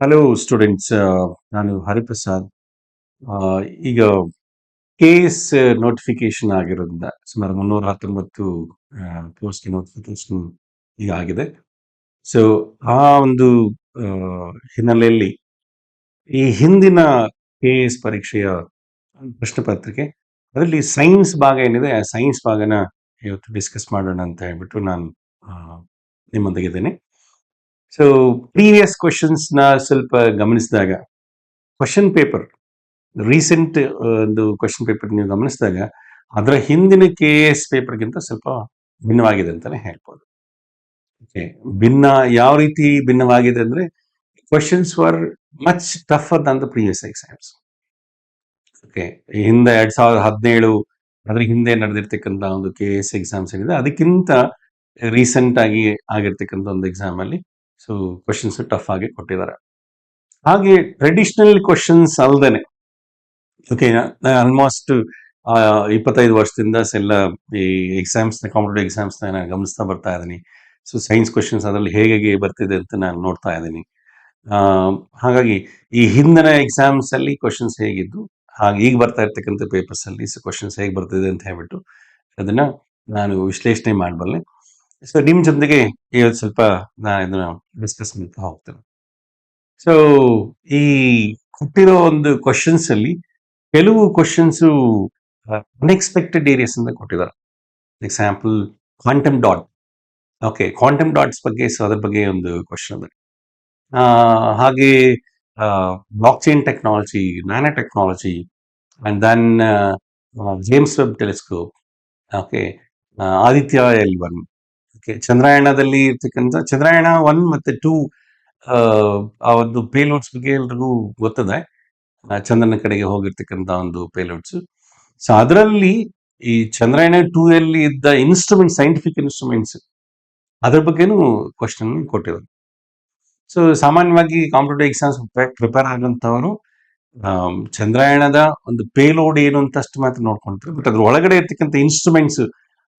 Hello students, ನಾನು ಹರಿಪ್ರಸಾದ್. ಆ, ಈಗ ಕೇಸ್ ನೋಟಿಫಿಕೇಶನ್ ಆಗಿರೋದ್ರಿಂದ ಸುಮಾರು 319 ಪೋಸ್ಟ್ ನೋಟಿಫಿಕೇಶನ್ ಈಗ ಆಗಿದೆ. ಸೊ ಆ ಒಂದು ಆ, ಹಿನ್ನೆಲೆಯಲ್ಲಿ ಈ ಹಿಂದಿನ KS ಪರೀಕ್ಷೆಯ ಪ್ರಶ್ನೆ ಪತ್ರಿಕೆ, ಅದರಲ್ಲಿ ಸೈನ್ಸ್ ಭಾಗ ಏನಿದೆ ಆ ಸೈನ್ಸ್ ಭಾಗನ ಇವತ್ತು ಡಿಸ್ಕಸ್ ಮಾಡೋಣ ಅಂತ ಹೇಳ್ಬಿಟ್ಟು ನಾನು ಆ, ನಿಮ್ಮೊಂದಿಗಿದ್ದೇನೆ. ಸೊ ಪ್ರೀವಿಯಸ್ ಕ್ವಶನ್ಸ್ ನ ಸ್ವಲ್ಪ ಗಮನಿಸಿದಾಗ ಕ್ವಶನ್ ಪೇಪರ್ ರೀಸೆಂಟ್ ಒಂದು ಕ್ವಶನ್ ಪೇಪರ್ ನೀವು ಗಮನಿಸಿದಾಗ ಅದರ ಹಿಂದಿನ KS ಪೇಪರ್ಗಿಂತ ಸ್ವಲ್ಪ ಭಿನ್ನವಾಗಿದೆ ಅಂತಾನೆ ಹೇಳ್ಬೋದು. ಓಕೆ, ಭಿನ್ನ ಯಾವ ರೀತಿ ಭಿನ್ನವಾಗಿದೆ ಅಂದ್ರೆ questions var much tougher than the previous exams. Okay, ಹಿಂದೆ 2017 ಅದ್ರ ಹಿಂದೆ ನಡೆದಿರ್ತಕ್ಕಂಥ ಒಂದು KS ಎಕ್ಸಾಮ್ಸ್ ಏನಿದೆ ಅದಕ್ಕಿಂತ ರೀಸೆಂಟ್ ಆಗಿ ಆಗಿರ್ತಕ್ಕಂಥ ಒಂದು ಎಕ್ಸಾಮ್ ಅಲ್ಲಿ ಸೊ ಕ್ವಶನ್ಸ್ ಟಫ್ ಆಗಿ ಕೊಟ್ಟಿದ್ದಾರೆ. ಹಾಗೆ ಟ್ರೆಡಿಷನಲ್ ಕ್ವಶನ್ಸ್ ಅಲ್ದೇನೆ, ಓಕೆ, ಆಲ್ಮೋಸ್ಟ್ 25 ವರ್ಷದಿಂದ ಎಲ್ಲ ಈ ಎಕ್ಸಾಮ್ಸ್ ಕಾಂಪಿಟೇಟಿವ್ ಎಕ್ಸಾಮ್ಸ್ ನಾನು ಗಮನಿಸ್ತಾ ಬರ್ತಾ ಇದ್ದೀನಿ. ಸೊ ಸೈನ್ಸ್ ಕ್ವಶನ್ಸ್ ಅದರಲ್ಲಿ ಹೇಗೆ ಬರ್ತಿದೆ ಅಂತ ನಾನು ನೋಡ್ತಾ ಇದ್ದೀನಿ. ಹಾಗಾಗಿ ಈ ಹಿಂದಿನ ಎಕ್ಸಾಮ್ಸ್ ಅಲ್ಲಿ ಕ್ವಶನ್ಸ್ ಹೇಗಿದ್ದು ಹಾಗೆ ಈಗ ಬರ್ತಾ ಇರ್ತಕ್ಕಂಥ ಪೇಪರ್ಸ್ ಅಲ್ಲಿ ಕ್ವಶನ್ಸ್ ಹೇಗೆ ಬರ್ತಿದೆ ಅಂತ ಹೇಳ್ಬಿಟ್ಟು ಅದನ್ನ ನಾನು ವಿಶ್ಲೇಷಣೆ ಮಾಡಬಲ್ಲೆ. ಸೊ ನಿಮ್ ಜೊತೆಗೆ ಇವತ್ತು ಸ್ವಲ್ಪ ನಾನು ಇದನ್ನ ಡಿಸ್ಕಸ್ ಮಾಡ್ತಾ ಹೋಗ್ತೇನೆ. ಸೊ ಈ ಕೊಟ್ಟಿರೋ ಒಂದು ಕ್ವಶನ್ಸ್ ಅಲ್ಲಿ ಕೆಲವು ಕ್ವಶನ್ಸ್ ಅನ್ಎಕ್ಸ್ಪೆಕ್ಟೆಡ್ ಏರಿಯಾಸ್ ಅಂತ ಕೊಟ್ಟಿದ್ದಾರೆ. Example quantum dot. Okay, quantum dots ಬಗ್ಗೆ, ಸೊ ಅದ್ರ ಬಗ್ಗೆ ಒಂದು ಕ್ವಶನ್ ಇದೆ. ಹಾಗೆ blockchain technology, nano technology, and then James Webb telescope. Okay, Aditya L1. Okay, ಚಂದ್ರಯಾನದಲ್ಲಿ ಇರ್ತಕ್ಕಂಥ ಚಂದ್ರಯಾನ 1 ಮತ್ತೆ 2 ಆ ಒಂದು ಪೇಲೋಡ್ಸ್ ಬಗ್ಗೆ ಎಲ್ರಿಗೂ ಗೊತ್ತದೆ. ಚಂದ್ರನ ಕಡೆಗೆ ಹೋಗಿರ್ತಕ್ಕಂಥ ಒಂದು ಪೇಲೋಡ್ಸ್. ಸೊ ಅದರಲ್ಲಿ ಈ ಚಂದ್ರಯಾನ 2 ಅಲ್ಲಿ ಇದ್ದ ಇನ್ಸ್ಟ್ರೂಮೆಂಟ್, ಸೈಂಟಿಫಿಕ್ ಇನ್ಸ್ಟ್ರೂಮೆಂಟ್ಸ್ ಅದ್ರ ಬಗ್ಗೆನೂ ಕ್ವಶನ್ ಕೊಟ್ಟಿದ್ದಾರೆ. ಸೊ ಸಾಮಾನ್ಯವಾಗಿ ಕಾಂಪಿಟೇಟಿವ್ ಎಕ್ಸಾಮ್ಸ್ ಪ್ರಿಪೇರ್ ಆಗಂತವರು ಚಂದ್ರಯಾನದ ಒಂದು ಪೇಲೋಡ್ ಏನು ಅಂತ ಅಷ್ಟು ಮಾತ್ರ ನೋಡ್ಕೊಂತಾರೆ. ಬಟ್ ಅದ್ರ ಒಳಗಡೆ ಇರ್ತಕ್ಕಂಥ ಇನ್ಸ್ಟ್ರೂಮೆಂಟ್ಸ್,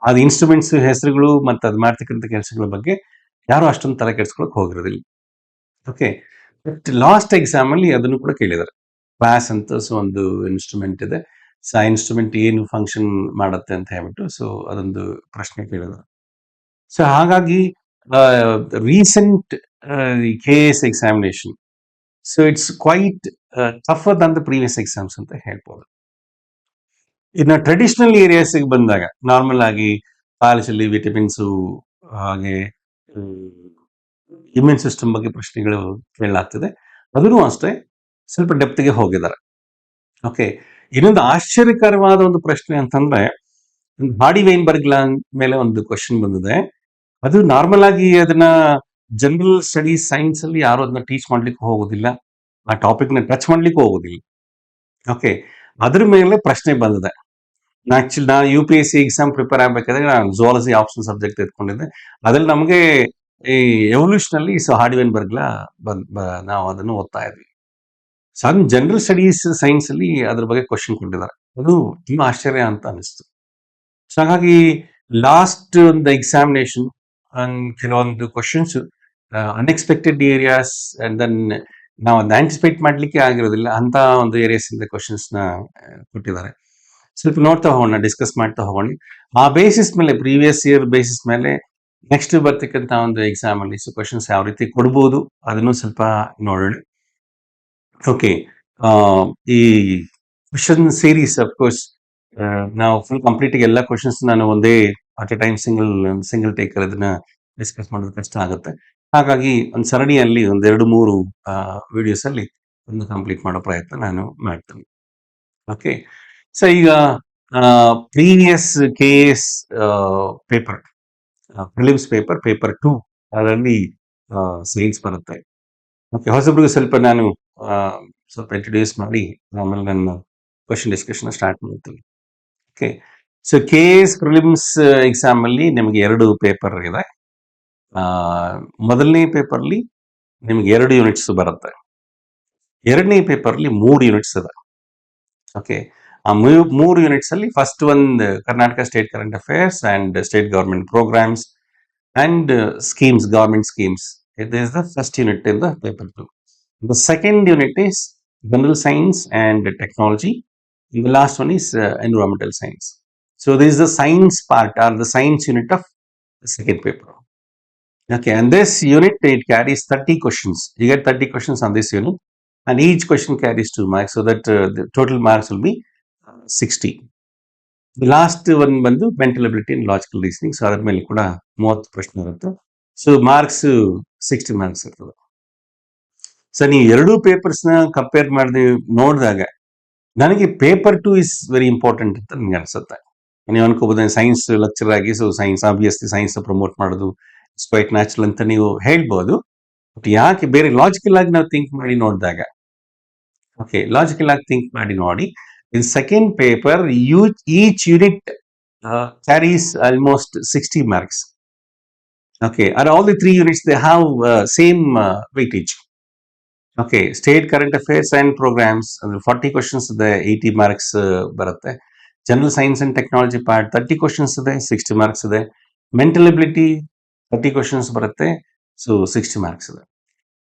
ಅದು ಇನ್ಸ್ಟ್ರೂಮೆಂಟ್ಸ್ ಹೆಸರುಗಳು ಮತ್ತೆ ಅದು ಮಾಡ್ತಕ್ಕಂಥ ಕೆಲಸಗಳ ಬಗ್ಗೆ ಯಾರು ಅಷ್ಟೊಂದು ತಲೆ ಕೆಡಿಸ್ಕೊಳಕ್ ಹೋಗಿರೋದಿಲ್ಲ. ಓಕೆ, ಬಟ್ ಲಾಸ್ಟ್ ಎಕ್ಸಾಮ್ ಅಲ್ಲಿ ಅದನ್ನು ಕೂಡ ಕೇಳಿದ್ದಾರೆ. ಕ್ಲಾಸ್ ಅಂತ ಸೊ ಒಂದು ಇನ್ಸ್ಟ್ರೂಮೆಂಟ್ ಇದೆ. ಸೊ ಆ ಇನ್ಸ್ಟ್ರೂಮೆಂಟ್ ಏನು ಫಂಕ್ಷನ್ ಮಾಡುತ್ತೆ ಅಂತ ಹೇಳ್ಬಿಟ್ಟು ಸೊ ಅದೊಂದು ಪ್ರಶ್ನೆ ಕೇಳಿದ್ದಾರೆ. ಸೊ ಹಾಗಾಗಿ recent KS examination, so it's quite tougher than the previous exams ಅಂತ ಹೇಳ್ಬೋದು. ಇನ್ನು ಟ್ರೆಡಿಷನಲ್ ಏರಿಯಾಸ್ ಬಂದಾಗ ನಾರ್ಮಲ್ ಆಗಿ ಕಾಲೇಜಲ್ಲಿ ವಿಟಮಿನ್ಸು ಹಾಗೆ ಇಮ್ಯೂನ್ ಸಿಸ್ಟಮ್ ಬಗ್ಗೆ ಪ್ರಶ್ನೆಗಳು ಕೇಳಲಾಗ್ತದೆ. ಅದನ್ನು ಅಷ್ಟೇ ಸ್ವಲ್ಪ ಡೆಪ್ತ್ಗೆ ಹೋಗಿದ್ದಾರೆ. ಓಕೆ, ಇನ್ನೊಂದು ಆಶ್ಚರ್ಯಕರವಾದ ಒಂದು ಪ್ರಶ್ನೆ ಅಂತಂದ್ರೆ ಬಾಡಿ ವೈನ್ಬರ್ಗ್ ಲಾ ಮೇಲೆ ಒಂದು ಕ್ವಶನ್ ಬಂದಿದೆ. ಅದು ನಾರ್ಮಲ್ ಆಗಿ ಅದನ್ನ ಜನರಲ್ ಸ್ಟಡೀಸ್ ಸೈನ್ಸ್ ಅಲ್ಲಿ ಯಾರು ಅದನ್ನ ಟೀಚ್ ಮಾಡ್ಲಿಕ್ಕೆ ಹೋಗೋದಿಲ್ಲ, ಆ ಟಾಪಿಕ್ ನ ಟಚ್ ಮಾಡ್ಲಿಕ್ಕೆ ಹೋಗೋದಿಲ್ಲ. ಓಕೆ, ಅದ್ರ ಮೇಲೆ ಪ್ರಶ್ನೆ ಬಂದಿದೆ. ಆಕ್ಚುಲಿ ನಾ UPSC ಎಕ್ಸಾಮ್ ಪ್ರಿಪೇರ್ ಆಗ್ಬೇಕಾದ್ರೆ ನಾನು ಝುವಾಲಜಿ ಆಪ್ಷನ್ ಸಬ್ಜೆಕ್ಟ್ ಎತ್ಕೊಂಡಿದ್ದೆ. ಅದ್ರಲ್ಲಿ ನಮಗೆ ಈ ಎವಲ್ಯೂಷನ್ ಅಲ್ಲಿ ಸೊ ಹಾರ್ಡಿವೆನ್ಬರ್ಗ್ ಲಾ ನಾವು ಅದನ್ನು ಓದ್ತಾ ಇದ್ವಿ. ಸಣ್ಣ ಜನರಲ್ ಸ್ಟಡೀಸ್ ಸೈನ್ಸ್ ಅಲ್ಲಿ ಅದ್ರ ಬಗ್ಗೆ ಕ್ವಶನ್ ಕೊಟ್ಟಿದ್ದಾರೆ. ಅದು ತುಂಬಾ ಆಶ್ಚರ್ಯ ಅಂತ ಅನಿಸ್ತು. ಸೊ ಹಾಗಾಗಿ ಲಾಸ್ಟ್ ಒಂದು ಎಕ್ಸಾಮಿನೇಷನ್ ಕೆಲವೊಂದು questions unexpected areas and then ನಾವು ಅದನ್ನ ಆಂಟಿಸಿಪೇಟ್ ಮಾಡ್ಲಿಕ್ಕೆ ಆಗಿರೋದಿಲ್ಲ ಅಂತ ಒಂದು ಏರಿಯಾಸ್ ಇಂದ ಕ್ವಶನ್ಸ್ ನ ಕೊಟ್ಟಿದ್ದಾರೆ. ಸ್ವಲ್ಪ ನೋಡ್ತಾ ಹೋಗೋಣ, ಡಿಸ್ಕಸ್ ಮಾಡ್ತಾ ಹೋಗೋಣ. ಆ ಬೇಸಿಸ್ ಮೇಲೆ, ಪ್ರೀವಿಯಸ್ ಇಯರ್ ಬೇಸಿಸ್ ಮೇಲೆ ನೆಕ್ಸ್ಟ್ ಬರ್ತಕ್ಕಂಥ ಒಂದು ಎಕ್ಸಾಮ್ ಅಲ್ಲಿ ಕ್ವಶನ್ಸ್ ಯಾವ ರೀತಿ ಕೊಡ್ಬೋದು ಅದನ್ನು ಸ್ವಲ್ಪ ನೋಡೋಣ. ಓಕೆ, ಈ ಕ್ವಶನ್ ಸೀರೀಸ್ ಅಫ್ಕೋರ್ಸ್ ನಾವು ಫುಲ್ ಕಂಪ್ಲೀಟ್ ಎಲ್ಲ ಕ್ವಶನ್ಸ್ ನಾನು ಒಂದೇ at A time single take ಅದನ್ನ ಡಿಸ್ಕಸ್ ಮಾಡೋದು ಕಷ್ಟ ಆಗುತ್ತೆ. ಹಾಗಾಗಿ ಒಂದು ಸರಣಿಯಲ್ಲಿ ಒಂದ್ 2-3 ವಿಡಿಯೋಸ್ ಅಲ್ಲಿ ಒಂದು ಕಂಪ್ಲೀಟ್ ಮಾಡೋ ಪ್ರಯತ್ನ ನಾನು ಮಾಡ್ತೇನೆ. ಓಕೆ, ಸೊ ಈಗ previous KS paper, prelims paper 2 ಅದರಲ್ಲಿ ಸೈನ್ಸ್ ಬರುತ್ತೆ. ಓಕೆ, ಹೊಸಬ್ರಿಗೆ ಸ್ವಲ್ಪ ನಾನು ಸ್ವಲ್ಪ ಇಂಟ್ರೊಡ್ಯೂಸ್ ಮಾಡಿ ಆಮೇಲೆ ನನ್ನ ಕ್ವಶನ್ ಡಿಸ್ಕಷನ್ ಸ್ಟಾರ್ಟ್ ಮಾಡ್ತೀನಿ. Okay, so KS prelims exam ಅಲ್ಲಿ ನಿಮಗೆ 2 ಪೇಪರ್ ಇದೆ. ಮೊದಲನೇ ಪೇಪರ್ ಅಲ್ಲಿ ನಿಮ್ಗೆ 2 ಯೂನಿಟ್ಸ್ ಬರುತ್ತೆ. ಎರಡನೇ ಪೇಪರ್ ಅಲ್ಲಿ 3 ಯೂನಿಟ್ಸ್ ಇದೆ. ಓಕೆ, ಆ 3 ಯೂನಿಟ್ಸ್ ಅಲ್ಲಿ ಫಸ್ಟ್ ಒಂದು Karnataka state current affairs and state government programmes and schemes, government schemes. It is the first unit in the paper 2. The second unit is general science and technology. And the last one is environmental science. So this is the science part or the science unit of the second paper. Okay, and this unit it carries 30 questions. You get 30 questions on this unit, and each question carries 2 marks, so that the total marks will be 60. The last one ಬಂದು mental ability and logical reasoning. So ಅದ್ರ ಮೇಲೆ ಕೂಡ 30 ಪ್ರಶ್ನೆ ಇರುತ್ತೆ. So marks 60 marks ಇರ್ತದೆ. So ನೀವು ಎರಡೂ papers ನ ಕಂಪೇರ್ ಮಾಡಿ ನೋಡಿದಾಗ ನನಗೆ ಪೇಪರ್ 2 ಇಸ್ ವೆರಿ ಇಂಪಾರ್ಟೆಂಟ್ ಅಂತ ನನಗೆ ಅನ್ಸುತ್ತೆ. ನೀವು ಅನ್ಕೋಬಹುದು ಸೈನ್ಸ್ ಲೆಕ್ಚರ್ ಆಗಿ, so science obviously science promote ಮಾಡೋದು ಇಟ್ಸ್ ಕ್ವೈಟ್ ನ್ಯಾಚುರಲ್ ಅಂತ ನೀವು ಹೇಳ್ಬೋದು. ಬಟ್ ಯಾಕೆ ಬೇರೆ ಲಾಜಿಕಲ್ ಆಗಿ ನಾವು ಥಿಂಕ್ ಮಾಡಿ ನೋಡಿದಾಗ, ಓಕೆ, ಲಾಜಿಕಲ್ ಆಗಿ ಥಿಂಕ್ ಮಾಡಿ ನೋಡಿ, in second paper each unit carries almost 60 marks. Okay, and all the 3 units they have same weightage. Okay, state current affairs and programs 40 questions ಇದೆ, 80 marks ಬರುತ್ತೆ. General science and technology part 30 questions ಇದೆ, 60 marks ಇದೆ. Mental ability 30 questions ಬರುತ್ತೆ, so 60 marks ಇದೆ.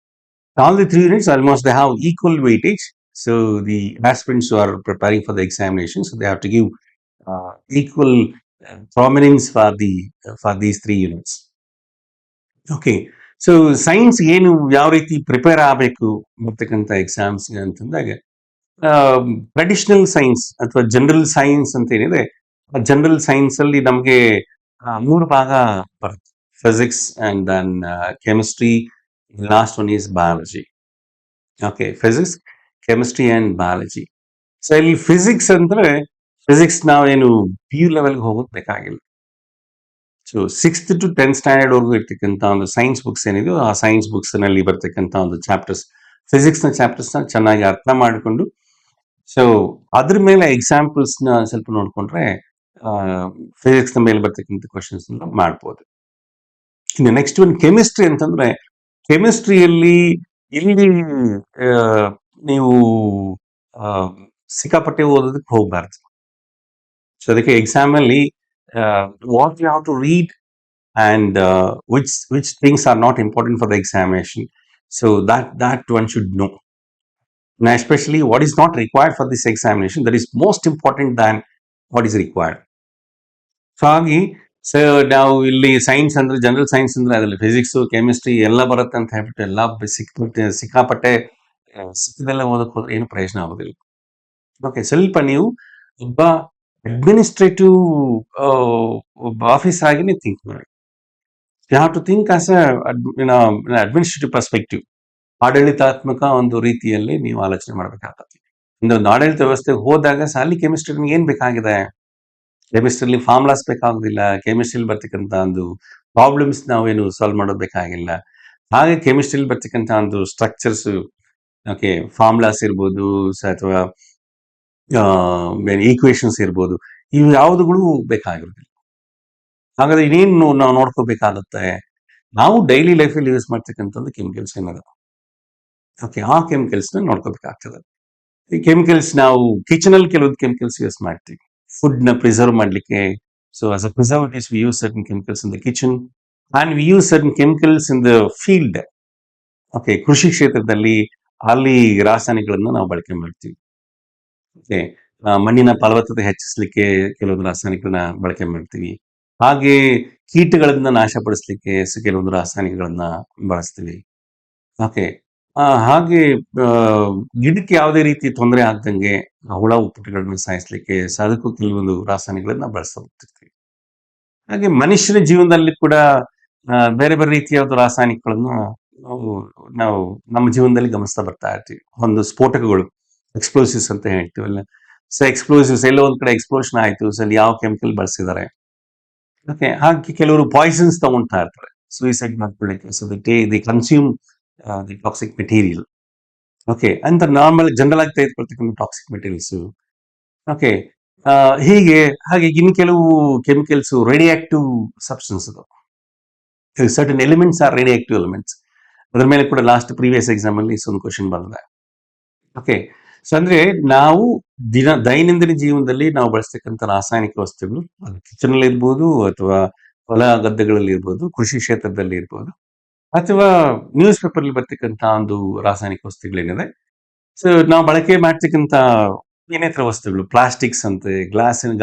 All the 3 units almost they have equal weightage. So the aspirants who are preparing for the examination, so they have to give equal prominence for these 3 units. Okay, so science ಏನು ಯಾವ ರೀತಿ prepare ಆಗಬೇಕು ಬರ್ತಕ್ಕಂಥ exams ಅಂತಂದಾಗ, traditional science ಅಥವಾ general science ಅಂತ ಏನಿದೆ, general science ಅಲ್ಲಿ ನಮಗೆ 3 ಭಾಗ ಬರುತ್ತೆ: physics and then chemistry, last one is biology. Okay, physics, chemistry and biology. So ಇಲ್ಲಿ ಫಿಸಿಕ್ಸ್ ಅಂದ್ರೆ ಫಿಸಿಕ್ಸ್ ನಾವೇನು PU ಲೆವೆಲ್ಗೆ ಹೋಗೋದು ಬೇಕಾಗಿಲ್ಲ. So 6th to 10th standard ವರ್ಗು ಇರ್ತಕ್ಕಂಥ ಒಂದು ಸೈನ್ಸ್ ಬುಕ್ಸ್ ಏನಿದೆಯೋ ಆ ಸೈನ್ಸ್ ಬುಕ್ಸ್ ನಲ್ಲಿ ಬರ್ತಕ್ಕಂಥ ಒಂದು ಚಾಪ್ಟರ್ಸ್, ಫಿಸಿಕ್ಸ್ ನ ಚಾಪ್ಟರ್ಸ್ ನ ಚೆನ್ನಾಗಿ ಅರ್ಥ ಮಾಡಿಕೊಂಡು, ಸೊ ಅದ್ರ ಮೇಲೆ ಎಕ್ಸಾಂಪಲ್ಸ್ ನ ಸ್ವಲ್ಪ ನೋಡ್ಕೊಂಡ್ರೆ ಫಿಸಿಕ್ಸ್ ನ ಮೇಲೆ ಬರ್ತಕ್ಕಂಥ ಕ್ವಶನ್ಸ್ ಮಾಡ್ಬೋದು. ಇನ್ನು ನೆಕ್ಸ್ಟ್ ಒಂದು ಕೆಮಿಸ್ಟ್ರಿ ಅಂತಂದ್ರೆ, ಕೆಮಿಸ್ಟ್ರಿಯಲ್ಲಿ ಇಲ್ಲಿ ನೀವು ಸಿಕ್ಕಾಪಟ್ಟೆ ಓದೋದಕ್ಕೆ ಹೋಗ್ಬಾರ್ದು. ಸೊ ಅದಕ್ಕೆ ಎಕ್ಸಾಮ್ ಅಲ್ಲಿ what you have to read and which things are not important for the examination, so that one should know. Now especially what is not required for this examination, that is most important than what is required. So ಹಾಗೆ so ನಾವು ಇಲ್ಲಿ science ಅಂದ್ರೆ general science ಅಂದ್ರೆ ಅದರಲ್ಲಿ physics chemistry ಎಲ್ಲ ಬರುತ್ತೆ ಅಂತ ಹೇಳ್ಬಿಟ್ಟು ಎಲ್ಲ ಸಿಕ್ಕಾಪಟ್ಟೆ ಸಿಕ್ಕದೆಲ್ಲ ಓದಕ್ಕೆ ಹೋದ್ರೆ ಏನು ಪ್ರಯೋಜನ ಆಗೋದಿಲ್ಲ. ಓಕೆ, ಸ್ವಲ್ಪ ನೀವು ಒಬ್ಬ ಅಡ್ಮಿನಿಸ್ಟ್ರೇಟಿವ್ ಆಫೀಸ್ ಆಗಿನೇ ಥಿಂಕ್ ಮಾಡಿ. You have to think as administrative perspective. ಆಡಳಿತಾತ್ಮಕ ಒಂದು ರೀತಿಯಲ್ಲಿ ನೀವು ಆಲೋಚನೆ ಮಾಡಬೇಕಾಗತ್ತೆ. ಒಂದು ಆಡಳಿತ ವ್ಯವಸ್ಥೆಗೆ ಹೋದಾಗ ಅಲ್ಲಿ ಕೆಮಿಸ್ಟ್ರಿ ಏನ್ ಬೇಕಾಗಿದೆ? ಕೆಮಿಸ್ಟ್ರಿಲಿ ಫಾರ್ಮುಲಾಸ್ ಬೇಕಾಗೋದಿಲ್ಲ. ಕೆಮಿಸ್ಟ್ರಿಲಿ ಬರ್ತಕ್ಕಂಥ ಒಂದು ಪ್ರಾಬ್ಲಮ್ಸ್ ನಾವೇನು ಸಾಲ್ವ್ ಮಾಡೋದು ಬೇಕಾಗಿಲ್ಲ. ಹಾಗೆ ಕೆಮಿಸ್ಟ್ರಿಲಿ ಬರ್ತಕ್ಕಂಥ ಒಂದು ಸ್ಟ್ರಕ್ಚರ್ಸ್, ಓಕೆ, ಫಾರ್ಮುಲಾಸ್ ಇರ್ಬೋದು ಅಥವಾ ಈಕ್ವೇಶನ್ಸ್ ಇರ್ಬೋದು, ಇವು ಯಾವುದುಗಳು ಬೇಕಾಗಿರೋದಿಲ್ಲ. ಹಾಗಾದ್ರೆ ಇನ್ನೇನು ನಾವು ನೋಡ್ಕೋಬೇಕಾಗುತ್ತೆ? ನಾವು ಡೈಲಿ ಲೈಫಲ್ಲಿ ಯೂಸ್ ಮಾಡ್ತಕ್ಕಂಥದ್ದು ಕೆಮಿಕಲ್ಸ್ ಏನದ, ಓಕೆ, ಆ ಕೆಮಿಕಲ್ಸ್ ನ ನೋಡ್ಕೋಬೇಕಾಗ್ತದೆ. ಈ ಕೆಮಿಕಲ್ಸ್ ನಾವು ಕಿಚನ್ ಅಲ್ಲಿ ಕೆಲವೊಂದು ಕೆಮಿಕಲ್ಸ್ ಯೂಸ್ ಮಾಡ್ತೀವಿ ಫುಡ್ ನ ಪ್ರಿಸರ್ವ್ ಮಾಡ್ಲಿಕ್ಕೆ. So as a preservatives we use certain chemicals in the kitchen and we use certain chemicals in the field. Okay, ಕೃಷಿ ಕ್ಷೇತ್ರದಲ್ಲಿ ಅಲ್ಲಿ ರಾಸಾಯನಿಕಗಳನ್ನ ನಾವು ಬಳಕೆ ಮಾಡ್ತೀವಿ. ಓಕೆ, ಮಣ್ಣಿನ ಫಲವತ್ತತೆ ಹೆಚ್ಚಿಸಲಿಕ್ಕೆ ಕೆಲವೊಂದು ರಾಸಾಯನಿಕಗಳನ್ನ ಬಳಕೆ ಮಾಡ್ತೀವಿ. ಹಾಗೆ ಕೀಟಗಳನ್ನ ನಾಶಪಡಿಸಲಿಕ್ಕೆ ಕೆಲವೊಂದು ರಾಸಾಯನಿಕಗಳನ್ನ ಬಳಸ್ತೀವಿ. ಓಕೆ, ಹಾಗೆ ಗಿಡಕ್ಕೆ ಯಾವುದೇ ರೀತಿ ತೊಂದರೆ ಆಗ್ದಂಗೆ ಹುಳ ಉಪ್ಪಟೆಗಳನ್ನ ಸಾಯಿಸ್ಲಿಕ್ಕೆ ಅದಕ್ಕೂ ಕೆಲವೊಂದು ರಾಸಾಯನಿಕಗಳನ್ನ ಬಳಸ್ತಾ ಹೋಗ್ತಿರ್ತೀವಿ. ಹಾಗೆ ಮನುಷ್ಯನ ಜೀವನದಲ್ಲಿ ಕೂಡ ಬೇರೆ ಬೇರೆ ರೀತಿಯ ರಾಸಾಯನಿಕಗಳನ್ನು ನಾವು ನಮ್ಮ ಜೀವನದಲ್ಲಿ ಗಮನಿಸ್ತಾ ಬರ್ತಾ ಇರ್ತೀವಿ. ಒಂದು ಸ್ಫೋಟಕಗಳು, ಎಕ್ಸ್ಪ್ಲೋಸಿವ್ಸ್ ಅಂತ ಹೇಳ್ತೀವಲ್ಲ. ಸೊ ಎಕ್ಸ್ಪ್ಲೋಸಿವ್ಸ್ ಎಲ್ಲೋ ಒಂದ್ ಕಡೆ ಎಕ್ಸ್ಪ್ಲೋಷನ್ ಆಯ್ತು, ಸೊ ಅಲ್ಲಿ ಯಾವ ಕೆಮಿಕಲ್ ಬಳಸಿದ್ದಾರೆ. ಓಕೆ, ಹಾಗೆ ಕೆಲವರು ಪಾಯ್ಸನ್ಸ್ ತಗೊಂತಾ ಇರ್ತಾರೆ ಸೂಯಿಸೈಡ್ ಮಾಡ್ಕೊಳ್ಳಿಕ್ಕೆ. So the consume the toxic material. Okay, ಅಂತ ನಾರ್ಮಲ್ ಜನರಲ್ ಆಗಿ ತೆಗೆದುಕೊಳ್ತಕ್ಕಂಥ ಟಾಕ್ಸಿಕ್ ಮೆಟೀರಿಯಲ್ಸ್. ಓಕೆ, ಹಾಗೆ ಇನ್ನು ಕೆಲವು ಕೆಮಿಕಲ್ಸ್ ರೇಡಿಯಾಕ್ಟಿವ್ ಸಬ್ಸ್ಟೆನ್ಸ್ ಅದು. Certain elements are radioactive elements. ಅದ್ರ ಮೇಲೆ ಕೂಡ ಲಾಸ್ಟ್ ಪ್ರೀವಿಯಸ್ ಎಕ್ಸಾಮ್ ಅಲ್ಲಿ ಒಂದು ಕ್ವಶನ್ ಬಂದಿದೆ. ಓಕೆ, ಸೊ ಅಂದ್ರೆ ನಾವು ದೈನಂದಿನ ಜೀವನದಲ್ಲಿ ನಾವು ಬಳಸ್ತಕ್ಕಂಥ ರಾಸಾಯನಿಕ ವಸ್ತುಗಳು, ಅದು ಕಿಚನ್ ಅಲ್ಲಿ ಇರ್ಬೋದು ಅಥವಾ ಹೊಲ ಗದ್ದೆಗಳಲ್ಲಿ ಇರ್ಬೋದು, ಕೃಷಿ ಕ್ಷೇತ್ರದಲ್ಲಿ ಇರ್ಬೋದು, ಅಥವಾ ನ್ಯೂಸ್ ಪೇಪರ್ ಅಲ್ಲಿ ಬರ್ತಕ್ಕಂಥ ಒಂದು ರಾಸಾಯನಿಕ ವಸ್ತುಗಳೇನಿದೆ, ಸೊ ನಾವು ಬಳಕೆ ಮಾಡ್ತಕ್ಕಂಥ ಇನ್ನಿತರ ವಸ್ತುಗಳು, ಪ್ಲಾಸ್ಟಿಕ್ಸ್ ಅಂತೆ,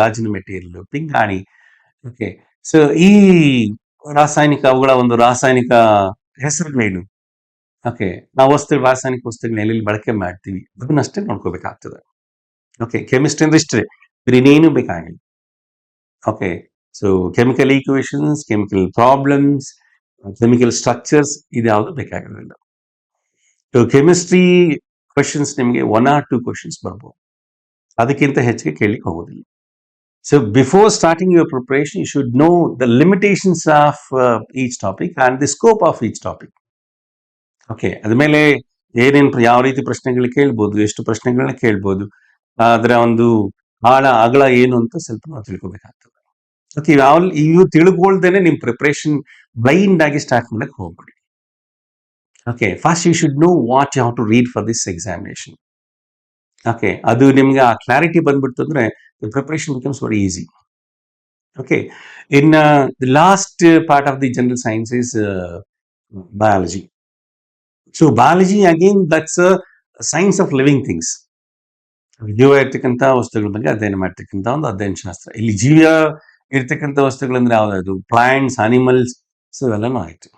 ಗಾಜಿನ ಮೆಟೀರಿಯಲ್, ಪಿಂಗಾಣಿ. ಓಕೆ, ಸೊ ಈ ಅವುಗಳ ಒಂದು ರಾಸಾಯನಿಕ ಹೆಸರುಗಳೇನು? ಓಕೆ, ನಾವು ರಾಸಾಯನಿಕ ವಸ್ತುಗಳನ್ನ ಎಲ್ಲೆಲ್ಲಿ ಬಳಕೆ ಮಾಡ್ತೀವಿ ಅದನ್ನಷ್ಟೇ ನೋಡ್ಕೋಬೇಕಾಗ್ತದೆ. ಓಕೆ, ಕೆಮಿಸ್ಟ್ರಿ ಅಂದ್ರೆ ಇಷ್ಟೇ, ಬೇರೆ ಇನ್ನೇನು ಬೇಕಾಗಿಲ್ಲ. Okay, so chemical equations, chemical problems, chemical structures ಇದ್ಯಾವುದು ಬೇಕಾಗಿರೋದಿಲ್ಲ. ಸೊ ಕೆಮಿಸ್ಟ್ರಿ ಕ್ವಶನ್ಸ್ ನಿಮಗೆ 1 or 2 ಕ್ವಶನ್ಸ್ ಬರ್ಬೋದು, ಅದಕ್ಕಿಂತ ಹೆಚ್ಚಿಗೆ ಕೇಳಲಿಕ್ಕೆ ಹೋಗೋದಿಲ್ಲ. So before starting your preparation, you should know the limitations of each topic and the scope of each topic. Okay, ಅದ್ಮೇಲೆ ಯಾವ ರೀತಿ ಪ್ರಶ್ನೆಗಳು ಕೇಳ್ಬೋದು, ಎಷ್ಟು ಪ್ರಶ್ನೆಗಳನ್ನ ಕೇಳ್ಬೋದು, ಅದರ ಒಂದು ಅಗಲ ಏನು ಅಂತ ಸ್ವಲ್ಪ ನಾವು ತಿಳ್ಕೊಬೇಕಾಗ್ತದೆ. ಓಕೆ, ಇವು ತಿಳ್ಕೊಳ್ದೇನೆ ನಿಮ್ ಪ್ರಿಪರೇಷನ್ ಬ್ಲೈಂಡ್ ಆಗಿ ಸ್ಟಾರ್ಟ್ ಮಾಡಕ್ ಹೋಗ್ಬೇಡಿ. Okay, first you should know what you have to read for this examination. Okay, ಅದು ನಿಮ್ಗೆ ಆ ಕ್ಲಾರಿಟಿ ಬಂದ್ಬಿಡ್ತು ಅಂದ್ರೆ the preparation becomes very easy. Okay, in the last part of the general science is biology. So biology again, that's a science of living things. ಜೀವ ಇರ್ತಕ್ಕಂಥ ವಸ್ತುಗಳ ಬಗ್ಗೆ ಅಧ್ಯಯನ ಮಾಡ್ತಕ್ಕಂಥ ಒಂದು ಅಧ್ಯಯನ ಶಾಸ್ತ್ರ. ಇಲ್ಲಿ ಜೀವ ಇರ್ತಕ್ಕಂಥ ವಸ್ತುಗಳಂದ್ರೆ ಯಾವ್ದಾದ್ರು ಪ್ಲಾಂಟ್ಸ್, ಅನಿಮಲ್ಸ್, ಸೊ ಇವೆಲ್ಲನೂ ಆಯ್ತು.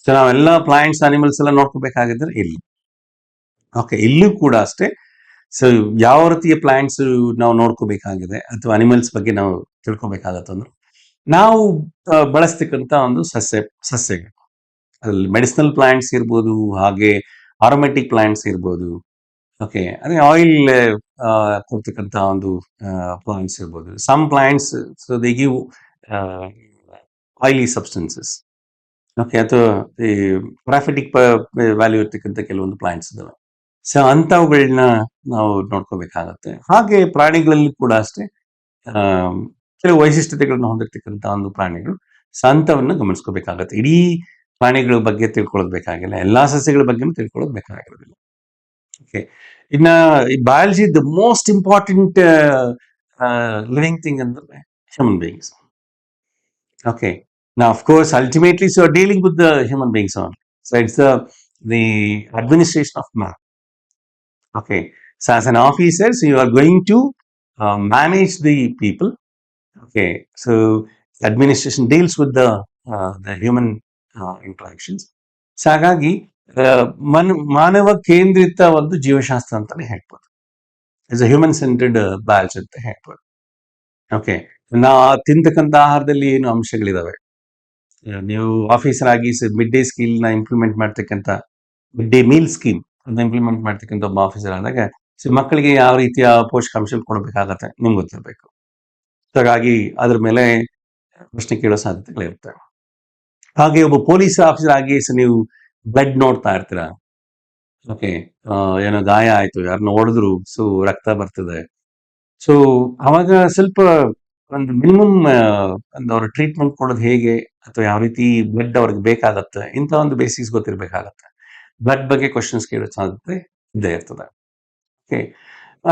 ಸೊ ನಾವೆಲ್ಲ ಪ್ಲಾಂಟ್ಸ್, ಅನಿಮಲ್ಸ್ ಎಲ್ಲ ನೋಡ್ಕೋಬೇಕಾಗಿದ್ರೆ ಇಲ್ಲಿ. ಓಕೆ, ಇಲ್ಲೂ ಕೂಡ ಅಷ್ಟೇ. ಸೊ ಯಾವ ರೀತಿಯ ಪ್ಲಾಂಟ್ಸ್ ನಾವು ನೋಡ್ಕೋಬೇಕಾಗಿದೆ ಅಥವಾ ಅನಿಮಲ್ಸ್ ಬಗ್ಗೆ ನಾವು ತಿಳ್ಕೊಬೇಕಾಗತ್ತೆ ಅಂದ್ರೆ ನಾವು ಬಳಸ್ತಕ್ಕಂಥ ಒಂದು ಸಸ್ಯಗಳು, ಅದ್ರಲ್ಲಿ ಮೆಡಿಸಿನಲ್ ಪ್ಲಾಂಟ್ಸ್ ಇರ್ಬೋದು, ಹಾಗೆ ಆರೋಮೆಟಿಕ್ ಪ್ಲಾಂಟ್ಸ್ ಇರ್ಬೋದು. ಓಕೆ, ಅದೇ ಆಯಿಲ್ ಕೊಡ್ತಕ್ಕಂಥ ಒಂದು ಪ್ಲಾಂಟ್ಸ್ ಇರ್ಬೋದು. Some plants so they give oily substances. Okay, ಅಥವಾ ಈ ಪ್ರಾಫಿಟಿಕ್ ವ್ಯಾಲ್ಯೂ ಇರ್ತಕ್ಕಂಥ ಕೆಲವೊಂದು ಪ್ಲಾಂಟ್ಸ್ ಇದಾವೆ. ಸೊ ಅಂಥವುಗಳನ್ನ ನಾವು ನೋಡ್ಕೋಬೇಕಾಗತ್ತೆ. ಹಾಗೆ ಪ್ರಾಣಿಗಳಲ್ಲಿ ಕೂಡ ಅಷ್ಟೇ ಕೆಲವು ವೈಶಿಷ್ಟ್ಯತೆಗಳನ್ನ ಹೊಂದಿರ್ತಕ್ಕಂಥ ಒಂದು ಪ್ರಾಣಿಗಳು, ಸೊ ಅಂಥವನ್ನ ಗಮನಿಸ್ಕೋಬೇಕಾಗತ್ತೆ. ಇಡೀ ಪ್ರಾಣಿಗಳ ಬಗ್ಗೆ ತಿಳ್ಕೊಳ್ಳೋದು ಬೇಕಾಗಿಲ್ಲ, ಎಲ್ಲಾ ಸಸ್ಯಗಳ ಬಗ್ಗೆ ತಿಳ್ಕೊಳ್ಳೋದು ಬೇಕಾಗಿರೋದಿಲ್ಲ. ಓಕೆ, ಇನ್ನ ಈ biology the most important living thing ಅಂದ್ರೆ human beings. Okay, now of course ultimately so you're dealing with the human beings only, so it's the administration of man. Okay, so as an officer, so you are going to manage the people. Okay, so administration deals with the human interactions. So ಹಾಗಾಗಿ ಮಾನವ ಕೇಂದ್ರಿತ ಒಂದು ಜೀವಶಾಸ್ತ್ರ ಅಂತಾನೆ ಹೇಳ್ಬೋದು. Is a human centred biology ಅಂತ ಹೇಳ್ಬೋದು. Okay, ನಾವು ತಿಂತಕ್ಕಂಥ ಆಹಾರದಲ್ಲಿ ಏನು ಅಂಶಗಳಿದಾವೆ, ನೀವು ಆಫೀಸರ್ ಆಗಿ ಮಿಡ್ ಡೇ ಸ್ಕೀಲ್ ನ ಇಂಪ್ಲಿಮೆಂಟ್ ಮಾಡ್ತಕ್ಕಂಥ ಮಿಡ್ ಡೇ ಮೀಲ್ ಸ್ಕೀಮ್ ಅದನ್ನ ಇಂಪ್ಲಿಮೆಂಟ್ ಮಾಡ್ತಕ್ಕಂಥ ಒಬ್ಬ ಆಫೀಸರ್ ಆದಾಗ ಮಕ್ಕಳಿಗೆ ಯಾವ ರೀತಿಯ ಪೋಷಕಾಂಶ ಕೊಡಬೇಕಾಗತ್ತೆ ನಿಮ್ಗೆ ಗೊತ್ತಿರಬೇಕು. ಹಾಗಾಗಿ ಅದ್ರ ಮೇಲೆ ಪ್ರಶ್ನೆ ಕೇಳೋ ಸಾಧ್ಯತೆಗಳಿರುತ್ತೆ. ಹಾಗೆ ಒಬ್ಬ ಪೊಲೀಸ್ ಆಫೀಸರ್ ಆಗಿ ನೀವು ಬ್ಲಡ್ ನೋಡ್ತಾ ಇರ್ತೀರಾ. ಓಕೆ, ಏನೋ ಗಾಯ ಆಯ್ತು, ಯಾರನ್ನ ಹೊಡೆದ್ರು, ಸೊ ರಕ್ತ ಬರ್ತದೆ, ಸೊ ಅವಾಗ ಸ್ವಲ್ಪ ಒಂದು ಮಿನಿಮಮ್ ಒಂದು ಅವ್ರ ಟ್ರೀಟ್ಮೆಂಟ್ ಕೊಡೋದು ಹೇಗೆ ಅಥವಾ ಯಾವ ರೀತಿ ಬ್ಲಡ್ ಅವ್ರಿಗೆ ಬೇಕಾಗತ್ತೆ ಇಂಥ ಒಂದು ಬೇಸಿಕ್ಸ್ ಗೊತ್ತಿರ್ಬೇಕಾಗತ್ತೆ. ಬ್ಲಡ್ ಬಗ್ಗೆ ಕ್ವಶನ್ಸ್ ಕೇಳೋ ಸಾಧ್ಯತೆ ಇದ್ದೇ ಇರ್ತದೆ. ಓಕೆ,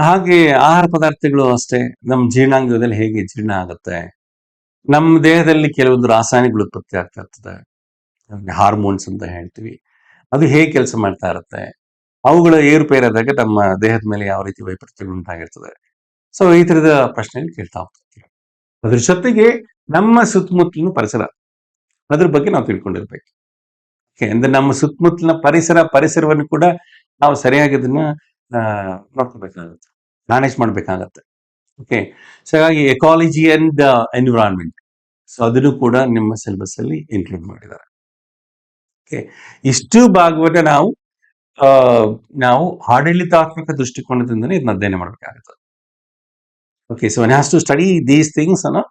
ಹಾಗೆ ಆಹಾರ ಪದಾರ್ಥಗಳು ಅಷ್ಟೇ, ನಮ್ಮ ಜೀರ್ಣಾಂಗದಲ್ಲಿ ಹೇಗೆ ಜೀರ್ಣ ಆಗುತ್ತೆ, ನಮ್ಮ ದೇಹದಲ್ಲಿ ಕೆಲವೊಂದು ರಾಸಾಯನಿಕಗಳು ಉತ್ಪತ್ತಿ ಆಗ್ತಾ ಇರ್ತದೆ, ಹಾರ್ಮೋನ್ಸ್ ಅಂತ ಹೇಳ್ತೀವಿ, ಅದು ಹೇಗೆ ಕೆಲಸ ಮಾಡ್ತಾ ಇರುತ್ತೆ, ಅವುಗಳ ಏರುಪೇರಾದಾಗ ನಮ್ಮ ದೇಹದ ಮೇಲೆ ಯಾವ ರೀತಿ ವೈಪರೀತ್ಯಗಳು ಉಂಟಾಗಿರ್ತದೆ. ಸೊ ಈ ತರದ ಪ್ರಶ್ನೆಗಳು ಕೇಳ್ತಾ ಹೋಗ್ತೀವಿ. ಅದ್ರ ಜೊತೆಗೆ ನಮ್ಮ ಸುತ್ತಮುತ್ತಲಿನ ಪರಿಸರ, ಅದ್ರ ಬಗ್ಗೆ ನಾವು ತಿಳ್ಕೊಂಡಿರ್ಬೇಕು. ಅಂದ್ರೆ ನಮ್ಮ ಸುತ್ತಮುತ್ತಲಿನ ಪರಿಸರವನ್ನು ಕೂಡ ನಾವು ಸರಿಯಾಗಿ ಅದನ್ನ ನೋಡ್ಕೋಬೇಕಾಗತ್ತೆ, ಮ್ಯಾನೇಜ್ ಮಾಡ್ಬೇಕಾಗತ್ತೆ. ಓಕೆ, ಸೊ ಹಾಗಾಗಿ ಎಕಾಲಜಿ ಅಂಡ್ ಎನ್ವಿರಾನ್ಮೆಂಟ್, ಸೊ ಅದನ್ನು ಕೂಡ ನಿಮ್ಮ ಸಿಲೆಬಸ್ ಅಲ್ಲಿ ಇನ್ಕ್ಲೂಡ್ ಮಾಡಿದ್ದಾರೆ. ಓಕೆ, ಇಷ್ಟು ಭಾಗವನ್ನ ನಾವು ಆಡಳಿತಾತ್ಮಕ ದೃಷ್ಟಿಕೋನದಿಂದನೇ ಇದನ್ನ ಅಧ್ಯಯನ ಮಾಡಬೇಕಾಗುತ್ತೆ. Okay, so one has to study these things ಅನ್ನ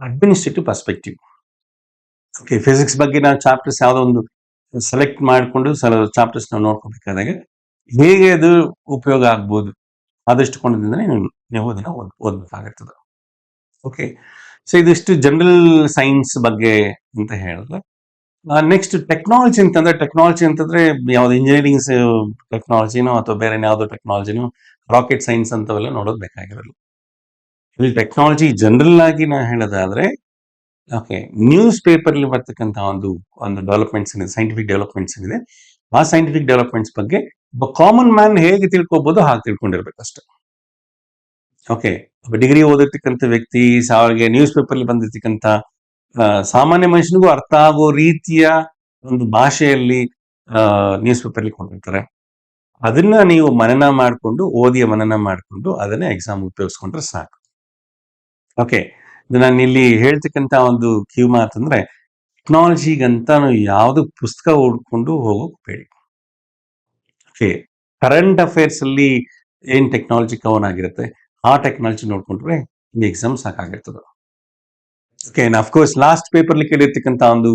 ಅಡ್ಮಿನಿಸ್ಟ್ರೇಟಿವ್ ಪರ್ಸ್ಪೆಕ್ಟಿವ್. ಓಕೆ, ಫಿಸಿಕ್ಸ್ ಬಗ್ಗೆ ನಾವು ಚಾಪ್ಟರ್ಸ್ ಯಾವುದೋ ಒಂದು ಸೆಲೆಕ್ಟ್ ಮಾಡಿಕೊಂಡು ಚಾಪ್ಟರ್ಸ್ ನಾವು ನೋಡ್ಕೋಬೇಕಾದಾಗ ಹೇಗೆ ಅದು ಉಪಯೋಗ ಆಗ್ಬೋದು ಆ ದೃಷ್ಟಿಕೋನದಿಂದನೇ ನೀವು ಅದನ್ನ ಓದ್ಬೇಕಾಗುತ್ತದೆ. ಓಕೆ, ಸೊ ಇದಿಷ್ಟು ಜನರಲ್ ಸೈನ್ಸ್ ಬಗ್ಗೆ ಅಂತ ಹೇಳಿದ್ರೆ, ನೆಕ್ಸ್ಟ್ ಟೆಕ್ನಾಲಜಿ ಅಂತಂದ್ರೆ ಯಾವ್ದು ಇಂಜಿನಿಯರಿಂಗ್ ಟೆಕ್ನಾಲಜಿನೋ ಅಥವಾ ಬೇರೆ ಯಾವ್ದೋ ಟೆಕ್ನಾಲಜಿನೋ, ರಾಕೆಟ್ ಸೈನ್ಸ್ ಅಂತವೆಲ್ಲ ನೋಡೋದು ಬೇಕಾಗಿರಲ್ಲ. ಇಲ್ಲಿ ಟೆಕ್ನಾಲಜಿ ಜನರಲ್ ಆಗಿ ನಾ ಹೇಳೋದಾದ್ರೆ ಓಕೆ. ನ್ಯೂಸ್ ಪೇಪರ್‌ಲಿ ಬರ್ತಕ್ಕಂಥ ಒಂದು ಒಂದು ಡೆವಲಪ್‌ಮೆಂಟ್ಸ್ ಏನಿದೆ, ಸೈಂಟಿಫಿಕ್ ಡೆವಲಪ್‌ಮೆಂಟ್ಸ್ ಏನಿದೆ, ಆ ಸೈಂಟಿಫಿಕ್ ಡೆವಲಪ್‌ಮೆಂಟ್ಸ್ ಬಗ್ಗೆ ಒಬ್ಬ ಕಾಮನ್ ಮ್ಯಾನ್ ಹೇಗೆ ತಿಳ್ಕೊಬೋದು ಹಾಗೆ ತಿಳ್ಕೊಂಡಿರ್ಬೇಕಷ್ಟೆ. ಓಕೆ. ಒಬ್ಬ ಡಿಗ್ರಿ ಓದಿರ್ತಕ್ಕಂಥ ವ್ಯಕ್ತಿ ಸಾವಿಗೆ ನ್ಯೂಸ್ ಪೇಪರ್‌ಲಿ ಬಂದಿರ್ತಕ್ಕಂಥ ಸಾಮಾನ್ಯ ಮನುಷ್ಯನಿಗೂ ಅರ್ಥ ಆಗೋ ರೀತಿಯ ಒಂದು ಭಾಷೆಯಲ್ಲಿ ನ್ಯೂಸ್ ಪೇಪರ್‌ಲಿ ಕೊಟ್ಟಿರ್ತಾರೆ. ಅದನ್ನ ನೀವು ಮನನ ಮಾಡ್ಕೊಂಡು ಅದನ್ನ ಎಕ್ಸಾಮ್ ಉಪಯೋಗಿಸ್ಕೊಂಡ್ರೆ ಸಾಕು. ಓಕೆ. ನಾನು ಇಲ್ಲಿ ಹೇಳ್ತಕ್ಕಂಥ ಒಂದು ಕಿವಿ ಮಾತಂದ್ರೆ ಟೆಕ್ನಾಲಜಿಗಂತ ಯಾವ್ದು ಪುಸ್ತಕ ಓದ್ಕೊಂಡು ಹೋಗೋಕ್ ಬೇಡಿ. ಓಕೆ. ಕರೆಂಟ್ ಅಫೇರ್ಸ್ ಅಲ್ಲಿ ಏನ್ ಟೆಕ್ನಾಲಜಿ ಕವರ್ ಆಗಿರುತ್ತೆ ಆ ಟೆಕ್ನಾಲಜಿ ನೋಡ್ಕೊಂಡ್ರೆ ಈ ಎಕ್ಸಾಮ್ ಸಾಕಾಗಿರ್ತದೆ. ಓಕೆ. ಅಫ್ಕೋರ್ಸ್ ಲಾಸ್ಟ್ ಪೇಪರ್ಲಿ ಕೇಳಿರ್ತಕ್ಕಂಥ ಒಂದು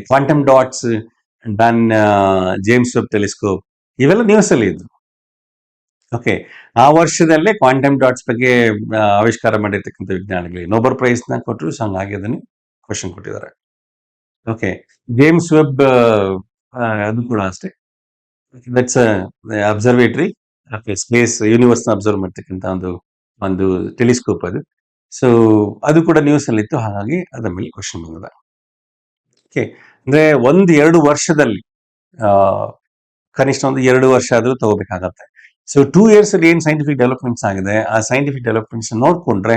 quantum dots done James Webb telescope ಇವೆಲ್ಲ ನ್ಯೂಸ್ ಅಲ್ಲಿ ಇದ್ವು. ಓಕೆ. ಆ ವರ್ಷದಲ್ಲೇ ಕ್ವಾಂಟಮ್ ಡಾಟ್ಸ್ ಬಗ್ಗೆ ಆವಿಷ್ಕಾರ ಮಾಡಿರ್ತಕ್ಕಂಥ ವಿಜ್ಞಾನಿಗಳಿಗೆ ನೊಬೆಲ್ ಪ್ರೈಸ್ ನ ಕೊಟ್ಟರು. ಸೊ ಹಂಗಾಗಿ ಅದನ್ನು ಕ್ವಶನ್ ಕೊಟ್ಟಿದ್ದಾರೆ. ಓಕೆ. ಜೇಮ್ಸ್ ವೆಬ್ ಅದು ಕೂಡ ಅಷ್ಟೇ. ದಟ್ಸ್ ಅಬ್ಸರ್ವೇಟರಿ ಸ್ಪೇಸ್ ಯೂನಿವರ್ಸ್ ನ ಅಬ್ಸರ್ವ್ ಮಾಡ್ತಕ್ಕಂಥ ಒಂದು ಒಂದು ಟೆಲಿಸ್ಕೋಪ್ ಅದು. ಸೊ ಅದು ಕೂಡ ನ್ಯೂಸ್ ಅಲ್ಲಿ ಇತ್ತು. ಹಾಗಾಗಿ ಅದರ ಮೇಲೆ ಕ್ವಶನ್ ಬಂದಿದೆ. ಓಕೆ. ಅಂದ್ರೆ 1-2 ವರ್ಷದಲ್ಲಿ ಆ, ಕನಿಷ್ಠ ಒಂದು 2 ವರ್ಷ ಆದ್ರೂ ತಗೋಬೇಕಾಗತ್ತೆ. ಸೊ 2 ಇಯರ್ಸ್ ಅಲ್ಲಿ ಏನ್ ಸೈಂಟಿಫಿಕ್ ಡೆವಲಪ್ಮೆಂಟ್ಸ್ ಆಗಿದೆ ಆ ಸೈಂಟಿಫಿಕ್ ಡೆವಲಪ್ಮೆಂಟ್ಸ್ ನೋಡ್ಕೊಂಡ್ರೆ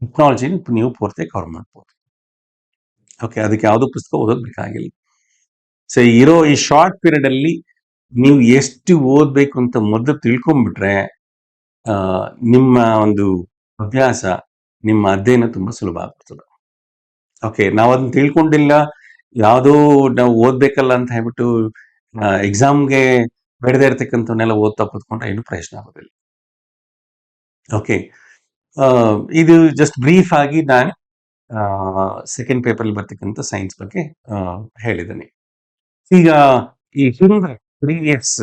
ಟೆಕ್ನಾಲಜಿ ನೀವು ಪೂರ್ತಿ ಕವರ್ ಮಾಡ್ಬೋದು. ಓಕೆ. ಅದಕ್ಕೆ ಯಾವುದೋ ಪುಸ್ತಕ ಓದೋದ್ ಬೇಕಾಗಿಲ್ಲ. ಸೊ ಇರೋ ಈ ಶಾರ್ಟ್ ಪೀರಿಯಡ್ ಅಲ್ಲಿ ನೀವು ಎಷ್ಟು ಓದ್ಬೇಕು ಅಂತ ಮೊದಲು ತಿಳ್ಕೊಂಡ್ಬಿಟ್ರೆ ನಿಮ್ಮ ಒಂದು ಅಭ್ಯಾಸ, ನಿಮ್ಮ ಅಧ್ಯಯನ ತುಂಬಾ ಸುಲಭ ಆಗ್ಬಿಡ್ತದೆ. ಓಕೆ. ನಾವು ಅದನ್ನ ತಿಳ್ಕೊಂಡಿಲ್ಲ, ಯಾವುದೋ ನಾವು ಓದ್ಬೇಕಲ್ಲ ಅಂತ ಹೇಳ್ಬಿಟ್ಟು ಎಕ್ಸಾಮ್ಗೆ ಬೇಡದೇ ಇರ್ತಕ್ಕಂಥವನ್ನೆಲ್ಲ ಓದ್ತಾ ಕೂತ್ಕೊಂಡ್ರೆ ಏನು ಪ್ರಯೋಜನ ಆಗೋದಿಲ್ಲ. ಓಕೆ. ಇದು ಜಸ್ಟ್ ಬ್ರೀಫ್ ಆಗಿ ನಾನು ಸೆಕೆಂಡ್ ಪೇಪರ್ ಬರ್ತಕ್ಕಂಥ ಸೈನ್ಸ್ ಬಗ್ಗೆ ಹೇಳಿದ್ದೀನಿ. ಈಗ ಈ ಹಿಂದೆ ಪ್ರೀವಿಯಸ್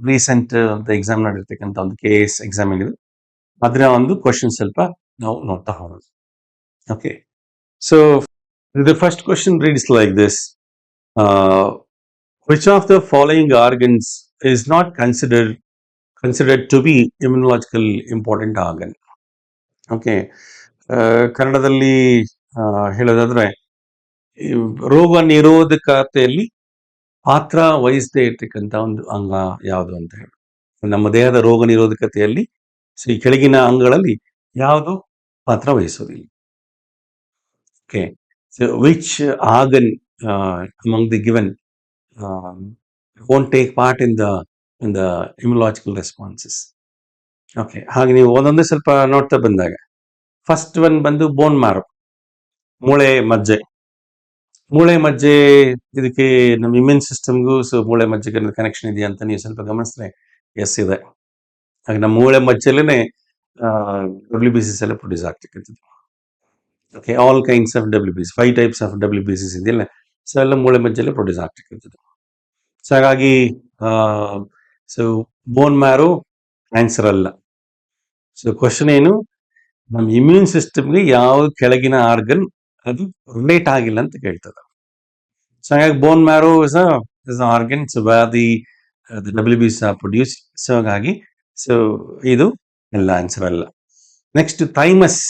ರೀಸೆಂಟ್ ಅಂತ ಎಕ್ಸಾಮ್ ನಡೆದಿರ್ತಕ್ಕಂಥ ಒಂದು KS ಎಕ್ಸಾಮ್ ಏನಿದೆ ಅದರ ಒಂದು ಕ್ವಶನ್ ಸ್ವಲ್ಪ ನಾವು ನೋಡ್ತಾ ಹೋಗೋಣ. Okay. So the first question reads like this: which of the following organs is not considered to be immunological important organ? Okay. ಕನ್ನಡದಲ್ಲಿ ಹೇಳೋದಾದ್ರೆ ಈ ರೋಗ ನಿರೋಧಕತೆಯಲ್ಲಿ ಪಾತ್ರ ವಹಿಸದೇ ಇರ್ತಕ್ಕಂಥ ಒಂದು ಅಂಗ ಯಾವುದು ಅಂತ ಹೇಳಿ, ನಮ್ಮ ದೇಹದ ರೋಗ ನಿರೋಧಕತೆಯಲ್ಲಿ ಈ ಕೆಳಗಿನ ಅಂಗಗಳಲ್ಲಿ ಯಾವುದು ಪಾತ್ರ ವಹಿಸೋದಿಲ್ಲ. Okay. So which organ among the given won't take part in the immunological responses? Okay. ಹಾಗೆ ನೀವು ಒಂದೊಂದೇ ಸ್ವಲ್ಪ ನೋಡ್ತಾ ಬಂದಾಗ ಫಸ್ಟ್ ಒನ್ ಬಂದು ಬೋನ್ ಮ್ಯಾರೋ, ಮೂಳೆ ಮಜ್ಜೆ. ಮೂಳೆ ಮಜ್ಜೆ ಇದಕ್ಕೆ ನಮ್ಮ ಇಮ್ಯೂನ್ ಸಿಸ್ಟಮ್ಗೂ ಮೂಳೆ ಮಜ್ಜೆಗೆ ಕನೆಕ್ಷನ್ ಇದೆಯಾ ಅಂತ ನೀವು ಸ್ವಲ್ಪ ಗಮನಿಸಿದ್ರೆ ಎಸ್ ಇದೆ. ಹಾಗೆ ನಮ್ಮ ಮೂಳೆ ಮಜ್ಜೆಲೇನೆ WBCs ಎಲ್ಲ ಪ್ರೊಡ್ಯೂಸ್ ಆಗ್ತಕ್ಕಂಥದ್ದು. Okay. All kinds of WBC, 5 types of WBCs ಇದೆಯಲ್ಲ, ಸೊ ಎಲ್ಲ ಮೂಳೆ ಮಜ್ಜೆಲ್ಲೇ ಪ್ರೊಡ್ಯೂಸ್ ಆಗ್ತಕ್ಕಂಥದ್ದು. ಸೊ ಹಾಗಾಗಿ ಸೊ ಬೋನ್ ಮ್ಯಾರೋ ಆನ್ಸರ್ ಅಲ್ಲ. ಸೊ ಕ್ವಶನ್ ಏನು, ನಮ್ಮ ಇಮ್ಯೂನ್ ಸಿಸ್ಟಮ್ಗೆ ಯಾವ ಕೆಳಗಿನ ಆರ್ಗನ್ ಅದು ರಿಲೇಟ್ ಆಗಿಲ್ಲ ಅಂತ ಕೇಳ್ತದೆ. ಸೊ ಹಾಗಾಗಿ bone marrow is organ the WBCs are produce. So ಹಾಗಾಗಿ ಸೊ ಇದು ಎಲ್ಲ ಆನ್ಸರ್ ಅಲ್ಲ. ನೆಕ್ಸ್ಟ್ ಥೈಮಸ್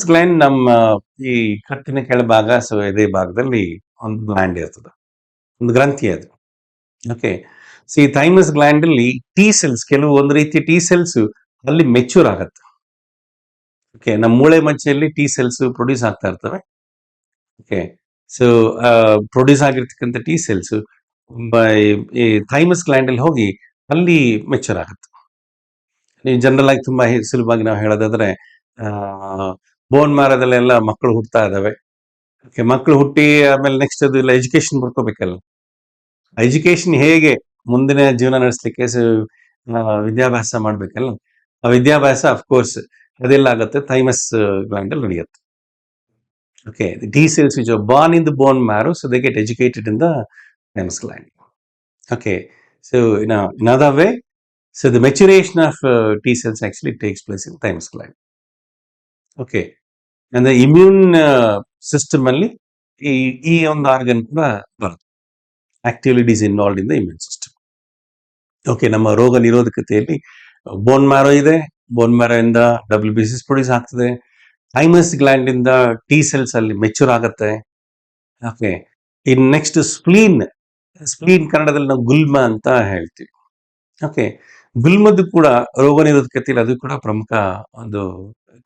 ಗ್ಲ್ಯಾಂಡ್ ನಮ್ಮ ಈ ಕತ್ತಿನ ಕೆಳಭಾಗ, ಸೊ ಎದೆ ಭಾಗದಲ್ಲಿ ಒಂದು ಗ್ಲ್ಯಾಂಡ್ ಇರ್ತದೆ, ಒಂದು ಗ್ರಂಥಿ ಅದು. ಓಕೆ. ಸೊ ಈ ಥೈಮಸ್ ಗ್ಲ್ಯಾಂಡ್ ಅಲ್ಲಿ ಟಿ ಸೆಲ್ಸ್, ಕೆಲವು ಒಂದು ರೀತಿಯ ಟಿ ಸೆಲ್ಸ್ ಅಲ್ಲಿ ಮೆಚ್ಯೂರ್ ಆಗತ್ತೆ. ಓಕೆ. ನಮ್ಮ ಮೂಳೆ ಮಜ್ಜೆಯಲ್ಲಿ ಟಿ ಸೆಲ್ಸ್ ಪ್ರೊಡ್ಯೂಸ್ ಆಗ್ತಾ ಇರ್ತವೆ. ಓಕೆ. ಸೊ ಪ್ರೊಡ್ಯೂಸ್ ಆಗಿರ್ತಕ್ಕಂಥ ಟಿ ಸೆಲ್ಸ್ ಈ ಥೈಮಸ್ ಗ್ಲ್ಯಾಂಡ್ ಅಲ್ಲಿ ಹೋಗಿ ಅಲ್ಲಿ ಮೆಚ್ಯೂರ್ ಆಗುತ್ತೆ. ನೀವು ಜನರಲ್ ಆಗಿ ತುಂಬಾ ಸುಲಭವಾಗಿ ನಾವು ಹೇಳೋದಾದ್ರೆ ಬೋನ್ ಮ್ಯಾರೋದಲ್ಲೆಲ್ಲ ಮಕ್ಕಳು ಹುಟ್ಟತಾ ಇದಾವೆ. ಓಕೆ. ಮಕ್ಕಳು ಹುಟ್ಟಿ ಆಮೇಲೆ ನೆಕ್ಸ್ಟ್ ಅದು ಎಲ್ಲ ಎಜುಕೇಶನ್ ಬರ್ಕೋಬೇಕಲ್ಲ. ಎಜುಕೇಶನ್ ಹೇಗೆ ಮುಂದಿನ ಜೀವನ ನಡೆಸಲಿಕ್ಕೆ ವಿದ್ಯಾಭ್ಯಾಸ ಮಾಡ್ಬೇಕಲ್ಲ, ಆ ವಿದ್ಯಾಭ್ಯಾಸ ಅಫ್ಕೋರ್ಸ್ ಅದೆಲ್ಲ ಆಗುತ್ತೆ ಥೈಮಸ್ ಗ್ಲ್ಯಾಂಡ್ ಅಲ್ಲಿ ನಡೆಯುತ್ತೆ. Okay. The T cells which are born in the bone marrow, so they get educated in the thymus gland. Okay. So in another way, so the maturation of T cells actually takes place in thymus gland. Okay. And the immune system ಅಲ್ಲಿ ಈ ಒಂದು organ ಕೂಡ ಬರುತ್ತೆ. Actively is involved in the immune system. Okay. ನಮ್ಮ ರೋಗ ನಿರೋಧಕತೆಯಲ್ಲಿ bone marrow ಇದೆ, bone marrow ಇಂದ WBCs produce ಆಗ್ತದೆ. ಥೈಮಸ್ ಗ್ಲ್ಯಾಂಡ್ ಇಂದ ಟಿ ಸೆಲ್ಸ್ ಅಲ್ಲಿ ಮೆಚೂರ್ ಆಗುತ್ತೆ. ಓಕೆ, ಇನ್ ನೆಕ್ಸ್ಟ್ ಸ್ಪ್ಲೀನ್. ಸ್ಪ್ಲೀನ್ ಕನ್ನಡದಲ್ಲಿ ನಾವು ಗುಲ್ಮ ಅಂತ ಹೇಳ್ತೀವಿ. ಓಕೆ, ಗುಲ್ಮದ್ದು ಕೂಡ ರೋಗ ನಿರೋಧಕತೆಯಲ್ಲಿ ಅದು ಕೂಡ ಪ್ರಮುಖ ಒಂದು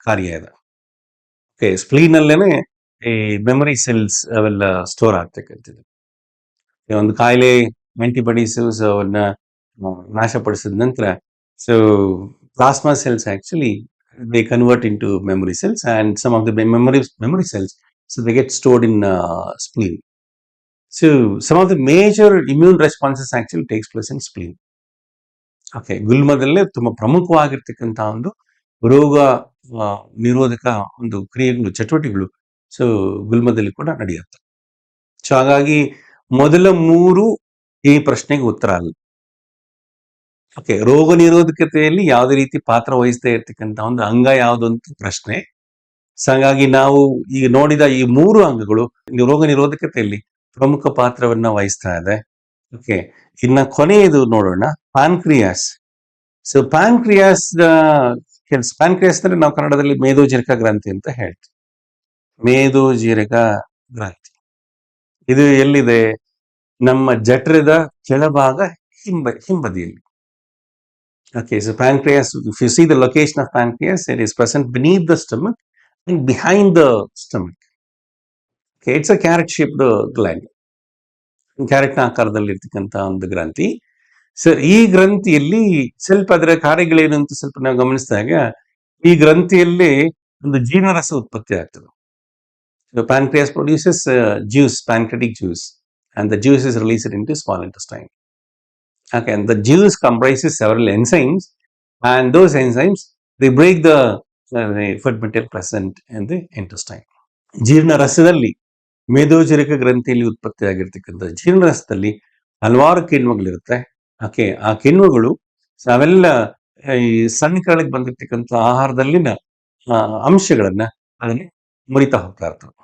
ಕಾರ್ಯ ಇದೆ. ಓಕೆ, ಸ್ಪ್ಲೀನ್ ಅಲ್ಲೇನೆ ಈ ಮೆಮೊರಿ ಸೆಲ್ಸ್ ಅವೆಲ್ಲ ಸ್ಟೋರ್ ಆಗ್ತಕ್ಕಂಥದ್ದು. ಒಂದು ಕಾಯಿಲೆ ಆಂಟಿಬಾಡೀಸ್ ಅವನ್ನ ನಾಶಪಡಿಸಿದ ನಂತರ, so plasma cells actually they convert in to memory cells and some of the memory cells, so they get stored in spleen. So some of the major immune responses actually takes place in spleen. Okay, ಗುಲ್ಮದಲ್ಲೇ ತುಂಬಾ ಪ್ರಮುಖವಾಗಿರ್ತಕ್ಕಂಥ ಒಂದು ರೋಗ ನಿರೋಧಕ ಒಂದು ಕ್ರಿಯೆಗಳು, ಚಟುವಟಿಕೆಗಳು so ಗುಲ್ಮದಲ್ಲಿ ಕೂಡ ನಡೆಯುತ್ತೆ. ಸೊ ಹಾಗಾಗಿ ಮೊದಲ 3 ಈ ಪ್ರಶ್ನೆಗೆ ಉತ್ತರ ಅಲ್ಲ. ಓಕೆ, ರೋಗ ನಿರೋಧಕತೆಯಲ್ಲಿ ಯಾವುದೇ ರೀತಿ ಪಾತ್ರ ವಹಿಸದೇ ಇರ್ತಕ್ಕಂಥ ಒಂದು ಅಂಗ ಯಾವುದು ಅಂತ ಪ್ರಶ್ನೆ. ಸೊ ಹಾಗಾಗಿ ನಾವು ಈಗ ನೋಡಿದ ಈ 3 ಅಂಗಗಳು ರೋಗ ನಿರೋಧಕತೆಯಲ್ಲಿ ಪ್ರಮುಖ ಪಾತ್ರವನ್ನ ವಹಿಸ್ತಾ ಇದೆ. ಓಕೆ, ಇನ್ನ ಕೊನೆಯದು ನೋಡೋಣ, ಪ್ಯಾನ್ಕ್ರಿಯಾಸ್. ಸೊ ಪ್ಯಾನ್ಕ್ರಿಯಾಸ್ ಅಂದ್ರೆ ನಾವು ಕನ್ನಡದಲ್ಲಿ ಮೇದೋಜೀರಕ ಗ್ರಂಥಿ ಅಂತ ಹೇಳ್ತೀವಿ. ಮೇದೋಜೀರಕ ಗ್ರಂಥಿ ಇದು ಎಲ್ಲಿದೆ? ನಮ್ಮ ಜಠರದ ಕೆಳಭಾಗ ಹಿಂಬದಿಯಲ್ಲಿ. Okay, so pancreas, if you see the location of pancreas, it is present beneath the stomach and behind the stomach. Okay, it's a carrot-shaped gland. ಕ್ಯಾರೆಟ್ನ ಆಕಾರದಲ್ಲಿ ಇರ್ತಕ್ಕಂಥ ಒಂದು ಗ್ರಂಥಿ. ಸರ್, ಈ ಗ್ರಂಥಿಯಲ್ಲಿ ಸ್ವಲ್ಪ ಅದರ ಕಾರ್ಯಗಳೇನು ಅಂತ ಸ್ವಲ್ಪ ನಾವು ಗಮನಿಸಿದಾಗ, ಈ ಗ್ರಂಥಿಯಲ್ಲಿ ಒಂದು ಜೀರ್ಣರಸ ಉತ್ಪತ್ತಿ ಆಗ್ತದೆ. Pancreas produces juice, pancreatic juice, and the juice is released into small intestine. Okay, and the juice comprises several enzymes, and those enzymes they break the food material present in the intestine. ಜೀರ್ಣರಸದಲ್ಲಿ, ಮೇದೋಜೀರಕ ಗ್ರಂಥಿಯಲ್ಲಿ ಉತ್ಪತ್ತಿಯಾಗಿರ್ತಕ್ಕಂಥ ಜೀರ್ಣರಸದಲ್ಲಿ ಹಲವಾರು ಕಿಣ್ವಗಳಿರುತ್ತೆ. Okay, ಆ ಕಿಣ್ವಗಳು ಅವೆಲ್ಲ ಈ ಸಣ್ಣ ಕರಳಿಗೆ ಬಂದಿರ್ತಕ್ಕಂಥ ಆಹಾರದಲ್ಲಿನ ಅಂಶಗಳನ್ನ ಅದನ್ನ ಮುರಿತಾ ಹೋಗ್ತಾ ಇರ್ತವೆ.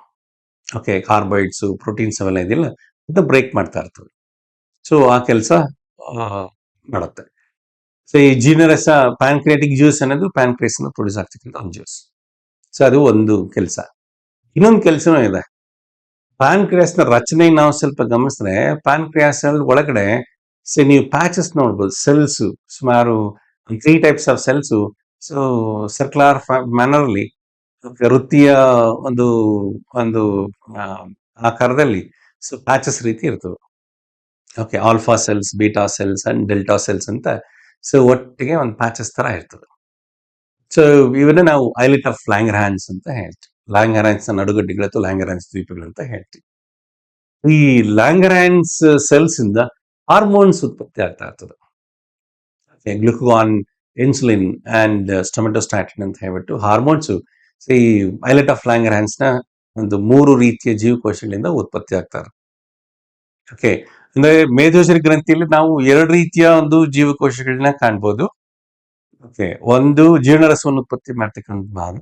ಓಕೆ, ಕಾರ್ಬೋಹೈಡ್ರೇಟ್ಸ್, ಪ್ರೋಟೀನ್ಸ್ ಅವೆಲ್ಲ ಇದೆಯಲ್ಲ, ಅದು ಬ್ರೇಕ್ ಮಾಡ್ತಾ ಇರ್ತವೆ. ಸೊ ಆ ಕೆಲಸ ಮಾಡುತ್ತೆ. ಸೊ ಈ ಜೀರ್ಣರಸ, ಪ್ಯಾನ್ಕ್ರಿಯಾಟಿಕ್ ಜ್ಯೂಸ್ ಅನ್ನೋದು ಪ್ಯಾನ್ಕ್ರಿಯಾಸ್ ಪ್ರೊಡ್ಯೂಸ್ ಆಗ್ತಕ್ಕಂಥ ಒಂದು ಜ್ಯೂಸ್. ಸೊ ಅದು ಒಂದು ಕೆಲಸ. ಇನ್ನೊಂದು ಕೆಲಸನೂ ಇದೆ. ಪ್ಯಾನ್ಕ್ರಿಯಾಸ್ ನ ರಚನೆ ನಾವು ಸ್ವಲ್ಪ ಗಮನಿಸಿದ್ರೆ, ಪ್ಯಾನ್ಕ್ರಿಯಾಸ್ ಒಳಗಡೆ ನೀವು ಪ್ಯಾಚಸ್ ನೋಡ್ಬೋದು, ಸೆಲ್ಸ್ ಸುಮಾರು 3 types of cells. So circular manner ಅಲ್ಲಿ ವೃತ್ತಿಯ ಒಂದು ಒಂದು ಆಕಾರದಲ್ಲಿ ಸೊ ಪ್ಯಾಚಸ್ ರೀತಿ ಇರ್ತವೆ. Okay, alpha cells, beta cells and delta cells ಅಂತ. ಸೊ ಒಟ್ಟಿಗೆ ಒಂದು ಪ್ಯಾಚಸ್ ತರ ಇರ್ತದೆ. ಸೊ ಇವನ್ನ ನಾವು ಐಲೆಟ್ ಆಫ್ ಲ್ಯಾಂಗರ್ಹ್ಯಾನ್ಸ್ ಅಂತ ಹೇಳ್ತೀವಿ. ಲ್ಯಾಂಗರ್ಹ್ಯಾನ್ಸ್ ನಡುಗಡ್ಡೆಗಳು ಅಥವಾ ಲ್ಯಾಂಗರ್ಹ್ಯಾನ್ಸ್ ದ್ವೀಪಗಳು ಅಂತ ಹೇಳ್ತೀವಿ. ಈ ಲ್ಯಾಂಗರ್ಹ್ಯಾನ್ಸ್ ಸೆಲ್ಸ್ ಇಂದ ಹಾರ್ಮೋನ್ಸ್ ಉತ್ಪತ್ತಿ ಆಗ್ತಾ ಇರ್ತದೆ. ಗ್ಲುಕಾನ್, ಇನ್ಸುಲಿನ್ ಅಂಡ್ ಸ್ಟೊಮೆಟೋಸ್ಟಾಟಿನ್ ಅಂತ ಹೇಳ್ಬಿಟ್ಟು ಹಾರ್ಮೋನ್ಸ್ ಈ ಐಲೆಟ್ ಆಫ್ ಲ್ಯಾಂಗರ್ಹ್ಯಾನ್ಸ್ ನ ಒಂದು 3 ರೀತಿಯ ಜೀವಕೋಶಗಳಿಂದ ಉತ್ಪತ್ತಿ ಆಗ್ತಾರೆ. ಓಕೆ, ಅಂದ್ರೆ ಮೇದೋಜೀರಕ ಗ್ರಂಥಿಯಲ್ಲಿ ನಾವು 2 ರೀತಿಯ ಒಂದು ಜೀವಕೋಶಗಳನ್ನ ಕಾಣ್ಬೋದು. ಓಕೆ, ಒಂದು ಜೀರ್ಣರಸವನ್ನು ಉತ್ಪತ್ತಿ ಮಾಡ್ತಕ್ಕಂಥ ಭಾಗ.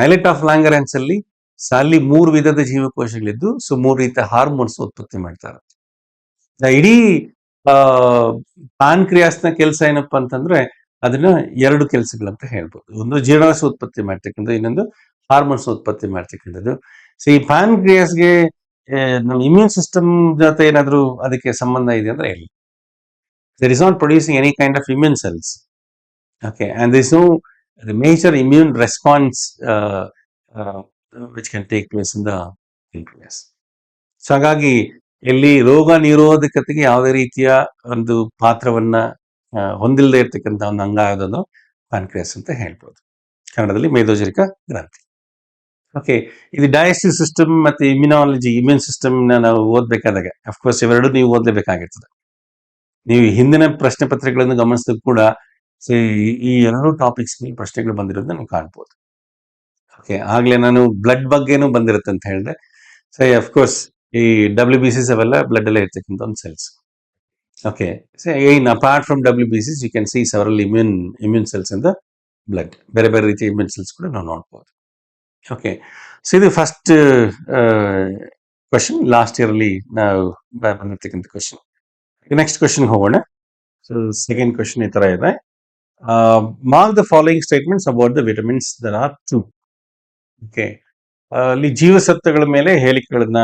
ಐಲೆಟ್ ಆಫ್ ಲ್ಯಾಂಗರ್ಹ್ಯಾನ್ಸ್ ಅಲ್ಲಿ 3 ವಿಧದ ಜೀವಕೋಶಗಳಿದ್ದು, ಸೊ 3 ರೀತಿಯ ಹಾರ್ಮೋನ್ಸ್ ಉತ್ಪತ್ತಿ ಮಾಡ್ತಾರೆ. ಇಡೀ ಪಾನ್ಕ್ರಿಯಾಸ್ನ ಕೆಲಸ ಏನಪ್ಪಾ ಅಂತಂದ್ರೆ, ಅದನ್ನ 2 ಕೆಲಸಗಳಂತ ಹೇಳ್ಬೋದು. ಒಂದು ಜೀರ್ಣರಸ ಉತ್ಪತ್ತಿ ಮಾಡ್ತಕ್ಕಂಥದ್ದು, ಇನ್ನೊಂದು ಹಾರ್ಮೋನ್ಸ್ ಉತ್ಪತ್ತಿ ಮಾಡ್ತಕ್ಕಂಥದ್ದು. ಸೊ ಈ ಪಾನ್ಕ್ರಿಯಾಸ್ಗೆ ನಮ್ಮ ಇಮ್ಯೂನ್ ಸಿಸ್ಟಮ್ ಜೊತೆ ಏನಾದ್ರು ಅದಕ್ಕೆ ಸಂಬಂಧ ಇದೆ ಅಂದ್ರೆ ಇಲ್ಲ. There is not producing any kind of immune cells. Okay, and there is no the major immune response which can take place in the pancreas. So ಹಾಗಾಗಿ ಇಲ್ಲಿ ರೋಗ ನಿರೋಧಕತೆಗೆ ಯಾವುದೇ ರೀತಿಯ ಒಂದು ಪಾತ್ರವನ್ನ ಹೊಂದಿಲ್ಲದೆ ಇರ್ತಕ್ಕಂಥ ಒಂದು ಅಂಗ ಯಾವುದನ್ನು ಪ್ಯಾನ್ಕ್ರಿಯಾಸ್ ಅಂತ ಹೇಳ್ಬೋದು. ಕನ್ನಡದಲ್ಲಿ ಮೇದೋಜೀರಕ ಗ್ರಂಥಿ. ಓಕೆ, ಇದು ಡೈಜೆಸ್ಟಿವ್ ಸಿಸ್ಟಮ್ ಮತ್ತೆ ಇಮ್ಯುನಾಲಜಿ, ಇಮ್ಯೂನ್ ಸಿಸ್ಟಮ್ ನಾವು ಓದ್ಬೇಕಾದಾಗ ಅಫ್ಕೋರ್ಸ್ ಇವೆರಡು ನೀವು ಓದಲೇಬೇಕಾಗಿರ್ತದೆ. ನೀವು ಹಿಂದಿನ ಪ್ರಶ್ನೆ ಪತ್ರಿಕೆಗಳನ್ನು ಗಮನಿಸಿದ್ರು ಕೂಡ ಈ 2 ಟಾಪಿಕ್ಸ್ ಪ್ರಶ್ನೆಗಳು ಬಂದಿರೋದನ್ನ ನೀವು ಕಾಣ್ಬೋದು. ಓಕೆ, ಆಗ್ಲೇ ನಾನು ಬ್ಲಡ್ ಬಗ್ಗೆನೂ ಬಂದಿರುತ್ತೆ ಅಂತ ಹೇಳಿದೆ. ಸೊ ಅಫ್ಕೋರ್ಸ್ ಈ WBCs ಅವೆಲ್ಲ ಬ್ಲಡ್ ಅಲ್ಲೇ ಇರ್ತಕ್ಕಂಥ ಒಂದು cells. Okay, so apart from WBCs you can see several immune cells in the blood. ಬೇರೆ ಬೇರೆ ರೀತಿಯ ಇಮ್ಯೂನ್ ಸೆಲ್ಸ್ ಕೂಡ ನಾವು ನೋಡ್ಬೋದು. ಓಕೆ, ಸೊ ಇದು ಫಸ್ಟ್ ಕ್ವಶನ್, ಲಾಸ್ಟ್ ಇಯರ್ ಅಲ್ಲಿ ನಾವು ಬಂದಿರ್ತಕ್ಕಂಥ ಕ್ವಶನ್. ನೆಕ್ಸ್ಟ್ ಕ್ವಶನ್ ಹೋಗೋಣ. ಸೊ ಸೆಕೆಂಡ್ ಕ್ವಶನ್ ಈ ತರ ಇದೆ. Mark the following statements about the vitamins. There are 2. Okay. ಅಲ್ಲಿ ಜೀವಸತ್ವಗಳ ಮೇಲೆ ಹೇಳಿಕೆಗಳನ್ನ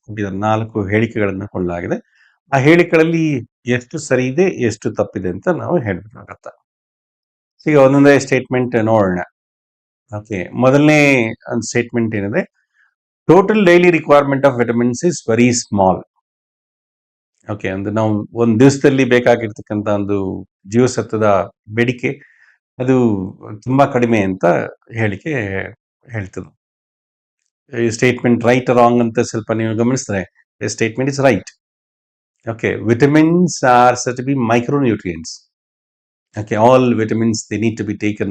ಕೊಟ್ಟಿದ್ದಾರೆ. 4 ಹೇಳಿಕೆಗಳನ್ನ ಕೊಡಲಾಗಿದೆ. ಆ ಹೇಳಿಕೆಗಳಲ್ಲಿ ಎಷ್ಟು ಸರಿ ಇದೆ, ಎಷ್ಟು ತಪ್ಪಿದೆ ಅಂತ ನಾವು ಹೇಳ್ಬೇಕಾಗತ್ತೆ. ಈಗ ಒಂದೊಂದೇ ಸ್ಟೇಟ್ಮೆಂಟ್ ನೋಡೋಣ. ಓಕೆ. ಮೊದಲನೇ ಒಂದು ಸ್ಟೇಟ್ಮೆಂಟ್ ಏನಿದೆ, total daily requirement of vitamins is very small. Okay. ಅಂದ್ರೆ ನಾವು ಒಂದು ದಿವಸದಲ್ಲಿ ಬೇಕಾಗಿರ್ತಕ್ಕಂಥ ಒಂದು ಜೀವಸತ್ವದ ಬೇಡಿಕೆ ಅದು ತುಂಬಾ ಕಡಿಮೆ ಅಂತ ಹೇಳಿಕೆ ಹೇಳ್ತದೆ. ಈ ಸ್ಟೇಟ್ಮೆಂಟ್ ರೈಟ್ ರಾಂಗ್ ಅಂತ ಸ್ವಲ್ಪ ನೀವು ಗಮನಿಸಿದ್ರೆ, statement is right. Okay. Vitamins are such to be micronutrients. Okay, all vitamins they need to be taken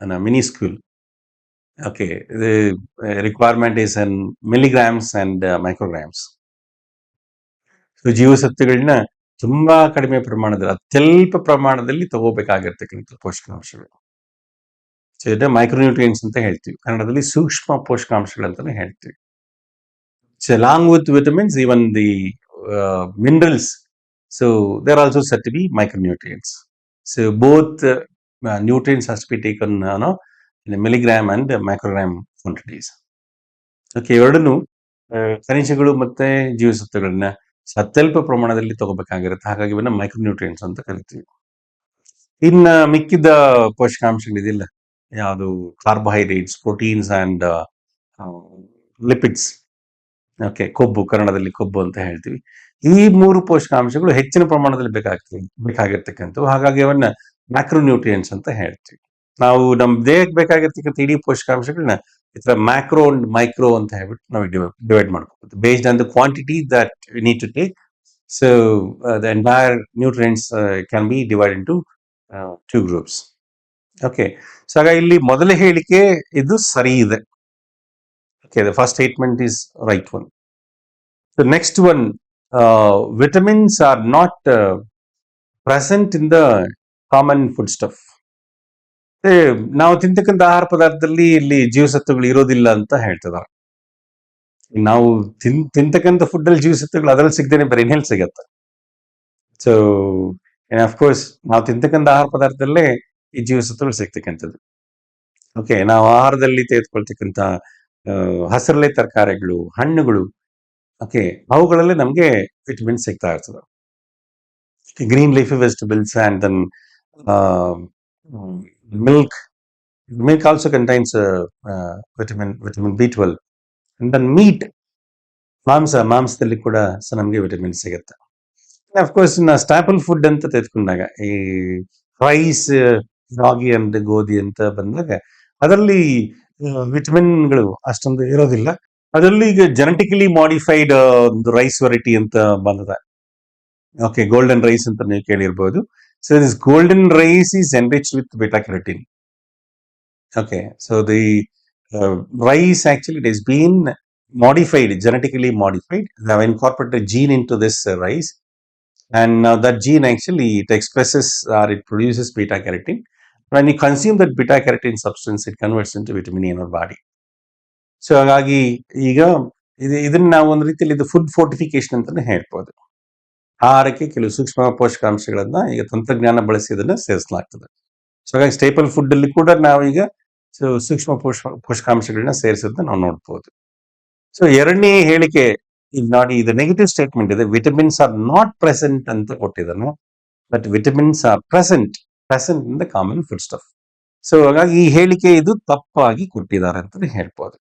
in a minuscule. Okay, the requirement is in milligrams and micrograms. So ಜೀವಸತ್ವಗಳನ್ನ ತುಂಬಾ ಕಡಿಮೆ ಪ್ರಮಾಣದಲ್ಲಿ, ಅತ್ಯಲ್ಪ ಪ್ರಮಾಣದಲ್ಲಿ ತಗೋಬೇಕಾಗಿರ್ತಕ್ಕಂಥ ಪೋಷಕಾಂಶಗಳು. ಸೊ ಇದನ್ನ micronutrients ಅಂತ ಹೇಳ್ತೀವಿ. ಕನ್ನಡದಲ್ಲಿ ಸೂಕ್ಷ್ಮ ಪೋಷಕಾಂಶಗಳು ಅಂತಾನೆ ಹೇಳ್ತೀವಿ. So along with vitamins, even the minerals, so they're also said to be micronutrients. So both nutrients has to be taken in a milligram and microgram quantities. Okay, ಎರಡನ್ನು ಖನಿಜಗಳು ಮತ್ತೆ ಜೀವಸತ್ವಗಳನ್ನ ಅತ್ಯಲ್ಪ ಪ್ರಮಾಣದಲ್ಲಿ ತಗೋಬೇಕಾಗಿರುತ್ತೆ. ಹಾಗಾಗಿ ಇವನ್ನ ಮೈಕ್ರೋನ್ಯೂಟ್ರಿಯೆಂಟ್ಸ್ ಅಂತ ಕರಿತೀವಿ. ಇನ್ನ ಮಿಕ್ಕಿದ ಪೋಷಕಾಂಶಗಳಿದಿಲ್ಲ, ಯಾವುದು carbohydrates, proteins and lipids. Okay, ಕೊಬ್ಬು, ಕನ್ನಡದಲ್ಲಿ ಕೊಬ್ಬು ಅಂತ ಹೇಳ್ತೀವಿ. ಈ 3 ಪೋಷಕಾಂಶಗಳು ಹೆಚ್ಚಿನ ಪ್ರಮಾಣದಲ್ಲಿ ಬೇಕಾಗಿರ್ತಕ್ಕಂಥವು. ಹಾಗಾಗಿ ಅವನ್ನ ಮ್ಯಾಕ್ರೋನ್ಯೂಟ್ರಿಯೆಂಟ್ಸ್ ಅಂತ ಹೇಳ್ತೀವಿ. ನಾವು ನಮ್ಮ ದೇಹಕ್ಕೆ ಬೇಕಾಗಿರ್ತಕ್ಕಂಥ ಇಡೀ ಪೋಷಕಾಂಶಗಳನ್ನ ಈ ತರ ಮ್ಯಾಕ್ರೋ ಅಂಡ್ ಮೈಕ್ರೋ ಅಂತ ಹೇಳ್ಬಿಟ್ಟು ನಾವು ಡಿವೈಡ್ ಮಾಡ್ಕೋಬಹುದು based on the quantity that we need to take. So the entire nutrients can be divide into 2 groups. Okay. So ಹಾಗಾಗಿ ಇಲ್ಲಿ ಮೊದಲ ಹೇಳಿಕೆ ಇದು ಸರಿ ಇದೆ. Okay, the first statement is right one. The next one, vitamins are not present in the common foodstuff. ನಾವು ತಿಂತಕ್ಕಂಥ ಆಹಾರ ಪದಾರ್ಥದಲ್ಲಿ ಇಲ್ಲಿ ಜೀವಸತ್ವಗಳು ಇರೋದಿಲ್ಲ ಅಂತ ಹೇಳ್ತಿದ್ದಾರೆ. ನಾವು ತಿಂತಕ್ಕಂಥ ಫುಡ್ ಅಲ್ಲಿ ಜೀವಸತ್ವಗಳು ಅದರಲ್ಲಿ ಸಿಗದೇನೆ ಬೇರೆ ಇನ್ನೆಲ್ಲಿ ಸಿಗತ್ತೆ. ಸೊ ಅಫ್ಕೋರ್ಸ್ ನಾವು ತಿಂತಕ್ಕಂಥ ಆಹಾರ ಪದಾರ್ಥದಲ್ಲೇ ಈ ಜೀವಸತ್ವಗಳು ಸಿಗ್ತಕ್ಕಂಥದ್ದು. ಓಕೆ. ನಾವು ಆಹಾರದಲ್ಲಿ ತೆಗೆದುಕೊಳ್ತಕ್ಕಂಥ ಹಸಿರಲೆ ತರಕಾರಿಗಳು, ಹಣ್ಣುಗಳು, ಓಕೆ, ಅವುಗಳಲ್ಲಿ ನಮಗೆ ವಿಟಮಿನ್ ಸಿಗ್ತಾ ಇರ್ತದೆ. Green leafy vegetables and then milk also contains vitamin B12. And then meat, ಮಾಂಸದಲ್ಲಿ ಕೂಡ ನಮಗೆ ವಿಟಮಿನ್ ಸಿಗುತ್ತೆ. ಅಫ್ಕೋರ್ಸ್ ಇನ್ನು ಸ್ಟಾಪಲ್ ಫುಡ್ ಅಂತ ತೆಗೆದುಕೊಂಡಾಗ ಈ ರೈಸ್, ರಾಗಿ ಅಂಡ್ ಗೋಧಿ ಅಂತ ಬಂದಾಗ ಅದರಲ್ಲಿ ವಿಟಮಿನ್ಗಳು ಅಷ್ಟೊಂದು ಇರೋದಿಲ್ಲ. ಅದರಲ್ಲಿ ಈಗ ಜೆನೆಟಿಕಲಿ ಮಾಡಿಫೈಡ್ ಒಂದು ರೈಸ್ ವೆರೈಟಿ ಅಂತ ಬಂದಿದೆ. ಓಕೆ, ಗೋಲ್ಡನ್ ರೈಸ್ ಅಂತ ನೀವು ಕೇಳಿರ್ಬೋದು. So this golden rice is enriched with beta carotene. Okay, so the rice actually it is been modified, genetically modified. They have incorporated a gene into this rice, and now that gene actually it expresses or it produces beta carotene. When you consume that beta carotene substance, it converts into vitamin A in our body. So ಹಾಗಾಗಿ ಈಗ ಇದನ್ನ ನಾವು ಒಂದು ರೀತಿಯಲ್ಲಿ ಇದು food fortification ಅಂತಾನೆ ಹೇಳ್ಬೋದು. ಆಹಾರಕ್ಕೆ ಕೆಲವು ಸೂಕ್ಷ್ಮ ಪೋಷಕಾಂಶಗಳನ್ನ ಈಗ ತಂತ್ರಜ್ಞಾನ ಬಳಸಿ ಅದನ್ನ ಸೇರಿಸಲಾಗ್ತದೆ. ಸೊ ಹಾಗಾಗಿ ಸ್ಟೇಪಲ್ ಫುಡ್ ಅಲ್ಲಿ ಕೂಡ ನಾವು ಈಗ ಸೂಕ್ಷ್ಮ ಪೋಷಕಾಂಶಗಳನ್ನ ಸೇರಿಸೋದನ್ನ ನಾವು ನೋಡ್ಬೋದು. ಸೊ ಎರಡನೇ ಹೇಳಿಕೆ ಇಲ್ಲಿ ನೋಡಿ, ಇದು ನೆಗೆಟಿವ್ ಸ್ಟೇಟ್ಮೆಂಟ್ ಇದೆ. ವಿಟಮಿನ್ಸ್ ಆರ್ ನಾಟ್ ಪ್ರೆಸೆಂಟ್ ಅಂತ ಕೊಟ್ಟಿದ್ದಾನೆ, but vitamins are present in the common food stuff. So ಹಾಗಾಗಿ ಈ ಹೇಳಿಕೆ ಇದು ತಪ್ಪಾಗಿ ಕೊಟ್ಟಿದ್ದಾರೆ ಅಂತ ಹೇಳ್ಬೋದು.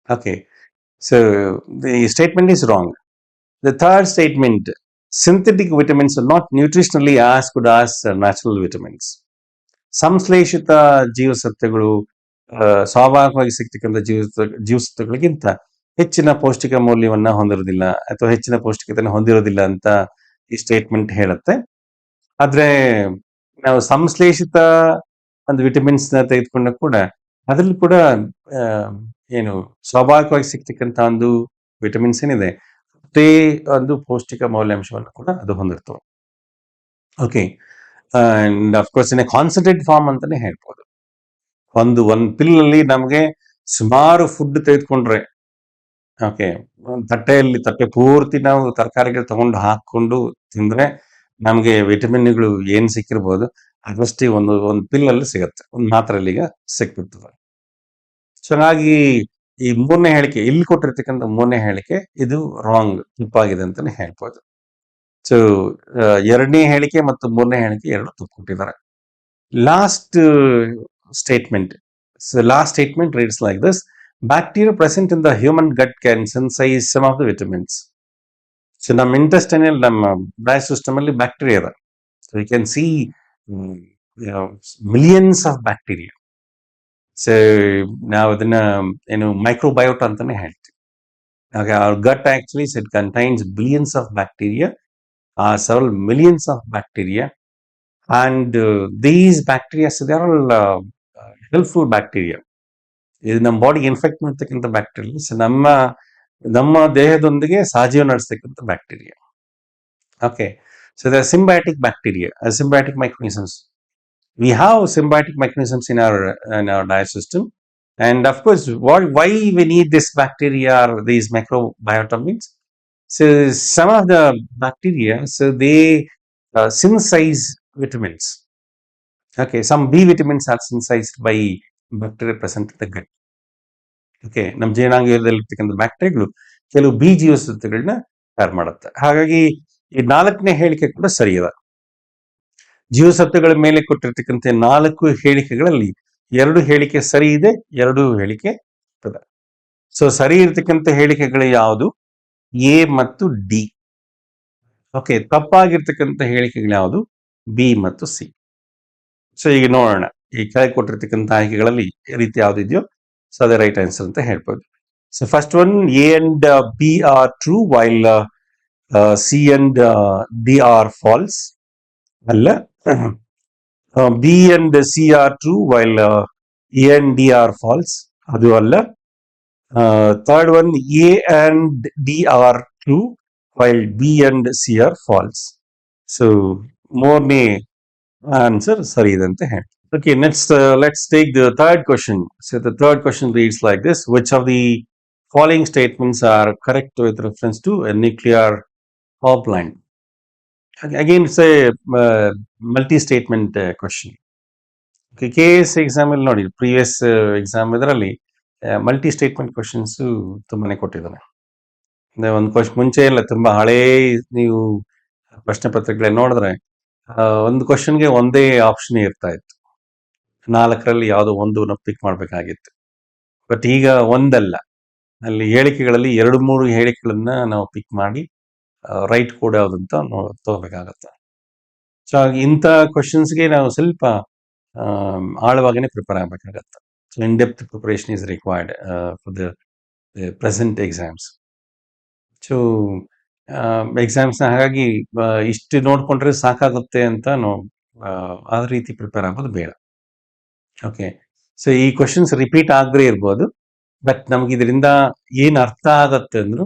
Okay, so the statement is wrong. The third statement, synthetic vitamins are not nutritionally as good as natural vitamins. ಸಂಶ್ಲೇಷಿತ ಜೀವಸತ್ವಗಳು ಸ್ವಾಭಾವಿಕವಾಗಿ ಸಿಗ್ತಕ್ಕಂಥ ಜೀವಸತ್ವಗಳಿಗಿಂತ ಹೆಚ್ಚಿನ ಪೌಷ್ಟಿಕ ಮೌಲ್ಯವನ್ನ ಹೊಂದಿರೋದಿಲ್ಲ ಅಥವಾ ಹೆಚ್ಚಿನ ಪೌಷ್ಟಿಕತೆಯನ್ನು ಹೊಂದಿರೋದಿಲ್ಲ ಅಂತ ಈ ಸ್ಟೇಟ್ಮೆಂಟ್ ಹೇಳುತ್ತೆ. ಆದ್ರೆ ನಾವು ಸಂಶ್ಲೇಷಿತ ಒಂದು ವಿಟಮಿನ್ಸ್ ನ ತೆಗೆದುಕೊಂಡ ಕೂಡ ಅದ್ರಲ್ಲಿ ಕೂಡ ಏನು ಸ್ವಾಭಾವಿಕವಾಗಿ ಸಿಗ್ತಕ್ಕಂಥ ಒಂದು ವಿಟಮಿನ್ಸ್ ಏನಿದೆ ಅಷ್ಟೇ ಒಂದು ಪೌಷ್ಟಿಕ ಮೌಲ್ಯಾಂಶವನ್ನು ಕೂಡ ಅದು ಹೊಂದಿರ್ತವೆ. Okay, and of course in concentrate form ಅಂತಾನೆ ಹೇಳ್ಬೋದು. ಒಂದು ಪಿಲ್ ಅಲ್ಲಿ ನಮಗೆ ಸುಮಾರು ಫುಡ್ ತೆಗೆದುಕೊಂಡ್ರೆ, ಓಕೆ, ತಟ್ಟೆ ಪೂರ್ತಿ ನಾವು ತರಕಾರಿಗಳು ತಗೊಂಡು ಹಾಕೊಂಡು ತಿಂದ್ರೆ ನಮಗೆ ವಿಟಮಿನ್ಗಳು ಏನ್ ಸಿಕ್ಕಿರ್ಬೋದು ಅದಷ್ಟೇ ಒಂದು ಪಿಲ್ ಅಲ್ಲಿ ಸಿಗತ್ತೆ, ಒಂದು ಮಾತ್ರೆಯಲ್ಲಿ ಈಗ ಸಿಕ್ಬಿಡ್ತದೆ. ಚೆನ್ನಾಗಿ ಈ ಮೂರನೇ ಹೇಳಿಕೆ ಇಲ್ಲಿ ಕೊಟ್ಟಿರ್ತಕ್ಕಂಥ ಮೂರನೇ ಹೇಳಿಕೆ ಇದು ರಾಂಗ್, ತಪ್ಪಾಗಿದೆ ಅಂತಾನೆ ಹೇಳ್ಬೋದು. ಸೊ ಎರಡನೇ ಹೇಳಿಕೆ ಮತ್ತು ಮೂರನೇ ಹೇಳಿಕೆ ಎರಡು ತಪ್ಪು ಕೊಟ್ಟಿದ್ದಾರೆ. Last statement. So last statement reads like this: bacteria present in the human gut can synthesize some of the vitamins. So ನಮ್ಮ intestinal, ನಮ್ಮ digestive ಅಲ್ಲಿ ಬ್ಯಾಕ್ಟೀರಿಯಾ ಇದೆ. So we can see millions of bacteria. So ನಾವು ಅದನ್ನ ಏನು ಮೈಕ್ರೋಬಯೋಟ ಅಂತಾನೆ ಹೇಳ್ತೀವಿ. ಹಾಗೆ our gut actually it contains billions of bacteria, several millions of bacteria, and these bacteria, so they are all helpful bacteria. ಇದು ನಮ್ಮ ಬಾಡಿಗೆ ಇನ್ಫೆಕ್ಟ್ ಮಾಡ್ತಕ್ಕಂಥ ಬ್ಯಾಕ್ಟೀರಿಯಾ, ನಮ್ಮ ದೇಹದೊಂದಿಗೆ ಸಹಜೀವ ನಡೆಸ್ತಕ್ಕಂಥ bacteria. Okay, so the symbiotic bacteria, symbiotic mechanisms. We have symbiotic mechanisms in our diet system, and of course, why we need this bacteria or these microbiota means. So some of the bacteria, so they synthesize vitamins. Okay, some B vitamins are synthesized by bacteria present in the gut. Okay, ನಮ್ಮ ಜೀರ್ಣಾಂಗದಲ್ಲಿರ್ತಕ್ಕಂಥ ಬ್ಯಾಕ್ಟೀರಿಯಾಗಳು ಕೆಲವು B ಜೀವಸತ್ವಗಳನ್ನ ತಯಾರು ಮಾಡುತ್ತೆ. ಹಾಗಾಗಿ ಈ ನಾಲ್ಕನೇ ಹೇಳಿಕೆ ಕೂಡ ಸರಿ ಇದೆ. ಜೀವಸತ್ವಗಳ ಮೇಲೆ ಕೊಟ್ಟಿರ್ತಕ್ಕಂಥ 4 ಹೇಳಿಕೆಗಳಲ್ಲಿ 2 ಹೇಳಿಕೆ ಸರಿ ಇದೆ, 2 ಹೇಳಿಕೆ ತಪ್ಪಿದೆ. ಸೊ ಸರಿ ಇರ್ತಕ್ಕಂಥ ಹೇಳಿಕೆಗಳು ಯಾವುದು? ಎ ಮತ್ತು ಡಿ. ಓಕೆ, ತಪ್ಪಾಗಿರ್ತಕ್ಕಂಥ ಹೇಳಿಕೆಗಳು ಯಾವುದು? ಬಿ ಮತ್ತು ಸಿ. ಸೊ ಈಗ ನೋಡೋಣ, ಈ ಕೆಳಗೆ ಕೊಟ್ಟಿರ್ತಕ್ಕಂಥ ಆಯ್ಕೆಗಳಲ್ಲಿ ಈ ರೀತಿ ಯಾವ್ದಿದೆಯೋ ಸೊ ಅದೇ ರೈಟ್ ಆನ್ಸರ್ ಅಂತ ಹೇಳ್ಬೋದು. So first one, A and B are true while C and D are false. ಅಲ್ಲ, B and C are true while A and D are false, ಅದು ಅಲ್ಲ. Third one, A and D are true while B and C are false. So ಮೂರನೇ answer ಸರಿ ಇದೆ ಅಂತ ಹೇಳಿ. Okay, next let's take the third question. So the third question reads like this: which of the following statements are correct with reference to a nuclear power plant? Again, it's a multi-statement question. Okay, KS exam ಅಲ್ಲಿ ನೋಡಿ, previous exam ಇದರಲ್ಲಿ multi statement questions ತುಂಬಾನೇ ಕೊಟ್ಟಿದ್ದಾನೆ. ಒಂದು question ಮುಂಚೆ ಇಲ್ಲ, ತುಂಬಾ ಹಳೇ ನೀವು ಪ್ರಶ್ನೆ ಪತ್ರಿಕೆ ನೋಡಿದ್ರೆ ಒಂದು ಕ್ವಶನ್ಗೆ ಒಂದೇ ಆಪ್ಷನ್ ಇರ್ತಾ ಇತ್ತು. 4ರಲ್ಲಿ ಯಾವುದೋ ಒಂದು ಪಿಕ್ ಮಾಡಬೇಕಾಗಿತ್ತು. ಬಟ್ ಈಗ ಒಂದಲ್ಲ, ಅಲ್ಲಿ ಹೇಳಿಕೆಗಳಲ್ಲಿ 2-3 ಹೇಳಿಕೆಗಳನ್ನ ನಾವು ಪಿಕ್ ಮಾಡಿ ರೈಟ್ ಕೋಡ್ ಯಾವ್ದಂತ ತಗೋಬೇಕಾಗತ್ತೆ. ಸೊ ಇಂಥ ಕ್ವಶನ್ಸ್ಗೆ ನಾವು ಸ್ವಲ್ಪ ಆಳವಾಗೇ ಪ್ರಿಪೇರ್ ಆಗಬೇಕಾಗತ್ತೆ. So in depth preparation is required for the present exams. So ಎಕ್ಸಾಮ್ಸ್ನ ಹಾಗಾಗಿ ಇಷ್ಟು ನೋಡ್ಕೊಂಡ್ರೆ ಸಾಕಾಗುತ್ತೆ ಅಂತ ಆ ರೀತಿ ಪ್ರಿಪೇರ್ ಆಗೋದು ಬೇಡ. ಓಕೆ, ಸೊ ಈ ಕ್ವಶನ್ಸ್ ರಿಪೀಟ್ ಆಗದೇ ಇರ್ಬೋದು, ಬಟ್ ನಮ್ಗೆ ಇದರಿಂದ ಏನ್ ಅರ್ಥ ಆಗತ್ತೆ ಅಂದ್ರು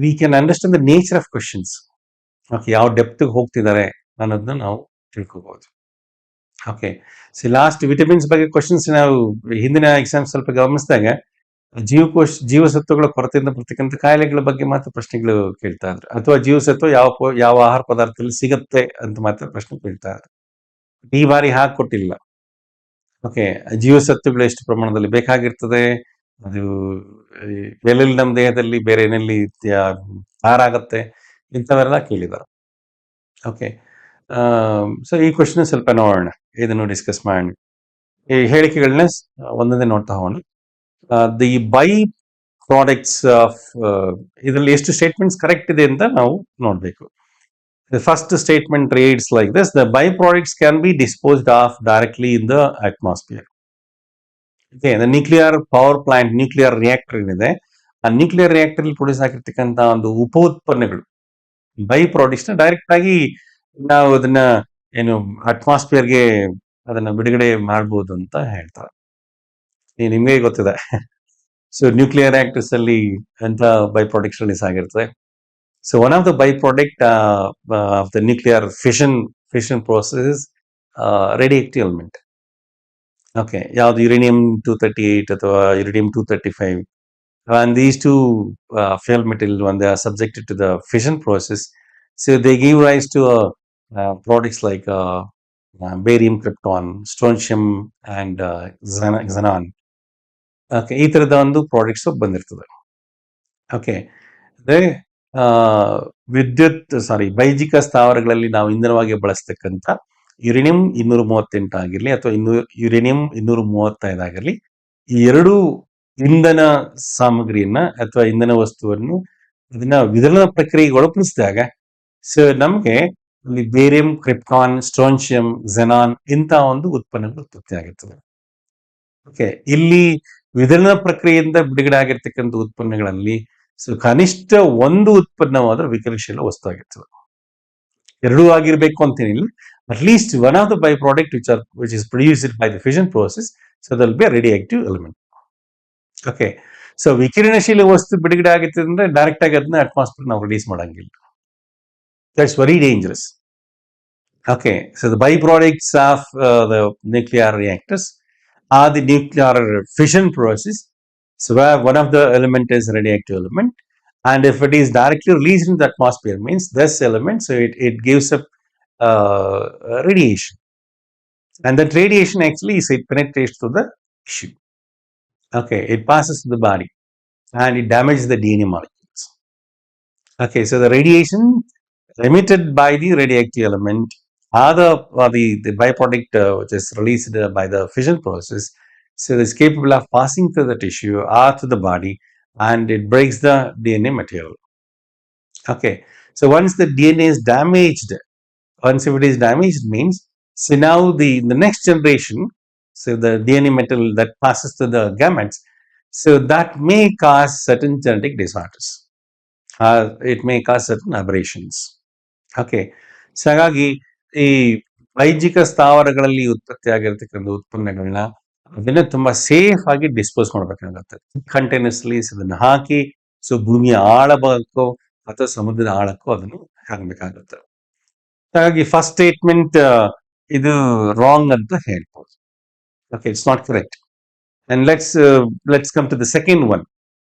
we can understand the nature of questions. Okay, ಯಾವ ಡೆಪ್ತ್ಗೆ ಹೋಗ್ತಿದ್ದಾರೆ ಅನ್ನೋದನ್ನ ನಾವು ತಿಳ್ಕೋಬಹುದು. ಓಕೆ, ಸೊ ಲಾಸ್ಟ್ ವಿಟಮಿನ್ಸ್ ಬಗ್ಗೆ ಕ್ವಶನ್ಸ್ ನಾವು ಹಿಂದಿನ ಎಕ್ಸಾಮ್ ಸ್ವಲ್ಪ ಗಮನಿಸಿದಾಗ ಜೀವಸತ್ವಗಳ ಕೊರತೆಯಿಂದ ಬರ್ತಕ್ಕಂಥ ಕಾಯಿಲೆಗಳ ಬಗ್ಗೆ ಮಾತ್ರ ಪ್ರಶ್ನೆಗಳು ಕೇಳ್ತಾ ಇದ್ರು, ಅಥವಾ ಜೀವಸತ್ವ ಯಾವ ಆಹಾರ ಪದಾರ್ಥದಲ್ಲಿ ಸಿಗತ್ತೆ ಅಂತ ಮಾತ್ರ ಪ್ರಶ್ನೆ ಕೇಳ್ತಾ ಇದ್ರು. ಈ ಬಾರಿ ಹಾಗೆ ಕೊಟ್ಟಿಲ್ಲ. ಓಕೆ, ಜೀವಸತ್ವಗಳು ಎಷ್ಟು ಪ್ರಮಾಣದಲ್ಲಿ ಬೇಕಾಗಿರ್ತದೆ, ಅದು ಎಲ್ಲೆಲ್ಲಿ ನಮ್ಮ ದೇಹದಲ್ಲಿ ಬೇರೆ ಏನೆಲ್ಲಿ ತಯಾರಾಗತ್ತೆ, ಇಂಥವೆಲ್ಲ ಕೇಳಿದಾರೆ. ಓಕೆ, ಸೊ ಈ ಕ್ವಶನ್ ಸ್ವಲ್ಪ ನೋಡೋಣ, ಇದನ್ನು ಡಿಸ್ಕಸ್ ಮಾಡೋಣ. ಈ ಹೇಳಿಕೆಗಳನ್ನ ಒಂದೊಂದೇ ನೋಡ್ತಾ ಹೋಗೋಣ. ದಿ ಬೈ ಪ್ರಾಡಕ್ಟ್ಸ್ ಆಫ್, ಇದರಲ್ಲಿ ಎಷ್ಟು ಸ್ಟೇಟ್ಮೆಂಟ್ಸ್ ಕರೆಕ್ಟ್ ಇದೆ ಅಂತ ನಾವು ನೋಡ್ಬೇಕು. The first statement reads like this: the byproducts can be disposed of directly in the atmosphere. Okay, the nuclear power plant, nuclear reactor ಏನಿದೆ, ಆ ನ್ಯೂಕ್ಲಿಯರ್ ರಿಯಾಕ್ಟರ್ ಅಲ್ಲಿ produce ಆಗಿರ್ತಕ್ಕಂಥ ಒಂದು ಉಪೋತ್ಪನ್ನಗಳು, ಬೈ ಪ್ರಾಡಕ್ಟ್ಸ್ ನ ಡೈರೆಕ್ಟ್ ಆಗಿ ನಾವು ಅದನ್ನ ಏನು ಅಟ್ಮಾಸ್ಫಿಯರ್ಗೆ ಅದನ್ನ ಬಿಡುಗಡೆ ಮಾಡಬಹುದು ಅಂತ ಹೇಳ್ತಾರೆ. ನಿಮ್ಗೆ ಗೊತ್ತಿದೆ. ಸೊ ನ್ಯೂಕ್ಲಿಯರ್ ರಿಯಾಕ್ಟರ್ಸ್ ಅಲ್ಲಿ ಎಂತ ಬೈ ಪ್ರಾಡಕ್ಟ್ಸ್ ರಿಲೀಸ್ ಆಗಿರ್ತದೆ. So one of the byproduct of the nuclear fission process is radioactive element. Okay, ಯಾವ್ದು ಯುರೇನಿಯಂ 238 ಅಥವಾ uranium 235, and these two fuel material, when they are subjected to the fission process, so they give rise to products like barium, krypton, strontium, and xenon. Okay, ಈ ತರದ ಒಂದು products ಬಂದಿರ್ತದೆ. Okay, ಅಂದ್ರೆ ಆ, ಬೈಜಿಕ ಸ್ಥಾವರಗಳಲ್ಲಿ ನಾವು ಇಂಧನವಾಗಿ ಬಳಸ್ತಕ್ಕಂಥ ಯುರೇನಿಯಂ 238 ಆಗಿರ್ಲಿ ಅಥವಾ ಯುರೇನಿಯಂ 235 ಆಗಿರ್ಲಿ, ಈ ಎರಡು ಇಂಧನ ಸಾಮಗ್ರಿಯನ್ನ ಅಥವಾ ಇಂಧನ ವಸ್ತುವನ್ನು ಅದನ್ನ ವಿತರಣಾ ಪ್ರಕ್ರಿಯೆಗೆ ಒಳಪಡಿಸಿದಾಗ ನಮ್ಗೆ ಇಲ್ಲಿ ಬೇರಿಯಂ, ಕ್ರಿಪ್ಟಾನ್, ಸ್ಟ್ರೋನ್ಶಿಯಂ, ಝೆನಾನ್ ಇಂಥ ಒಂದು ಉತ್ಪನ್ನಗಳು ಉತ್ಪತ್ತಿ ಆಗಿರ್ತದೆ. ಓಕೆ, ಇಲ್ಲಿ ವಿತರಣಾ ಪ್ರಕ್ರಿಯೆಯಿಂದ ಬಿಡುಗಡೆ ಆಗಿರ್ತಕ್ಕಂಥ ಉತ್ಪನ್ನಗಳಲ್ಲಿ ಕನಿಷ್ಠ ಒಂದು ಉತ್ಪನ್ನವಾದ ವಿಕರಿಶೀಲ ವಸ್ತು ಆಗಿರ್ತದೆ. ಎರಡೂ ಆಗಿರ್ಬೇಕು ಅಂತೇನಿಲ್ಲ, at least one of the by product which is produced by the fission process, so that'll be radioactive element. Okay, so ವಿಕಿರಣಶೀಲ ವಸ್ತು ಬಿಡುಗಡೆ ಆಗುತ್ತೆ ಅಂದ್ರೆ ಡೈರೆಕ್ಟ್ ಆಗಿ ಅದನ್ನ ಅಟ್ಮಾಸ್ಫಿಯರ್ ನಾವು ರಿಲೀಸ್ ಮಾಡಂಗಿಲ್ಲ. That's very dangerous. Okay, so the byproducts of the nuclear reactors are the nuclear fission process. So where one of the element is radioactive element, and if it is directly released in the atmosphere, means this element, so it gives up radiation, and that radiation actually it penetrates through the tissue. Okay, it passes to the body, and it damages the DNA molecules. Okay, so the radiation emitted by the radioactive element or the byproduct which is released by the fission process, so it's capable of passing through the tissue or to the body, and it breaks the DNA material. Okay, so once the DNA is damaged, if it is damaged means, so now the next generation, so the DNA material that passes to the gametes, so that may cause certain genetic disorders, it may cause certain aberrations. Okay, so ಹಾಗಾಗಿ ಈ ಬೈಜಿಕ ಸ್ಥಾವರಗಳಲ್ಲಿ ಉತ್ಪತ್ತಿ ಆಗಿರ್ತಕ್ಕಂಥ ಉತ್ಪನ್ನಗಳನ್ನ ಅದನ್ನ ತುಂಬಾ safe ಆಗಿ dispose ಮಾಡ್ಬೇಕಾಗತ್ತೆ. Containers ಅದನ್ನ ಹಾಕಿ, ಸೊ ಭೂಮಿಯ ಆಳಭಾಗಕ್ಕೋ ಅಥವಾ ಸಮುದ್ರದ ಆಳಕ್ಕೋ ಅದನ್ನು ಹಾಕಬೇಕಾಗುತ್ತೆ. ಹಾಗಾಗಿ ಫಸ್ಟ್ ಸ್ಟೇಟ್ಮೆಂಟ್ ಇದು ರಾಂಗ್ ಅಂತ ಹೇಳ್ಬೋದು. Okay, it's not correct. And let's come to the second one.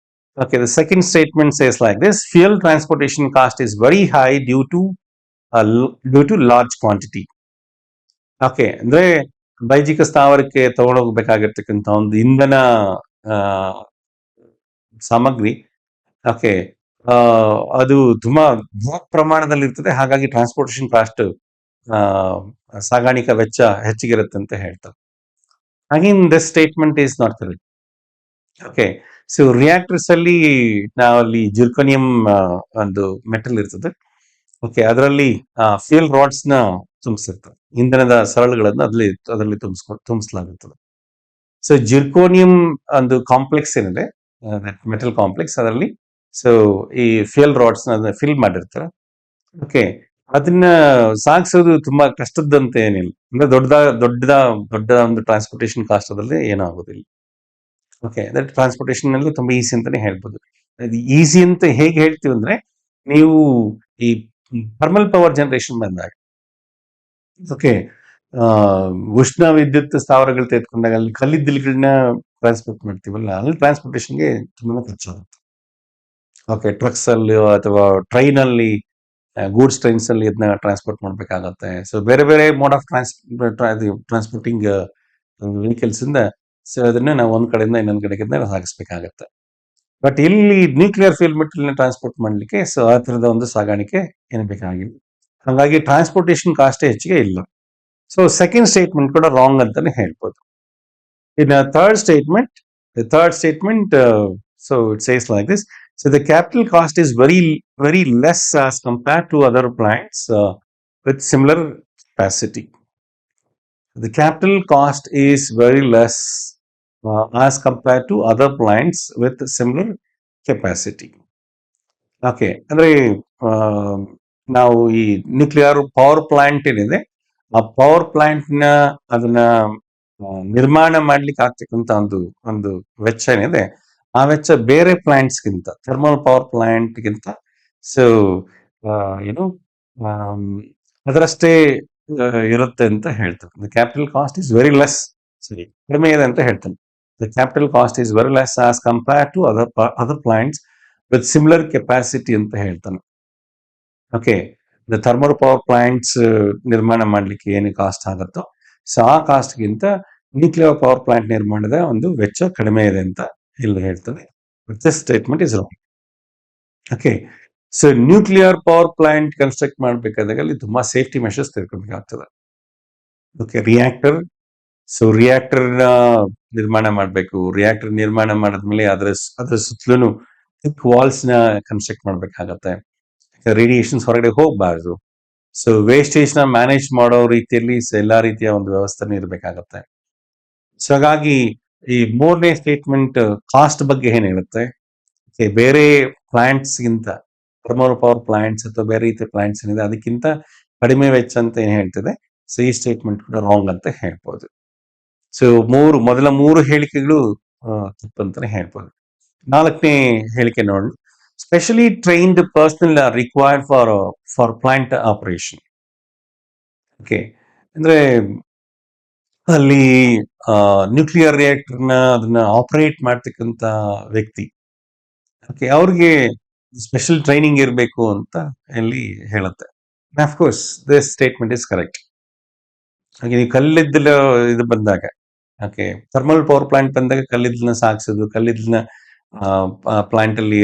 Okay, the second statement says like this: fuel transportation cost is very high due to large quantity. Okay, ಅಂದ್ರೆ ಬೈಜಿಕ ಸ್ಥಾವರಕ್ಕೆ ತಗೊಂಡೋಗ್ಬೇಕಾಗಿರ್ತಕ್ಕಂಥ ಒಂದು ಇಂಧನ ಸಾಮಗ್ರಿ, okay, ಅದು ತುಂಬಾ ಬೃಹತ್ ಪ್ರಮಾಣದಲ್ಲಿ ಇರ್ತದೆ. ಹಾಗಾಗಿ ಟ್ರಾನ್ಸ್ಪೋರ್ಟೇಷನ್ ಕಾಸ್ಟ್, ಸಾಗಾಣಿಕಾ ವೆಚ್ಚ ಹೆಚ್ಚಿಗಿರುತ್ತೆ ಅಂತ ಹೇಳ್ತಾರೆ. Again this statement is not correct. Okay, so reactors ಅಲ್ಲಿ ನಾವಲ್ಲಿ ಜಿರ್ಕೋನಿಯಂ ಒಂದು ಮೆಟಲ್ ಇರ್ತದೆ. ಓಕೆ, ಅದರಲ್ಲಿ ಫ್ಯೂಲ್ ರಾಡ್ಸ್ ನ ತುಂಬಿಸಿರ್ತಾರೆ, ಇಂಧನದ ಸರಳುಗಳನ್ನ ಅದರಲ್ಲಿ ತುಂಬಿಸಲಾಗುತ್ತದೆ. ಸೊ ಜಿರ್ಕೋನಿಯಂ ಒಂದು ಕಾಂಪ್ಲೆಕ್ಸ್ ಏನಿದೆ, ಮೆಟಲ್ ಕಾಂಪ್ಲೆಕ್ಸ್, ಅದರಲ್ಲಿ ಸೊ ಈ ಫ್ಯೂಲ್ ರಾಡ್ಸ್ ನ ಫಿಲ್ ಮಾಡಿರ್ತಾರೆ. ಓಕೆ, ಅದನ್ನ ಸಾಗಿಸೋದು ತುಂಬಾ ಕಷ್ಟದಂತೆ ಏನಿಲ್ಲ, ಅಂದ್ರೆ ದೊಡ್ಡ ಒಂದು ಟ್ರಾನ್ಸ್ಪೋರ್ಟೇಷನ್ ಕಾಸ್ಟ್ ಅದರಲ್ಲಿ ಏನೂ ಆಗೋದಿಲ್ಲ. ಓಕೆ, ದಟ್ ಟ್ರಾನ್ಸ್ಪೋರ್ಟೇಷನ್ ನಲ್ಲಿ ತುಂಬಾ ಈಸಿ ಅಂತಾನೆ ಹೇಳ್ಬೋದು. ಈಸಿ ಅಂತ ಹೇಗೆ ಹೇಳ್ತೀವಿ ಅಂದ್ರೆ, ನೀವು ಈ ಥರ್ಮಲ್ ಪವರ್ ಜನರೇಷನ್ ಬಂದಾಗ, ಓಕೆ, ಉಷ್ಣ ವಿದ್ಯುತ್ ಸ್ಥಾವರಗಳು ತೆಗೆದುಕೊಂಡಾಗ ಅಲ್ಲಿ ಕಲ್ಲಿದ್ದಲುಗಳನ್ನ ಟ್ರಾನ್ಸ್ಪೋರ್ಟ್ ಮಾಡ್ತೀವಲ್ಲ, ಅಲ್ಲಿ ಟ್ರಾನ್ಸ್ಪೋರ್ಟೇಷನ್ಗೆ ತುಂಬಾ ಖರ್ಚಾಗುತ್ತೆ. ಓಕೆ, ಟ್ರಕ್ಸ್ ಅಲ್ಲಿ ಅಥವಾ ಟ್ರೈನ್ ಅಲ್ಲಿ, ಗೂಡ್ಸ್ ಟ್ರೈನ್ಸ್ ಅಲ್ಲಿ ಇದನ್ನ ಟ್ರಾನ್ಸ್ಪೋರ್ಟ್ ಮಾಡ್ಬೇಕಾಗತ್ತೆ. ಸೊ ಬೇರೆ ಬೇರೆ ಮೋಡ್ ಆಫ್ ಟ್ರಾನ್ಸ್ಪೋರ್ಟಿಂಗ್ ವೆಹಿಕಲ್ಸ್ ಇಂದ, ಸೊ ಅದನ್ನ ನಾವು ಒಂದ್ ಕಡೆಯಿಂದ ಇನ್ನೊಂದ್ ಕಡೆಗೆ ಸಾಗಿಸ್ಬೇಕಾಗತ್ತೆ. ಬಟ್ ಇಲ್ಲಿ ನ್ಯೂಕ್ಲಿಯರ್ ಫ್ಯೂಲ್ ಮೆಟೀರಿಯಲ್ ಟ್ರಾನ್ಸ್ಪೋರ್ಟ್ ಮಾಡ್ಲಿಕ್ಕೆ ಸೊ ಆ ತರದ ಒಂದು ಸಾಗಾಣಿಕೆ ಏನು ಬೇಕಾಗಿಲ್ಲ. ಹಾಗಾಗಿ ಟ್ರಾನ್ಸ್ಪೋರ್ಟೇಷನ್ ಕಾಸ್ಟ್ ಹೆಚ್ಚಿಗೆ ಇಲ್ಲ. ಸೊ ಸೆಕೆಂಡ್ ಸ್ಟೇಟ್ಮೆಂಟ್ ಕೂಡ ರಾಂಗ್ ಅಂತಾನೆ ಹೇಳ್ಬೋದು. In third statement, so it says like this: so the capital cost is very less as compared to other plants with similar capacity. The capital cost is very less as compared to other plants with similar capacity. Okay, ಅಂದ್ರೆ ನಾವು ಈ nuclear power plant ಏನಿದೆ, ಆ power plant ನ ಅದನ್ನ ನಿರ್ಮಾಣ ಮಾಡ್ಲಿಕ್ಕೆ ಆಗ್ತಕ್ಕಂಥ ಒಂದು ವೆಚ್ಚ ಏನಿದೆ, ಆ ವೆಚ್ಚ ಬೇರೆ ಪ್ಲಾಂಟ್ಸ್ ಗಿಂತ, ಥರ್ಮಲ್ ಪವರ್ ಪ್ಲಾಂಟ್ ಗಿಂತ ಸೊ ಏನು ಅದರಷ್ಟೇ ಇರುತ್ತೆ ಅಂತ ಹೇಳ್ತಾರೆ. The capital cost is very less, ಸರಿ, ಕಡಿಮೆ ಇದೆ ಅಂತ ಹೇಳ್ತಾನೆ. The capital cost is very less as compare to other plants with similar capacity ಅಂತ ಹೇಳ್ತಾನೆ. Okay, the thermal power plants ನಿರ್ಮಾಣ ಮಾಡ್ಲಿಕ್ಕೆ ಏನು ಕಾಸ್ಟ್ ಆಗುತ್ತೋ, ಸೊ ಆ ಕಾಸ್ಟ್ ಗಿಂತ ನ್ಯೂಕ್ಲಿಯರ್ ಪವರ್ ಪ್ಲಾಂಟ್ ನಿರ್ಮಾಣದ ಒಂದು ವೆಚ್ಚ ಕಡಿಮೆ ಇದೆ ಅಂತ ಇಲ್ಲಿ ಹೇಳ್ತದೆ. This statement is wrong. Okay. So nuclear power plant construct ಮಾಡಬೇಕಾದಾಗ ಅಲ್ಲಿ ತುಂಬಾ ಸೇಫ್ಟಿ ಮೆಷರ್ಸ್ ತೆಗೆದುಕೊಳ್ಬೇಕಾಗ್ತದೆ. ಓಕೆ. ರಿಯಾಕ್ಟರ್ ನಿರ್ಮಾಣ ಮಾಡಬೇಕು. ರಿಯಾಕ್ಟರ್ ನಿರ್ಮಾಣ ಮಾಡಿದ್ಮೇಲೆ ಅದ್ರ ಸುತ್ತಲೂ ಥಿಕ್ ವಾಲ್ಸ್ ನ ಕನ್ಸ್ಟ್ರಕ್ಟ್ ಮಾಡ್ಬೇಕಾಗತ್ತೆ. ರೇಡಿಯೇಷನ್ಸ್ ಹೊರಗಡೆ ಹೋಗಬಾರ್ದು. ಸೊ ವೇಸ್ಟೇಜ್ ನ ಮ್ಯಾನೇಜ್ ಮಾಡೋ ರೀತಿಯಲ್ಲಿ ಎಲ್ಲಾ ರೀತಿಯ ಒಂದು ವ್ಯವಸ್ಥೆ ಇರಬೇಕಾಗತ್ತೆ. ಸೊ ಹಾಗಾಗಿ ಈ ಮೂರನೇ ಸ್ಟೇಟ್ಮೆಂಟ್ ಕಾಸ್ಟ್ ಬಗ್ಗೆ ಏನ್ ಹೇಳುತ್ತೆ, ಬೇರೆ ಪ್ಲಾಂಟ್ಸ್ ಗಿಂತ ಥರ್ಮಲ್ ಪವರ್ ಪ್ಲಾಂಟ್ಸ್ ಅಥವಾ ಬೇರೆ ರೀತಿಯ ಪ್ಲಾಂಟ್ಸ್ ಏನಿದೆ ಅದಕ್ಕಿಂತ ಕಡಿಮೆ ವೆಚ್ಚ ಅಂತ ಏನ್ ಹೇಳ್ತಿದೆ. ಸೊ ಈ ಸ್ಟೇಟ್ಮೆಂಟ್ ಕೂಡ ರಾಂಗ್ ಅಂತ ಹೇಳ್ಬೋದು. ಸೊ ಮೊದಲ ಮೂರು ಹೇಳಿಕೆಗಳು ತಪ್ಪಂತಾನೆ ಹೇಳ್ಬೋದು. ನಾಲ್ಕನೇ ಹೇಳಿಕೆ ನೋಡಿ, specially trained personnel are required for plant operation. Okay. ಅಂದ್ರೆ ಅಲ್ಲಿ ನ್ಯೂಕ್ಲಿಯರ್ ರಿಯಾಕ್ಟರ್ನ ಅದನ್ನ ಆಪರೇಟ್ ಮಾಡ್ತಕ್ಕಂಥ ವ್ಯಕ್ತಿ, ಓಕೆ, ಅವ್ರಿಗೆ ಸ್ಪೆಷಲ್ ಟ್ರೈನಿಂಗ್ ಇರಬೇಕು ಅಂತ ಇಲ್ಲಿ ಹೇಳುತ್ತೆ. Of course this statement is correct. ಹಾಗೆ ನೀವು ಕಲ್ಲಿದ್ದಲ ಇದು ಬಂದಾಗ, ಓಕೆ, ಥರ್ಮಲ್ ಪವರ್ ಪ್ಲಾಂಟ್ ಬಂದಾಗ ಕಲ್ಲಿದ್ದಲನ್ನ ಸಾಗಿಸೋದು, ಕಲ್ಲಿದ್ದಲನ್ನ ಪ್ಲಾಂಟ್ ಅಲ್ಲಿ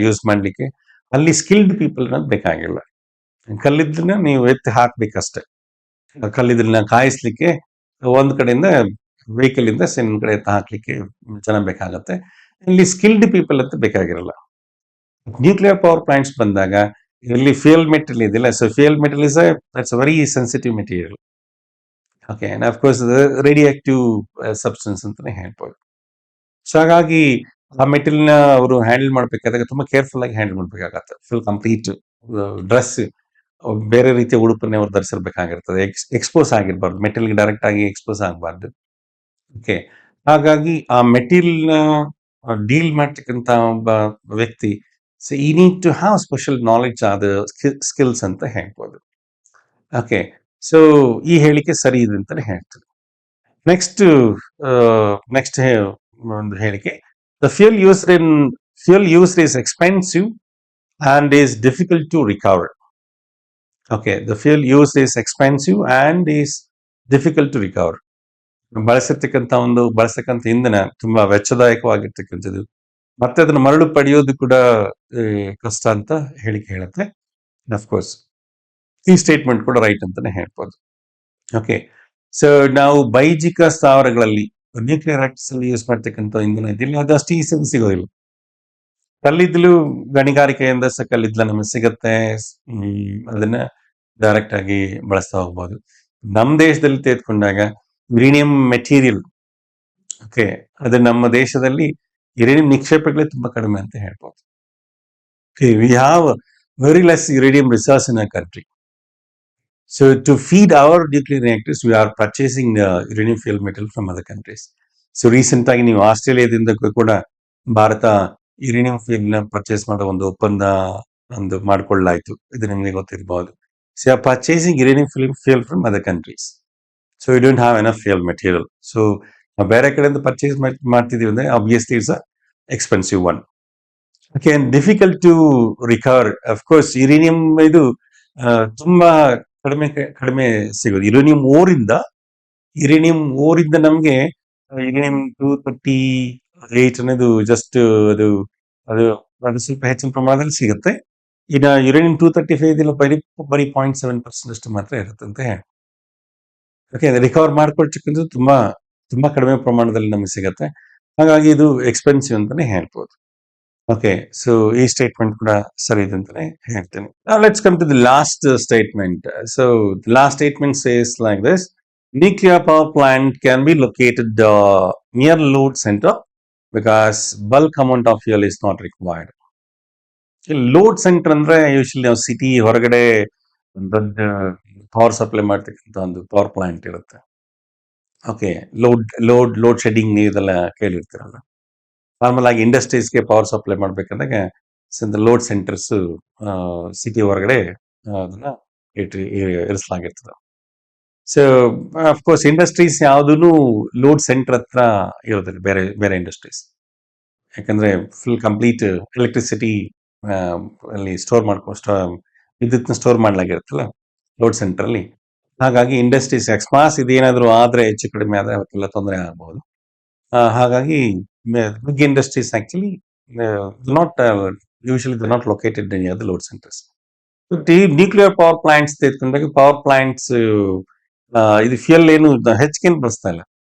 ಯೂಸ್ ಮಾಡ್ಲಿಕ್ಕೆ ಅಲ್ಲಿ ಸ್ಕಿಲ್ಡ್ ಪೀಪಲ್ ಬೇಕಾಗಿಲ್ಲ. ಕಲ್ಲಿದ್ದಲನ್ನ ನೀವು ಎತ್ತಿ ಹಾಕ್ಬೇಕಷ್ಟೆ. ಕಲ್ಲಿದ್ದಲನ್ನ ಕಾಯಿಸ್ಲಿಕ್ಕೆ ಒಂದ್ ಕಡೆಯಿಂದ ವೆಹಿಕಲ್ ಇಂದ ಇನ್ನೊಂದ್ ಕಡೆ ಎತ್ತಿ ಹಾಕ್ಲಿಕ್ಕೆ ಜನ ಬೇಕಾಗತ್ತೆ. ಇಲ್ಲಿ ಸ್ಕಿಲ್ಡ್ ಪೀಪಲ್ ಅಂತ ಬೇಕಾಗಿರಲ್ಲ. ನ್ಯೂಕ್ಲಿಯರ್ ಪವರ್ ಪ್ಲಾಂಟ್ಸ್ ಬಂದಾಗ ಇಲ್ಲಿ ಫ್ಯೂಯಲ್ ಮೆಟೀರಿಯಲ್ ಇದೆಯಲ್ಲ, so fuel material is that's very sensitive material. Okay. And of course radio active substance ಅಂತಾನೆ ಹೇಳ್ಬೋದು. ಸೊ ಹಾಗಾಗಿ ಆ ಮೆಟೀರಿಯಲ್ ನ ಅವರು ಹ್ಯಾಂಡಲ್ ಮಾಡ್ಬೇಕಾದಾಗ ತುಂಬಾ ಕೇರ್ಫುಲ್ ಆಗಿ ಹ್ಯಾಂಡಲ್ ಮಾಡ್ಬೇಕಾಗತ್ತೆ. ಫುಲ್ ಕಂಪ್ಲೀಟ್ ಡ್ರೆಸ್, ಬೇರೆ ರೀತಿಯ ಉಡುಪನ್ನೇ ಅವ್ರು ಧರಿಸಿರ್ಬೇಕಾಗಿರ್ತದೆ. ಎಕ್ಸ್ಪೋಸ್ ಆಗಿರ್ಬಾರ್ದು, ಮೆಟೀರಿಯಲ್ ಡೈರೆಕ್ಟ್ ಆಗಿ ಎಕ್ಸ್ಪೋಸ್ ಆಗಬಾರ್ದು. ಓಕೆ. ಹಾಗಾಗಿ ಆ ಮೆಟೀರಿಯಲ್ ನ ಡೀಲ್ ಮಾಡ್ತಕ್ಕಂತ ಒಬ್ಬ ವ್ಯಕ್ತಿ, ಸೊ ಈ need to have special knowledge ಆದ ಸ್ಕಿಲ್ಸ್ ಅಂತ ಹೇಳ್ಬೋದು. ಓಕೆ. ಸೊ ಈ ಹೇಳಿಕೆ ಸರಿ ಇದೆ ಅಂತಾನೆ ಹೇಳ್ತಾರೆ. ನೆಕ್ಸ್ಟ್ ಒಂದು ಹೇಳಿಕೆ, the fuel used is expensive and is difficult to recover. Okay. The fuel used is expensive and is difficult to recover. ಬಳಸತಕ್ಕಂಥ ಇಂಧನ ತುಂಬಾ ವೆಚ್ಚದಾಯಕವಾಗಿರ್ತಕ್ಕಂಥದ್ದು, ಮತ್ತೆ ಅದನ್ನು ಮರಳು ಪಡೆಯೋದು ಕೂಡ ಕಷ್ಟ ಅಂತ ಹೇಳಿಕೆ ಹೇಳುತ್ತೆ. ಅಫ್ಕೋರ್ಸ್ ಈ ಸ್ಟೇಟ್ಮೆಂಟ್ ಕೂಡ ರೈಟ್ ಅಂತಾನೆ ಹೇಳ್ಬೋದು. ಓಕೆ. ಸೊ ನಾವು ಬೈಜಿಕ ಸ್ಥಾವರಗಳಲ್ಲಿ ನ್ಯೂಕ್ಲಿಯರ್ ರಿಯಾಕ್ಟರ್ಸ್ ಅಲ್ಲಿ ಯೂಸ್ ಮಾಡ್ತಕ್ಕಂಥ ಇಂಧನ ಇದೆಯಲ್ಲ, ಅದು ಅಷ್ಟು ಈಸಿಯಾಗಿ ಸಿಗೋದಿಲ್ಲ. ಕಲ್ಲಿದ್ದಲು ಗಣಿಗಾರಿಕೆಯಿಂದ ಕಲ್ಲಿದ್ದಲು ನಮಗೆ ಸಿಗತ್ತೆ. ಅದನ್ನ ಡೈರೆಕ್ಟ್ ಆಗಿ ಬಳಸ್ತಾ ಹೋಗ್ಬೋದು. ನಮ್ಮ ದೇಶದಲ್ಲಿ ತೆಗೆದುಕೊಂಡಾಗ ಯುರೇನಿಯಂ ಮೆಟೀರಿಯಲ್, ಓಕೆ, ಅದು ನಮ್ಮ ದೇಶದಲ್ಲಿ ಯುರೇನಿಯಂ ನಿಕ್ಷೇಪಗಳೇ ತುಂಬಾ ಕಡಿಮೆ ಅಂತ ಹೇಳ್ಬೋದು. We have very less uranium research in a country. So to feed our nuclear reactors, we are purchasing uranium fuel metal from other countries. So recent ಆಗಿ ನೀವು ಆಸ್ಟ್ರೇಲಿಯಾದಿಂದ ಕೂಡ ಭಾರತ ಯುರೇನಿಯಂ ಫ್ಯೂಲ್ ನ ಪರ್ಚೇಸ್ ಮಾಡೋ ಒಂದು ಒಪ್ಪಂದ ಮಾಡಿಕೊಳ್ಳಾಯ್ತು. ಇದು ನಿಮಗೆ ಗೊತ್ತಿರಬಹುದು. So are purchasing uranium fuel from other countries. So you don't have enough fuel material. So ಬೇರೆ ಕಡೆಯಿಂದ ಪರ್ಚೇಸ್ ಮಾಡ್ತಿದೀವಿ ಅಂದ್ರೆ obviously it's a expensive one. Okay. Difficult to recover. Of course uranium ಇದು ತುಂಬಾ ಕಡಿಮೆ ಸಿಗೋದು. ಯುರೇನಿಯಂ ಓರಿಂದ ನಮ್ಗೆ ಯುರೇನಿಯಂ 238 ಅನ್ನೋದು ಜಸ್ಟ್ ಅದು ಸ್ವಲ್ಪ ಹೆಚ್ಚಿನ ಪ್ರಮಾಣದಲ್ಲಿ ಸಿಗುತ್ತೆ. ಇನ್ನು ಯುರೇನಿಯಂ 235 ಬರೀ 0.7% ಅಷ್ಟು ಮಾತ್ರ ಇರುತ್ತೆ ಅಂತ ಹೇಳಿ. ಓಕೆ. ರಿಕವರ್ ಮಾಡ್ಕೊಳ್ತಕ್ಕಂಥದ್ದು ತುಂಬಾ ಕಡಿಮೆ ಪ್ರಮಾಣದಲ್ಲಿ ನಮಗೆ ಸಿಗತ್ತೆ. ಹಾಗಾಗಿ ಇದು ಎಕ್ಸ್ಪೆನ್ಸಿವ್ ಅಂತಾನೆ ಹೇಳ್ಬೋದು. ಓಕೆ. ಸೊ ಈ ಸ್ಟೇಟ್ಮೆಂಟ್ ಕೂಡ ಸರಿ ಇದೆ ಅಂತಾನೆ ಹೇಳ್ತೇನೆ. Let's come to the last statement. So the last statement says like this: nuclear power plant can be located near load center because bulk amount of fuel is not required. Load centre ಅಂದ್ರೆ usually ನಾವು city ಹೊರಗಡೆ ದೊಡ್ಡ power supply ಮಾಡ್ತಕ್ಕಂಥ ಒಂದು power plant ಇರುತ್ತೆ. Okay. Load shedding ಇದೆಲ್ಲ ಕೇಳಿರ್ತೀರಲ್ಲ. Normal ಆಗಿ ಇಂಡಸ್ಟ್ರೀಸ್ಗೆ ಪವರ್ ಸಪ್ಲೈ ಮಾಡ್ಬೇಕಂದಾಗ ಲೋಡ್ ಸೆಂಟರ್ಸ್ ಸಿಟಿ ಹೊರಗಡೆ ಅದನ್ನ ಇರಿಸಲಾಗಿರ್ತದೆ. ಸೊ ಅಫ್ಕೋರ್ಸ್ ಇಂಡಸ್ಟ್ರೀಸ್ ಯಾವ್ದು ಲೋಡ್ ಸೆಂಟರ್ ಹತ್ರ ಇರೋದಿಲ್ಲ, ಬೇರೆ ಇಂಡಸ್ಟ್ರೀಸ್. ಯಾಕಂದ್ರೆ ಫುಲ್ ಕಂಪ್ಲೀಟ್ ಎಲೆಕ್ಟ್ರಿಸಿಟಿ ಅಲ್ಲಿ ವಿದ್ಯುತ್ನ ಸ್ಟೋರ್ ಮಾಡ್ಲಾಗಿರುತ್ತಲ್ಲ ಲೋಡ್ ಸೆಂಟರ್ ಅಲ್ಲಿ. ಹಾಗಾಗಿ ಇಂಡಸ್ಟ್ರೀಸ್ ಅಕಸ್ಮಾತ್ ಇದೇನಾದ್ರೂ ಆದ್ರೆ ಹೆಚ್ಚು ಕಡಿಮೆ ಆದ್ರೆ ಅವಕ್ಕೆಲ್ಲ ತೊಂದರೆ ಆಗಬಹುದು. ಹಾಗಾಗಿ big industries actually not usually they're not located in any other load centers. Nuclear power plants ತೆಗೆದುಕೊಂಡಾಗ ಪವರ್ ಪ್ಲಾಂಟ್ಸ್ ಇದು ಫ್ಯೂಯಲ್ ಏನು ಹೆಚ್ಚಿಗೆ ಬಳಸ್ತಾ ಇಲ್ಲ.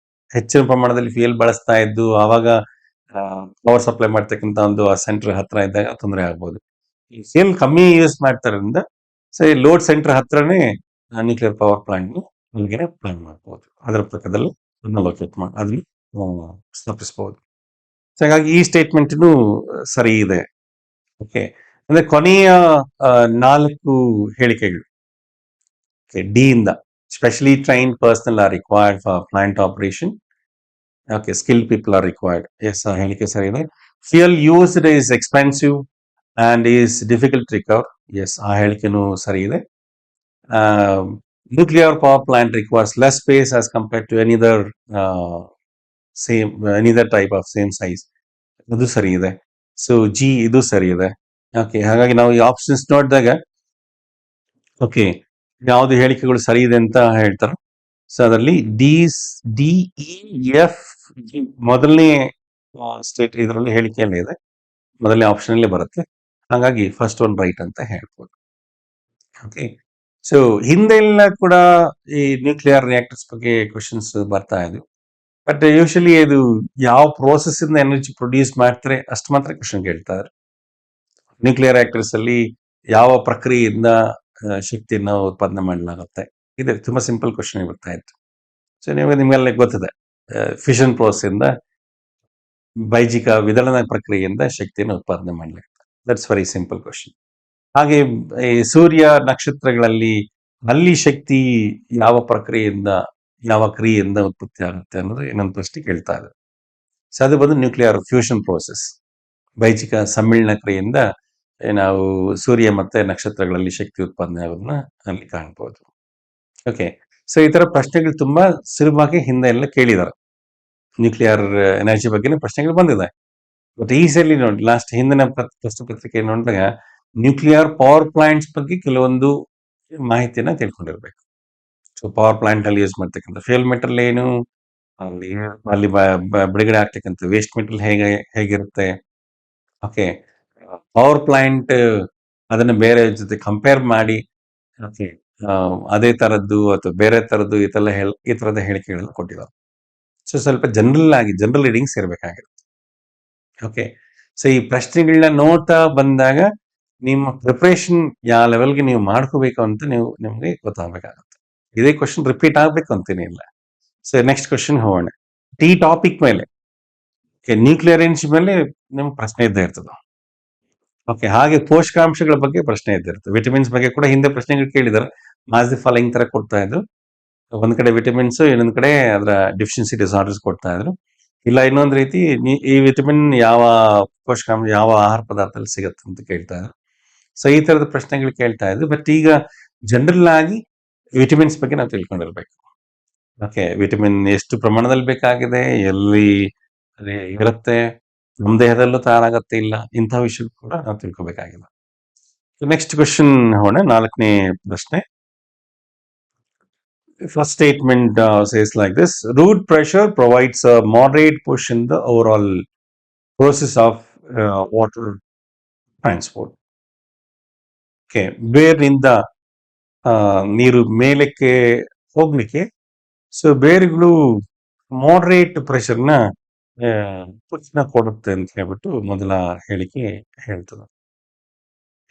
ಹೆಚ್ಚಿನ ಪ್ರಮಾಣದಲ್ಲಿ ಫ್ಯೂಯಲ್ ಬಳಸ್ತಾ ಇದ್ದು ಆವಾಗ ಪವರ್ ಸಪ್ಲೈ ಮಾಡ್ತಕ್ಕಂಥ ಒಂದು ಆ ಸೆಂಟರ್ ಹತ್ರ ಇದ್ದಾಗ ತೊಂದರೆ ಆಗ್ಬೋದು. ಈ ಫ್ಯೂಯಲ್ ಕಮ್ಮಿ ಯೂಸ್ ಮಾಡ್ತಾರಿಂದ ಸೊ ಲೋಡ್ ಸೆಂಟರ್ ಹತ್ರನೇ ನ್ಯೂಕ್ಲಿಯರ್ ಪವರ್ ಪ್ಲಾಂಟ್ ಅಲ್ಲಿಗೆ ಪ್ಲಾನ್ ಮಾಡ್ಬೋದು. ಅದರ ಪಕ್ಕದಲ್ಲಿ ಲೊಕೇಟ್ ಮಾಡಿ ಅದನ್ನು ಸ್ಥಾಪಿಸಬಹುದು. ಸೊ ಹಾಗಾಗಿ ಈ ಸ್ಟೇಟ್ಮೆಂಟ್ ಸರಿ ಇದೆ. ಓಕೆ, ಅಂದ್ರೆ ಕೊನೆಯ 4 ಹೇಳಿಕೆಗಳು ಡಿ ಇಂದ specially trained personnel are required for plant operation. Okay, skill people are required. Yes, ಆ ಹೇಳಿಕೆ ಸರಿ ಇದೆ. Fuel used is expensive and is difficult recover. Yes, ಆ ಹೇಳಿಕೆನೂ ಸರಿ ಇದೆ. Nuclear power plant requires less space as compared to any other type of same size. ಅದು ಸರಿ ಇದೆ. ಸೊ ಜಿ ಇದು ಸರಿ ಇದೆ. ಓಕೆ, ಹಾಗಾಗಿ ನಾವು ಈ ಆಪ್ಷನ್ಸ್ ನೋಡಿದಾಗ ಓಕೆ ಯಾವ್ದು ಹೇಳಿಕೆಗಳು ಸರಿ ಇದೆ ಅಂತ ಹೇಳ್ತಾರೆ. ಸೊ ಅದರಲ್ಲಿ ಡಿ ಇ ಎಫ್ ಮೊದಲನೇ ಸ್ಟೇಟ್ ಇದರಲ್ಲಿ ಹೇಳಿಕೆಯಲ್ಲೇ ಇದೆ, ಮೊದಲನೇ ಆಪ್ಷನ್ ಅಲ್ಲೇ ಬರುತ್ತೆ. ಹಾಗಾಗಿ ಫಸ್ಟ್ ಒನ್ ರೈಟ್ ಅಂತ ಹೇಳ್ಬೋದು. ಓಕೆ, ಸೊ ಹಿಂದೆಲ್ಲ ಕೂಡ ಈ ನ್ಯೂಕ್ಲಿಯರ್ ರಿಯಾಕ್ಟರ್ಸ್ ಬಗ್ಗೆ ಕ್ವಶನ್ಸ್ ಬರ್ತಾ ಇದ್ವು. ಬಟ್ ಯೂಶಲಿ ಇದು ಯಾವ ಪ್ರೋಸೆಸ್ ಇಂದ ಎನರ್ಜಿ ಪ್ರೊಡ್ಯೂಸ್ ಮಾಡ್ತಾರೆ ಅಷ್ಟು ಮಾತ್ರ ಕ್ವಶನ್ ಕೇಳ್ತಾ ಇದ್ರು. ನ್ಯೂಕ್ಲಿಯರ್ ರಿಯಾಕ್ಟರ್ಸ್ ಅಲ್ಲಿ ಯಾವ ಪ್ರಕ್ರಿಯೆಯಿಂದ ಶಕ್ತಿಯನ್ನು ಉತ್ಪಾದನೆ ಮಾಡಲಾಗುತ್ತೆ, ಇದೆ ತುಂಬಾ ಸಿಂಪಲ್ ಕ್ವಶನ್ ಬರ್ತಾ ಇತ್ತು. ಸೊ ನಿಮ್ಗೆಲ್ಲ ಗೊತ್ತಿದೆ, ಫಿಷನ್ ಪ್ರೋಸೆಸ್ ಇಂದ ಬೈಜಿಕ ವಿದಳನ ಪ್ರಕ್ರಿಯೆಯಿಂದ ಶಕ್ತಿಯನ್ನು ಉತ್ಪಾದನೆ ಮಾಡಲಾಗುತ್ತೆ. That's very simple question. ಹಾಗೆ ಈ ಸೂರ್ಯ ನಕ್ಷತ್ರಗಳಲ್ಲಿ ಅಲ್ಲಿ ಶಕ್ತಿ ಯಾವ ಪ್ರಕ್ರಿಯೆಯಿಂದ ಯಾವ ಕ್ರಿಯೆಯಿಂದ ಉತ್ಪತ್ತಿ ಆಗುತ್ತೆ ಅನ್ನೋದು ಇನ್ನೊಂದು ಪ್ರಶ್ನೆ ಕೇಳ್ತಾ ಇದೆ. ಸೊ ಅದು ಬಂದು ನ್ಯೂಕ್ಲಿಯರ್ ಫ್ಯೂಷನ್ ಪ್ರೋಸೆಸ್, ಬೈಜಿಕ ಸಮ್ಮಿಳನ ಕ್ರಿಯೆಯಿಂದ ನಾವು ಸೂರ್ಯ ಮತ್ತೆ ನಕ್ಷತ್ರಗಳಲ್ಲಿ ಶಕ್ತಿ ಉತ್ಪಾದನೆ ಆಗೋದನ್ನ ಅಲ್ಲಿ ಕಾಣ್ಬೋದು. ಓಕೆ, ಸೊ ಈ ತರ ಪ್ರಶ್ನೆಗಳು ತುಂಬಾ ಸುಲಭವಾಗಿ ಹಿಂದೆ ಎಲ್ಲ ಕೇಳಿದಾರೆ. ನ್ಯೂಕ್ಲಿಯರ್ ಎನರ್ಜಿ ಬಗ್ಗೆ ಪ್ರಶ್ನೆಗಳು ಬಂದಿದೆ. ಬಟ್ ಈ ಸಲ ನೋಡಿ, ಲಾಸ್ಟ್ ಹಿಂದಿನ ಪ್ರಶ್ನೆ ಪತ್ರಿಕೆ ನೋಡಿದಾಗ ನ್ಯೂಕ್ಲಿಯರ್ ಪವರ್ ಪ್ಲಾಂಟ್ಸ್ ಬಗ್ಗೆ ಕೆಲವೊಂದು ಮಾಹಿತಿಯನ್ನ ತಿಳ್ಕೊಂಡಿರ್ಬೇಕು. ಸೊ ಪವರ್ ಪ್ಲಾಂಟ್ ಅಲ್ಲಿ ಯೂಸ್ ಮಾಡ್ತಕ್ಕಂಥ ಫ್ಯೂಯಲ್ ಮೆಟಲ್ ಏನು, ಅಲ್ಲಿ ಬಿಡುಗಡೆ ಆಗ್ತಕ್ಕಂಥ ವೇಸ್ಟ್ ಮೆಟಲ್ ಹೇಗಿರುತ್ತೆ. ಓಕೆ, ಪವರ್ ಪ್ಲಾಂಟ್ ಅದನ್ನ ಬೇರೆ ಜೊತೆ ಕಂಪೇರ್ ಮಾಡಿ ಓಕೆ ಅದೇ ತರದ್ದು ಅಥವಾ ಬೇರೆ ತರದ್ದು ಈ ತರದ ಹೇಳಿಕೆಗಳನ್ನು ಕೊಟ್ಟಿದ್ದಾರೆ. ಸೊ ಸ್ವಲ್ಪ ಜನರಲ್ ರೀಡಿಂಗ್ಸ್ ಇರಬೇಕಾಗಿರುತ್ತೆ. ಓಕೆ, ಸೊ ಈ ಪ್ರಶ್ನೆಗಳನ್ನ ನೋಡ್ತಾ ಬಂದಾಗ ನಿಮ್ಮ ಪ್ರಿಪರೇಷನ್ ಯಾವ ಲೆವೆಲ್ಗೆ ನೀವು ಮಾಡ್ಕೋಬೇಕು ಅಂತ ನಿಮ್ಗೆ ಗೊತ್ತಾಗಬೇಕಾಗುತ್ತೆ. ಇದೇ ಕ್ವಶನ್ ರಿಪೀಟ್ ಆಗ್ಬೇಕು ಅಂತೇನಿಲ್ಲ. ಸೊ ನೆಕ್ಸ್ಟ್ ಕ್ವಶನ್ ಹೋಗೋಣ. ಈ ಟಾಪಿಕ್ ಮೇಲೆ ನ್ಯೂಕ್ಲಿಯರ್ ಎನರ್ಜಿ ಮೇಲೆ ನಿಮ್ಗೆ ಪ್ರಶ್ನೆ ಇದ್ದೇ ಇರ್ತದೆ. ಓಕೆ, ಹಾಗೆ ಪೋಷಕಾಂಶಗಳ ಬಗ್ಗೆ ಪ್ರಶ್ನೆ ಇದ್ದಿರುತ್ತೆ. ವಿಟಮಿನ್ಸ್ ಬಗ್ಗೆ ಕೂಡ ಹಿಂದೆ ಪ್ರಶ್ನೆಗಳು ಕೇಳಿದಾರೆ. ಮಾಸ್ ದಿ ಫಾಲೋಯಿಂಗ್ ತರ ಕೊಡ್ತಾ ಇದ್ರು. ಒಂದ್ ಕಡೆ ವಿಟಮಿನ್ಸ್, ಇನ್ನೊಂದ್ ಕಡೆ ಅದರ ಡಿಫಿಷಿಯನ್ಸಿ ಡಿಸಾರ್ಡರ್ಸ್ ಕೊಡ್ತಾ ಇದ್ರು. ಇಲ್ಲ ಇನ್ನೊಂದ್ ರೀತಿ ಈ ವಿಟಮಿನ್ ಯಾವ ಪೋಷಕಾಂಶ ಯಾವ ಆಹಾರ ಪದಾರ್ಥದಲ್ಲಿ ಸಿಗುತ್ತೆ ಅಂತ ಕೇಳ್ತಾ ಇದ್ರು. ಸೊ ಈ ತರದ ಪ್ರಶ್ನೆಗಳು ಕೇಳ್ತಾ ಇದ್ರು. ಬಟ್ ಈಗ ಜನರಲ್ ಆಗಿ ವಿಟಮಿನ್ಸ್ ಬಗ್ಗೆ ನಾವು ತಿಳ್ಕೊಂಡಿರ್ಬೇಕು. ಓಕೆ, ವಿಟಮಿನ್ ಎಷ್ಟು ಪ್ರಮಾಣದಲ್ಲಿ ಬೇಕಾಗಿದೆ, ಎಲ್ಲಿ ಇರುತ್ತೆ, ನಮ್ಮ ದೇಹದಲ್ಲೂ ತಯಾರಾಗತ್ತೆ ಇಲ್ಲ, ಇಂತಹ ವಿಷಯ ಕೂಡ ನಾವು ತಿಳ್ಕೊಬೇಕಾಗಿದೆ. ನೆಕ್ಸ್ಟ್ ಕ್ವಶನ್ ಹೋಗೋಣ. 4ನೇ ಪ್ರಶ್ನೆ. First statement says like this: root pressure provides a moderate push in the overall process of water transport. Okay, ಬೇರಿನಿಂದ ನೀರು ಮೇಲಕ್ಕೆ ಹೋಗ್ಲಿಕ್ಕೆ ಸೊ ಬೇರುಗಳು ಮಾಡರೇಟ್ ಪ್ರೆಷರ್ನ ಪುಷ್ನ ಕೊಡುತ್ತೆ ಅಂತ ಹೇಳ್ಬಿಟ್ಟು ಮೊದಲ ಹೇಳಿಕೆ ಹೇಳ್ತದೆ.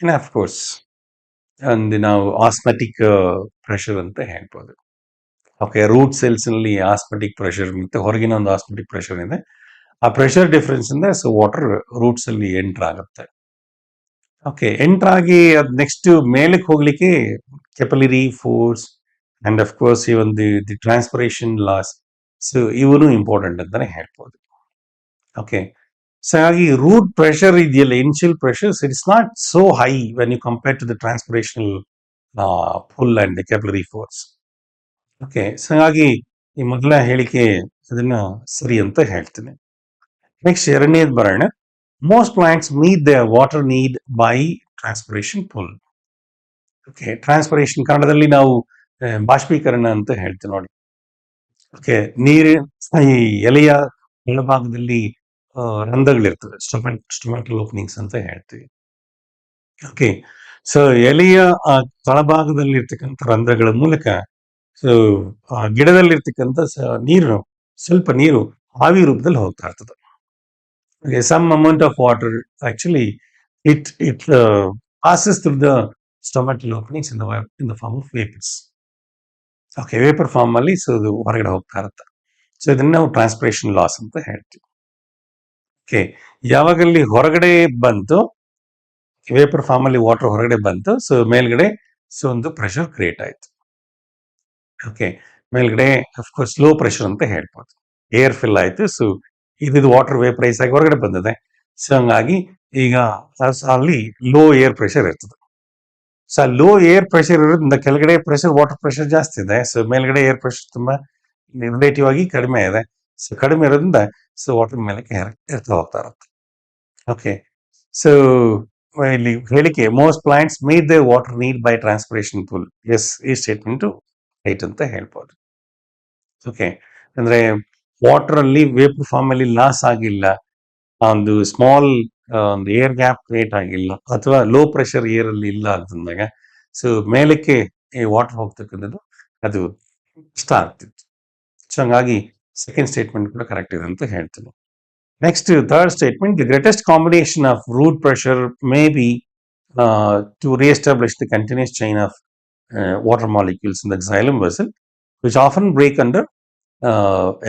ಇನ್ ಆಫ್ ಕೋರ್ಸ್ ಒಂದು ನಾವು ಆಸ್ಮೆಟಿಕ್ ಪ್ರೆಷರ್ ಅಂತ ಹೇಳ್ಬೋದು. ಓಕೆ, ರೂಟ್ ಸೆಲ್ಸ್ ನಲ್ಲಿ ಆಸ್ಮೆಟಿಕ್ ಪ್ರೆಷರ್ ಮತ್ತೆ ಹೊರಗಿನ ಒಂದು ಆಸ್ಮೆಟಿಕ್ ಪ್ರೆಷರ್ ಇದೆ. ಆ ಪ್ರೆಷರ್ ಡಿಫರೆನ್ಸ್ ಇಂದ ಸೊ ವಾಟರ್ ರೂಟ್ಸ್ ಅಲ್ಲಿ ಎಂಟರ್ ಆಗುತ್ತೆ. ಓಕೆ, ಎಂಟರ್ ಆಗಿ ಅದ್ ನೆಕ್ಸ್ಟ್ ಮೇಲಕ್ಕೆ ಹೋಗ್ಲಿಕ್ಕೆ capillary force and of course ಈ ಒಂದು ದಿ ಟ್ರಾನ್ಸ್ಪಿರೇಷನ್ ಲಾಸ್, ಸೊ ಇವನು ಇಂಪಾರ್ಟೆಂಟ್ ಅಂತಾನೆ ಹೇಳ್ಬೋದು. ಓಕೆ, ಸೊ ಹಾಗಾಗಿ ರೂಟ್ ಪ್ರೆಷರ್ ಇದೆಯಲ್ಲ, initial pressure it's not so high when you compare to the transpirational pull and capillary force. Okay, so ಹಾಗಾಗಿ ಈ ಮೊದಲ ಹೇಳಿಕೆ ಅದನ್ನ ಸರಿ ಅಂತ ಹೇಳ್ತೀನಿ. ನೆಕ್ಸ್ಟ್ ಎರಡನೇದು ಬರೋಣ. Most plants meet the water need by transpiration pull. Okay, transpiration ಕನ್ನಡದಲ್ಲಿ ನಾವು ಬಾಷ್ಪೀಕರಣ ಅಂತ ಹೇಳ್ತೀವಿ ನೋಡಿ. ಓಕೆ, ಈ ಎಲೆಯ ಕೆಳಭಾಗದಲ್ಲಿ ರಂಧ್ರಗಳಿರ್ತವೆ, ಸ್ಟೊಮ್ಯಾಟಲ್ ಓಪನಿಂಗ್ಸ್ ಅಂತ ಹೇಳ್ತೀವಿ. ಓಕೆ, ಸೊ ಎಲೆಯ ಆ ತಳಭಾಗದಲ್ಲಿ ಇರ್ತಕ್ಕಂಥ ರಂಧ್ರಗಳ ಮೂಲಕ ಸೊ ಗಿಡದಲ್ಲಿರ್ತಕ್ಕಂಥ ನೀರು, ಸ್ವಲ್ಪ ನೀರು ಆವಿ ರೂಪದಲ್ಲಿ ಹೋಗ್ತಾ ಇರ್ತದೆ. Some amount of water actually it passes through the stomatal openings in the form of vapors. Okay, vapour form ಅಲ್ಲಿ ಸೊ ಅದು ಹೊರಗಡೆ ಹೋಗ್ತಾ ಇರುತ್ತೆ. ಸೊ ಇದನ್ನ ನಾವು ಟ್ರಾನ್ಸ್ಪಿರೇಷನ್ ಲಾಸ್ ಅಂತ ಹೇಳ್ತೀವಿ. ಓಕೆ, ಯಾವಾಗಲ್ಲಿ ಹೊರಗಡೆ ಬಂತು, ವೇಪರ್ ಫಾರ್ಮ್ ಅಲ್ಲಿ ವಾಟರ್ ಹೊರಗಡೆ ಬಂತು, ಸೊ ಮೇಲ್ಗಡೆ ಸೊ ಒಂದು ಪ್ರೆಷರ್ ಕ್ರಿಯೇಟ್ ಆಯ್ತು. ಓಕೆ, ಮೇಲ್ಗಡೆ ಅಫ್ಕೋರ್ಸ್ ಲೋ ಪ್ರೆಷರ್ ಅಂತ ಹೇಳ್ಬೋದು, ಏರ್ ಫಿಲ್ ಆಯ್ತು. ಸೊ ಇದು ವಾಟರ್ ವೇಪರೈಸ್ ಆಗಿ ಹೊರಗಡೆ ಬಂದಿದೆ. ಸೊ ಹಂಗಾಗಿ ಈಗ ಅಲ್ಲಿ ಲೋ ಏರ್ ಪ್ರೆಷರ್ ಇರ್ತದೆ. ಸೊ ಲೋ ಏರ್ ಪ್ರೆಷರ್ ಇರೋದ್ರಿಂದ ಕೆಳಗಡೆ ಪ್ರೆಷರ್, ವಾಟರ್ ಪ್ರೆಷರ್ ಜಾಸ್ತಿ ಇದೆ. ಸೊ ಮೇಲ್ಗಡೆ ಏರ್ ಪ್ರೆಷರ್ ತುಂಬಾ ರಿಲೇಟಿವ್ ಆಗಿ ಕಡಿಮೆ ಇದೆ. ಸೊ ಕಡಿಮೆ ಇರೋದ್ರಿಂದ ಸೊ ವಾಟರ್ ಮೇಲೆ ಇರ್ತಾ ಹೋಗ್ತಾ ಇರುತ್ತೆ. ಓಕೆ, ಸೊ ಇಲ್ಲಿ ಹೇಳಿಕೆ most plants made the water need by transpiration pool. Yes, ಈ ಸ್ಟೇಟ್ಮೆಂಟ್ ರೈಟ್ ಅಂತ ಹೇಳ್ಬೋದು. ಓಕೆ, ಅಂದ್ರೆ ವಾಟರ್ ಅಲ್ಲಿ ವೇಪರ್ ಫಾರ್ಮ್ ಅಲ್ಲಿ ಲಾಸ್ ಆಗಿಲ್ಲ, ಒಂದು ಸ್ಮಾಲ್ ಒಂದು ಏರ್ ಗ್ಯಾಪ್ ಕ್ರಿಯೇಟ್ ಆಗಿಲ್ಲ, ಅಥವಾ ಲೋ ಪ್ರೆಷರ್ ಏರ್ ಅಲ್ಲಿ ಇಲ್ಲ ಅಂತಂದಾಗ ಸೊ ಮೇಲಕ್ಕೆ ಈ ವಾಟರ್ ಹೋಗ್ತಕ್ಕಂಥದ್ದು ಅದು ಇಷ್ಟ ಆಗ್ತಿತ್ತು. ಸೊ ಹಂಗಾಗಿ ಸೆಕೆಂಡ್ ಸ್ಟೇಟ್ಮೆಂಟ್ ಕೂಡ ಕರೆಕ್ಟ್ ಇದೆ ಅಂತ ಹೇಳ್ತೀನಿ. Next third statement, the greatest combination of root pressure may be to reestablish the continuous chain of water molecules in the xylem vessel, which often break under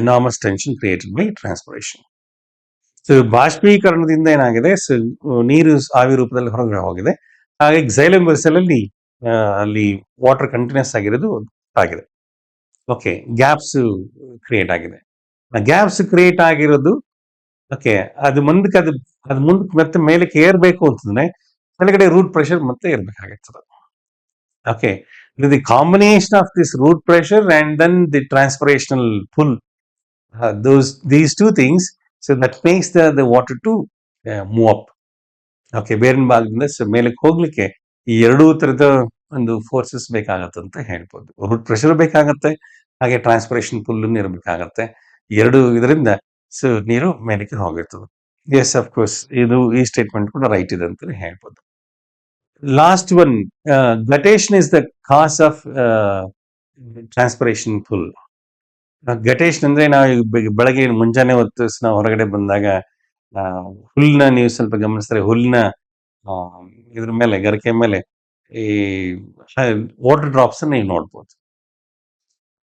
enormous tension created by transpiration. So ಬಾಷ್ಪೀಕರಣದಿಂದ ಏನಾಗಿದೆ, so ನೀರು ಆವಿ ರೂಪದಲ್ಲಿ ಹೊರಗಡೆ ಹೋಗಿದೆ. ಹಾಗೆ xylem vessel ಅಲ್ಲಿ ಅಲ್ಲಿ ವಾಟರ್ ಕಂಟಿನ್ಯೂಸ್ ಆಗಿರೋದು ಆಗಿದೆ. ಓಕೆ, ಗ್ಯಾಪ್ಸ್ ಕ್ರಿಯೇಟ್ ಆಗಿದೆ. ಗ್ಯಾಪ್ಸ್ ಕ್ರಿಯೇಟ್ ಆಗಿರೋದು ಓಕೆ, ಅದು ಮುಂದಕ್ಕೆ ಮತ್ತೆ ಮೇಲಕ್ಕೆ ಏರ್ಬೇಕು ಅಂತಂದ್ರೆ ಕೆಳಗಡೆ ರೂಟ್ ಪ್ರೆಷರ್ ಮತ್ತೆ ಇರ್ಬೇಕಾಗಿರ್ತದೆ. Okay, the combination of this root pressure and then the transpirational pull, these two things, so that makes the water to move up. Okay, ಬೇರಿನ ಭಾಗದಿಂದ ಮೇಲಕ್ಕೆ ಹೋಗ್ಲಿಕ್ಕೆ ಈ ಎರಡೂ ತರದ ಒಂದು ಫೋರ್ಸಸ್ ಬೇಕಾಗತ್ತೆ ಅಂತ ಹೇಳ್ಬೋದು. ರೂಟ್ ಪ್ರೆಷರ್ ಬೇಕಾಗತ್ತೆ, ಹಾಗೆ ಟ್ರಾನ್ಸ್ಪಿರೇಷನ್ ಪುಲ್ ಇರಬೇಕಾಗತ್ತೆ. ಎರಡು ಇದರಿಂದ ಸೊ ನೀರು ಮೇಲಕ್ಕೆ ಹೋಗಿರ್ತದೆ. ಎಸ್, ಅಫ್ ಕೋರ್ಸ್ ಈ ಸ್ಟೇಟ್ಮೆಂಟ್ ಕೂಡ ರೈಟ್ ಇದೆ ಅಂತ ಹೇಳ್ಬೋದು. Last one, guttation is the cause of transpiration pull. ಗಟೇಶನ್ ಅಂದ್ರೆ ನಾವು ಬೆಳಗ್ಗೆ ಮುಂಜಾನೆ ಹೊತ್ತು ನಾವು ಹೊರಗಡೆ ಬಂದಾಗ ಹುಲ್ನ ನೀವು ಸ್ವಲ್ಪ ಗಮನಿಸಿದ್ರೆ ಹುಲ್ಲಿನ ಇದ್ರ ಮೇಲೆ ಗರಿಕೆ ಮೇಲೆ ಈ ವಾಟರ್ ಡ್ರಾಪ್ಸ್ ನೀವು ನೋಡ್ಬೋದು.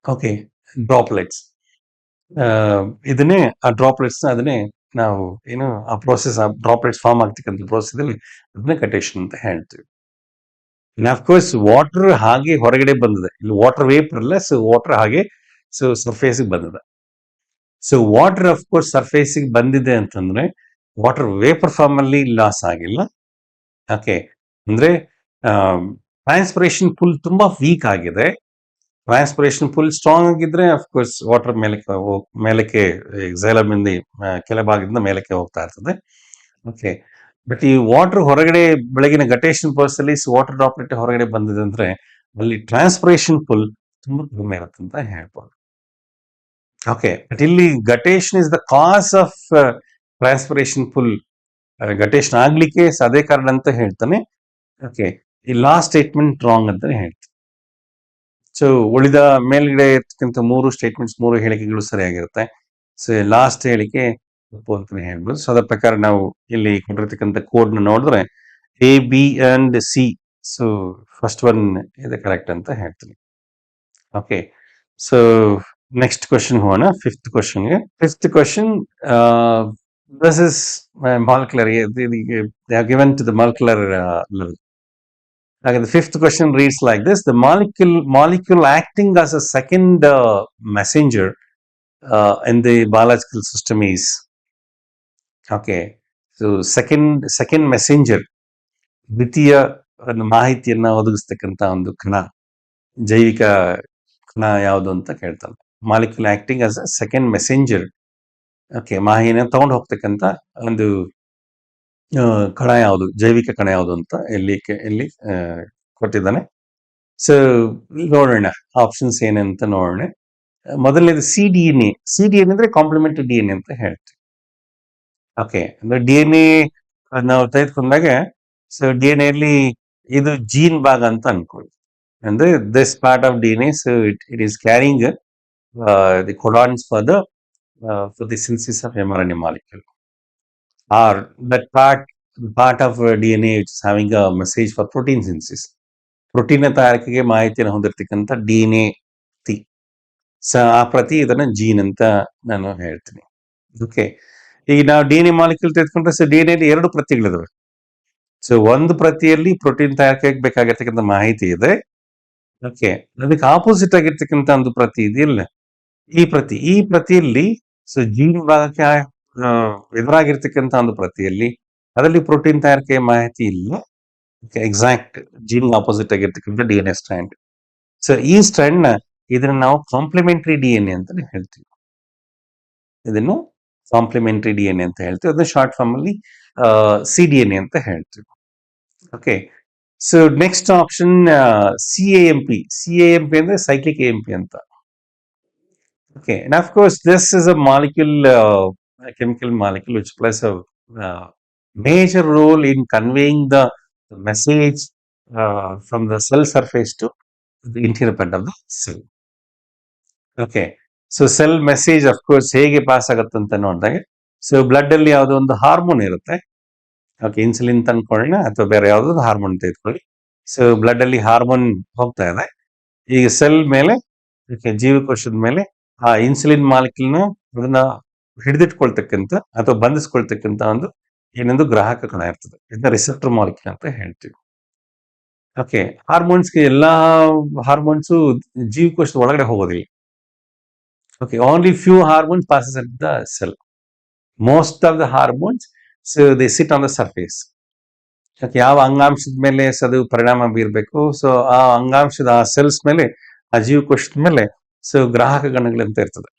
ಓಕೆ, ಡ್ರಾಪ್ಲೆಟ್ಸ್, ಇದನ್ನೇ ಆ ಡ್ರಾಪ್ಲೆಟ್ಸ್ ಅದನ್ನೇ ನಾವು ಏನು ಆ ಪ್ರೋಸೆಸ್, ಆ ಡ್ರಾಪ್ಲೆಟ್ಸ್ ಫಾರ್ಮ್ ಆಗ್ತಕ್ಕಂಥ ಪ್ರೋಸೆಸ್ ಅಲ್ಲಿ ಅದನ್ನೇ ಗಟೇಶನ್ ಅಂತ ಹೇಳ್ತೀವಿ. ಅಫ್ಕೋರ್ಸ್ ವಾಟರ್ ಹಾಗೆ ಹೊರಗಡೆ ಬಂದಿದೆ, ಇಲ್ಲಿ ವಾಟರ್ ವೇಪರ್ ಅಲ್ಲ, ಸೊ ವಾಟರ್ ಹಾಗೆ ಸೊ ಸರ್ಫೇಸ್ ಬಂದಿದೆ. ಸೊ ವಾಟರ್ ಅಫ್ಕೋರ್ಸ್ ಸರ್ಫೇಸ್ ಬಂದಿದೆ ಅಂತಂದ್ರೆ ವಾಟರ್ ವೇಪರ್ ಫಾರ್ಮ್ ಅಲ್ಲಿ ಲಾಸ್ ಆಗಿಲ್ಲ. ಓಕೆ, ಅಂದ್ರೆ ಟ್ರಾನ್ಸ್ಪಿರೇಷನ್ ಪುಲ್ ತುಂಬಾ ವೀಕ್ ಆಗಿದೆ. ಟ್ರಾನ್ಸ್ಪಿರೇಷನ್ ಪುಲ್ ಸ್ಟ್ರಾಂಗ್ ಆಗಿದ್ರೆ ಅಫ್ಕೋರ್ಸ್ ವಾಟರ್ ಮೇಲಕ್ಕೆ xylem ಇಂದ ಕೆಳಭಾಗದಿಂದ ಮೇಲಕ್ಕೆ ಹೋಗ್ತಾ ಇರ್ತದೆ. ಓಕೆ, ಬಟ್ ಈ ವಾಟರ್ ಹೊರಗಡೆ ಬೆಳಗಿನ ಗಟೇಶನ್ ಪರ್ಸ್ ಅಲ್ಲಿ ವಾಟರ್ ಡ್ರಾಪ್ಲೆಟ್ ಹೊರಗಡೆ ಬಂದಿದೆ ಅಂದ್ರೆ ಅಲ್ಲಿ ಟ್ರಾನ್ಸ್ಪಿರೇಷನ್ ಪುಲ್ ತುಂಬಾ ಕಡಿಮೆ ಇರುತ್ತೆ ಅಂತ ಹೇಳ್ಬೋದು. ಓಕೆ, ಬಟ್ ಇಲ್ಲಿ guttation is the cause of transpiration pull. Guttation ಆಗ್ಲಿಕ್ಕೆ ಅದೇ ಕಾರಣ ಅಂತ ಹೇಳ್ತಾನೆ. ಓಕೆ, ಈ ಲಾಸ್ಟ್ ಸ್ಟೇಟ್ಮೆಂಟ್ ರಾಂಗ್ ಅಂತಾನೆ ಹೇಳ್ತೀನಿ. ಸೊ ಉಳಿದ ಮೇಲ್ಗಡೆ ಇರ್ತಕ್ಕಂಥ ಮೂರು ಸ್ಟೇಟ್ಮೆಂಟ್ಸ್, ಮೂರು ಹೇಳಿಕೆಗಳು ಸರಿಯಾಗಿರುತ್ತೆ. ಸೊ ಲಾಸ್ಟ್ ಹೇಳಿಕೆ ತಪ್ಪು ಅಂತಾನೆ ಹೇಳ್ಬೋದು. ಸೊ ಅದರ ಪ್ರಕಾರ ನಾವು ಇಲ್ಲಿ ಕೊಟ್ಟಿರ್ತಕ್ಕಂಥ ಕೋಡ್ ನ ನೋಡಿದ್ರೆ A, B and C. So first one ಇದೆ ಕರೆಕ್ಟ್ ಅಂತ ಹೇಳ್ತೀನಿ. ಓಕೆ, ಸೊ ನೆಕ್ಸ್ಟ್ ಕ್ವಶನ್ ಹೋಗೋಣ. ಫಿಫ್ತ್ ಕ್ವಶನ್ಗೆ. Fifth question, this is molecular, they are given to the molecular level. The fifth question reads like this: the molecule acting as a second messenger in the biological system is. Okay, so second messenger, ದ್ವಿತೀಯ ಮಾಹಿತಿಯನ್ನ ಒದಗಿಸ್ತಕ್ಕಂಥ ಒಂದು ಕಣ, ಜೈವಿಕ ಕಣ ಯಾವುದು ಅಂತ ಕೇಳ್ತಾನೆ. Molecule acting as a second messenger. Okay, ಮಾಹಿತಿನ ತಗೊಂಡು ಹೋಗ್ತಕ್ಕಂಥ ಒಂದು ಕಣ ಯಾವುದು, ಜೈವಿಕ ಕಣ ಯಾವುದು ಅಂತ ಇಲ್ಲಿ ಕೊಟ್ಟಿದ್ದಾನೆ. ಸೊ ನೋಡೋಣ ಆಪ್ಷನ್ಸ್ ಏನಂತ ನೋಡೋಣ. ಮೊದಲನೇದು CDNA. CDNA ಅಂದ್ರೆ ಕಾಂಪ್ಲಿಮೆಂಟರಿ DNA ಅಂತ ಹೇಳ್ತೀವಿ. ಓಕೆ. ಅಂದ್ರೆ ಡಿ-ಎನ್-ಎ ನಾವು ತೆಗೆದುಕೊಂಡಾಗ ಸೊ ಡಿ-ಎನ್-ಎ ಇದು ಜೀನ್ ಭಾಗ ಅಂತ ಅನ್ಕೊಳ್ಳಿ. ಅಂದ್ರೆ this part of DNA so it is carrying the codons for the synthesis of mRNA molecule. Or that part of DNA which is having a message for protein synthesis. Protein ತಯಾರಿಕೆಗೆ ಮಾಹಿತಿಯನ್ನು ಹೊಂದಿರತಕ್ಕಂಥ D-N-A ಪ್ರತಿ. ಆ ಪ್ರತಿ ಇದನ್ನ gene ಅಂತ ನಾನು ಹೇಳ್ತೀನಿ. ಓಕೆ. ಈಗ ನಾವು ಡಿ-ಎನ್-ಎ ಮಾಲಿಕ್ಯೂಲ್ ತೆಗೆದುಕೊಂಡ್ರೆ ಸೊ ಡಿ-ಎನ್-ಎ 2 ಪ್ರತಿಗಳಿದಾವೆ. ಸೊ ಒಂದು ಪ್ರತಿಯಲ್ಲಿ ಪ್ರೋಟೀನ್ ತಯಾರಿಕೆಗೆ ಬೇಕಾಗಿರ್ತಕ್ಕಂಥ ಮಾಹಿತಿ ಇದೆ. ಓಕೆ. ಅದಕ್ಕೆ ಆಪೋಸಿಟ್ ಆಗಿರ್ತಕ್ಕಂಥ ಒಂದು ಪ್ರತಿ ಇದೆಯಲ್ಲ, ಈ ಪ್ರತಿಯಲ್ಲಿ ಸೊ ಜೀನ್ ಭಾಗಕ್ಕೆ ಎದುರಾಗಿರ್ತಕ್ಕಂಥ ಒಂದು ಪ್ರತಿಯಲ್ಲಿ ಅದರಲ್ಲಿ ಪ್ರೋಟೀನ್ ತಯಾರಿಕೆ ಮಾಹಿತಿ ಇಲ್ಲ. ಎಕ್ಸಾಕ್ಟ್ ಜೀನ್ ಆಪೋಸಿಟ್ ಆಗಿರ್ತಕ್ಕಂಥ ಡಿ-ಎನ್-ಎ ಸ್ಟ್ರ್ಯಾಂಡ್. ಸೊ ಈ ಸ್ಟ್ರ್ಯಾಂಡ್ ನ ಇದನ್ನ ನಾವು ಕಾಂಪ್ಲಿಮೆಂಟರಿ ಡಿ-ಎನ್-ಎ ಅಂತ ಹೇಳ್ತೀವಿ. ಇದನ್ನು ಕಾಂಪ್ಲಿಮೆಂಟರಿ ಡಿ-ಎನ್-ಎ ಅಂತ ಹೇಳ್ತೀವಿ. ಅದನ್ನ ಶಾರ್ಟ್ ಫಾರ್ಮ್ ಅಲ್ಲಿ ಸಿ-ಡಿ-ಎನ್-ಎ ಅಂತ ಹೇಳ್ತೀವಿ. Okay. So next option C-A-M-P. C-A-M-P ಅಂದ್ರೆ ಸೈಕ್ಲಿಕ್ ಎ-ಎಂ-ಪಿ ಅಂತ. Okay, and of course, this is a molecule, a chemical molecule, which plays a major role in conveying the message from the cell surface to the interior part of the cell. Okay, so cell message, of course, ಹೇಗೆ pass ಆಗುತ್ತೆ ಅಂತ ನೋಡಿದಾಗ, so blood ಅಲ್ಲಿ ಯಾವುದೋ ಒಂದು hormone ಇರುತ್ತೆ. Okay, insulin ತಂದ್ಕೊಳ್ಳೋಣ ಅಥವಾ ಬೇರೆ ಯಾವುದೋ ಹಾರ್ಮೋನ್ ತೆಗೆದುಕೊಳ್ಳಿ. ಸೊ ಬ್ಲಡ್ ಅಲ್ಲಿ ಹಾರ್ಮೋನ್ ಹೋಗ್ತಾ ಇದೆ. ಈಗ ಸೆಲ್ ಮೇಲೆ, ಜೀವಕೋಶದ ಮೇಲೆ ಆ ಇನ್ಸುಲಿನ್ ಮಾಲಿಕ್ಯೂಲ್ನ ಅದನ್ನ ಹಿಡಿದಿಟ್ಕೊಳ್ತಕ್ಕಂಥ ಅಥವಾ ಬಂಧಿಸ್ಕೊಳ್ತಕ್ಕಂಥ ಒಂದು ಗ್ರಾಹಕ ಕಣ ಇರ್ತದೆ. ಇದನ್ನ ರಿಸೆಪ್ಟರ್ ಮಾಲಿಕ್ಯೂಲ್ ಅಂತ ಹೇಳ್ತೀವಿ. ಓಕೆ. ಹಾರ್ಮೋನ್ಸ್ಗೆ ಎಲ್ಲಾ ಹಾರ್ಮೋನ್ಸು ಜೀವಕೋಶದ ಒಳಗಡೆ ಹೋಗೋದಿಲ್ಲ. Okay, only few hormones passes at the cell. Most of the hormones so they sit on the surface. ಯಾವ ಅಂಗಾಂಶದ ಮೇಲೆ ಅದು ಪರಿಣಾಮ ಬೀರಬೇಕು, ಸೊ ಆ ಅಂಗಾಂಶದ ಆ ಸೆಲ್ಸ್ ಮೇಲೆ, ಆ ಜೀವಕೋಶದ ಮೇಲೆ ಸೊ ಗ್ರಾಹಕ ಗಣಗಳಂತ ಇರ್ತದೆ.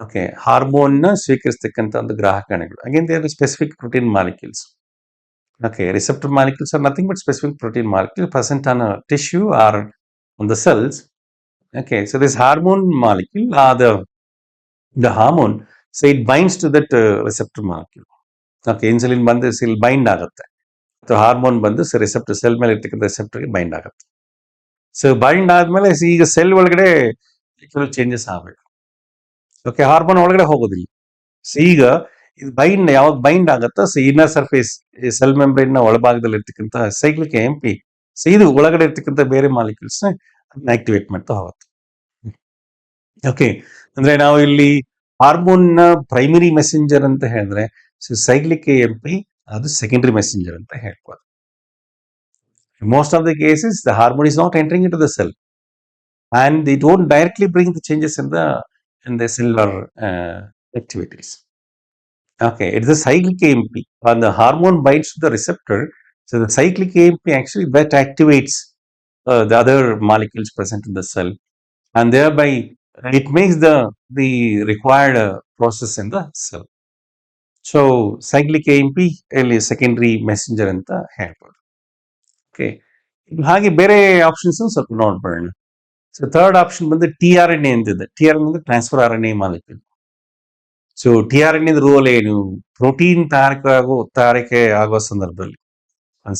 ಓಕೆ, ಹಾರ್ಮೋನ್ ನ ಸ್ವೀಕರಿಸತಕ್ಕಂಥ ಒಂದು ಗ್ರಾಹಕ ಗಣಗಳು. Again they are specific protein molecules. Okay, receptor molecules are nothing but specific protein molecule present on a tissue or on the cells. Okay, so this hormone molecule or the hormone, so it binds to that receptor molecule. Okay, insulin ಬಂದು cell bind ಆಗುತ್ತೆ ಅಥವಾ hormone ಬಂದು receptor cell ಮೇಲೆ ಇರ್ತಕ್ಕಂಥ ರಿಸೆಪ್ಟರ್ಗೆ bind ಆಗುತ್ತೆ. So bind ಆದ್ಮೇಲೆ ಈಗ cell ಒಳಗಡೆ ಕೆಲವು ಚೇಂಜಸ್ ಆಗಬೇಕು. ಓಕೆ, ಹಾರ್ಮೋನ್ ಒಳಗಡೆ ಹೋಗೋದಿಲ್ಲ. ಸೊ ಈಗ ಇದು ಯಾವಾಗ ಬೈಂಡ್ ಆಗುತ್ತೋ so inner surface cell membrane ನ ಒಳಭಾಗದಲ್ಲಿ ಇರ್ತಕ್ಕಂಥ ಸೈಕ್ಲಿಕ್ ಎಂ-ಪಿ ಸೊ ಇದು ಒಳಗಡೆ ಇರ್ತಕ್ಕಂಥ ಬೇರೆ ಮಾಲಿಕ್ಯೂಲ್ಸ್ ನ ಆಕ್ಟಿವೇಟ್ ಮಾಡ್ತಾ ಹೋಗುತ್ತೆ. ಓಕೆ, ಅಂದ್ರೆ ನಾವು ಇಲ್ಲಿ ಹಾರ್ಮೋನ್ ನ ಪ್ರೈಮರಿ ಮೆಸೆಂಜರ್ ಅಂತ ಹೇಳಿದ್ರೆ ಸೊ ಸೈಕ್ಲಿಕ್ ಎಂ-ಪಿ ಅದು ಸೆಕೆಂಡರಿ ಮೆಸೆಂಜರ್ ಅಂತ ಹೇಳ್ಬೋದು. Most of the cases, the hormone is not entering into the cell, and they don't directly bring the changes in the cellular activities. Okay, it's the cyclic AMP. When the hormone binds to the receptor, so the cyclic AMP actually that activates the other molecules present in the cell, and thereby it makes the required process in the cell. So cyclic AMP is secondary messenger ಅಂತ ಹೇಳ್ಬೋದು. Okay, ಹಾಗೆ ಬೇರೆ options ಸ್ವಲ್ಪ ನೋಡ್ಬೋಣ. So third option ಬಂದು T-R-N-A ಅಂತಿದೆ. T-R-N-A ಅಂದ್ರೆ transfer R-N-A molecule. So T-R-N-A rule ಏನು, protein ತಯಾರಿಕೆ ಆಗೋ ಸಂದರ್ಭದಲ್ಲಿ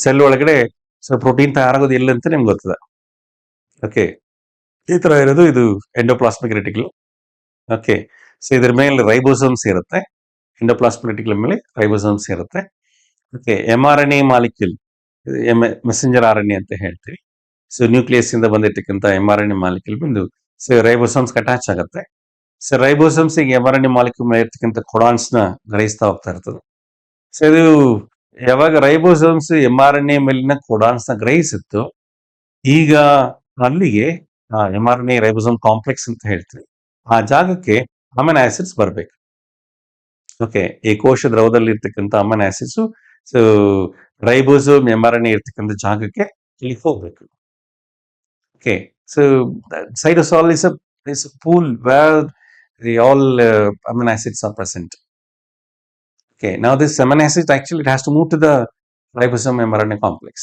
ಸೆಲ್ ಒಳಗಡೆ ಸೊ ಪ್ರೋಟೀನ್ ತಯಾರಾಗೋದು ಎಲ್ಲ ಅಂತ ನಿಮ್ಗೆ ಗೊತ್ತದ. ಓಕೆ, ಈ ತರ ಇರೋದು ಇದು ಎಂಡೋಪ್ಲಾಸ್ಮಿಕ್ ರೆಟಿಕ್ಯುಲಮ್. ಓಕೆ, ಸೊ ಇದ್ರ ಮೇಲೆ ರೈಬೋಸೋಮ್ಸ್ ಇರುತ್ತೆ. ಎಂಡೋಪ್ಲಾಸ್ಮಿಕ್ ರೆಟಿಕ್ಯುಲಮ್ ಮೇಲೆ ರೈಬೋಸೋಮ್ಸ್ ಇರುತ್ತೆ. Okay, mRNA molecule messenger R-N-A ಅಂತ ಹೇಳ್ತೀವಿ. ಸೊ ನ್ಯೂಕ್ಲಿಯಸ್ ಇಂದ ಬಂದಿರ್ತಕ್ಕಂಥ mRNA ಮಾಲಿಕ್ಯೂಲ್ ಬಂದು ಸೊ ರೈಬೋಸೋಮ್ಸ್ ಅಟ್ಯಾಚ್ ಆಗುತ್ತೆ. ಸೊ ರೈಬೋಸೋಮ್ಸ್ ಈಗ mRNA ಮಾಲಿಕ್ಯೂಲ್ ಮೇಲೆ ಇರ್ತಕ್ಕಂಥ ಕೊಡಾನ್ಸ್ ನ ಗ್ರಹಿಸ್ತಾ ಹೋಗ್ತಾ ಇರ್ತದೆ. ಸೊ ಇದು ಯಾವಾಗ ರೈಬೋಸೋಮ್ಸ್ mRNA ಮೇಲಿನ ಕೊಡಾನ್ಸ್ ನ ಗ್ರಹಿಸಿತ್ತು, ಈಗ ಅಲ್ಲಿಗೆ mRNA ರೈಬೋಸೋಮ್ ಕಾಂಪ್ಲೆಕ್ಸ್ ಅಂತ ಹೇಳ್ತೀವಿ, ಆ ಜಾಗಕ್ಕೆ ಅಮೈನೋ ಆಸಿಡ್ಸ್ ಬರಬೇಕು. ಓಕೆ, ಈ ಕೋಶ ದ್ರವದಲ್ಲಿ ಇರ್ತಕ್ಕಂಥ amino acids so ribosome mRNA ಇರ್ತಕ್ಕಂಥ ಜಾಗಕ್ಕೆ ಇಲ್ಲಿ ಹೋಗ್ಬೇಕು. Okay, so cytosol is a pool where all amino acids are present. Okay, now this amino acid actually it has to move to the ribosome mRNA complex.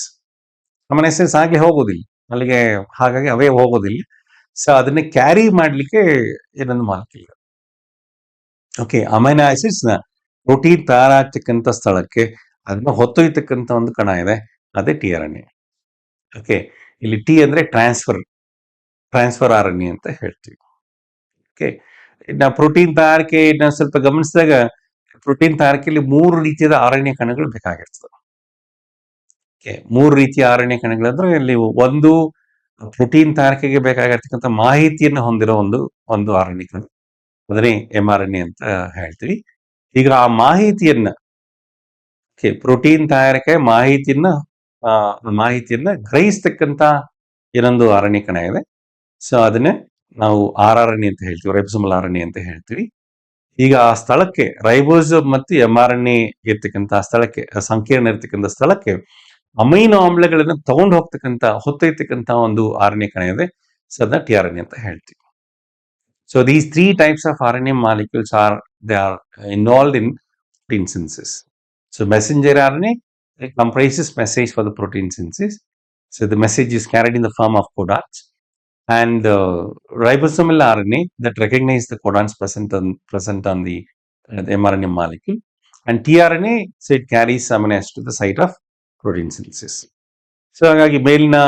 amino acids ಆಗ್ಲೇ ಹೋಗೋದಿಲ್ಲ ಅಲ್ಲಿಗೆ, ಹಾಗಾಗಿ ಅವೇ ಹೋಗೋದಿಲ್ಲ. So ಅದನ್ನ ಕ್ಯಾರಿ ಮಾಡ್ಲಿಕ್ಕೆ ಇನ್ನೊಂದು molecule. Okay, amino acids ನ protein ತಯಾರಾಗ್ತಕ್ಕಂಥ ಸ್ಥಳಕ್ಕೆ ಅದನ್ನ ಹೊತ್ತೊಯ್ತಕ್ಕಂಥ ಒಂದು ಕಣ ಇದೆ, ಅದೇ T R N A. Okay, ಇಲ್ಲಿ ಟಿ ಅಂದ್ರೆ ಟ್ರಾನ್ಸ್ಫರ್ ಆರ್ ಎನ್ ಎ ಅಂತ ಹೇಳ್ತೀವಿ. ಓಕೆ, ನಾವು ಪ್ರೋಟೀನ್ ತಯಾರಿಕೆ ನಾವು ಸ್ವಲ್ಪ ಗಮನಿಸಿದಾಗ ಪ್ರೋಟೀನ್ ತಯಾರಿಕೆಯಲ್ಲಿ 3 ರೀತಿಯಾದ ಆರ್ ಎನ್ ಎ ಕಣಗಳು ಬೇಕಾಗಿರ್ತದೆ. ಓಕೆ, 3 ರೀತಿಯ ಆರ್ ಎನ್ ಎ ಕಣಗಳಂದ್ರೆ ಇಲ್ಲಿ ಒಂದು ಪ್ರೋಟೀನ್ ತಯಾರಿಕೆಗೆ ಬೇಕಾಗಿರ್ತಕ್ಕಂಥ ಮಾಹಿತಿಯನ್ನು ಹೊಂದಿರೋ ಒಂದು ಆರ್ ಎನ್ ಎ ಕಣ, ಅದನ್ನೇ ಎಂ ಆರ್ ಎನ್ ಎ ಅಂತ ಹೇಳ್ತೀವಿ. ಈಗ ಆ ಮಾಹಿತಿಯನ್ನ ಪ್ರೋಟೀನ್ ತಯಾರಿಕೆ ಮಾಹಿತಿಯನ್ನ ಗ್ರಹಿಸ್ತಕ್ಕಂಥ ಏನೊಂದು ಆರ್ ಎನ್ ಎ ಕಣ ಇದೆ. ಸೊ ಅದನ್ನೇ ನಾವು ಆರ್ ಆರ್ ಎನ್ ಎ ಅಂತ ಹೇಳ್ತೀವಿ, ರೈಬೋಸೋಮಲ್ ಆರ್ ಎನ್ ಎ ಅಂತ ಹೇಳ್ತೀವಿ. ಈಗ ಆ ಸ್ಥಳಕ್ಕೆ ರೈಬೋಸೋಮ್ ಮತ್ತು ಎಂ ಆರ್ ಎನ್ ಎ ಇರ್ತಕ್ಕಂಥ ಸ್ಥಳಕ್ಕೆ, ಸಂಕೀರ್ಣ ಇರ್ತಕ್ಕಂಥ ಸ್ಥಳಕ್ಕೆ ಅಮೈನೋ ಆಮ್ಲಗಳನ್ನು ತಗೊಂಡು ಹೊತ್ತೊಯ್ತಕ್ಕಂಥ ಒಂದು ಆರ್ ಎನ್ ಎ ಕಣ ಇದೆ. ಸೊ ಅದನ್ನ ಟಿ ಆರ್ ಎನ್ ಎ ಅಂತ ಹೇಳ್ತೀವಿ. So these 3 types of RNA molecules are involved in protein synthesis. So messenger RNA, it comprises message for the protein synthesis. So the message is carried in the form of codons, and ribosomal RNA that recognize the codons present on the mRNA molecule, and tRNA, so it carries amino acids to the site of protein synthesis. So ಹಾಗಾಗಿ ಮೇಲಿನ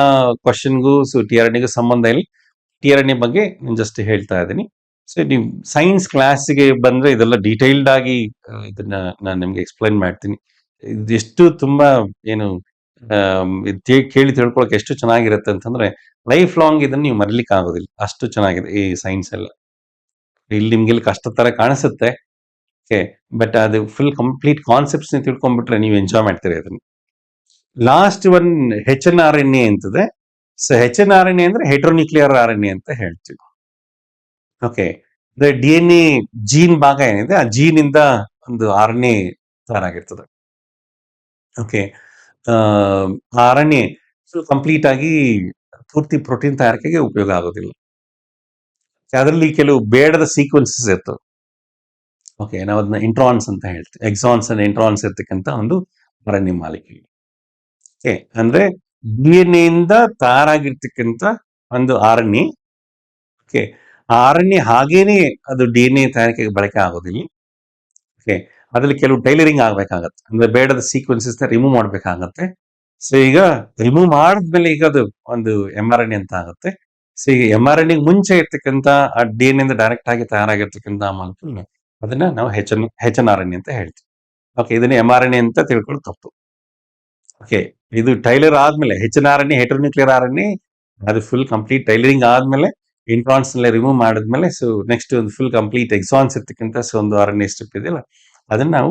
ಕ್ವಶನ್ಗೂ T R N ಎಗೂ ಸಂಬಂಧ ಇಲ್ಲ. T R N A ಬಗ್ಗೆ ನಾನು just ಹೇಳ್ತಾ ಇದ್ದೀನಿ. So ನೀವು science ಕ್ಲಾಸಿಗೆ ಬಂದ್ರೆ ಇದೆಲ್ಲ ಡೀಟೈಲ್ಡ್ ಆಗಿ ಇದನ್ನ ನಾನು ನಿಮ್ಗೆ ಎಕ್ಸ್ಪ್ಲೈನ್ ಮಾಡ್ತೀನಿ. ಇದೆಷ್ಟು ತುಂಬಾ ಏನು ಕೇಳಿ ತಿಳ್ಕೊಳಕ್ಕೆ ಎಷ್ಟು ಚೆನ್ನಾಗಿರುತ್ತೆ ಅಂತಂದ್ರೆ ಲೈಫ್ ಲಾಂಗ್ ಇದನ್ನ ನೀವು ಮರಿಲಿಕ್ಕೆ ಆಗೋದಿಲ್ಲ, ಅಷ್ಟು ಚೆನ್ನಾಗಿದೆ ಈ ಸೈನ್ಸ್ ಎಲ್ಲ. ಇಲ್ಲಿ ನಿಮ್ಗೆ ಇಲ್ಲಿ ಕಷ್ಟ ತರ ಕಾಣಿಸುತ್ತೆ, ಬಟ್ ಅದು ಫುಲ್ ಕಂಪ್ಲೀಟ್ ಕಾನ್ಸೆಪ್ಟ್ಸ್ ತಿಳ್ಕೊಂಡ್ಬಿಟ್ರೆ ನೀವು ಎಂಜಾಯ್ ಮಾಡ್ತೀರಿ ಅದನ್ನ. Last one H N R N A ಅಂತದೆ. So H N R N A ಅಂದ್ರೆ ಹೆಟ್ರೋನ್ಯೂಕ್ಲಿಯರ್ ಆರ್ ಎನ್ ಎ ಅಂತ ಹೇಳ್ತೀವಿ. Okay, D N A gene ಭಾಗ ಏನಿದೆ, ಆ ಜೀನ್ ಇಂದ ಒಂದು ಆರ್ ಎನ್ ಎ ತಯಾರಾಗಿರ್ತದೆ. Okay, R N A complete ಆಗಿ ಪೂರ್ತಿ ಪ್ರೋಟೀನ್ ತಯಾರಿಕೆಗೆ ಉಪಯೋಗ ಆಗೋದಿಲ್ಲ. ಅದರಲ್ಲಿ ಕೆಲವು ಬೇಡದ ಸೀಕ್ವೆನ್ಸಸ್ ಇರ್ತವೆ. ಓಕೆ, ನಾವು ಅದನ್ನ ಇಂಟ್ರಾನ್ಸ್ ಅಂತ ಹೇಳ್ತೀವಿ. ಎಕ್ಸಾನ್ಸ್ ಅಂಡ್ ಇಂಟ್ರಾನ್ಸ್ ಇರ್ತಕ್ಕಂಥ ಒಂದು R N A molecule. Okay, ಅಂದ್ರೆ ಡಿ ಎನ್ ಎ ಇಂದ ತಯಾರಾಗಿರ್ತಕ್ಕಂಥ ಒಂದು R N A. Okay, R N A ಹಾಗೇನೆ ಅದು ಡಿ ಎನ್ ಎ ತಯಾರಿಕೆಗೆ ಬಳಕೆ ಆಗೋದಿಲ್ಲ. ಓಕೆ, ಅದ್ರಲ್ಲಿ ಕೆಲವು ಟೈಲರಿಂಗ್ ಆಗ್ಬೇಕಾಗತ್ತೆ, ಅಂದ್ರೆ ಬೇಡದ ಸೀಕ್ವೆನ್ಸಸ್ ನ ರಿಮೂವ್ ಮಾಡ್ಬೇಕಾಗತ್ತೆ. ಸೊ ಈಗ ರಿಮೂವ್ ಮಾಡಿದ್ಮೇಲೆ ಈಗ ಅದು ಒಂದು ಎಂ ಆರ್ ಎನ್ ಎ ಅಂತ ಆಗುತ್ತೆ. ಸೊ ಈಗ ಎಂ ಆರ್ ಎನ್ ಎ ಮುಂಚೆ ಇರ್ತಕ್ಕಂಥ ಆ ಡಿ ಎನ್ ಎ ಡೈರೆಕ್ಟ್ ಆಗಿ ತಯಾರಾಗಿರ್ತಕ್ಕಂಥ ಮಾಲಿಕ್ಯೂಲ್ ಅದನ್ನ ನಾವು H N R N A ಅಂತ ಹೇಳ್ತೀವಿ. ಓಕೆ, ಇದನ್ನ ಎಂ ಆರ್ ಎನ್ ಎ ಅಂತ ತಿಳ್ಕೊಳ್ಳೋದು ತಪ್ಪು. ಓಕೆ, ಇದು ಟೈಲರ್ ಆದ್ಮೇಲೆ H N R N A, heteronuclear R N A, ಅದು ಫುಲ್ ಕಂಪ್ಲೀಟ್ ಟೈಲರಿಂಗ್ ಆದ್ಮೇಲೆ ಇಂಟ್ರಾನ್ಸ್ ನಲ್ಲಿ ರಿಮೂವ್ ಮಾಡಿದ್ಮೇಲೆ ಸೊ ನೆಕ್ಸ್ಟ್ ಒಂದು ಫುಲ್ ಕಂಪ್ಲೀಟ್ ಎಕ್ಸಾನ್ಸ್ ಇರ್ತಕ್ಕಂಥ ಒಂದು ಆರ್ ಎನ್ ಎ ಸ್ಟ್ರಿಪ್ ಇದೆಯಲ್ಲ, ಅದನ್ನ ನಾವು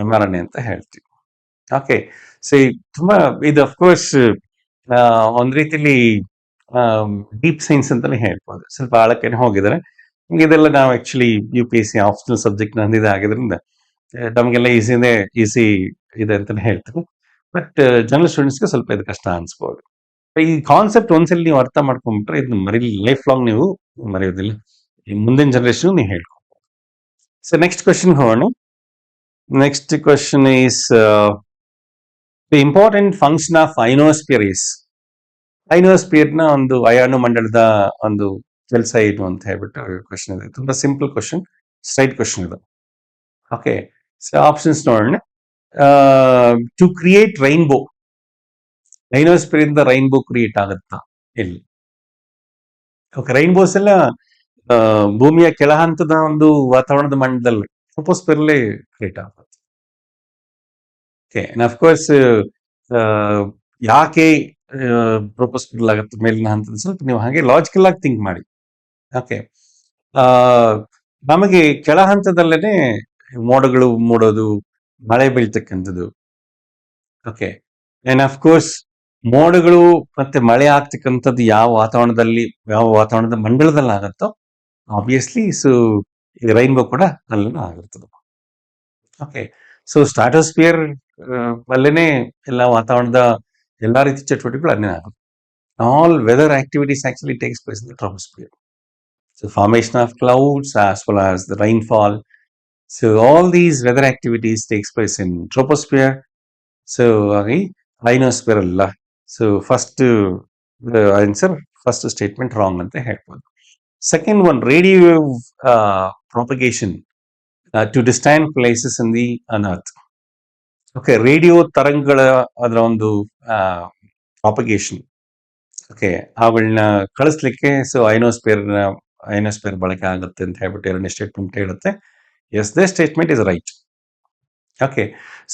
ಎಂ ಆರ್ ಎನ್ ಎ ಅಂತ ಹೇಳ್ತೀವಿ. ಓಕೆ, ಸೊ ತುಂಬಾ ಇದು ಅಫ್ಕೋರ್ಸ್ ಒಂದ್ ರೀತಿಲಿ ಡೀಪ್ ಸೈನ್ಸ್ ಅಂತಾನೆ ಹೇಳ್ಬೋದು. ಸ್ವಲ್ಪ ಆಳಕ್ಕೆ ಹೋಗಿದ್ದಾರೆ. ಇದೆಲ್ಲ ನಾವು ಆಕ್ಚುಲಿ UPSC ಆಪ್ಷನಲ್ ಸಬ್ಜೆಕ್ಟ್ ನಂದಿದೆ ಆಗಿದ್ರಿಂದ ನಮಗೆಲ್ಲ ಈಸಿ ಇದೆ ಅಂತಾನೆ ಹೇಳ್ತೀನಿ. ಬಟ್ ಜನರಲ್ ಸ್ಟೂಡೆಂಟ್ಸ್ಗೆ ಸ್ವಲ್ಪ ಇದು ಕಷ್ಟ ಅನ್ಸ್ಬೋದು. ಈ ಕಾನ್ಸೆಪ್ಟ್ ಒಂದ್ಸಲಿ ನೀವು ಅರ್ಥ ಮಾಡ್ಕೊಂಡ್ಬಿಟ್ರೆ ಇದನ್ನ ಲೈಫ್ ಲಾಂಗ್ ನೀವು ಮರೆಯೋದಿಲ್ಲ, ಈ ಮುಂದಿನ ಜನರೇಷನ್ ನೀವು ಹೇಳ್ಕೊಬೋದು. ಸೊ ನೆಕ್ಸ್ಟ್ ಕ್ವಶನ್ ಹೋಗೋಣ. Next question is the important function of ionosphere is. Ionosphere ನ ಒಂದು ಅಯಾನು ಮಂಡಲದ ಒಂದು ಕೆಲಸ ಏನು ಅಂತ ಹೇಳ್ಬಿಟ್ಟು ಕ್ವಶನ್ ಇದೆ. ತುಂಬಾ ಸಿಂಪಲ್ ಕ್ವಶನ್, ಸ್ಟ್ರೈಟ್ ಕ್ವಶನ್ ಇದು. ಓಕೆ, ಸೊ ಆಪ್ಷನ್ಸ್ ನೋಡೋಣ. ಟು ಕ್ರಿಯೇಟ್ ರೈನ್ಬೋ, ಐನೋಸ್ಪಿಯರ್ ಇಂದ ರೈನ್ಬೋ ಕ್ರಿಯೇಟ್ ಆಗುತ್ತಾ? ಇಲ್ಲಿ ಓಕೆ, ರೈನ್ಬೋಸ್ ಎಲ್ಲ ಭೂಮಿಯ ಕೆಳ ಹಂತದ ಒಂದು ವಾತಾವರಣದ ಮಂಡಲದಲ್ಲಿ ಟ್ರೋಪೋಸ್ಪಿಯರ್ಲೇ ಕ್ರಿಯೇಟ್ ಆಗುತ್ತೆ. ಓಕೆ, ಅಫ್ಕೋರ್ಸ್ ಯಾಕೆ ಟ್ರೋಪೋಸ್ಪಿಯರ್ ಆಗುತ್ತೆ ಮೇಲಿನ ಹಂತದ, ಸ್ವಲ್ಪ ನೀವು ಹಾಗೆ ಲಾಜಿಕಲ್ ಆಗಿ ಥಿಂಕ್ ಮಾಡಿ. ಓಕೆ, ನಮಗೆ ಕೆಳ ಹಂತದಲ್ಲೇನೆ ಮೋಡಗಳು ಮೂಡೋದು, ಮಳೆ ಬೀಳ್ತಕ್ಕಂಥದ್ದು. ಓಕೆ, ಅಂಡ್ ಅಫ್ಕೋರ್ಸ್ ಮೋಡಗಳು ಮತ್ತೆ ಮಳೆ ಆಗ್ತಕ್ಕಂಥದ್ದು ಯಾವ ವಾತಾವರಣದ ಮಂಡಲದಲ್ಲಿ ಆಗುತ್ತೋ ಆಬ್ವಿಯಸ್ಲಿ ಸೊ ರೈನ್ಬೋ ಕೂಡ ಅಲ್ಲೂ ಆಗಿರ್ತದೆ. ಓಕೆ, ಸೊ ಸ್ಟ್ರಾಟೋಸ್ಫಿಯರ್ ಅಲ್ಲೇನೆ ಎಲ್ಲ ವಾತಾವರಣದ ಎಲ್ಲಾ ರೀತಿ ಚಟುವಟಿಕೆಗಳು ಅಲ್ಲೇ ಆಗುತ್ತೆ. All weather activities actually takes place in the troposphere. So formation of clouds as well as the rainfall. So all these weather activities takes place in troposphere. So ionosphere alla. So first answer, first statement wrong ante ಹೇಳ್ಬೋದು. Second one, radio wave propagation to distant places in the on earth. Okay, radio ತರಂಗಗಳ ಅದರ ಒಂದು propagation, okay, ಅವುಗಳನ್ನ ಕಳಿಸ್ಲಿಕ್ಕೆ ಐನೋಸ್ಪೇರ್ ಬಳಕೆ ಆಗುತ್ತೆ ಅಂತ ಹೇಳ್ಬಿಟ್ಟು ಎರಡನೇ ಸ್ಟೇಟ್ಮೆಂಟ್ ಹೇಳುತ್ತೆ. Yes, the statement is right. Okay,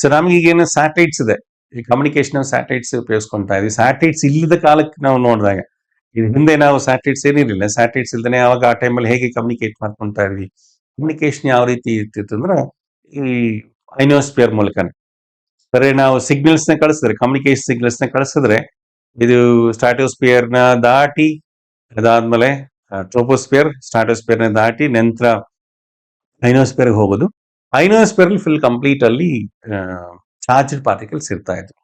so ನಮಗೀಗೇನು ಸ್ಯಾಟಲೈಟ್ಸ್ ಇದೆ, ಈ ಕಮ್ಯುನಿಕೇಶನ್ ಸ್ಯಾಟಲೈಟ್ಸ್ ಉಪಯೋಗಿಸ್ಕೊಂತಾ ಇದೀವಿ. ಸ್ಯಾಟಲೈಟ್ಸ್ ಇಲ್ಲದ ಕಾಲಕ್ಕೆ ನಾವು ನೋಡಿದಾಗ, ಇದು ಹಿಂದೆ ನಾವು ಸ್ಯಾಟಲೈಟ್ಸ್ ಏನಿರಲಿಲ್ಲ, ಸ್ಯಾಟಲೈಟ್ಸ್ ಇಲ್ದೇ ಅವಾಗ ಆ ಟೈಮಲ್ಲಿ ಹೇಗೆ ಕಮ್ಯುನಿಕೇಟ್ ಮಾಡ್ಕೊಂತಾ ಇದ್ವಿ, ಕಮ್ಯುನಿಕೇಶನ್ ಯಾವ ರೀತಿ ಇರ್ತಿತ್ತು ಅಂದ್ರೆ ಈ ಐನೋಸ್ಪಿಯರ್ ಮೂಲಕನೇ. ಸರಿ, ನಾವು ಸಿಗ್ನಲ್ಸ್ ನ ಕಳಿಸಿದ್ರೆ, ಕಮ್ಯುನಿಕೇಶನ್ ಸಿಗ್ನಲ್ಸ್ ನ ಕಳಿಸಿದ್ರೆ, ಇದು ಸ್ಟ್ರಾಟೋಸ್ಪಿಯರ್ ನ ದಾಟಿ, ಅದಾದ್ಮೇಲೆ ಸ್ಟ್ರಾಟೋಸ್ಪಿಯರ್ ನ ದಾಟಿ ನಂತರ ಐನೋಸ್ಪಿಯರ್ ಹೋಗೋದು. ಐನೋಸ್ಪಿಯರ್ ಫುಲ್ ಕಂಪ್ಲೀಟ್ ಅಲ್ಲಿ ಚಾರ್ಜ್ಡ್ ಪಾರ್ಟಿಕಲ್ಸ್ ಇರ್ತಾ ಇದ್ವು.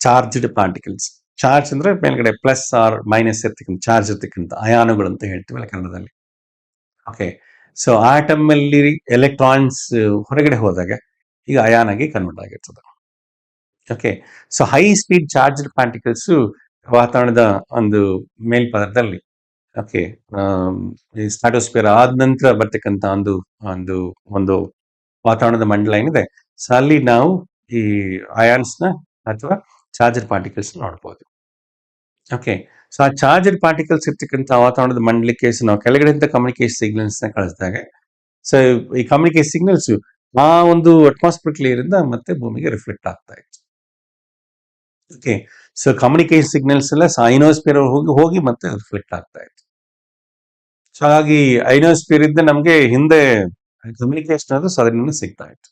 ಚಾರ್ಜ್ಡ್ ಪಾರ್ಟಿಕಲ್ಸ್, ಚಾರ್ಜ್ ಅಂದ್ರೆ ಮೇಲ್ಗಡೆ ಪ್ಲಸ್ ಆರ್ ಮೈನಸ್ ಇರ್ತಕ್ಕಂಥ ಚಾರ್ಜ್ ಇರ್ತಕ್ಕಂಥ ಅಯಾನುಗಳು ಅಂತ ಹೇಳ್ತೀವಲ್ಲ ಕನ್ನಡದಲ್ಲಿ. ಓಕೆ, ಸೊ ಆ ಟೈಮ್ ಅಲ್ಲಿ ಎಲೆಕ್ಟ್ರಾನ್ಸ್ ಹೊರಗಡೆ ಹೋದಾಗ ಈಗ ಅಯಾನ್ ಆಗಿ ಕನ್ವರ್ಟ್ ಆಗಿರ್ತದೆ. Okay, so high speed charged particles ವಾತಾವರಣದ ಒಂದು ಮೇಲ್ಪದರದಲ್ಲಿ, ಓಕೆ, ಈ ಸ್ಟ್ರಾಟೋಸ್ಪಿಯರ್ ಆದ ನಂತರ ಬರ್ತಕ್ಕಂಥ ಒಂದು ಒಂದು ಒಂದು ವಾತಾವರಣದ ಮಂಡಲ ಏನಿದೆ, ಸೊ ಅಲ್ಲಿ ನಾವು ಈ ಅಯಾನ್ಸ್ ನ ಅಥವಾ ಚಾರ್ಜರ್ ಪಾರ್ಟಿಕಲ್ಸ್ ನೋಡ್ಬೋದು. ಓಕೆ, ಸೊ ಆ ಚಾರ್ಜರ್ ಪಾರ್ಟಿಕಲ್ಸ್ ಇರ್ತಕ್ಕಂಥ ವಾತಾವರಣದ ಮಂಡಲಕ್ಕೆ ನಾವು ಕೆಳಗಡೆಯಿಂದ ಕಮ್ಯುನಿಕೇಶನ್ ಸಿಗ್ನಲ್ಸ್ ನ ಕಳಿಸಿದಾಗ, ಸೊ ಈ ಕಮ್ಯುನಿಕೇಶನ್ ಸಿಗ್ನಲ್ಸ್ ಆ ಒಂದು ಅಟ್ಮಾಸ್ಫಿಯರ್ ಲೇಯರ್ ಇಂದ ಮತ್ತೆ ಭೂಮಿಗೆ ರಿಫ್ಲೆಕ್ಟ್ ಆಗ್ತಾ ಇತ್ತು. ಓಕೆ, ಸೊ ಕಮ್ಯುನಿಕೇಶನ್ ಸಿಗ್ನಲ್ಸ್ ಎಲ್ಲ ಐನೋಸ್ಪಿಯರ್ ಹೋಗಿ ಮತ್ತೆ ರಿಫ್ಲೆಕ್ಟ್ ಆಗ್ತಾ ಇತ್ತು. ಸೊ ಹಾಗಾಗಿ ಐನೋಸ್ಪಿಯರ್ ಇದ್ದ ನಮ್ಗೆ ಹಿಂದೆ ಕಮ್ಯುನಿಕೇಶನ್ ಅದು ಅದರಿಂದ ಸಿಗ್ತಾ ಇತ್ತು.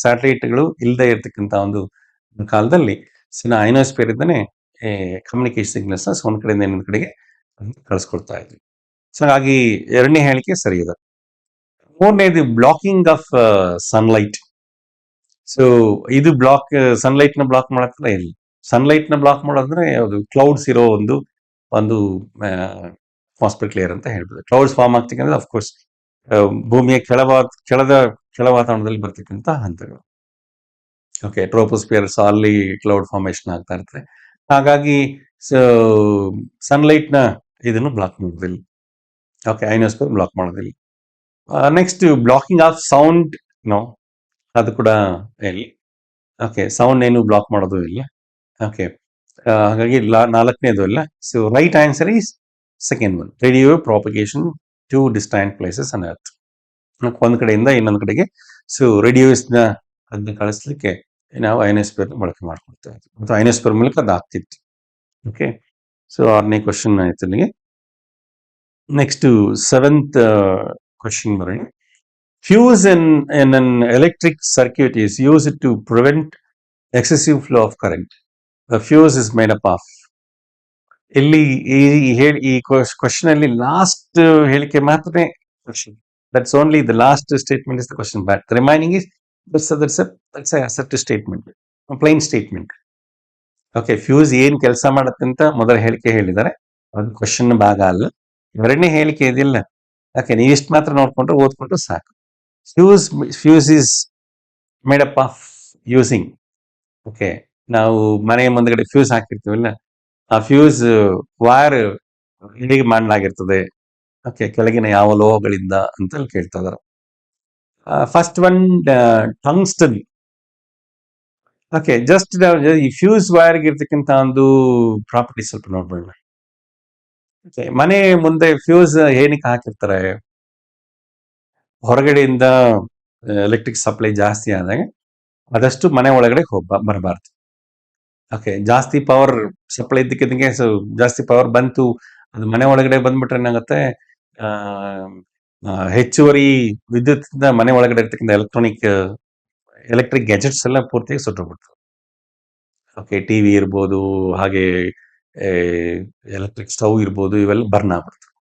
ಸ್ಯಾಟಲೈಟ್ಗಳು ಇಲ್ಲದೆ ಇರ್ತಕ್ಕಂಥ ಒಂದು ಕಾಲದಲ್ಲಿ ಐನೋಸ್ಪಿಯರ್ ಇದ್ದಾನೆ ಕಮ್ಯುನಿಕೇಶನ್ ಸಿಗ್ನಲ್ಸ್ ನ ಒಂದ್ ಕಡೆಯಿಂದ ಇನ್ನೊಂದ್ ಕಡೆಗೆ ಕಳಿಸ್ಕೊಡ್ತಾ ಇದ್ವಿ. ಸೊ ಹಾಗಾಗಿ ಎರಡನೇ ಹೇಳಿಕೆ ಸರಿ ಇದೆ. ಮೂರನೇದು ಬ್ಲಾಕಿಂಗ್ ಆಫ್ ಸನ್ಲೈಟ್. ಸೊ ಇದು ಸನ್ಲೈಟ್ ನ ಬ್ಲಾಕ್ ಮಾಡತ್ತಲ್ಲ, ಇಲ್ಲಿ ಸನ್ಲೈಟ್ ನ ಬ್ಲಾಕ್ ಮಾಡೋದಂದ್ರೆ ಯಾವುದು, ಕ್ಲೌಡ್ಸ್ ಇರೋ ಒಂದು ಅಟ್ಮಾಸ್ಫಿಯರ್ ಲೇಯರ್ ಅಂತ ಹೇಳ್ಬೋದು. ಕ್ಲೌಡ್ಸ್ ಫಾರ್ಮ್ ಆಗ್ತಕ್ಕಂಥ ಅಫ್ಕೋರ್ಸ್ ಭೂಮಿಯ ಕೆಳ ವಾತಾವರಣದಲ್ಲಿ ಬರ್ತಕ್ಕಂಥ ಹಂತಗಳು. ಓಕೆ, ಟ್ರೋಪೋಸ್ಪಿಯರ್ಸ್ ಅಲ್ಲಿ ಕ್ಲೌಡ್ ಫಾರ್ಮೇಶನ್ ಆಗ್ತಾ ಇರ್ತದೆ. ಹಾಗಾಗಿ ಸನ್ಲೈಟ್ ನ ಇದನ್ನು ಬ್ಲಾಕ್ ಮಾಡೋದಿಲ್ಲ. ಓಕೆ, ಐನೋಸ್ಪಿಯರ್ ಬ್ಲಾಕ್ ಮಾಡೋದಿಲ್ಲ. Next blocking of sound, no, ಅದು ಕೂಡ ಇಲ್ಲಿ. ಓಕೆ, ಸೌಂಡ್ ಏನು ಬ್ಲಾಕ್ ಮಾಡೋದು ಇಲ್ಲ. ಓಕೆ, ಹಾಗಾಗಿ ನಾಲ್ಕನೇದು ಇಲ್ಲ. So right answer is second one, radio propagation to distant places on earth. ಒಂದ್ ಕಡೆಯಿಂದ ಇನ್ನೊಂದ್ ಕಡೆಗೆ ಸೊ ರೇಡಿಯೋಸ್ ನ ಅದನ್ನ ಕಳಿಸ್ಲಿಕ್ಕೆ ನಾವು ಐನೋಸ್ಪಿಯರ್ ಬಳಕೆ ಮಾಡ್ಕೊಳ್ತಾ ಇದ್ವಿ, ಮತ್ತು ಐನೋಸ್ಪಿಯರ್ ಮೂಲಕ ಅದು ಆಗ್ತಿತ್ತು. ಓಕೆ, ಸೊ 6ನೇ ಕ್ವಶನ್ ಆಯ್ತು ನನಗೆ. ನೆಕ್ಸ್ಟ್ 7th ಕ್ವಶನ್ ಬರೋಣ. Fuse in an electric circuit is used to prevent excessive flow of current. The fuse is made up of. ಇಲ್ಲಿ ಈ ಕ್ವಶನ್ ಅಲ್ಲಿ ಲಾಸ್ಟ್ ಹೇಳಿಕೆ ಮಾತ್ರ question. That's only the last statement is the question, but the remaining is that's a assertive statement, a plain statement. Okay, fuse ಏನ್ ಕೆಲಸ ಮಾಡುತ್ತೆ ಅಂತ ಮೊದಲ ಹೇಳಿಕೆ ಹೇಳಿದ್ದಾರೆ, ಅದು ಕ್ವಶನ್ ಭಾಗ ಅಲ್ಲ. ಎರಡನೇ ಹೇಳಿಕೆ ಇದಿಲ್ಲ. ಓಕೆ, ನೀವು ಇಷ್ಟು ಮಾತ್ರ ನೋಡ್ಕೊಂಡ್ರೆ ಓದ್ಕೊಂಡ್ರೆ ಸಾಕು. Fuse is made up of using. Okay, ನಾವು ಮನೆಯ ಮುಂದಗಡೆ ಫ್ಯೂಸ್ ಹಾಕಿರ್ತೀವಲ್ಲ, ಆ ಫ್ಯೂಸ್ ವೈರ್ ಹೇಗೆ ಮಾಡಲಾಗಿರ್ತದೆ, ಓಕೆ, ಕೆಳಗಿನ ಯಾವ ಲೋಹಗಳಿಂದ ಅಂತ ಕೇಳ್ತಾ ಇದಾರೆ. First one tungsten. Okay, just ಈ ಫ್ಯೂಸ್ ವೈರ್ ಇರ್ತಕ್ಕಂಥ ಒಂದು ಪ್ರಾಪರ್ಟಿ ಸ್ವಲ್ಪ ನೋಡ್ಬೇಡ. ಓಕೆ, ಮನೆ ಮುಂದೆ ಫ್ಯೂಸ್ ಏನಕ್ಕೆ ಹಾಕಿರ್ತಾರೆ, ಹೊರಗಡೆಯಿಂದ ಎಲೆಕ್ಟ್ರಿಕ್ ಸಪ್ಲೈ ಜಾಸ್ತಿ ಆದಾಗ ಆದಷ್ಟು ಮನೆ ಒಳಗಡೆ ಬರಬಾರ್ದು. ಓಕೆ, ಜಾಸ್ತಿ ಪವರ್ ಸಪ್ಲೈ ಇದ್ದಕ್ಕಿದ್ದಂಗೆ ಜಾಸ್ತಿ ಪವರ್ ಬಂತು, ಅದು ಮನೆ ಒಳಗಡೆ ಬಂದ್ಬಿಟ್ರೆ ಏನಾಗುತ್ತೆ, ಹೆಚ್ಚುವರಿ ವಿದ್ಯುತ್ ಮನೆ ಒಳಗಡೆ ಇರ್ತಕ್ಕಂಥ ಎಲೆಕ್ಟ್ರಿಕ್ ಗ್ಯಾಜೆಟ್ಸ್ ಎಲ್ಲ ಪೂರ್ತಿಯಾಗಿ ಸುಟ್ಟೋಗ್ಬಿಡ್ತವೆ. ಓಕೆ, ಟಿವಿ ಇರ್ಬೋದು, ಹಾಗೆ ಎಲೆಕ್ಟ್ರಿಕ್ ಸ್ಟವ್ ಇರ್ಬೋದು, ಇವೆಲ್ಲ ಬರ್ನ್ ಆಗ್ಬಿಡ್ತವೆ.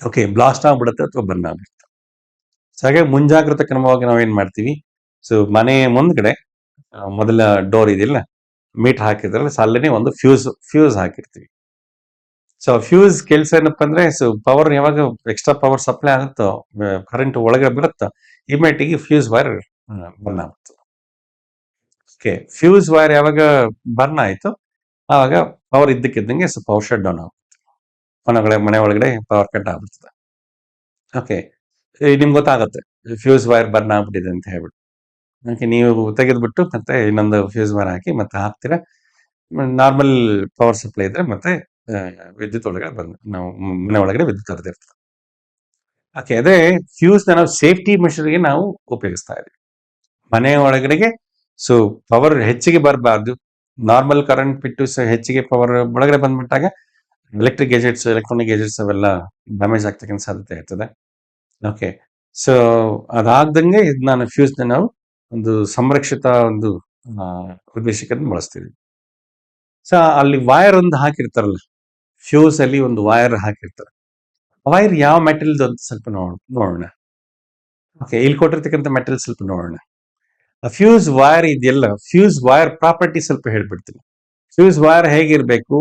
ಓಕೆ, ಬ್ಲಾಸ್ಟ್ ಆಗ್ಬಿಡುತ್ತೆ ಅಥವಾ ಬರ್ನ್ ಆಗ್ಬಿಡುತ್ತೆ. ಸೊ ಹಾಗೆ ಮುಂಜಾಗ್ರತಾ ಕ್ರಮವಾಗಿ ನಾವೇನ್ ಮಾಡ್ತೀವಿ, ಸೊ ಮನೆ ಮುಂದ್ಗಡೆ ಮೊದಲ ಡೋರ್ ಇದೆಯಲ್ಲ, ಮೀಟರ್ ಹಾಕಿದ್ರಲ್ಲ, ಅಲ್ಲೇ ಒಂದು ಫ್ಯೂಸ್ ಹಾಕಿರ್ತೀವಿ. ಸೊ ಫ್ಯೂಸ್ ಕೆಲಸ ಏನಪ್ಪ ಅಂದ್ರೆ, ಸೊ ಪವರ್ ಯಾವಾಗ ಎಕ್ಸ್ಟ್ರಾ ಪವರ್ ಸಪ್ಲೈ ಆಗುತ್ತೋ, ಕರೆಂಟ್ ಒಳಗೆ ಬರುತ್ತೋ, ಇಮಿಡಿಯೇಟ್ ಫ್ಯೂಸ್ ವೈರ್ ಬರ್ನ್ ಆಗುತ್ತೆ. ಓಕೆ, ಫ್ಯೂಸ್ ವೈರ್ ಯಾವಾಗ ಬರ್ನ್ ಆಯ್ತು, ಆವಾಗ ಪವರ್ ಇದ್ದಕ್ಕಿದ್ದಂಗೆ ಪವರ್ ಶಟ್ ಡೌನ್ ಆಗುತ್ತೆ, ಮನೆ ಒಳಗಡೆ ಪವರ್ ಕಟ್ ಆಗ್ಬಿಡ್ತದೆ. ಓಕೆ, ನಿಮ್ಗೆ ಗೊತ್ತಾಗುತ್ತೆ ಫ್ಯೂಸ್ ವೈರ್ ಬರ್ನ್ ಆಗ್ಬಿಟ್ಟಿದೆ ಅಂತ ಹೇಳ್ಬಿಟ್ಟು. ಓಕೆ, ನೀವು ತೆಗೆದ್ಬಿಟ್ಟು ಮತ್ತೆ ಇನ್ನೊಂದು ಫ್ಯೂಸ್ ವೈರ್ ಹಾಕಿ ಮತ್ತೆ ಹಾಕ್ತೀರಾ. ನಾರ್ಮಲ್ ಪವರ್ ಸಪ್ಲೈ ಇದ್ರೆ ಮತ್ತೆ ವಿದ್ಯುತ್ ಒಳಗಡೆ ಬಂದು ನಾವು ಮನೆ ಒಳಗಡೆ ವಿದ್ಯುತ್ ಹರಿದಿರ್ತದೆ. ಓಕೆ, ಅದೇ ಫ್ಯೂಸ್ ನಾವು ಸೇಫ್ಟಿ ಮೆಷರ್ಗೆ ನಾವು ಉಪಯೋಗಿಸ್ತಾ ಇದ್ದೀವಿ ಮನೆ ಒಳಗಡೆಗೆ. ಸೊ ಪವರ್ ಹೆಚ್ಚಿಗೆ ಬರಬಾರ್ದು. ನಾರ್ಮಲ್ ಕರೆಂಟ್ ಬಿಟ್ಟು ಹೆಚ್ಚಿಗೆ ಪವರ್ ಒಳಗಡೆ ಬಂದ್ಬಿಟ್ಟಾಗ ಎಲೆಕ್ಟ್ರಿಕ್ ಗೆಜೆಟ್ಸ್, ಎಲೆಕ್ಟ್ರಾನಿಕ್ ಗೆಜೆಟ್ಸ್ ಅವೆಲ್ಲ ಡ್ಯಾಮೇಜ್ ಆಗ್ತಕ್ಕಂಥ ಸಾಧ್ಯತೆ ಇರ್ತದೆ. ಓಕೆ, ಸೊ ಅದಾಗ್ದಂಗೆ ಇದು ನಾನು ಫ್ಯೂಸ್ನ ನಾವು ಒಂದು ಸಂರಕ್ಷಿತ ಒಂದು ಉದ್ದೇಶಕ್ಕೆ ಬಳಸ್ತೀವಿ. ಸೊ ಅಲ್ಲಿ ವೈರ್ ಒಂದು ಹಾಕಿರ್ತಾರಲ್ಲ, ಫ್ಯೂಸ್ ಅಲ್ಲಿ ಒಂದು ವೈರ್ ಹಾಕಿರ್ತಾರೆ. ವೈರ್ ಯಾವ ಮೆಟಲ್ದು ಅಂತ ಸ್ವಲ್ಪ ನೋಡೋಣ. ಓಕೆ, ಇಲ್ಲಿ ಕೊಟ್ಟಿರ್ತಕ್ಕಂಥ ಮೆಟಲ್ ಸ್ವಲ್ಪ ನೋಡೋಣ. ಫ್ಯೂಸ್ ವೈರ್ ಇದೆಯಲ್ಲ, ಫ್ಯೂಸ್ ವೈರ್ ಪ್ರಾಪರ್ಟಿ ಸ್ವಲ್ಪ ಹೇಳ್ಬಿಡ್ತೀನಿ. ಫ್ಯೂಸ್ ವೈರ್ ಹೇಗಿರ್ಬೇಕು,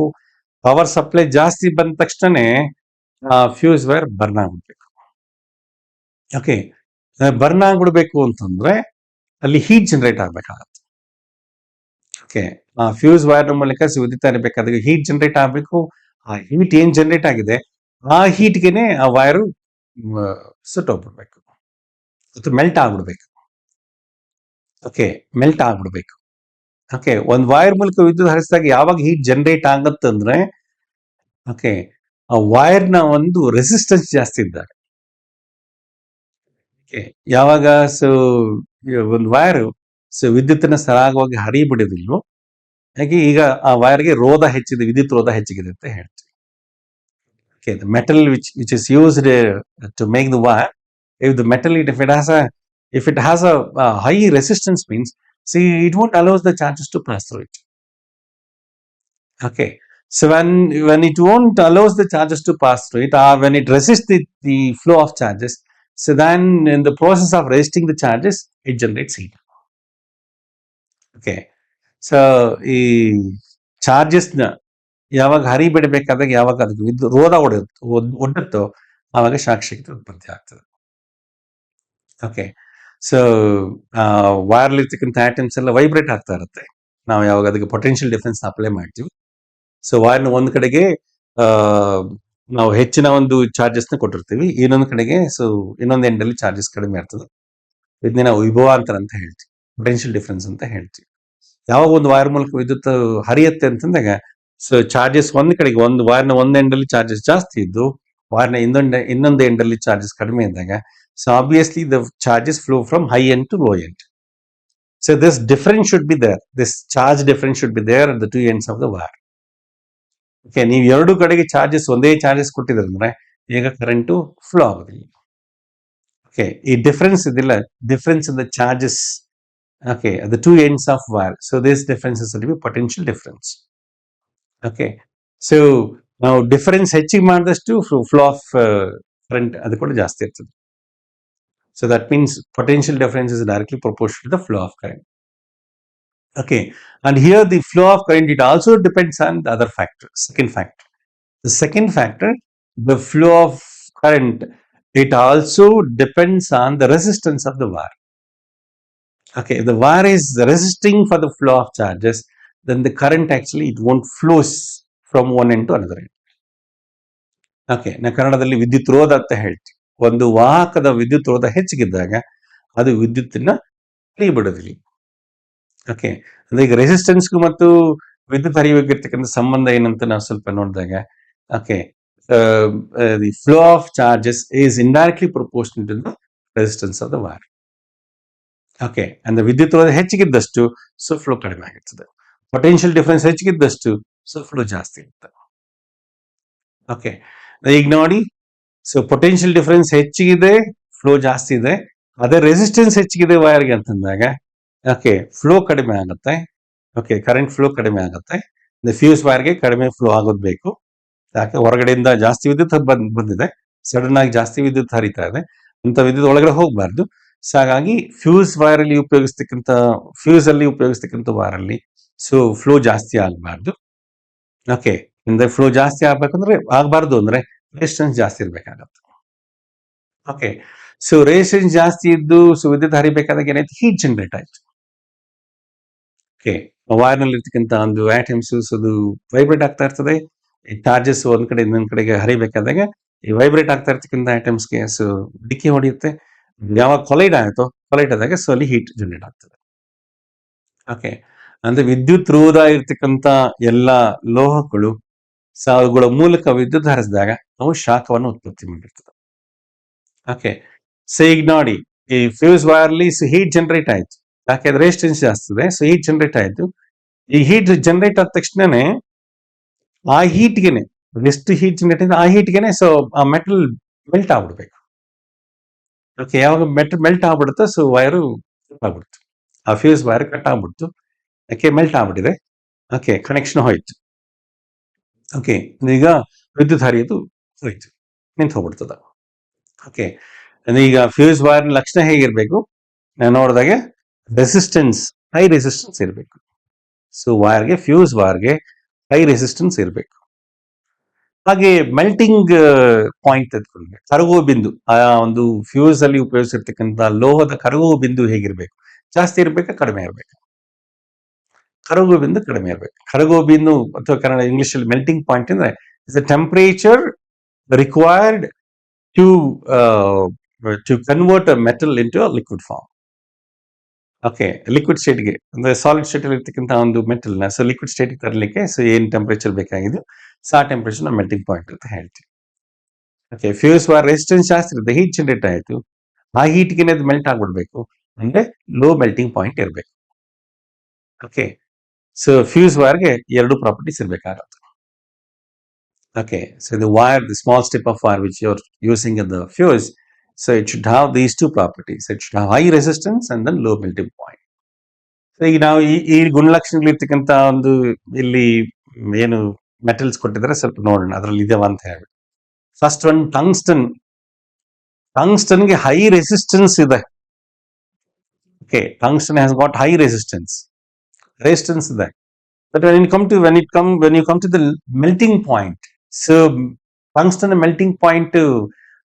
ಪವರ್ ಸಪ್ಲೈ ಜಾಸ್ತಿ ಬಂದ ತಕ್ಷಣನೇ ಫ್ಯೂಸ್ ವೈರ್ ಬರ್ನ್ ಆಗ್ಬಿಡ್ಬೇಕು. ಓಕೆ, ಬರ್ನ್ ಆಗ್ಬಿಡ್ಬೇಕು ಅಂತಂದ್ರೆ ಅಲ್ಲಿ ಹೀಟ್ ಜನರೇಟ್ ಆಗ್ಬೇಕಾಗತ್ತೆ. ಓಕೆ, ಫ್ಯೂಸ್ ವೈರ್ ಮೂಲಕ ವಿದ್ಯುತ್ ಹರಿಬೇಕಾದ್ರೆ ಹೀಟ್ ಜನರೇಟ್ ಆಗ್ಬೇಕು. ಆ ಹೀಟ್ ಏನ್ ಜನರೇಟ್ ಆಗಿದೆ ಆ ಹೀಟ್ಗೆನೆ ಆ ವೈರು ಸುಟ್ಟೋಗ್ಬಿಡ್ಬೇಕು ಅಥವಾ ಮೆಲ್ಟ್ ಆಗ್ಬಿಡ್ಬೇಕು. ಓಕೆ, ಮೆಲ್ಟ್ ಆಗ್ಬಿಡ್ಬೇಕು. ಓಕೆ, ಒಂದು ವೈರ್ ಮೂಲಕ ವಿದ್ಯುತ್ ಹರಿಸಿದಾಗ ಯಾವಾಗ ಹೀಟ್ ಜನರೇಟ್ ಆಗತ್ತಂದ್ರೆ, ಓಕೆ, ಆ ವೈರ್ನ ಒಂದು ರೆಸಿಸ್ಟೆನ್ಸ್ ಜಾಸ್ತಿ ಇದ್ದಾಗ. ಓಕೆ, ಯಾವಾಗ ಸೊ ಒಂದು ವೈರ್ ವಿದ್ಯುತ್ತಿನ ಸರಾಗವಾಗಿ ಹರಿಬಿಡೋದಿಲ್ವೋ ಹಾಗೆ ಈಗ ಆ ವೈರ್ಗೆ ರೋಧ ಹೆಚ್ಚಿದೆ, ವಿದ್ಯುತ್ ರೋಧ ಹೆಚ್ಚಿಗಿದೆ ಅಂತ ಹೇಳ್ತೀವಿ. Okay, the metal which is used to make the wire, if the metal if it has a high resistance means, see, it won't allow the charges to pass through it. Okay, so when it won't allow the charges to pass through it, or when it resists the flow of charges, so then in the process of resisting the charges it generates heat. Okay, so ಈ charges ನ ಯಾವಾಗ ಹರಿಬಿಡಬೇಕಾದಾಗ ಯಾವಾಗ ಅದಕ್ಕೆ ರೋಧ ಒಡ್ಡುತ್ತೋ ಆವಾಗ shock ಶಕ್ತಿ ಉತ್ಪತ್ತಿ ಆಗ್ತದೆ. Okay, so ವೈರ್ಲಿ ಇರ್ತಕ್ಕಂಥ atoms ಎಲ್ಲ ವೈಬ್ರೇಟ್ ಆಗ್ತಾ ಇರುತ್ತೆ ನಾವು ಯಾವಾಗ ಅದಕ್ಕೆ ಪೊಟೆನ್ಷಿಯಲ್ ಡಿಫರೆನ್ಸ್ ಅಪ್ಲೈ ಮಾಡ್ತೀವಿ. ಸೊ ವೈರ್ನ ಒಂದ್ ಕಡೆಗೆ ನಾವು ಹೆಚ್ಚಿನ ಒಂದು ಚಾರ್ಜಸ್ ನ ಕೊಟ್ಟಿರ್ತೀವಿ, ಇನ್ನೊಂದು ಕಡೆಗೆ ಸೊ ಇನ್ನೊಂದು ಎಂಡ್ ಅಲ್ಲಿ ಚಾರ್ಜಸ್ ಕಡಿಮೆ ಇರ್ತದೆ. ಇದನ್ನ ನಾವು ವಿಭವಾಂತರ ಅಂತ ಹೇಳ್ತೀವಿ, ಪೊಟೆನ್ಷಿಯಲ್ ಡಿಫರೆನ್ಸ್ ಅಂತ ಹೇಳ್ತೀವಿ. ಯಾವಾಗ ಒಂದು ವೈರ್ ಮೂಲಕ ವಿದ್ಯುತ್ ಹರಿಯುತ್ತೆ ಅಂತಂದಾಗ ಸೊ ಚಾರ್ಜಸ್ ಒಂದ್ ಕಡೆಗೆ ಒಂದು ವೈರ್ನ ಒಂದ್ ಎಂಡ್ ಅಲ್ಲಿ ಚಾರ್ಜಸ್ ಜಾಸ್ತಿ ಇದ್ದು ವೈರ್ನ ಇನ್ನೊಂದು ಎಂಡ್ ಅಲ್ಲಿ ಚಾರ್ಜಸ್ ಕಡಿಮೆ ಇದ್ದಾಗ, so obviously the charges flow from high end to low end. So this difference should be there, this charge difference should be there at the two ends of the wire. Okay, ನೀವು ಎರಡು ಕಡೆಗೆ charges ಒಂದೇ charges ಕೊಟ್ಟಿದ್ರೆ ಅಂದ್ರೆ ಈಗ current flow ಆಗೋದಿಲ್ಲ. Okay, ಈ difference ಇದಿಲ್ಲ, difference in the charges. Okay, the two ends of wire. So this difference is said to be potential difference. Okay, so now difference ಹೆಚ್ಚಿಗೆ ಮಾಡಿದಷ್ಟು flow of current ಅದು ಕೂಡ ಜಾಸ್ತಿ ಇರ್ತದೆ. So that means potential difference is directly proportional to the flow of current. Okay, and here the flow of current, it also depends on the other factor, second factor. The second factor, the flow of current, it also depends on the resistance of the wire. Okay, if the wire is resisting for the flow of charges, then the current actually it won't flows from one end to another end. Okay, ನಾ ಕನ್ನಡದಲ್ಲಿ ವಿದ್ಯುತ್ ರೋಧ ಅಂತ ಹೇಳ್ತೀವಿ. ಒಂದು ವಾಹಕದ ವಿದ್ಯುತ್ ರೋಧ ಹೆಚ್ಚಿಗಿದ್ದಾಗ ಅದು ವಿದ್ಯುತ್ತನ್ನ ಹರಿಬಿಡೋದಿಲ್ಲ. Okay, ಅಂದ್ರೆ ಈಗ ರೆಸಿಸ್ಟೆನ್ಸ್ಗೂ ಮತ್ತು ವಿದ್ಯುತ್ ಹರಿಯೋಗಿರ್ತಕ್ಕಂಥ ಸಂಬಂಧ ಏನಂತ ನಾವು ಸ್ವಲ್ಪ ನೋಡಿದಾಗ, okay, the flow of charges is indirectly proportional to the resistance of the wire. Okay, ಅಂದ್ರೆ ವಿದ್ಯುತ್ ರೋಧ ಹೆಚ್ಚಿಗಿದ್ದಷ್ಟು ಸೊ ಫ್ಲೋ ಕಡಿಮೆ ಆಗಿರ್ತದೆ. ಪೊಟೆನ್ಷಿಯಲ್ ಡಿಫರೆನ್ಸ್ ಹೆಚ್ಚಿಗಿದ್ದಷ್ಟು ಸೊ ಫ್ಲೋ ಜಾಸ್ತಿ ಇರ್ತದೆ. ಓಕೆ, ಈಗ ನೋಡಿ, ಸೊ ಪೊಟೆನ್ಷಿಯಲ್ ಡಿಫರೆನ್ಸ್ ಹೆಚ್ಚಿಗಿದೆ, ಫ್ಲೋ ಜಾಸ್ತಿ ಇದೆ. ಅದೇ ರೆಸಿಸ್ಟೆನ್ಸ್ ಹೆಚ್ಚಿಗಿದೆ ವೈರ್ಗೆ ಅಂತಂದಾಗ, ಓಕೆ, ಫ್ಲೋ ಕಡಿಮೆ ಆಗುತ್ತೆ. ಓಕೆ, ಕರೆಂಟ್ ಫ್ಲೋ ಕಡಿಮೆ ಆಗುತ್ತೆ. ಫ್ಯೂಸ್ ವೈರ್ಗೆ ಕಡಿಮೆ ಫ್ಲೋ ಆಗೋದು ಬೇಕು. ಯಾಕೆ ಹೊರಗಡೆಯಿಂದ ಜಾಸ್ತಿ ವಿದ್ಯುತ್ ಬಂದಿದೆ, ಸಡನ್ ಆಗಿ ಜಾಸ್ತಿ ವಿದ್ಯುತ್ ಹರಿತಾ ಇದೆ, ಅಂತ ವಿದ್ಯುತ್ ಒಳಗಡೆ ಹೋಗಬಾರ್ದು. ಸೊ ಹಾಗಾಗಿ ಫ್ಯೂಸ್ ವೈರ್ ಅಲ್ಲಿ ಫ್ಯೂಸ್ ಅಲ್ಲಿ ಉಪಯೋಗಿಸ್ತಕ್ಕಂಥ ವೈರ್ ಅಲ್ಲಿ ಸೊ ಫ್ಲೋ ಜಾಸ್ತಿ ಆಗಬಾರ್ದು. ಓಕೆ, ಅಂದ್ರೆ ಫ್ಲೋ ಜಾಸ್ತಿ ಆಗ್ಬೇಕಂದ್ರೆ ಆಗಬಾರ್ದು ಅಂದ್ರೆ ರೆಸಿಸ್ಟೆನ್ಸ್ ಜಾಸ್ತಿ ಇರ್ಬೇಕಾಗತ್ತೆ. ಓಕೆ, ಸೊ ರೆಸಿಸ್ಟೆನ್ಸ್ ಜಾಸ್ತಿ ಇದ್ದು ಸೊ ವಿದ್ಯುತ್ ಹರಿಬೇಕಾದಾಗ ಏನಾಯ್ತು, ಹೀಟ್ ಜನರೇಟ್ ಆಯ್ತು. ಓಕೆ, ವೈರ್ ನಲ್ಲಿ ಇರ್ತಕ್ಕಂಥ ಒಂದು ಆಟಮ್ಸ್ ಅದು ವೈಬ್ರೇಟ್ ಆಗ್ತಾ ಇರ್ತದೆ. ಚಾರ್ಜಸ್ ಒಂದ್ ಕಡೆ ಇನ್ನೊಂದ್ ಕಡೆಗೆ ಹರಿಬೇಕಾದಾಗ ಈ ವೈಬ್ರೇಟ್ ಆಗ್ತಾ ಇರ್ತಕ್ಕಂಥ ಐಟಮ್ಸ್ಗೆ ಸೊ ಡಿಕ್ಕಿ ಹೊಡೆಯುತ್ತೆ. ಯಾವಾಗ ಕೊಲೈಡ್ ಆದಾಗ ಸೊ ಅಲ್ಲಿ ಹೀಟ್ ಜನರೇಟ್ ಆಗ್ತದೆ. ಓಕೆ, ಅಂದ್ರೆ ವಿದ್ಯುತ್ ರೋಧ ಇರ್ತಕ್ಕಂಥ ಎಲ್ಲ ಲೋಹಗಳು ಅವುಗಳ ಮೂಲಕ ವಿದ್ಯುತ್ ಹರಿಸಿದಾಗ ಅವು ಶಾಖವನ್ನು ಉತ್ಪತ್ತಿ ಮಾಡಿರ್ತದೆ. ಓಕೆ, ಸೊ ಈಗ ನೋಡಿ, ಈ ಫ್ಯೂಸ್ ವೈರ್ಲಿ ಹೀಟ್ ಜನರೇಟ್ ಆಯ್ತು, ಯಾಕೆಂದ್ರೆ ರೆಸಿಸ್ಟೆನ್ಸ್ ಜಾಸ್ತಿ ಇದೆ, ಸೊ ಹೀಟ್ ಜನರೇಟ್ ಆಯ್ತು. ಈ ಹೀಟ್ ಜನರೇಟ್ ಆದ ತಕ್ಷಣನೇ ಆ ಹೀಟ್ಗೆನೆ ಎಷ್ಟು ಹೀಟ್ ಜನರೇಟ್ ಆಯ್ತು ಆ ಹೀಟ್ಗೆನೆ ಸೊ ಆ ಮೆಟಲ್ ಮೆಲ್ಟ್ ಆಗ್ಬಿಡ್ಬೇಕು. ಓಕೆ, ಯಾವಾಗ ಮೆಟಲ್ ಮೆಲ್ಟ್ ಆಗ್ಬಿಡುತ್ತೆ ಸೊ ವೈರು ಆಗ್ಬಿಡ್ತು, ಆ ಫ್ಯೂಸ್ ವೈರ್ ಕಟ್ ಆಗ್ಬಿಡ್ತು, ಯಾಕೆ ಮೆಲ್ಟ್ ಆಗ್ಬಿಟ್ಟಿದೆ. ಓಕೆ, ಕನೆಕ್ಷನ್ ಹೋಯ್ತು. ಓಕೆ, ಈಗ ವಿದ್ಯುತ್ ಹರಿಯೋದು ಹೋಯ್ತು, ನಿಂತು ಹೋಗ್ಬಿಡ್ತದ. ಓಕೆ, ಈಗ ಫ್ಯೂಸ್ ವೈರ್ ಲಕ್ಷಣ ಹೇಗಿರ್ಬೇಕು, ನಾನು ನೋಡಿದಾಗೆ ರೆಸಿಸ್ಟೆನ್ಸ್, ಹೈ ರೆಸಿಸ್ಟೆನ್ಸ್ ಇರಬೇಕು. ಸೊ ವೈರ್ಗೆ, ಫ್ಯೂಸ್ ವೈರ್ಗೆ ಹೈ ರೆಸಿಸ್ಟೆನ್ಸ್ ಇರಬೇಕು. ಹಾಗೆ ಮೆಲ್ಟಿಂಗ್ ಪಾಯಿಂಟ್ ತೆಗೆದುಕೊಂಡ್ರೆ ಕರಗುವ ಬಿಂದು, ಆ ಒಂದು ಫ್ಯೂಸ್ ಅಲ್ಲಿ ಉಪಯೋಗಿಸಿರ್ತಕ್ಕಂಥ ಲೋಹದ ಕರಗುವ ಬಿಂದು ಹೇಗಿರ್ಬೇಕು, ಜಾಸ್ತಿ ಇರ್ಬೇಕಾ ಕಡಿಮೆ ಇರ್ಬೇಕಾ? ಕರಗುವ ಬಿಂದು ಕಡಿಮೆ ಇರಬೇಕು. ಕರಗುವ ಬಿಂದು ಅಥವಾ ಕನ್ನಡ ಇಂಗ್ಲಿಷ್ ಅಲ್ಲಿ ಮೆಲ್ಟಿಂಗ್ ಪಾಯಿಂಟ್ ಅಂದ್ರೆ is the temperature required to convert a metal into a liquid form. Okay, liquid ಸ್ಟೇಟ್ಗೆ ಅಂದ್ರೆ ಸಾಲಿಡ್ ಸ್ಟೇಟ್ ಅಲ್ಲಿ ಇರ್ತಕ್ಕಂಥ ಒಂದು ಮೆಟಲ್ ನ ಸೊ ಲಿಕ್ವಿಡ್ ಸ್ಟೇಟ್ ತರಲಿಕ್ಕೆ ಸೊ ಏನ್ ಟೆಂಪರೇಚರ್ ಬೇಕಾಗಿದೆ ಸೊ ಆ ಟೆಂಪರೇಚರ್ ಮೆಲ್ಟಿಂಗ್ ಪಾಯಿಂಟ್ ಅಂತ ಹೇಳ್ತೀವಿ. ಓಕೆ, ಫ್ಯೂಸ್ ವೈರ್ ರೆಸಿಸ್ಟೆನ್ಸ್ ಜಾಸ್ತಿ ಇರುತ್ತೆ, ಹೀಟ್ ಜನರೇಟ್ ಆಯ್ತು, ಆ ಹೀಟ್ಗೆ ಅದು ಮೆಲ್ಟ್ ಆಗ್ಬಿಡ್ಬೇಕು ಅಂದ್ರೆ ಲೋ ಮೆಲ್ಟಿಂಗ್ ಪಾಯಿಂಟ್ ಇರಬೇಕು. ಓಕೆ, ಸೊ ಫ್ಯೂಸ್ ವೈರ್ಗೆ ಎರಡು ಪ್ರಾಪರ್ಟೀಸ್ ಇರಬೇಕಾಗುತ್ತೆ. Okay, so the wire, the small strip of wire which you're using in the fuse, so it should have these two properties. It should have high resistance and then low melting point. So ಈಗ ನಾವು ಈ ಗುಣಲಕ್ಷಣಗಳಿರ್ತಕ್ಕಂಥ ಒಂದು ಇಲ್ಲಿ ಏನು metals ಕೊಟ್ಟಿದ್ದಾರೆ ಸ್ವಲ್ಪ ನೋಡೋಣ ಅದರಲ್ಲಿ ಇದಾವ ಅಂತ ಹೇಳಿ. First one tungsten. ಟಂಗ್ಸ್ಟನ್ಗೆ ಹೈ ರೆಸಿಸ್ಟೆನ್ಸ್ ಇದೆ. Okay, tungsten has got high resistance ಇದೆ. But when you come to the melting point, so tungsten melting point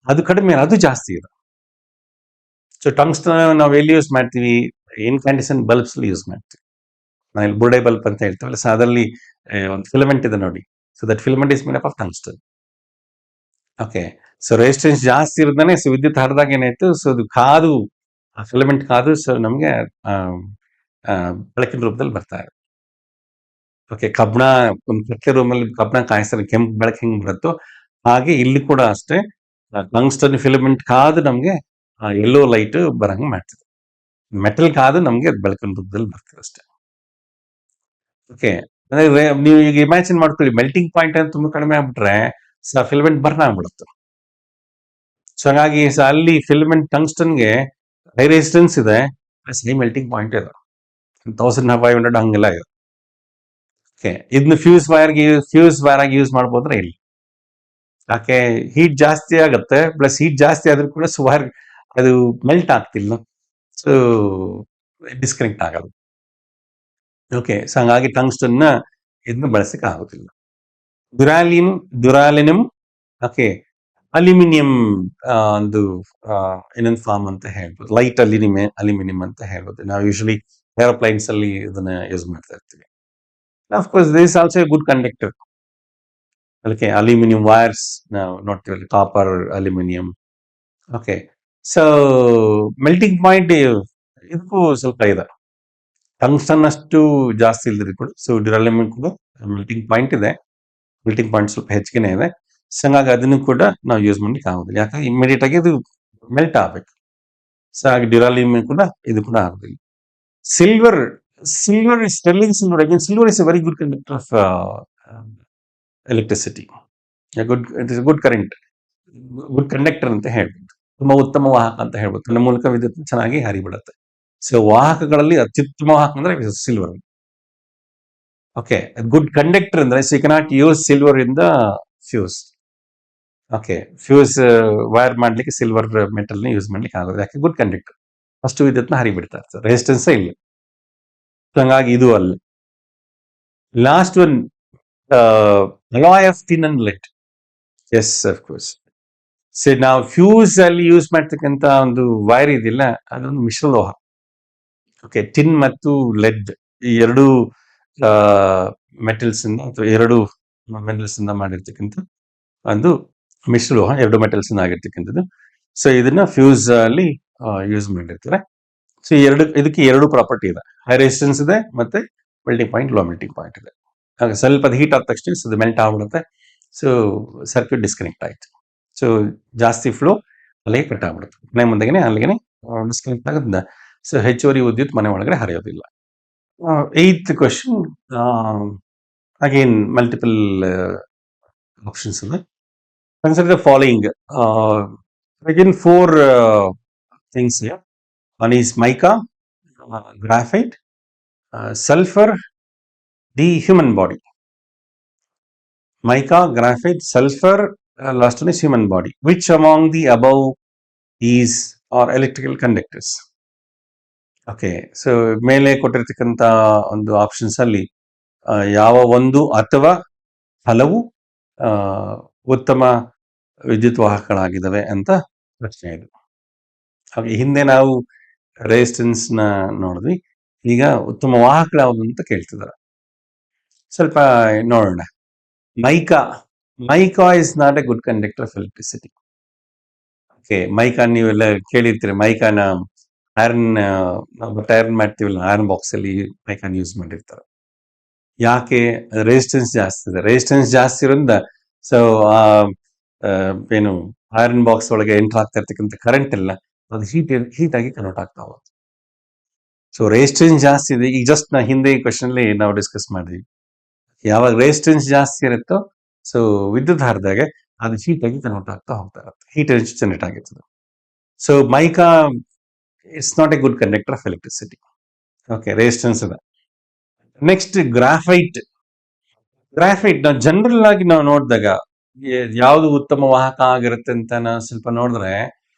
ಅದು ಕಡಿಮೆ, ಅದು ಜಾಸ್ತಿ ಇದೆ. ಸೊ ಟಂಗ್ಸ್ಟನ್ ನಾವು ಎಲ್ಲಿ ಯೂಸ್ ಮಾಡ್ತೀವಿ, ಇನ್ಕ್ಯಾಂಡೆಸೆಂಟ್ ಬಲ್ಬ್ಸ್ ಯೂಸ್ ಮಾಡ್ತೀವಿ. ನಾವು ಬುರ್ಡೆ ಬಲ್ಬ್ ಅಂತ ಹೇಳ್ತೀವಲ್ಲ, ಸೊ ಅದರಲ್ಲಿ ಒಂದು ಫಿಲಮೆಂಟ್ ಇದೆ ನೋಡಿ, so that filament is made up of tungsten. Okay, so resistance ಜಾಸ್ತಿ ಇರೋದಾನೆ ಸೊ ವಿದ್ಯುತ್ ಹರಿದಾಗ ಏನಾಯ್ತು, ಸೊ ಅದು ಕಾದು, ಆ ಫಿಲಮೆಂಟ್ ಕಾದು ಸೊ ನಮಗೆ ಬೆಳಕಿನ ರೂಪದಲ್ಲಿ ಬರ್ತಾ ಇದೆ. ಓಕೆ, ಕಬ್ಬಣ ಒಂದು ಕತ್ಲೆ ರೂಮಲ್ಲಿ ಕಬ್ಬಣ ಕಾಯಿಸ್ತಾರೆ, ಕೆಂಪು ಬೆಳಕು ಹೆಂಗ್ ಬರುತ್ತೋ ಹಾಗೆ ಇಲ್ಲಿ ಕೂಡ ಅಷ್ಟೇ ಟಂಗ್ಸ್ಟನ್ ಫಿಲಮೆಂಟ್ ಕಾದು ನಮ್ಗೆ ಎಲ್ಲೋ ಲೈಟ್ ಬರಂಗ್ ಮಾಡ್ತದೆ. ಮೆಟಲ್ ಕಾದು ನಮ್ಗೆ ಬೆಳಕಿನ ರೂಪದಲ್ಲಿ ಬರ್ತದೆ ಅಷ್ಟೇ. ಓಕೆ, ಅಂದ್ರೆ ನೀವು ಈಗ ಇಮ್ಯಾಜಿನ್ ಮಾಡ್ಕೊಳ್ಳಿ, ಮೆಲ್ಟಿಂಗ್ ಪಾಯಿಂಟ್ ಅಂತ ತುಂಬಾ ಕಡಿಮೆ ಆಗ್ಬಿಟ್ರೆ ಫಿಲಮೆಂಟ್ ಬರ್ನ್ ಆಗ್ಬಿಡುತ್ತೆ. ಸೊ ಹಾಗಾಗಿ ಅಲ್ಲಿ ಫಿಲಮೆಂಟ್ ಟಂಗ್ಸ್ಟನ್ಗೆ ಹೈ ರೆಸಿಸ್ಟೆನ್ಸ್ ಇದೆ, ಹೈ ಮೆಲ್ಟಿಂಗ್ ಪಾಯಿಂಟ್ ಇದೆ, 1500 ಹಂಗೆಲ್ಲ ಇದೆ. ಓಕೆ, ಇದನ್ನ ಫ್ಯೂಸ್ ವೈರ್ ಆಗಿ ಯೂಸ್ ಮಾಡ್ಬೋದ್ರೆ ಇಲ್ಲಿ, ಯಾಕೆ ಹೀಟ್ ಜಾಸ್ತಿ ಆಗುತ್ತೆ, ಪ್ಲಸ್ ಹೀಟ್ ಜಾಸ್ತಿ ಆದ್ರೂ ಕೂಡ ವೈರ್ ಅದು ಮೆಲ್ಟ್ ಆಗ್ತಿಲ್ಲ, ಸೊ ಡಿಸ್ಕನೆಕ್ಟ್ ಆಗಲ್ಲ. ಓಕೆ, ಸೊ ಹಂಗಾಗಿ ಟಂಗ್ಸ್ಟನ್ ಇದನ್ನ ಬಳಸಕ್ಕೆ ಆಗೋದಿಲ್ಲ. ಡ್ಯುರಾಲಿನಮ್, ಓಕೆ, ಅಲ್ಯೂಮಿನಿಯಂ ಒಂದು ಇನ್ನೊಂದು ಫಾರ್ಮ್ ಅಂತ ಹೇಳ್ಬೋದು, ಲೈಟ್ ಅಲ್ಯೂಮಿನಿಯಂ ಅಂತ ಹೇಳ್ಬೋದು. ನಾವು ಯೂಶಲಿ ಏರೋಪ್ಲೈನ್ಸ್ ಅಲ್ಲಿ ಇದನ್ನ ಯೂಸ್ ಮಾಡ್ತಾ ಇರ್ತೀವಿ. Of course, this is also a good conductor. Okay, aluminum wires, now not really copper, aluminum. Okay, so melting point ಇದಕ್ಕೂ ಸ್ವಲ್ಪ ಇದೆ. ಟಂಗ್ಸ್ಟನ್ ಅಷ್ಟು ಜಾಸ್ತಿ ಇಲ್ದಿರಿ ಕೂಡ ಸೊ ಡ್ಯುರಾಲಿಯಂ ಕೂಡ ಮೆಲ್ಟಿಂಗ್ ಪಾಯಿಂಟ್ ಇದೆ, ಮೆಲ್ಟಿಂಗ್ ಪಾಯಿಂಟ್ ಸ್ವಲ್ಪ ಹೆಚ್ಚಿಗೆ ಇದೆ. ಸೊ ಹಂಗಾಗಿ ಅದನ್ನು ಕೂಡ ನಾವು ಯೂಸ್ ಮಾಡ್ಲಿಕ್ಕೆ ಆಗೋದಿಲ್ಲ, ಯಾಕಂದ್ರೆ ಇಮಿಡಿಯೇಟ್ ಆಗಿ ಅದು ಮೆಲ್ಟ್ ಆಗ್ಬೇಕು. ಸೊ ಹಾಗೆ ಡ್ಯುರಾಲಿಯಂ ಕೂಡ ಇದು ಕೂಡ ಆಗೋದಿಲ್ಲ. Silver is sterling silver. Again, silver is a very good conductor of electricity. It is a good current, good conductor ಅಂತ ಹೇಳ್ಬೋದು, ತುಂಬಾ ಉತ್ತಮ ವಾಹಕ ಅಂತ ಹೇಳ್ಬೋದು. ತನ್ನ ಮೂಲಕ ವಿದ್ಯುತ್ ಚೆನ್ನಾಗಿ ಹರಿಬಿಡುತ್ತೆ. ಸೊ ವಾಹಕಗಳಲ್ಲಿ ಅತ್ಯುತ್ತಮ ವಾಹಕ ಅಂದ್ರೆ ಸಿಲ್ವರ್. ಓಕೆ, ಗುಡ್ ಕಂಡಕ್ಟರ್ ಅಂದ್ರೆ so you cannot use silver in the fuse. Okay, fuse wire ಮಾಡ್ಲಿಕ್ಕೆ ಸಿಲ್ವರ್ ಮೆಟಲ್ ನ ಯೂಸ್ ಮಾಡ್ಲಿಕ್ಕೆ ಆಗೋದು, ಯಾಕೆ ಗುಡ್ ಕಂಡಕ್ಟರ್, ಅಷ್ಟು ವಿದ್ಯುತ್ನ ಹರಿಬಿಡ್ತಾ ಇರ್ತದೆ, ರೆಸಿಸ್ಟೆನ್ಸ್ ಇಲ್ಲ. ಹಂಗಾಗಿ ಇದು ಅಲ್ಲ. Last one, alloy of tin and lead. Yes, of course. So ನಾವು ಫ್ಯೂಸ್ ಅಲ್ಲಿ ಯೂಸ್ ಮಾಡ್ತಕ್ಕಂತ ಒಂದು ವೈರ್ ಇದಿಲ್ಲ, ಅದೊಂದು ಮಿಶ್ರಲೋಹ. ಓಕೆ, ಟಿನ್ ಮತ್ತು ಲೆಡ್ ಈ ಎರಡು ಮೆಟಲ್ಸ್ ಇಂದ ಅಥವಾ ಎರಡು ಮೆಟಲ್ಸ್ ಇಂದ ಮಾಡಿರ್ತಕ್ಕಂಥ ಒಂದು ಮಿಶ್ರಲೋಹ, 2 ಮೆಟಲ್ಸ್ ಆಗಿರ್ತಕ್ಕಂಥದ್ದು. ಸೊ ಇದನ್ನ ಫ್ಯೂಸ್ ಅಲ್ಲಿ ಯೂಸ್ ಮಾಡಿರ್ತಾರೆ. ಸೊ ಇದಕ್ಕೆ 2 ಪ್ರಾಪರ್ಟಿ ಇದೆ, ಹೈ ರೆಸಿಸ್ಟೆನ್ಸ್ ಇದೆ ಮತ್ತೆ melting point, low melting point ಇದೆ. ಹಾಗೆ ಸ್ವಲ್ಪ ಹೀಟ್ ಆದ ತಕ್ಷಣ ಅದು ಮೆಲ್ಟ್ ಆಗ್ಬಿಡುತ್ತೆ. ಸೊ ಸರ್ಕ್ಯೂಟ್ ಡಿಸ್ಕನೆಕ್ಟ್ ಆಯ್ತು. ಸೊ ಜಾಸ್ತಿ ಫ್ಲೋ ಅಲ್ಲಿಗೆ ಕಟ್ ಆಗ್ಬಿಡುತ್ತೆ, ಮನೆ ಮುಂದೆಗೆ ಅಲ್ಲಿಗೆ ಡಿಸ್ಕನೆಕ್ಟ್ ಆಗೋದ್ರಿಂದ ಸೊ ಹೆಚ್ಚುವರಿ ವಿದ್ಯುತ್ ಮನೆ ಒಳಗಡೆ ಹರಿಯೋದಿಲ್ಲ. 8th question, again multiple options ಇದೆ. Consider the following. Again, 4 things here. One is mica, graphite, sulfur, the human body. Mica, graphite, sulfur, last one is human body. Which among the above is or electrical conductors? Okay, so ಮೇಲೆ ಕೊಟ್ಟಿರ್ತಕ್ಕಂಥ ಒಂದು options ಅಲ್ಲಿ ಯಾವ ಒಂದು ಅಥವಾ ಹಲವು ಉತ್ತಮ ವಿದ್ಯುತ್ ವಾಹಕಗಳಾಗಿದ್ದಾವೆ ಅಂತ ಪ್ರಶ್ನೆ ಇದು. ಹಾಗೆ ಹಿಂದೆ ನಾವು ರೆಸಿಸ್ಟೆನ್ಸ್ ನ ನೋಡಿದ್ವಿ, ಈಗ ಉತ್ತಮ ವಾಹಕಗಳು ಯಾವುದು ಅಂತ ಕೇಳ್ತಿದ್ದಾರೆ. ಸ್ವಲ್ಪ ನೋಡೋಣ. Mica is not a good conductor of electricity. Okay, mica ನೀವೆಲ್ಲ ಕೇಳಿರ್ತೀರಿ. ಮೈಕಾನ ಐರನ್ ಮಾಡ್ತೀವಲ್ಲ, ಐರನ್ ಬಾಕ್ಸ್ ಅಲ್ಲಿ ಮೈಕಾನ್ ಯೂಸ್ ಮಾಡಿರ್ತಾರೆ. ಯಾಕೆ? ರೆಸಿಸ್ಟೆನ್ಸ್ ಜಾಸ್ತಿ ಇದೆ. ರೆಸಿಸ್ಟೆನ್ಸ್ ಜಾಸ್ತಿ ಇರೋದ್ರಿಂದ ಸೊ ಏನು ಐರನ್ ಬಾಕ್ಸ್ ಒಳಗೆ ಎಂಟರ್ ಆಗ್ತಾ ಇರ್ತಕ್ಕಂಥ ಕರೆಂಟ್ ಎಲ್ಲ ಅದು ಹೀಟ್ ಆಗಿ ಕನ್ವರ್ಟ್ ಆಗ್ತಾ ಹೋಗುತ್ತೆ. ಸೊ ರೆಸಿಸ್ಟೆನ್ಸ್ ಜಾಸ್ತಿ ಇದೆ. ಈಗ ಜಸ್ಟ್ ನಾ ಹಿಂದೆ ಈ ಕ್ವಶನ್ ಅಲ್ಲಿ ನಾವು ಡಿಸ್ಕಸ್ ಮಾಡಿದ್ವಿ, ಯಾವಾಗ ರೆಸಿಸ್ಟೆನ್ಸ್ ಜಾಸ್ತಿ ಇರುತ್ತೋ ಸೊ ವಿದ್ಯುತ್ ಹರಿದಾಗ ಅದು ಹೀಟ್ ಆಗಿ ಕನ್ವರ್ಟ್ ಆಗ್ತಾ ಹೋಗ್ತಾ ಇರುತ್ತೆ, ಹೀಟ್ ಎನರ್ಜಿ ಜನರೇಟ್ ಆಗಿರ್ತದೆ. So mica it's not a good conductor of electricity. Okay, resistance ಇದೆ. Next graphite. ನಾವು ಜನರಲ್ ಆಗಿ ನಾವು ನೋಡಿದಾಗ ಯಾವುದು ಉತ್ತಮ ವಾಹಕ ಆಗಿರುತ್ತೆ ಅಂತ ನಾವು ಸ್ವಲ್ಪ ನೋಡಿದ್ರೆ,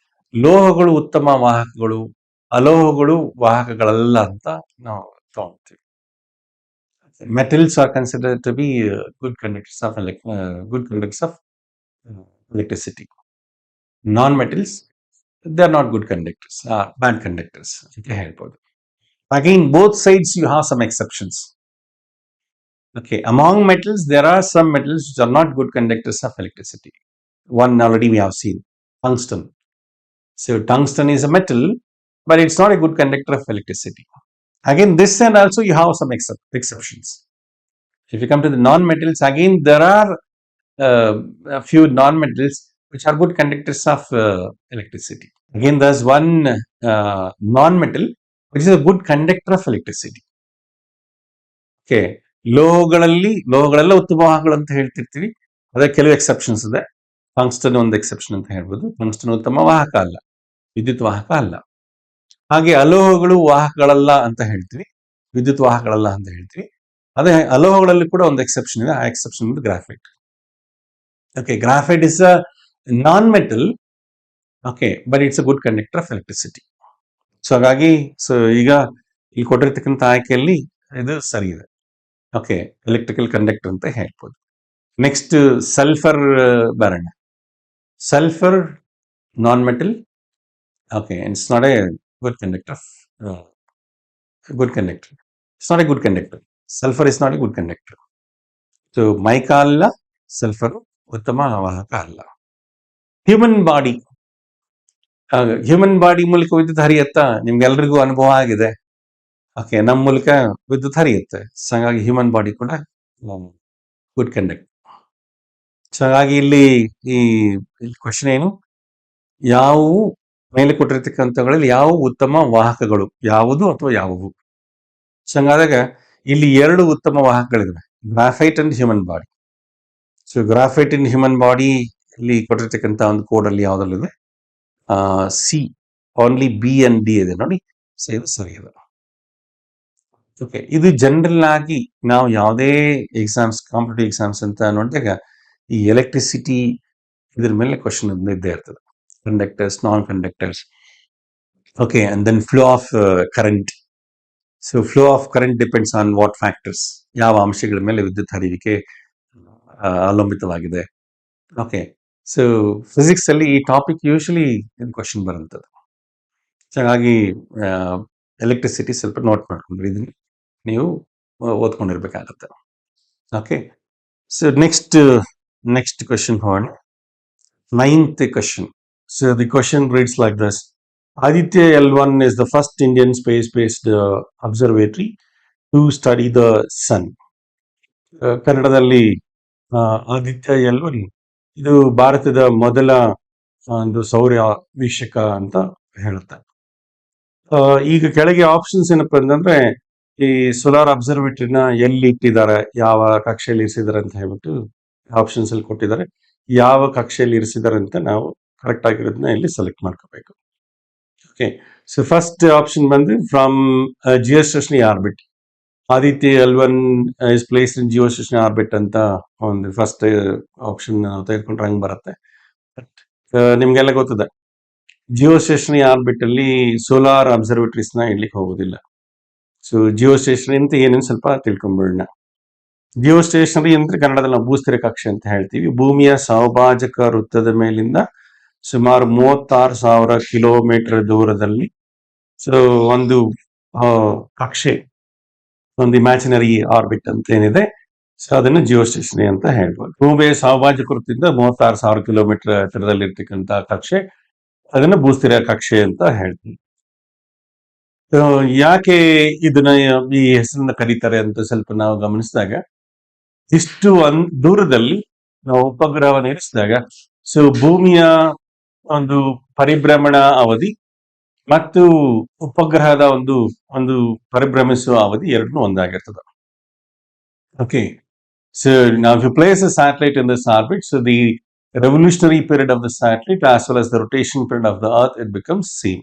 ಲೋಹಗಳು ಉತ್ತಮ ವಾಹಕಗಳು, ಅಲೋಹಗಳು ವಾಹಕಗಳಲ್ಲ ಅಂತ ನಾವು ತಗೊಳ್ತೀವಿ. Metals are considered to be good conductors of electricity. Non metals they are not good conductors, bad conductors ಅಂತ ಹೇಳ್ಬೋದು. Again both sides you have some exceptions. Okay, among metals, there are some metals which are not good conductors of electricity. One already we have seen, tungsten. So tungsten is a metal, but it's not a good conductor of electricity. Again, this and also you have some exceptions. If you come to the non-metals, again there are a few non-metals which are good conductors of electricity. Again, there's one non-metal which is a good conductor of electricity. Okay. ಲೋಹಗಳೆಲ್ಲ ಉತ್ತಮ ವಾಹಕಗಳು ಅಂತ ಹೇಳ್ತಿರ್ತೀವಿ, ಅದೇ ಕೆಲವು exceptions ಇದೆ. Tungsten ಒಂದು exception ಅಂತ ಹೇಳ್ಬೋದು. Tungsten ಉತ್ತಮ ವಾಹಕ ಅಲ್ಲ, ವಿದ್ಯುತ್ ವಾಹಕ ಅಲ್ಲ. ಹಾಗೆ ಅಲೋಹಗಳು ವಾಹಕಗಳಲ್ಲ ಅಂತ ಹೇಳ್ತೀವಿ, ವಿದ್ಯುತ್ ವಾಹಕಗಳಲ್ಲ ಅಂತ ಹೇಳ್ತೀವಿ. ಅದೇ ಅಲೋಹಗಳಲ್ಲಿ ಕೂಡ ಒಂದು ಎಕ್ಸೆಪ್ಷನ್ ಇದೆ, ಆ exception graphite. Okay, graphite is a non metal, okay, but it's a good conductor of electricity. So ಹಾಗಾಗಿ ಈಗ ಇಲ್ಲಿ ಕೊಟ್ಟಿರ್ತಕ್ಕಂಥ ಆಯ್ಕೆಯಲ್ಲಿ ಇದು ಸರಿ ಇದೆ. ಓಕೆ, ಎಲೆಕ್ಟ್ರಿಕಲ್ ಕಂಡಕ್ಟರ್ ಅಂತ ಹೇಳ್ಬೋದು. ನೆಕ್ಸ್ಟ್ ಸಲ್ಫರ್ ಬರೋಣ. Sulphur non metal, okay, it's not a good conductor. It's not a good conductor. Sulphur is not a good conductor. So mica ಅಲ್ಲ, ಸಲ್ಫರ್ ಉತ್ತಮ ವಾಹಕ ಅಲ್ಲ. ಹ್ಯೂಮನ್ ಬಾಡಿ ಮೂಲಕ ವಿದ್ಯುತ್ ಹರಿಯತ್ತಾ? ನಿಮ್ಗೆಲ್ರಿಗೂ ಅನುಭವ ಆಗಿದೆ. ಓಕೆ, ನಮ್ಮ ಮೂಲಕ ವಿದ್ಯುತ್ ಹರಿಯುತ್ತೆ. ಸೊ ಹಾಗಾಗಿ ಹ್ಯೂಮನ್ ಬಾಡಿ ಕೂಡ ಗುಡ್ ಕಂಡಕ್ಟ್. ಸೊ ಹಾಗಾಗಿ ಇಲ್ಲಿ ಈ ಕ್ವಶನ್ ಏನು, ಯಾವುವು ಮೇಲೆ ಕೊಟ್ಟಿರ್ತಕ್ಕಂಥಗಳಲ್ಲಿ ಯಾವುವು ಉತ್ತಮ ವಾಹಕಗಳು, ಯಾವುದು ಅಥವಾ ಯಾವುವು? ಸೊ ಹಂಗಾದಾಗ ಇಲ್ಲಿ 2 ಉತ್ತಮ ವಾಹಕಗಳಿವೆ, graphite and human body. So graphite in human body ಇಲ್ಲಿ ಕೊಟ್ಟಿರ್ತಕ್ಕಂಥ ಒಂದು ಕೋಡ್ ಅಲ್ಲಿ ಯಾವ್ದ್ರಲ್ಲಿದೆ? C, only B and D ಇದೆ ನೋಡಿ. ಸೊ ಇದು ಸರಿ ಇದೆ. ಓಕೆ, ಇದು ಜನರಲ್ ಆಗಿ ನಾವು ಯಾವುದೇ ಎಕ್ಸಾಮ್ಸ್, ಕಾಂಪಿಟೇಟಿವ್ ಎಕ್ಸಾಮ್ಸ್ ಅಂತ ನೋಡಿದಾಗ ಈ ಎಲೆಕ್ಟ್ರಿಸಿಟಿ ಇದ್ರ ಮೇಲೆ ಕ್ವಶನ್ ಇದ್ದೇ ಇರ್ತದೆ. Conductors, non conductors, okay, and then flow of current. So flow of current depends on what factors, ಯಾವ ಅಂಶಗಳ ಮೇಲೆ ವಿದ್ಯುತ್ ಹರಿವಿಕೆ ಅವಲಂಬಿತವಾಗಿದೆ. ಓಕೆ, ಸೊ ಫಿಸಿಕ್ಸ್ ಅಲ್ಲಿ ಈ ಟಾಪಿಕ್ ಯೂಶಲಿ ಕ್ವಶನ್ ಬರುವಂಥದ್ದು. ಹಾಗಾಗಿ ಎಲೆಕ್ಟ್ರಿಸಿಟಿ ಸ್ವಲ್ಪ ನೋಟ್ ಮಾಡ್ಕೊಂಡ್ರಿ, ಇದನ್ನ ನೀವು ಓದ್ಕೊಂಡಿರ್ಬೇಕಾಗತ್ತೆ. ಓಕೆ, ಸೊ ನೆಕ್ಸ್ಟ್ ಕ್ವಶನ್ ಹೋಗೋಣ. Ninth question. So the question reads like this: Aditya L1 is the first Indian space-based observatory to study the sun. ಕನ್ನಡದಲ್ಲಿ ಆದಿತ್ಯ L1 ಇದು ಭಾರತದ ಮೊದಲ ಒಂದು ಸೌರ ವೀಕ್ಷಕ ಅಂತ ಹೇಳುತ್ತೆ. ಈಗ ಕೆಳಗೆ ಆಪ್ಷನ್ಸ್ ಏನಪ್ಪಾ ಅಂತಂದ್ರೆ, ಈ ಸೋಲಾರ್ ಅಬ್ಸರ್ವೇಟರಿನ ಎಲ್ಲಿ ಇಟ್ಟಿದ್ದಾರೆ, ಯಾವ ಕಕ್ಷೆಯಲ್ಲಿ ಇರಿಸಿದ್ದಾರೆ ಅಂತ ಹೇಳ್ಬಿಟ್ಟು ಆಪ್ಷನ್ಸ್ ಅಲ್ಲಿ ಕೊಟ್ಟಿದ್ದಾರೆ. ಯಾವ ಕಕ್ಷೆಯಲ್ಲಿ ಇರಿಸಿದ್ದಾರೆ ಅಂತ ನಾವು ಕರೆಕ್ಟ್ ಆಗಿರೋದನ್ನ ಇಲ್ಲಿ ಸೆಲೆಕ್ಟ್ ಮಾಡ್ಕೋಬೇಕು. ಓಕೆ, ಸೊ ಫಸ್ಟ್ ಆಪ್ಷನ್ ಬಂದು from geostationary orbit. Aditya L1 is placed in geostationary orbit ಅಂತ ಒಂದು ಫಸ್ಟ್ ಆಪ್ಷನ್ ನಾವು ತೆಗೆದುಕೊಂಡ್ರೆ ಹಂಗೆ ಬರುತ್ತೆ. ನಿಮ್ಗೆಲ್ಲ ಗೊತ್ತದೆ, ಜಿಯೋಸ್ಟೇಷನರಿ ಆರ್ಬಿಟ್ ಅಲ್ಲಿ ಸೋಲಾರ್ ಅಬ್ಸರ್ವೇಟರೀಸ್ ನ ಇಡ್ಲಿಕ್ಕೆ ಹೋಗೋದಿಲ್ಲ. ಸೊ ಜಿಯೋಸ್ಟೇಷನರಿ ಅಂತ ಏನೇನು ಸ್ವಲ್ಪ ತಿಳ್ಕೊಂಬಿಡೋಣ. ಜಿಯೋಸ್ಟೇಷನರಿ ಅಂದ್ರೆ ಕನ್ನಡದಲ್ಲಿ ನಾವು ಭೂಸ್ಥಿರ ಕಕ್ಷೆ ಅಂತ ಹೇಳ್ತೀವಿ. ಭೂಮಿಯ ಸೌಭಾಜಕ ವೃತ್ತದ ಮೇಲಿಂದ ಸುಮಾರು 36,000 ಕಿಲೋಮೀಟರ್ ದೂರದಲ್ಲಿ ಸೊ ಒಂದು ಕಕ್ಷೆ, ಒಂದು ಇಮ್ಯಾಜಿನರಿ ಆರ್ಬಿಟ್ ಅಂತ ಏನಿದೆ, ಸೊ ಅದನ್ನು ಜಿಯೋಸ್ಟೇಷನರಿ ಅಂತ ಹೇಳ್ಬೋದು. ಭೂಮಿಯ ಸೌಭಾಜಕ ವೃತ್ತದಿಂದ 36,000 ಕಿಲೋಮೀಟರ್ ಎತ್ತರದಲ್ಲಿ ಇರ್ತಕ್ಕಂಥ ಕಕ್ಷೆ, ಅದನ್ನು ಭೂಸ್ಥಿರ ಕಕ್ಷೆ ಅಂತ ಹೇಳ್ತೀವಿ. ಯಾಕೆ ಇದನ್ನ ಈ ಹೆಸರನ್ನ ಕರೀತಾರೆ ಅಂತ ಸ್ವಲ್ಪ ನಾವು ಗಮನಿಸಿದಾಗ, ಇಷ್ಟು ದೂರದಲ್ಲಿ ನಾವು ಉಪಗ್ರಹವನ್ನು ಇರಿಸಿದಾಗ ಸೊ ಭೂಮಿಯ ಒಂದು ಪರಿಭ್ರಮಣ ಅವಧಿ ಮತ್ತು ಉಪಗ್ರಹದ ಒಂದು ಪರಿಭ್ರಮಿಸುವ ಅವಧಿ ಎರಡನ್ನೂ ಒಂದಾಗಿರ್ತದೆ. Okay, so now if you place a satellite in this orbit, so the revolutionary period of the satellite as well as the rotation period of the Earth, it becomes same.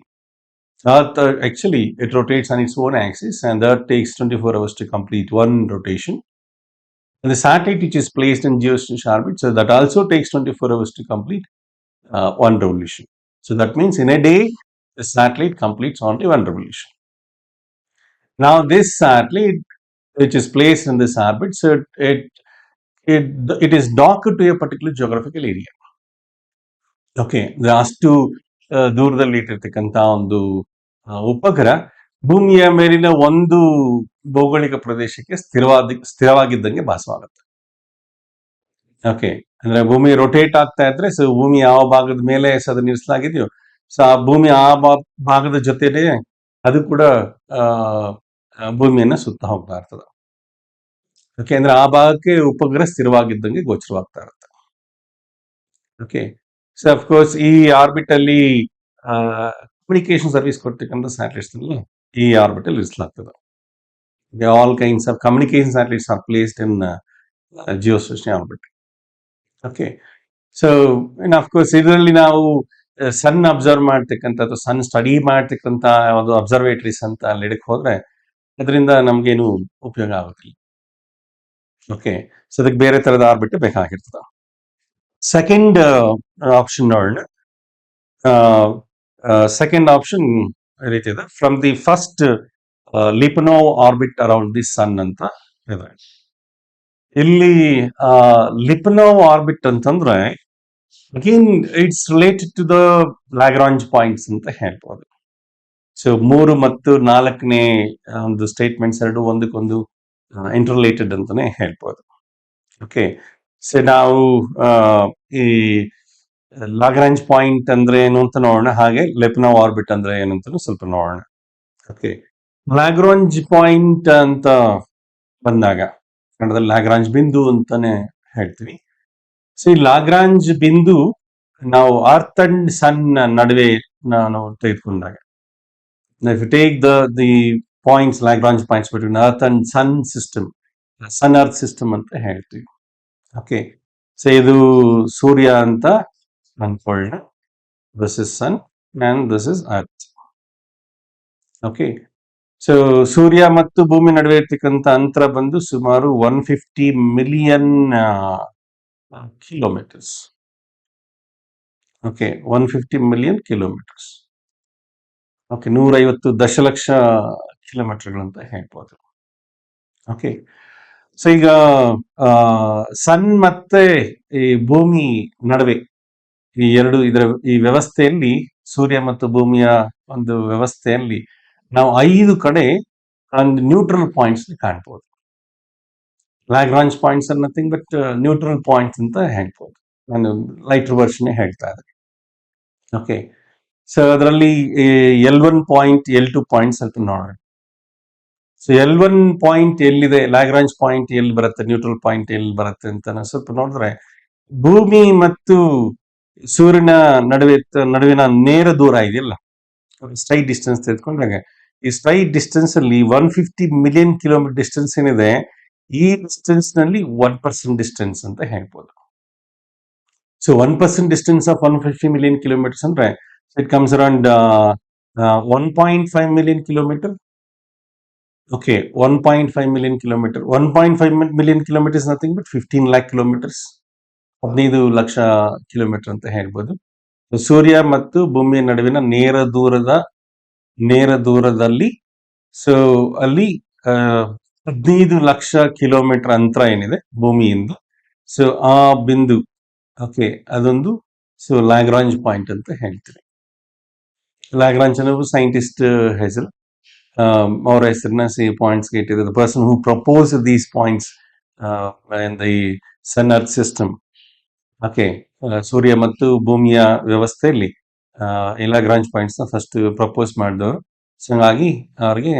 Earth actually it rotates on its own axis, and the Earth takes 24 hours to complete one rotation. And the satellite which is placed in geostationary orbit, so that also takes 24 hours to complete one revolution. So that means in a day, the satellite completes only one revolution. Now this satellite which is placed in this orbit, so it is docked to a particular geographical area. Okay, ಅಷ್ಟು ದೂರದಲ್ಲಿ ಇಟ್ಟಿರ್ತಕ್ಕಂಥ ಒಂದು ಉಪಗ್ರಹ ಭೂಮಿಯ ಮೇಲಿನ ಒಂದು ಭೌಗೋಳಿಕ ಪ್ರದೇಶಕ್ಕೆ ಸ್ಥಿರವಾಗಿದ್ದಂಗೆ ಭಾಸವಾಗುತ್ತೆ. Okay, ಅಂದ್ರೆ ಭೂಮಿ ರೊಟೇಟ್ ಆಗ್ತಾ ಇದ್ರೆ ಸೊ ಭೂಮಿ ಯಾವ ಭಾಗದ ಮೇಲೆ ಅದನ್ನ ಇರಿಸಲಾಗಿದೆಯೋ ಸೊ ಆ ಭೂಮಿ ಆ ಭಾಗದ ಜೊತೆನೆ ಅದು ಕೂಡ ಭೂಮಿಯನ್ನ ಸುತ್ತ ಹೋಗ್ತಾ ಇರ್ತದೆ. ಓಕೆ, ಅಂದ್ರೆ ಆ ಭಾಗಕ್ಕೆ ಉಪಗ್ರಹ ಸ್ಥಿರವಾಗಿದ್ದಂಗೆ ಗೋಚರವಾಗ್ತಾ ಇರುತ್ತೆ. ಓಕೆ, ಸೊ ಅಫ್ಕೋರ್ಸ್ ಈ ಆರ್ಬಿಟ್ ಅಲ್ಲಿ ಕಮ್ಯುನಿಕೇಶನ್ ಸರ್ವಿಸ್ ಕೊಡ್ತಕ್ಕಂಥ ಸ್ಯಾಟಲೈಟ್ಸ್ ಈ ಆರ್ಬಿಟ್ ಅಲ್ಲಿ ಇರಿಸಲಾಗ್ತದೆ. All kinds of communication satellites are placed in geostationary orbit. Okay, so of course ಇದರಲ್ಲಿ ನಾವು ಸನ್ ಅಬ್ಸರ್ವ್ ಮಾಡ್ತಕ್ಕಂಥದ್ದು, ಸನ್ ಸ್ಟಡಿ ಮಾಡ್ತಕ್ಕಂಥ ಒಂದು ಅಬ್ಸರ್ವೇಟರೀಸ್ ಅಂತ ಅಲ್ಲಿ ಇಡಕ್ಕೆ ಹೋದ್ರೆ ಅದರಿಂದ ನಮ್ಗೇನು ಉಪಯೋಗ ಆಗೋದಿಲ್ಲ. ಓಕೆ, ಸೊ ಅದಕ್ಕೆ ಬೇರೆ ತರದ ಆರ್ಬಿಟ್ ಬೇಕಾಗಿರ್ತದೆ. ಸೆಕೆಂಡ್ ಆಪ್ಷನ್ ನೋಡೋಣ. ಸೆಕೆಂಡ್ ಆಪ್ಷನ್ ರೀತಿ ಇದೆ, from the first Lyapunov orbit around the sun ಅಂತ ಇದೆ. ಇಲ್ಲಿ ಲಿಪನೋವ್ ಆರ್ಬಿಟ್ ಅಂತಂದ್ರೆ again it's related to the Lagrange points ಅಂತ ಹೇಳ್ಬೋದು. ಸೊ 3 ಮತ್ತು 4ನೇ ಒಂದು ಸ್ಟೇಟ್ಮೆಂಟ್ಸ್ ಎರಡು ಒಂದಕ್ಕೊಂದು ಇಂಟರ್ರಿಲೇಟೆಡ್ ಅಂತಾನೆ ಹೇಳ್ಬೋದು. ಓಕೆ, ಸೊ ನಾವು ಈ ಲಾಗ್ರಾಂಜ್ ಪಾಯಿಂಟ್ ಅಂದ್ರೆ ಏನು ಅಂತ ನೋಡೋಣ, ಹಾಗೆ ಲಿಪನೋವ್ ಆರ್ಬಿಟ್ ಅಂದ್ರೆ ಏನು ಅಂತ ಸ್ವಲ್ಪ ನೋಡೋಣ. ಓಕೆ, ಲಾಗ್ರಾಂಜ್ ಪಾಯಿಂಟ್ ಅಂತ ಬಂದಾಗ ಕನ್ನಡದಲ್ಲಿ ಲಾಗ್ರಾಂಜ್ ಬಿಂದು ಅಂತಾನೆ ಹೇಳ್ತೀವಿ. ಸೊ ಈ ಲಾಗ್ರಾಂಜ್ ಬಿಂದು ನಾವು ಅರ್ತ್ ಅಂಡ್ ಸನ್ ನಡುವೆ ನಾನು ತೆಗೆದುಕೊಂಡಾಗ, if you take the points, Lagrange points between Earth and Sun system, Sun Earth system ಅಂತ ಹೇಳ್ತೀವಿ. ಓಕೆ, ಸೊ ಇದು ಸೂರ್ಯ ಅಂತ ಅನ್ಕೊಳ್ಳೋಣ. This is sun and this is earth. Okay, so ಸೂರ್ಯ ಮತ್ತು ಭೂಮಿ ನಡುವೆ ಇರ್ತಕ್ಕಂಥ ಅಂತರ ಬಂದು ಸುಮಾರು 150 million kilometres. Okay, 150 million kilometres. Okay, 150 ದಶಲಕ್ಷ ಕಿಲೋಮೀಟರ್ಗಳಂತ ಹೇಳ್ಬೋದು. ಓಕೆ, ಸೊ ಈಗ ಸನ್ ಮತ್ತೆ ಈ ಭೂಮಿ ನಡುವೆ ಈ ವ್ಯವಸ್ಥೆಯಲ್ಲಿ, ಸೂರ್ಯ ಮತ್ತು ಭೂಮಿಯ ಒಂದು ವ್ಯವಸ್ಥೆಯಲ್ಲಿ ನಾವು 5 ಕಡೆ ಒಂದು ನ್ಯೂಟ್ರಲ್ ಪಾಯಿಂಟ್ಸ್ ಕಾಣ್ಬೋದು. Lagrange points are nothing but neutral points ಅಂತ ಹೇಳ್ಬೋದು. ನಾನು ಲೈಟರ್ ವರ್ಷನ್ ಹೇಳ್ತಾ ಇದ್ದೆ. ಓಕೆ, ಸೊ ಅದರಲ್ಲಿ L1 ಪಾಯಿಂಟ್ L2 ಪಾಯಿಂಟ್ ಸ್ವಲ್ಪ ನೋಡೋಣ. ಸೊ L1 ಪಾಯಿಂಟ್ ಎಲ್ಲಿದೆ, ಲ್ಯಾಗ್ರಾಂಜ್ ಪಾಯಿಂಟ್ ಎಲ್ಲಿ ಬರುತ್ತೆ, ನ್ಯೂಟ್ರಲ್ ಪಾಯಿಂಟ್ ಎಲ್ಲಿ ಬರುತ್ತೆ ಅಂತ ನಾವು ಸ್ವಲ್ಪ ನೋಡಿದ್ರೆ, ಭೂಮಿ ಮತ್ತು ಸೂರ್ಯನ ನಡುವಿನ ನೇರ ದೂರ ಇದೆಯಲ್ಲ, ಸ್ಟ್ರೈಟ್ ಡಿಸ್ಟೆನ್ಸ್ ತೆಗೆದುಕೊಂಡಾಗ ಈ ಸ್ಟ್ರೈಟ್ ಡಿಸ್ಟೆನ್ಸ್ ಅಲ್ಲಿ 150 ಮಿಲಿಯನ್ ಕಿಲೋಮೀಟರ್ ಡಿಸ್ಟೆನ್ಸ್ ಏನಿದೆ, ಈ ಡಿಸ್ಟೆನ್ಸ್ ನಲ್ಲಿ 1% ಡಿಸ್ಟೆನ್ಸ್ ಅಂತ ಹೇಳ್ಬೋದು. So 1% distance of 150 million kilometres ಅಂದ್ರೆ it comes around 1.5 million kilometre. Okay, 1.5 million kilometre. 1.5 million kilometre is nothing but 15 lakh kilometres, 15 lakh kilometre ಅಂತ ಹೇಳ್ಬೋದು. ಸೂರ್ಯ ಮತ್ತು ಭೂಮಿಯ ನಡುವಿನ ನೇರ ದೂರದಲ್ಲಿ, ಸೊ ಅಲ್ಲಿ 15 ಲಕ್ಷ ಕಿಲೋಮೀಟರ್ ಅಂತರ ಏನಿದೆ ಭೂಮಿಯಿಂದ, ಸೊ ಆ ಬಿಂದು, ಓಕೆ, ಅದೊಂದು ಸೊ ಲ್ಯಾಗ್ರಾಂಜ್ ಪಾಯಿಂಟ್ ಅಂತ ಹೇಳ್ತೀವಿ. ಲ್ಯಾಗ್ರಾಂಜ್ ಅನ್ನೋದು ಸೈಂಟಿಸ್ಟ್ ಹೆಸರು. ಅವರ ಹೆಸರನ್ನ ಪಾಯಿಂಟ್ಸ್ಗೆ ಇಟ್ಟಿದೆ. The person who propose these points in the sun earth system. Okay, ಸೂರ್ಯ ಮತ್ತು ಭೂಮಿಯ ವ್ಯವಸ್ಥೆಯಲ್ಲಿ ಈ ಲ್ಯಾಗ್ರಾಂಜ್ ಪಾಯಿಂಟ್ಸ್ ನ ಫಸ್ಟ್ ಪ್ರಪೋಸ್ ಮಾಡಿದವರು. ಸೊ ಹಾಗಾಗಿ ಅವರಿಗೆ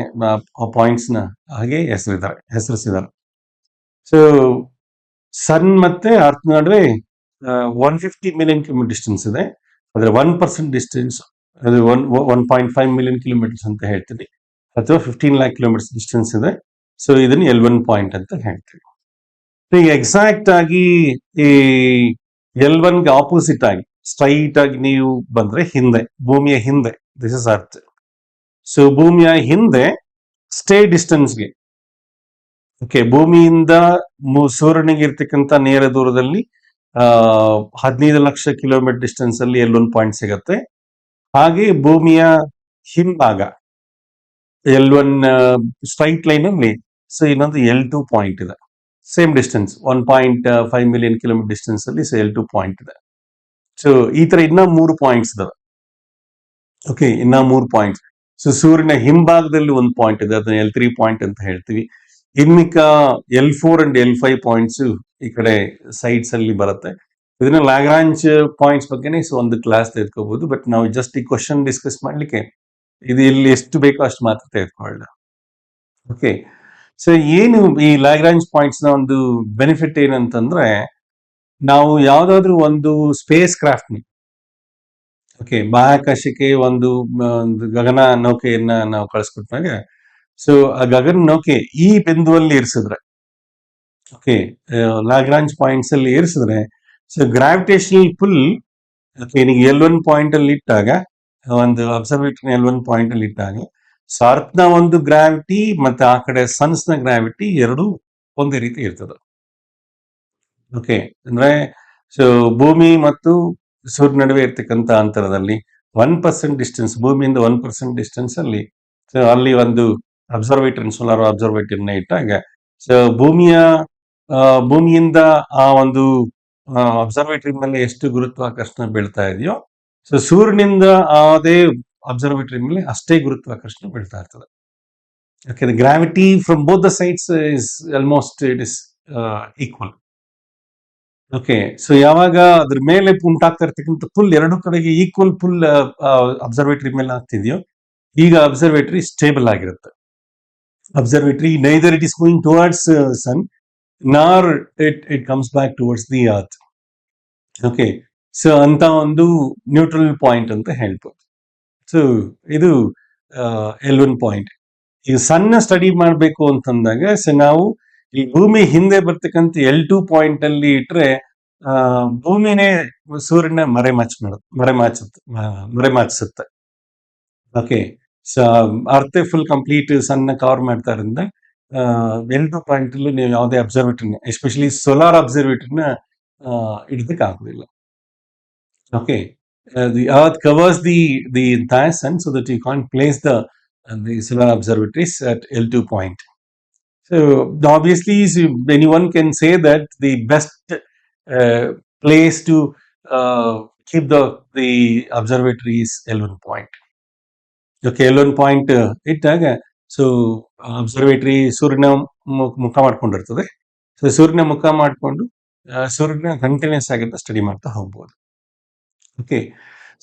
ಆ ಪಾಯಿಂಟ್ಸ್ ನ ಹಾಗೆ ಹೆಸರಿಸಿದ್ದಾರೆ. ಸೊ ಸನ್ ಮತ್ತೆ ಅರ್ತ್ ನಡುವೆ 150 ಮಿಲಿಯನ್ ಕಿಲೋಮೀಟರ್ ಡಿಸ್ಟೆನ್ಸ್ ಇದೆ. ಆದ್ರೆ 1% ಡಿಸ್ಟೆನ್ಸ್, ಅದು 1.5 ಮಿಲಿಯನ್ ಕಿಲೋಮೀಟರ್ಸ್ ಅಂತ ಹೇಳ್ತೀವಿ, ಅಥವಾ 15 ಲ್ಯಾಕ್ ಕಿಲೋಮೀಟರ್ಸ್ ಡಿಸ್ಟೆನ್ಸ್ ಇದೆ. ಸೊ ಇದನ್ನ L1 ಪಾಯಿಂಟ್ ಅಂತ ಹೇಳ್ತೀವಿ. ಈಗ ಎಕ್ಸಾಕ್ಟ್ ಆಗಿ ಈ L1 ಗೆ ಆಪೋಸಿಟ್ ಆಗಿ ಸ್ಟ್ರೈಟ್ ಆಗಿ ನೀವು ಬಂದ್ರೆ ಹಿಂದೆ, ಭೂಮಿಯ ಹಿಂದೆ, ದಿಸ್ ಇಸ್ ಅರ್ತ್. ಸೊ ಭೂಮಿಯ ಹಿಂದೆ ಸ್ಟೇ ಡಿಸ್ಟೆನ್ಸ್ಗೆ, ಓಕೆ, ಭೂಮಿಯಿಂದ ಸೂರ್ಯನಿಗೆ ಇರ್ತಕ್ಕಂಥ ನೇರ ದೂರದಲ್ಲಿ 15 ಲಕ್ಷ ಕಿಲೋಮೀಟರ್ ಡಿಸ್ಟೆನ್ಸ್ ಅಲ್ಲಿ L1 ಪಾಯಿಂಟ್ ಸಿಗತ್ತೆ. ಹಾಗೆ ಭೂಮಿಯ ಹಿಂಭಾಗ L1 ಸ್ಟ್ರೈಟ್ ಲೈನ್ ಅಲ್ಲಿ ಸೊ ಇನ್ನೊಂದು L2 ಪಾಯಿಂಟ್ ಇದೆ, same distance 1.5 million kilometre distance ಅಲ್ಲಿ L2 ಪಾಯಿಂಟ್ ಇದೆ. ಸೊ ಈ ತರ ಇನ್ನ 3 ಪಾಯಿಂಟ್ಸ್ ಇದಾವೆ. ಓಕೆ, ಇನ್ನ 3 ಪಾಯಿಂಟ್ಸ್. ಸೊ ಸೂರ್ಯನ ಹಿಂಭಾಗದಲ್ಲಿ ಒಂದು ಪಾಯಿಂಟ್ ಇದೆ, ಅದನ್ನ L3 ಪಾಯಿಂಟ್ ಅಂತ ಹೇಳ್ತೀವಿ. ಇನ್ನಿಕ L4 ಅಂಡ್ L5 ಪಾಯಿಂಟ್ಸ್ ಈ ಕಡೆ ಸೈಡ್ಸ್ ಅಲ್ಲಿ ಬರುತ್ತೆ. ಇದನ್ನ ಲ್ಯಾಗ್ರಾಂಜ್ ಪಾಯಿಂಟ್ಸ್ ಬಗ್ಗೆನೇ ಸೊ ಒಂದು ಕ್ಲಾಸ್ ತೆಗೆದುಕೋಬಹುದು. ಬಟ್ ನಾವು ಜಸ್ಟ್ ಈ ಕ್ವಶನ್ ಡಿಸ್ಕಸ್ ಮಾಡ್ಲಿಕ್ಕೆ ಇದು ಇಲ್ಲಿ ಎಷ್ಟು ಬೇಕೋ ಅಷ್ಟು ಮಾತ್ರ ತೆಗೆದುಕೊಳ್ಳೋಣ. ಓಕೆ, ಸೊ ಏನು ಈ ಲ್ಯಾಗ್ರಾಂಜ್ ಪಾಯಿಂಟ್ಸ್ ನ ಒಂದು ಬೆನಿಫಿಟ್ ಏನಂತಂದ್ರೆ, ನಾವು ಯಾವ್ದಾದ್ರು ಒಂದು ಸ್ಪೇಸ್ ಕ್ರಾಫ್ಟ್ ನಿ, ಓಕೆ, ಬಾಹ್ಯಾಕಾಶಕ್ಕೆ ಒಂದು ಗಗನ ನೌಕೆಯನ್ನ ನಾವು ಕಳಿಸ್ಕೊಟ್ಟಾಗ, ಸೊ ಆ ಗಗನ ನೌಕೆ ಈ ಬಿಂದುವಲ್ಲಿ ಇರಿಸಿದ್ರೆ, ಓಕೆ, ಲ್ಯಾಗ್ರಾಂಜ್ ಪಾಯಿಂಟ್ಸ್ ಅಲ್ಲಿ ಇರಿಸಿದ್ರೆ, ಸೊ ಗ್ರಾವಿಟೇಷನಲ್ ಪುಲ್, ಓಕೆ, ನಿಮಗೆ L1 ಪಾಯಿಂಟ್ ಅಲ್ಲಿ ಇಟ್ಟಾಗ, ಒಂದು ಅಬ್ಸರ್ವೇಟರಿ L1 ಪಾಯಿಂಟ್ ಅಲ್ಲಿ ಇಟ್ಟಾಗ, ಸೊ ಅರ್ತ್ ನ ಒಂದು ಗ್ರಾವಿಟಿ ಮತ್ತೆ ಆ ಕಡೆ ಸನ್ಸ್ ನ ಗ್ರಾವಿಟಿ ಎರಡು ಒಂದೇ ರೀತಿ ಇರ್ತದೆ. ಓಕೆ, ಅಂದ್ರೆ ಸೊ ಭೂಮಿ ಮತ್ತು ಸೂರ್ಯ ನಡುವೆ ಇರ್ತಕ್ಕಂಥ ಅಂತರದಲ್ಲಿ 1% ಡಿಸ್ಟೆನ್ಸ್, ಭೂಮಿಯಿಂದ 1% ಡಿಸ್ಟೆನ್ಸ್ ಅಲ್ಲಿ, ಸೊ ಅಲ್ಲಿ ಒಂದು ಅಬ್ಸರ್ವೇಟರಿ, ಸೋಲಾರ್ ಅಬ್ಸರ್ವೇಟರಿನ ಇಟ್ಟಾಗ, ಸೊ ಭೂಮಿಯಿಂದ ಆ ಒಂದು ಅಬ್ಸರ್ವೇಟರಿ ಮೇಲೆ ಎಷ್ಟು ಗುರುತ್ವಾಕರ್ಷಣೆ ಬೀಳ್ತಾ ಇದೆಯೋ, ಸೊ ಸೂರ್ಯನಿಂದ ಅದೇ ಅಬ್ಸರ್ವೇಟರಿ ಮೇಲೆ ಅಷ್ಟೇ ಗುರುತ್ವಾಕರ್ಷಣೆ ಬೀಳ್ತಾ ಇರ್ತದೆ. Okay, the gravity from both the sides is almost it is equal. Okay, so ಯಾವಾಗ ಅದ್ರ ಮೇಲೆ ಉಂಟಾಗ್ತಾ ಇರ್ತಕ್ಕಂಥ ಪುಲ್ ಎರಡು ಕಡೆಗೆ ಈಕ್ವಲ್ ಪುಲ್ ಅಬ್ಸರ್ವೇಟರಿ ಮೇಲೆ ಆಗ್ತಿದೆಯೋ, ಈಗ ಅಬ್ಸರ್ವೇಟರಿ ಸ್ಟೇಬಲ್ ಆಗಿರುತ್ತೆ. Observatory neither it is going towards sun nor it comes back towards the earth. Okay, so ಅಂತ ಒಂದು ನ್ಯೂಟ್ರಲ್ ಪಾಯಿಂಟ್ ಅಂತ ಹೇಳ್ಬೋದು. ಸೊ ಇದು L1 ಪಾಯಿಂಟ್. ಈಗ ಸಣ್ಣ ಸ್ಟಡಿ ಮಾಡಬೇಕು ಅಂತಂದಾಗ, ಸೊ ನಾವು ಈ ಭೂಮಿ ಹಿಂದೆ ಬರ್ತಕ್ಕಂಥ L2 ಪಾಯಿಂಟ್ ಅಲ್ಲಿ ಇಟ್ರೆ ಭೂಮಿನೇ ಸೂರ್ಯನ ಮರೆಮಾಚಿಸುತ್ತೆ. ಓಕೆ, ಸೊ ಅರ್ಥ ಫುಲ್ ಕಂಪ್ಲೀಟ್ ಸಣ್ಣ ಕವರ್ ಮಾಡ್ತಾ ಇರೋದ್ರಿಂದ L2 ಪಾಯಿಂಟ್ ಅಲ್ಲಿ ನೀವು ಯಾವುದೇ ಅಬ್ಸರ್ವೇಟರಿನ, ಎಸ್ಪೆಷಲಿ ಸೋಲಾರ್ ಅಬ್ಸರ್ವೇಟರಿನ ಇಡೋದಕ್ಕೆ ಆಗುದಿಲ್ಲ. Okay, the earth covers the entire sun, so that you can't place the solar observatories at L2 point. So obviously anyone can say that the best place to keep the observatory is L1 point. Okay, L1 point ಇಟ್ಟಾಗ, so observatory ಸೂರ್ಯನ ಮುಖ ಮಾಡ್ಕೊಂಡಿರ್ತದೆ. So ಸೂರ್ಯನ ಮುಖ ಮಾಡಿಕೊಂಡು ಸೂರ್ಯನ continuous ಆಗಿಂತ study ಮಾಡ್ತಾ ಹೋಗ್ಬೋದು. Okay,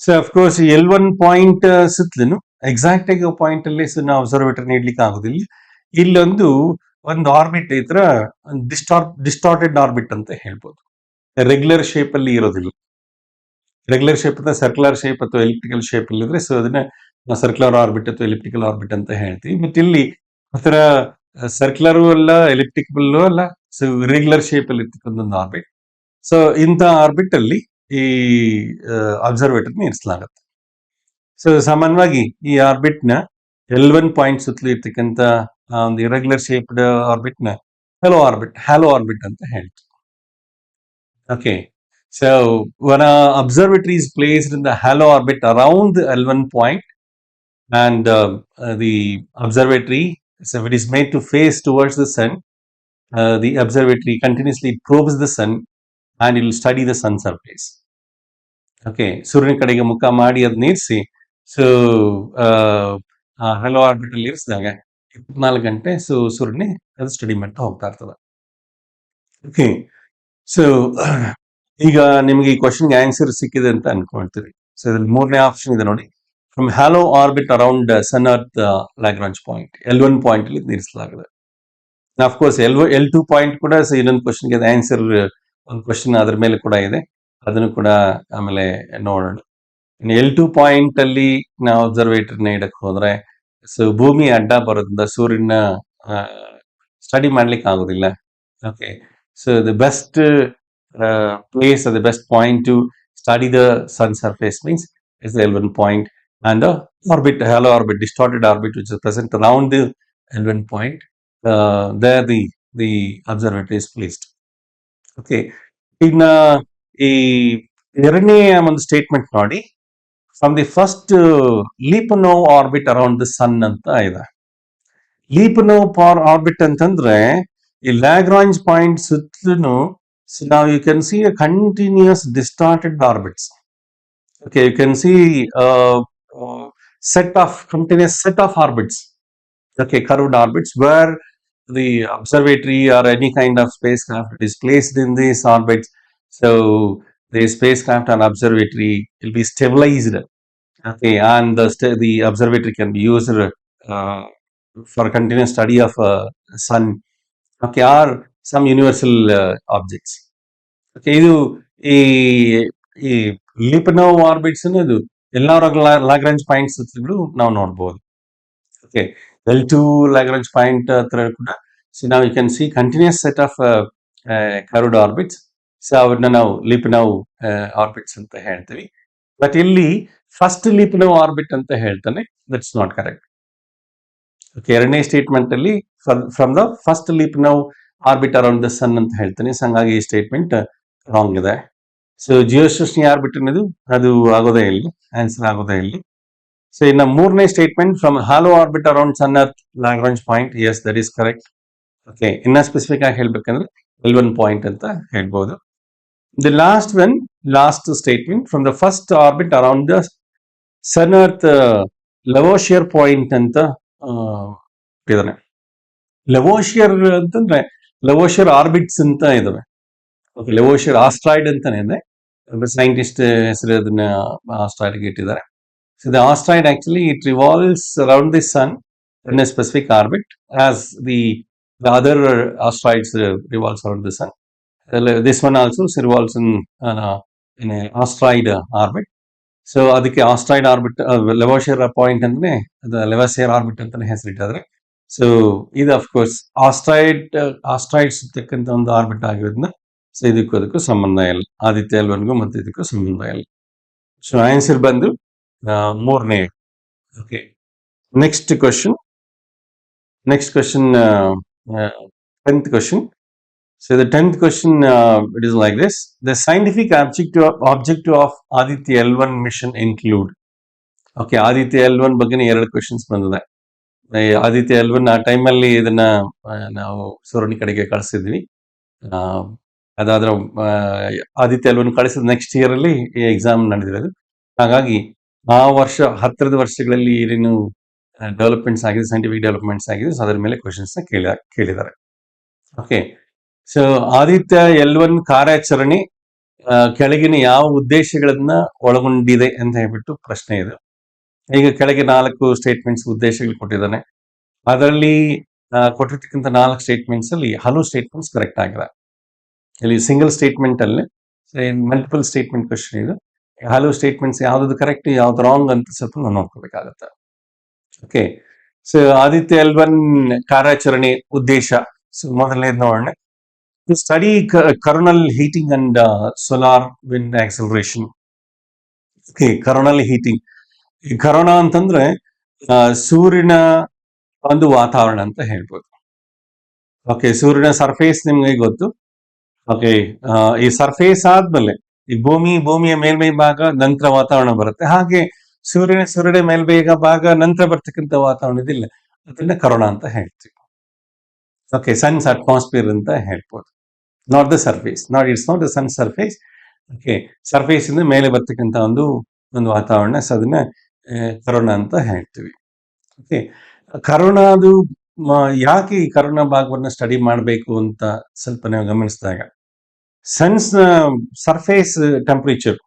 so of course L1 point ಸುತ್ತಲೂ ಎಕ್ಸಾಕ್ಟ್ ಆಗಿ ಪಾಯಿಂಟ್ ಅಲ್ಲಿ ನಾವು ಅಬ್ಸರ್ವೇಟರ್ ನೀಡ್ಲಿಕ್ಕೆ ಆಗುದಿಲ್ಲ. ಇಲ್ಲೊಂದು ಆರ್ಬಿಟ್ ಈ ತರ ಡಿಸ್ಟಾರ್ಟೆಡ್ ಆರ್ಬಿಟ್ ಅಂತ ಹೇಳ್ಬೋದು. ರೆಗ್ಯುಲರ್ ಶೇಪ್ ಅಲ್ಲಿ ಇರೋದಿಲ್ಲ. ರೆಗ್ಯುಲರ್ ಶೇಪ್ ಅಂದ್ರೆ ಸರ್ಕ್ಯುಲರ್ ಶೇಪ್ ಅಥವಾ ಎಲಿಪ್ಟಿಕಲ್ ಶೇಪ್ ಇಲ್ಲಿದ್ರೆ ಸೊ ಅದನ್ನ ಸರ್ಕ್ಯುಲರ್ ಆರ್ಬಿಟ್ ಅಥವಾ ಎಲಿಪ್ಟಿಕಲ್ ಆರ್ಬಿಟ್ ಅಂತ ಹೇಳ್ತೀವಿ. ಬಟ್ ಇಲ್ಲಿ ಆತರ ಸರ್ಕ್ಯುಲರ್ ಅಲ್ಲ, ಎಲಿಪ್ಟಿಕಲ್ ಅಲ್ಲ, ಸೊ ರೆಗ್ಯುಲರ್ ಶೇಪ್ ಅಲ್ಲಿ ಇರ್ತಕ್ಕಂಥ ಒಂದು ಆರ್ಬಿಟ್. ಸೊ ಇಂಥ ಆರ್ಬಿಟ್ ಅಲ್ಲಿ ಈ ಅಬ್ಸರ್ವೇಟರ್ ಇರಿಸಲಾಗುತ್ತೆ. ಸೊ ಸಾಮಾನ್ಯವಾಗಿ ಈ ಆರ್ಬಿಟ್ ನ L1 ಪಾಯಿಂಟ್ ಸುತ್ತಲೂ ಇರ್ತಕ್ಕಂಥ ಒಂದು ಇರೆಗ್ಯುಲರ್ ಶೇಪ್ಡ್ ಆರ್ಬಿಟ್ ನ ಹ್ಯಾಲೋ ಆರ್ಬಿಟ್ ಅಂತ ಹೇಳ್ತೀವಿ. Okay, so when a observatory is placed in the halo orbit around the L1 point, and the observatory, so it is made to face towards the sun, the observatory continuously probes the sun and it will study the sun surface. Okay, ಸೂರ್ಯನ ಕಡೆಗೆ ಮುಖ ಮಾಡಿ ಅದ್ ನಿಲ್ಲಿಸಿ so hello orbital ಇರಿಸಿದಾಗ 24 ಗಂಟೆ so ಸೂರ್ಯನೇ ಅದು ಸ್ಟಡಿ ಮಾಡ್ತಾ ಹೋಗ್ತಾ ಇರ್ತದೆ. ಓಕೆ, ಸೊ ಈಗ ನಿಮಗೆ ಈ ಕ್ವಶನ್ಗೆ ಆನ್ಸರ್ ಸಿಕ್ಕಿದೆ ಅಂತ ಅನ್ಕೊಳ್ತೀರಿ. ಸೊ ಇದ್ರಲ್ಲಿ ಮೂರನೇ ಆಪ್ಷನ್ ಇದೆ ನೋಡಿ, from halo orbit around sun earth Lagrange point L1 point ಅಲ್ಲಿ ನಿಲ್ಲಿಸಲಾಗಿದೆ. ಅಫ್ಕೋರ್ಸ್ L2 ಪಾಯಿಂಟ್ ಕೂಡ ಇನ್ನೊಂದು ಕ್ವಶನ್ಗೆ ಆನ್ಸರ್ ಒಂದು ಕ್ವಶನ್ ಅದ್ರ ಮೇಲೆ ಕೂಡ ಇದೆ, ಅದನ್ನು ಕೂಡ ಆಮೇಲೆ ನೋಡೋಣ. L2 ಪಾಯಿಂಟ್ ಅಲ್ಲಿ ನಾವು ಅಬ್ಸರ್ವೇಟರ್ನ ಇಡಕ್ ಹೋದ್ರೆ ಸೊ ಭೂಮಿ ಅಡ್ಡ ಬರೋದ್ರಿಂದ ಸೂರ್ಯನ ಸ್ಟಡಿ ಮಾಡ್ಲಿಕ್ಕೆ ಆಗೋದಿಲ್ಲ. Okay, so the best place or the best point to study the sun surface means is the L1 point, and the orbit, halo orbit, distorted orbit which is present around the L1 point, there the observatory is placed. Okay, in ಈ ಎರಡನೇ ಒಂದು statement ನೋಡಿ, from the first Lyapunov orbit around the sun ಅಂತ ಇದೆ. Lyapunov orbit ಅಂತಂದ್ರೆ ಈ Lagrange point ಸುತ್ತಲೂ now you can see a continuous distorted orbits. Okay, you can see continuous set of orbits. Okay, curved orbits where the observatory or any kind of spacecraft is placed in these orbits. So the spacecraft and observatory will be stabilized. Okay, and the observatory can be used for continuous study of sun. Okay, or some universal objects. Okay, ಇದು ಈ ಲಿಪನೋವ್ orbits ಅನ್ನೋದು ಎಲ್ಲ ಲಾಗ್ರಾಂಜ್ points ನಾವು ನೋಡಬಹುದು. Okay, L2 ಲಾಗ್ರಾಂಜ್ point ಹತ್ರ ಕೂಡ so ನಾವು you can see continuous set of curved orbits. So ಅವನ್ನ ನಾವು ಲಿಪನೋವ್ ಆರ್ಬಿಟ್ಸ್ ಅಂತ ಹೇಳ್ತೀವಿ. ಬಟ್ ಇಲ್ಲಿ ಫಸ್ಟ್ ಲಿಪನೋವ್ ಆರ್ಬಿಟ್ ಅಂತ ಹೇಳ್ತಾನೆ, ದಟ್ಸ್ ನಾಟ್ ಕರೆಕ್ಟ್. ಓಕೆ, ಎರಡನೇ ಸ್ಟೇಟ್ಮೆಂಟ್ ಅಲ್ಲಿ from the first Lyapunov orbit around the sun ಅಂತ ಹೇಳ್ತಾನೆ. ಸೊ ಹಂಗಾಗಿ ಈ ಸ್ಟೇಟ್ಮೆಂಟ್ ರಾಂಗ್ ಇದೆ. ಸೊ ಜಿಯೋಸ್ಟೇಷನರಿ ಆರ್ಬಿಟ್ ಅನ್ನೋದು ಅದು ಆಗೋದೇ ಇಲ್ಲಿ, ಆನ್ಸರ್ ಆಗೋದೇ ಇಲ್ಲಿ. ಸೊ ಇನ್ನು ಮೂರನೇ statement from halo orbit around sun earth Lagrange point, yes that is correct. Okay, ಇನ್ನ ಸ್ಪೆಸಿಫಿಕ್ ಆಗಿ ಹೇಳ್ಬೇಕಂದ್ರೆ L1 ಪಾಯಿಂಟ್ ಅಂತ ಹೇಳ್ಬೋದು. The last statement from the first orbit around the sun earth Lavoisier point ಅಂತ ಇದಾನೆ. ಲವೋಶಿಯರ್ ಅಂತಂದ್ರೆ ಲವೋಶಿಯರ್ ಆರ್ಬಿಟ್ಸ್ ಅಂತ ಇದಾವೆ. ಓಕೆ, ಲವೋಶಿಯರ್ ಆಸ್ಟ್ರಾಯ್ಡ್ ಅಂತಾನೆ ಇದೆ, ಸೈಂಟಿಸ್ಟ್ ಹೆಸರು ಅದನ್ನ ಆಸ್ಟ್ರಾಯ್ಡ್ ಇಟ್ಟಿದ್ದಾರೆ. So the asteroid actually it revolves around the sun in a specific orbit as the other asteroids revolves around the sun. This one also revolves in an asteroid orbit. So ಅದಕ್ಕೆ asteroid orbit ಲವೋಶಿಯರ್ point ಅಂದ್ರೆ ಅದು ಲೆವಾಸಿಯರ್ orbit ಅಂತಾನೆ ಹೆಸರಿಟ್ಟಿದ್ದಾರೆ. So ಇದು of course asteroids ಇರ್ತಕ್ಕಂಥ ಒಂದು orbit ಆಗಿರೋದ್ರಿಂದ so ಅದಕ್ಕೂ ಸಂಬಂಧ ಇಲ್ಲ, ಆದಿತ್ಯ L1ಗೂ ಮತ್ತೆ ಇದಕ್ಕೂ ಸಂಬಂಧ ಇಲ್ಲ. ಸೊ ಆನ್ಸರ್ ಬಂದು ಮೂರನೇ. Okay, next question 10th question. So the 10th question it is like this: the scientific objective of Aditya L1 mission include. Okay, Aditya L1 ಬಗ್ಗೆ ಎರಡು ಕ್ವೆಶನ್ಸ್ ಬಂದಿದೆ. ಆದಿತ್ಯ L1 ಆ ಟೈಮಲ್ಲಿ ಇದನ್ನ ನಾವು ಸೂರ್ಯನ ಕಡೆಗೆ ಕಳಿಸಿದ್ವಿ. ಅದಾದ್ರೆ ಆದಿತ್ಯ L1 ಕಳಿಸಿದ ನೆಕ್ಸ್ಟ್ ಇಯರ್ ಅಲ್ಲಿ ಈ ಎಕ್ಸಾಮ್ ನಡೆದಿರೋದು. ಹಾಗಾಗಿ ಆ ವರ್ಷ ಹತ್ತಿರದ ವರ್ಷಗಳಲ್ಲಿ ಏನೇನು ಡೆವಲಪ್ಮೆಂಟ್ಸ್ ಆಗಿದೆ, ಸೈಂಟಿಫಿಕ್ ಡೆವಲಪ್ಮೆಂಟ್ಸ್ ಆಗಿದೆ, ಸೊ ಅದರ ಮೇಲೆ ಕ್ವೆಶನ್ಸ್ ನ ಕೇಳಿದ್ದಾರೆ. ಓಕೆ, ಸೊ ಆದಿತ್ಯ L1 ಕಾರ್ಯಾಚರಣೆ ಕೆಳಗಿನ ಯಾವ ಉದ್ದೇಶಗಳನ್ನ ಒಳಗೊಂಡಿದೆ ಅಂತ ಹೇಳ್ಬಿಟ್ಟು ಪ್ರಶ್ನೆ ಇದೆ. ಈಗ ಕೆಳಗೆ 4 ಸ್ಟೇಟ್ಮೆಂಟ್ಸ್ ಉದ್ದೇಶಗಳು ಕೊಟ್ಟಿದ್ದಾನೆ. ಅದರಲ್ಲಿ ಕೊಟ್ಟಿರ್ತಕ್ಕಂಥ 4 ಸ್ಟೇಟ್ಮೆಂಟ್ಸ್ ಅಲ್ಲಿ ಹಲವು ಸ್ಟೇಟ್ಮೆಂಟ್ಸ್ ಕರೆಕ್ಟ್ ಆಗಿದೆ. ಇಲ್ಲಿ ಸಿಂಗಲ್ ಸ್ಟೇಟ್ಮೆಂಟ್ ಅಲ್ಲಿ ಮಲ್ಟಿಪಲ್ ಸ್ಟೇಟ್ಮೆಂಟ್ ಕ್ವಶನ್ ಇದು. ಹಲವು ಸ್ಟೇಟ್ಮೆಂಟ್ಸ್ ಯಾವ್ದು ಕರೆಕ್ಟ್ ಯಾವ್ದು ರಾಂಗ್ ಅಂತ ಸ್ವಲ್ಪ ನಾವು ನೋಡ್ಕೋಬೇಕಾಗತ್ತೆ. ಓಕೆ, ಸೊ ಆದಿತ್ಯ L1 ಕಾರ್ಯಾಚರಣೆ ಉದ್ದೇಶ. ಸೊ ಮೊದಲನೇದು ನೋಡೋಣ. To study coronal heating and solar wind acceleration. Okay, coronal heating. ಈ ಕರೋನಾ ಅಂತಂದ್ರೆ ಸೂರ್ಯನ ಒಂದು ವಾತಾವರಣ ಅಂತ ಹೇಳ್ಬೋದು. ಓಕೆ, ಸೂರ್ಯನ ಸರ್ಫೇಸ್ ನಿಮ್ಗೆ ಗೊತ್ತು. ಓಕೆ, ಈ ಸರ್ಫೇಸ್ ಆದ್ಮೇಲೆ ಈ ಭೂಮಿಯ ಮೇಲ್ಮೈ ಭಾಗ ನಂತರ ವಾತಾವರಣ ಬರುತ್ತೆ. ಹಾಗೆ ಸೂರ್ಯನ ಮೇಲ್ಮೈ ಭಾಗ ನಂತರ ಬರ್ತಕ್ಕಂಥ ವಾತಾವರಣ ಇದಿಲ್ಲ, ಅದನ್ನ ಕರೋನಾ ಅಂತ ಹೇಳ್ತೀವಿ. ಓಕೆ, ಸನ್ಸ್ ಅಟ್ಮಾಸ್ಫಿಯರ್ ಅಂತ ಹೇಳ್ಬೋದು. Not the surface, it's not the sun surface. Okay, surface ಇಂದ ಮೇಲೆ ಬರ್ತಕ್ಕಂಥ ಒಂದು ವಾತಾವರಣ, ಸೊ ಅದನ್ನ ಕರೋನಾ ಅಂತ ಹೇಳ್ತೀವಿ. ಓಕೆ, ಕರೋನಾದು ಯಾಕೆ ಈ ಕರೋನಾ ಭಾಗವನ್ನ ಸ್ಟಡಿ ಮಾಡಬೇಕು ಅಂತ ಸ್ವಲ್ಪ ನೀವು ಗಮನಿಸಿದಾಗ, ಸನ್ಸ್ ಸರ್ಫೇಸ್ ಟೆಂಪರೇಚರ್,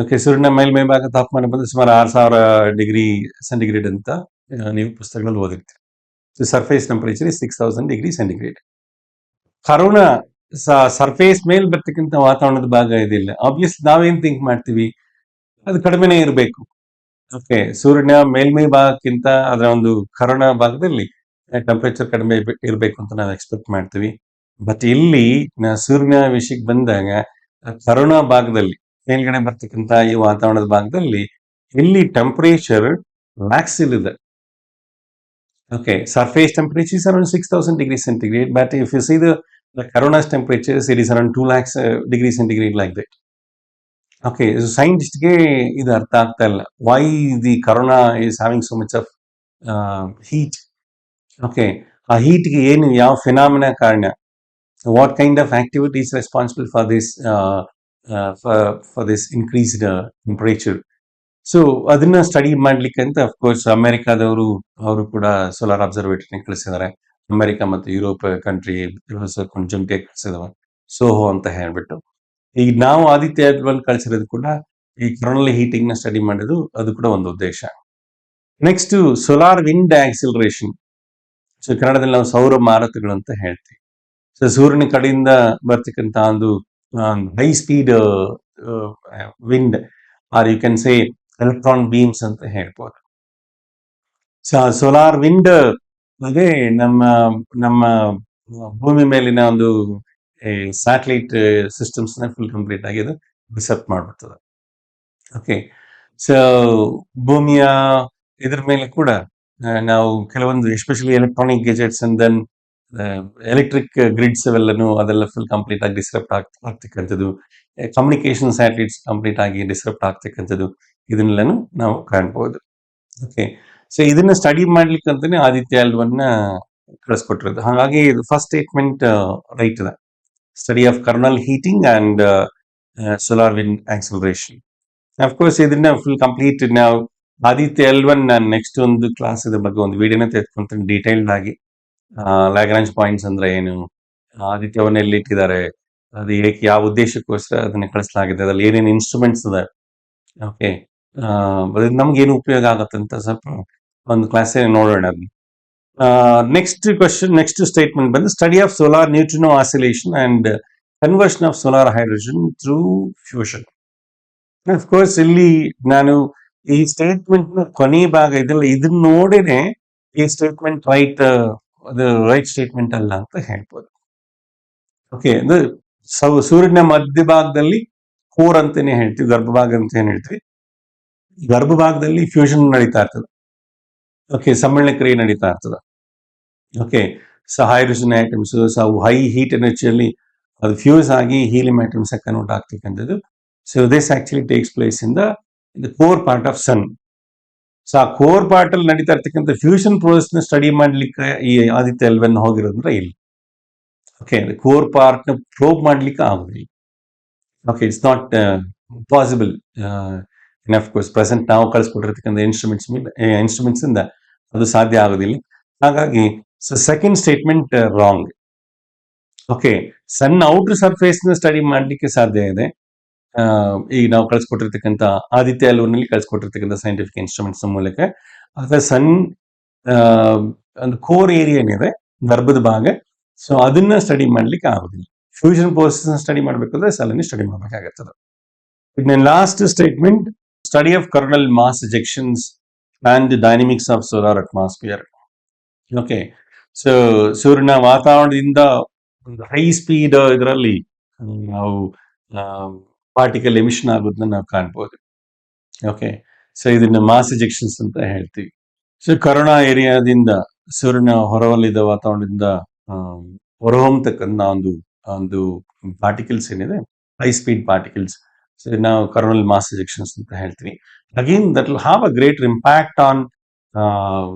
ಓಕೆ, ಸೂರ್ಯನ ಮೇಲ್ಮೈ ಭಾಗ ತಾಪಮಾನ ಬಂದು ಸುಮಾರು 6000 ಡಿಗ್ರಿ ಸೆಂಟಿಗ್ರೇಡ್ ಅಂತ ನೀವು ಪುಸ್ತಕಗಳಲ್ಲಿ ಓದಿರ್ತೀರಿ. Surface temperature 6000 degree centigrade. Corona surface ಮೇಲೆ ಬರ್ತಕ್ಕಂಥ ವಾತಾವರಣದ ಭಾಗ ಇದಿಲ್ಲ. ಆಬ್ವಿಯಸ್ ನಾವೇನ್ ಥಿಂಕ್ ಮಾಡ್ತೀವಿ, ಅದು ಕಡಿಮೆನೇ ಇರಬೇಕು. ಓಕೆ, ಸೂರ್ಯನ ಮೇಲ್ಮೈ ಭಾಗಕ್ಕಿಂತ ಅದರ ಒಂದು ಕರೋನಾ ಭಾಗದಲ್ಲಿ ಟೆಂಪರೇಚರ್ ಕಡಿಮೆ ಇರಬೇಕು ಅಂತ ನಾವು ಎಕ್ಸ್ಪೆಕ್ಟ್ ಮಾಡ್ತೀವಿ. ಬಟ್ ಇಲ್ಲಿ ಸೂರ್ಯನ ವಿಷಯಕ್ಕೆ ಬಂದಾಗ ಕರೋನಾ ಭಾಗದಲ್ಲಿ ಮೇಲ್ಗಡೆ ಬರ್ತಕ್ಕಂಥ ಈ ವಾತಾವರಣದ ಭಾಗದಲ್ಲಿ ಇಲ್ಲಿ ಟೆಂಪರೇಚರ್ ಮ್ಯಾಕ್ಸ್ ಇದೆ. Okay, surface temperature is around 6000 degrees centigrade, but if you see the corona's temperatures, it is around 2 lakhs degrees centigrade like that. Okay, ಸೈಂಟಿಸ್ಟ್ಗೆ ಇದು ಅರ್ಥ ಆಗ್ತಾ ಇಲ್ಲ, why the corona is having so much of heat. Okay, ಆ ಹೀಟ್ಗೆ ಏನು ಯಾವ phenomena ಕಾರಣ, what kind of activity is responsible for this increased temperature. So ಅದನ್ನ ಸ್ಟಡಿ ಮಾಡ್ಲಿಕ್ಕೆ ಅಂತ ಅಫ್ಕೋರ್ಸ್ ಅಮೆರಿಕಾದವರು ಅವರು ಕೂಡ ಸೋಲಾರ್ ಅಬ್ಸರ್ವೇಟರಿನ ಕಳಿಸಿದ್ದಾರೆ. ಅಮೆರಿಕ ಮತ್ತು ಯುರೋಪ್ ಕಂಟ್ರಿ ಜಂಟಿಯಾಗಿ ಕಳಿಸಿದಾವೆ, ಸೋಹೋ ಅಂತ ಹೇಳ್ಬಿಟ್ಟು. ಈಗ ನಾವು ಆದಿತ್ಯ L1 ಕಳಿಸಿರೋದು ಕೂಡ ಈ ಕರೋನಲ್ ಹೀಟಿಂಗ್ ನ ಸ್ಟಡಿ ಮಾಡೋದು, ಅದು ಕೂಡ ಒಂದು ಉದ್ದೇಶ. Next solar wind acceleration. So ಕನ್ನಡದಲ್ಲಿ ನಾವು ಸೌರ ಮಾರುತಗಳು ಅಂತ ಹೇಳ್ತೀವಿ. ಸೊ ಸೂರ್ಯನ ಕಡೆಯಿಂದ ಬರ್ತಕ್ಕಂಥ ಒಂದು high speed wind, or you can say electron beams ಅಂತ ಹೇಳ್ಬೋದು. ಸೋಲಾರ್ ವಿಂಡ್ ಅದೇ ನಮ್ಮ ಭೂಮಿ ಮೇಲಿನ ಒಂದು ಸ್ಯಾಟಲೈಟ್ ಸಿಸ್ಟಮ್ಸ್ ನ ಫುಲ್ ಕಂಪ್ಲೀಟ್ ಆಗಿ ಅದು ರಿಸೆಪ್ಟ್ ಮಾಡ್ಬಿಡ್ತದೆ. ಓಕೆ, ಸೊ ಭೂಮಿಯ ಇದ್ರ ಮೇಲೆ ಕೂಡ ನಾವು ಕೆಲವೊಂದು especially electronic gadgets and then electric grids ಅವೆಲ್ಲನೂ ಅದೆಲ್ಲ ಫುಲ್ ಕಂಪ್ಲೀಟ್ ಆಗಿ ಡಿಸ್ರಪ್ಟ್ ಆಗ್ತಕ್ಕಂಥದ್ದು, ಕಮ್ಯುನಿಕೇಶನ್ ಸ್ಯಾಟಲೈಟ್ಸ್ ಕಂಪ್ಲೀಟ್ ಆಗಿ ಡಿಸ್ರಪ್ಟ್ ಆಗ್ತಕ್ಕಂಥದ್ದು, ಇದನ್ನೆಲ್ಲನೂ ನಾವು ಕಾಣ್ಬೋದು. ಓಕೆ, ಸೊ ಇದನ್ನ ಸ್ಟಡಿ ಮಾಡ್ಲಿಕ್ಕೆ ಅಂತಾನೆ ಆದಿತ್ಯ L1 ಕಳಿಸ್ಕೊಟ್ಟಿರೋದು. ಹಾಗಾಗಿ ಫಸ್ಟ್ ಸ್ಟೇಟ್ಮೆಂಟ್ ರೈಟ್ ಇದೆ, study of coronal heating and solar wind acceleration. Of course ಇದನ್ನ ಫುಲ್ ಕಂಪ್ಲೀಟ್ ನಾವು ಆದಿತ್ಯ L1 ನಾನು ನೆಕ್ಸ್ಟ್ ಒಂದು ಕ್ಲಾಸ್ ಇದ್ರ ಬಗ್ಗೆ ಒಂದು ವಿಡಿಯೋನ ತೆಗೆದುಕೊಂತೀನಿ ಡೀಟೈಲ್ಡ್ ಆಗಿ. ಲ್ಯಾಗ್ರಾಂಜ್ ಪಾಯಿಂಟ್ಸ್ ಅಂದ್ರೆ ಏನು, ಆದಿತ್ಯವನ್ನು ಎಲ್ಲಿ ಇಟ್ಟಿದ್ದಾರೆ, ಅದು ಏಕೆ ಯಾವ ಉದ್ದೇಶಕ್ಕೋಸ್ಕರ ಅದನ್ನ ಕಳಿಸಲಾಗಿದೆ, ಅದ್ರಲ್ಲಿ ಏನೇನು ಇನ್ಸ್ಟ್ರೂಮೆಂಟ್ಸ್ ಇದೆ. ಓಕೆ, ನಮ್ಗೆ ಏನು ಉಪಯೋಗ ಆಗತ್ತೆ ಅಂತ ಸ್ವಲ್ಪ ಒಂದು ಕ್ಲಾಸ್ ನೋಡೋಣ. ಅದನ್ನ ನೆಕ್ಸ್ಟ್ ಸ್ಟೇಟ್ಮೆಂಟ್ ಬಂದು study of solar neutrino oscillation and conversion of solar hydrogen through fusion. Of course ಇಲ್ಲಿ ನಾನು ಈ ಸ್ಟೇಟ್ಮೆಂಟ್ ನ ಕೊನೆ ಭಾಗ ಇದೆಲ್ಲ ಇದನ್ನ ನೋಡಿನೇ ಈ ಸ್ಟೇಟ್ಮೆಂಟ್ ರೈಟ್ ಸ್ಟೇಟ್ಮೆಂಟ್ ಅಲ್ಲ ಅಂತ ಹೇಳ್ಬೋದು. ಓಕೆ, ಸೂರ್ಯನ ಮಧ್ಯಭಾಗದಲ್ಲಿ ಕೋರ್ ಅಂತಾನೆ ಹೇಳ್ತೀವಿ, ಗರ್ಭಭಾಗ ಅಂತ ಏನ್ ಹೇಳ್ತೀವಿ. ಗರ್ಭಭಾಗದಲ್ಲಿ ಫ್ಯೂಷನ್ ನಡೀತಾ ಇರ್ತದೆ. ಓಕೆ, ಸಮ್ಮಿಳನ ಕ್ರಿಯೆ ನಡೀತಾ ಇರ್ತದೆ. Okay, so hydrogen atoms high heat ಎನರ್ಜಿಯಲ್ಲಿ ಅದು ಫ್ಯೂಸ್ ಆಗಿ ಹೀಲಿಯಂ ಐಟಮ್ಸ್ ಕನ್ವರ್ಟ್ ಆಗ್ತಕ್ಕಂಥದ್ದು. So this actually takes place in the core part of sun. So ಆ ಕೋರ್ ಪಾರ್ಟ್ ಅಲ್ಲಿ ನಡೀತಾ ಇರ್ತಕ್ಕಂಥ ಫ್ಯೂಷನ್ ಪ್ರೋಸೆಸ್ ನ ಸ್ಟಡಿ ಮಾಡ್ಲಿಕ್ಕೆ ಈ ಆದಿತ್ಯ L1 ಹೋಗಿರೋದ್ರೆ ಇಲ್ಲ. ಓಕೆ, ಕೋರ್ ಪಾರ್ಟ್ ನ ಪ್ರೋಬ್ ಮಾಡ್ಲಿಕ್ಕೆ ಆಗುದಿಲ್ಲ. Okay, it's not possible. Of course present ನಾವು ಕಳಿಸ್ಕೊಟ್ಟಿರ್ತಕ್ಕಂಥ ಇನ್ಸ್ಟ್ರೂಮೆಂಟ್ಸ್ ಇಂದ ಅದು ಸಾಧ್ಯ ಆಗೋದಿಲ್ಲ. ಹಾಗಾಗಿ so second statement wrong. Okay. Sun outer surface ನ ಸ್ಟಡಿ ಮಾಡ್ಲಿಕ್ಕೆ ಸಾಧ್ಯ ಇದೆ. ಈಗ ನಾವು ಕಳಿಸ್ಕೊಟ್ಟಿರ್ತಕ್ಕಂಥ ಆದಿತ್ಯ ಅಲ್ಲೂನಲ್ಲಿ ಕಳಿಸ್ಕೊಟ್ಟಿರ್ತಕ್ಕಂಥ ಸೈಂಟಿಫಿಕ್ ಇನ್ಸ್ಟ್ರೂಮೆಂಟ್ಸ್ ಮೂಲಕ, ಅಥವಾ ಸನ್ ಒಂದು ಕೋರ್ ಏರಿಯಾ ಏನಿದೆ, ಗರ್ಭದ ಭಾಗ, ಸೊ ಅದನ್ನ ಸ್ಟಡಿ ಮಾಡ್ಲಿಕ್ಕೆ ಆಗೋದಿಲ್ಲ. ಫ್ಯೂಷನ್ ಪ್ರೋಸೆಸ್ ಸ್ಟಡಿ ಮಾಡ್ಬೇಕಾದ್ರೆ ಸಲನಿ ಸ್ಟಡಿ ಮಾಡ್ಬೇಕಾಗತ್ತದ. ಇನ್ನು last statement, study of coronal mass ejections and dynamics of solar atmosphere. Okay. So ಸೂರ್ಯನ ವಾತಾವರಣದಿಂದ ಒಂದು ಹೈ ಸ್ಪೀಡ್ ಇದರಲ್ಲಿ ನಾವು ಪಾರ್ಟಿಕಲ್ ಎಮಿಷನ್ ಆಗೋದನ್ನ ನಾವು ಕಾಣ್ಬೋದು. ಓಕೆ. ಸೊ ಇದನ್ನ ಮಾಸ್ ಎಜೆಕ್ಷನ್ಸ್ ಅಂತ ಹೇಳ್ತೀವಿ. ಸೊ ಕರೋನಾ ಏರಿಯಾದಿಂದ, ಸೂರ್ಯನ ಹೊರವಲಯದ ವಾತಾವರಣದಿಂದ ಹೊರಹೊಮ್ಮತಕ್ಕಂಥ ಒಂದು ಪಾರ್ಟಿಕಲ್ಸ್ ಏನಿದೆ, ಹೈ ಸ್ಪೀಡ್ ಪಾರ್ಟಿಕಲ್ಸ್, ಸೊ ನಾವು ಕರೋನಲ್ ಮಾಸ್ ಎಜೆಕ್ಷನ್ಸ್ ಅಂತ ಹೇಳ್ತೀವಿ. Again that will have a greater impact on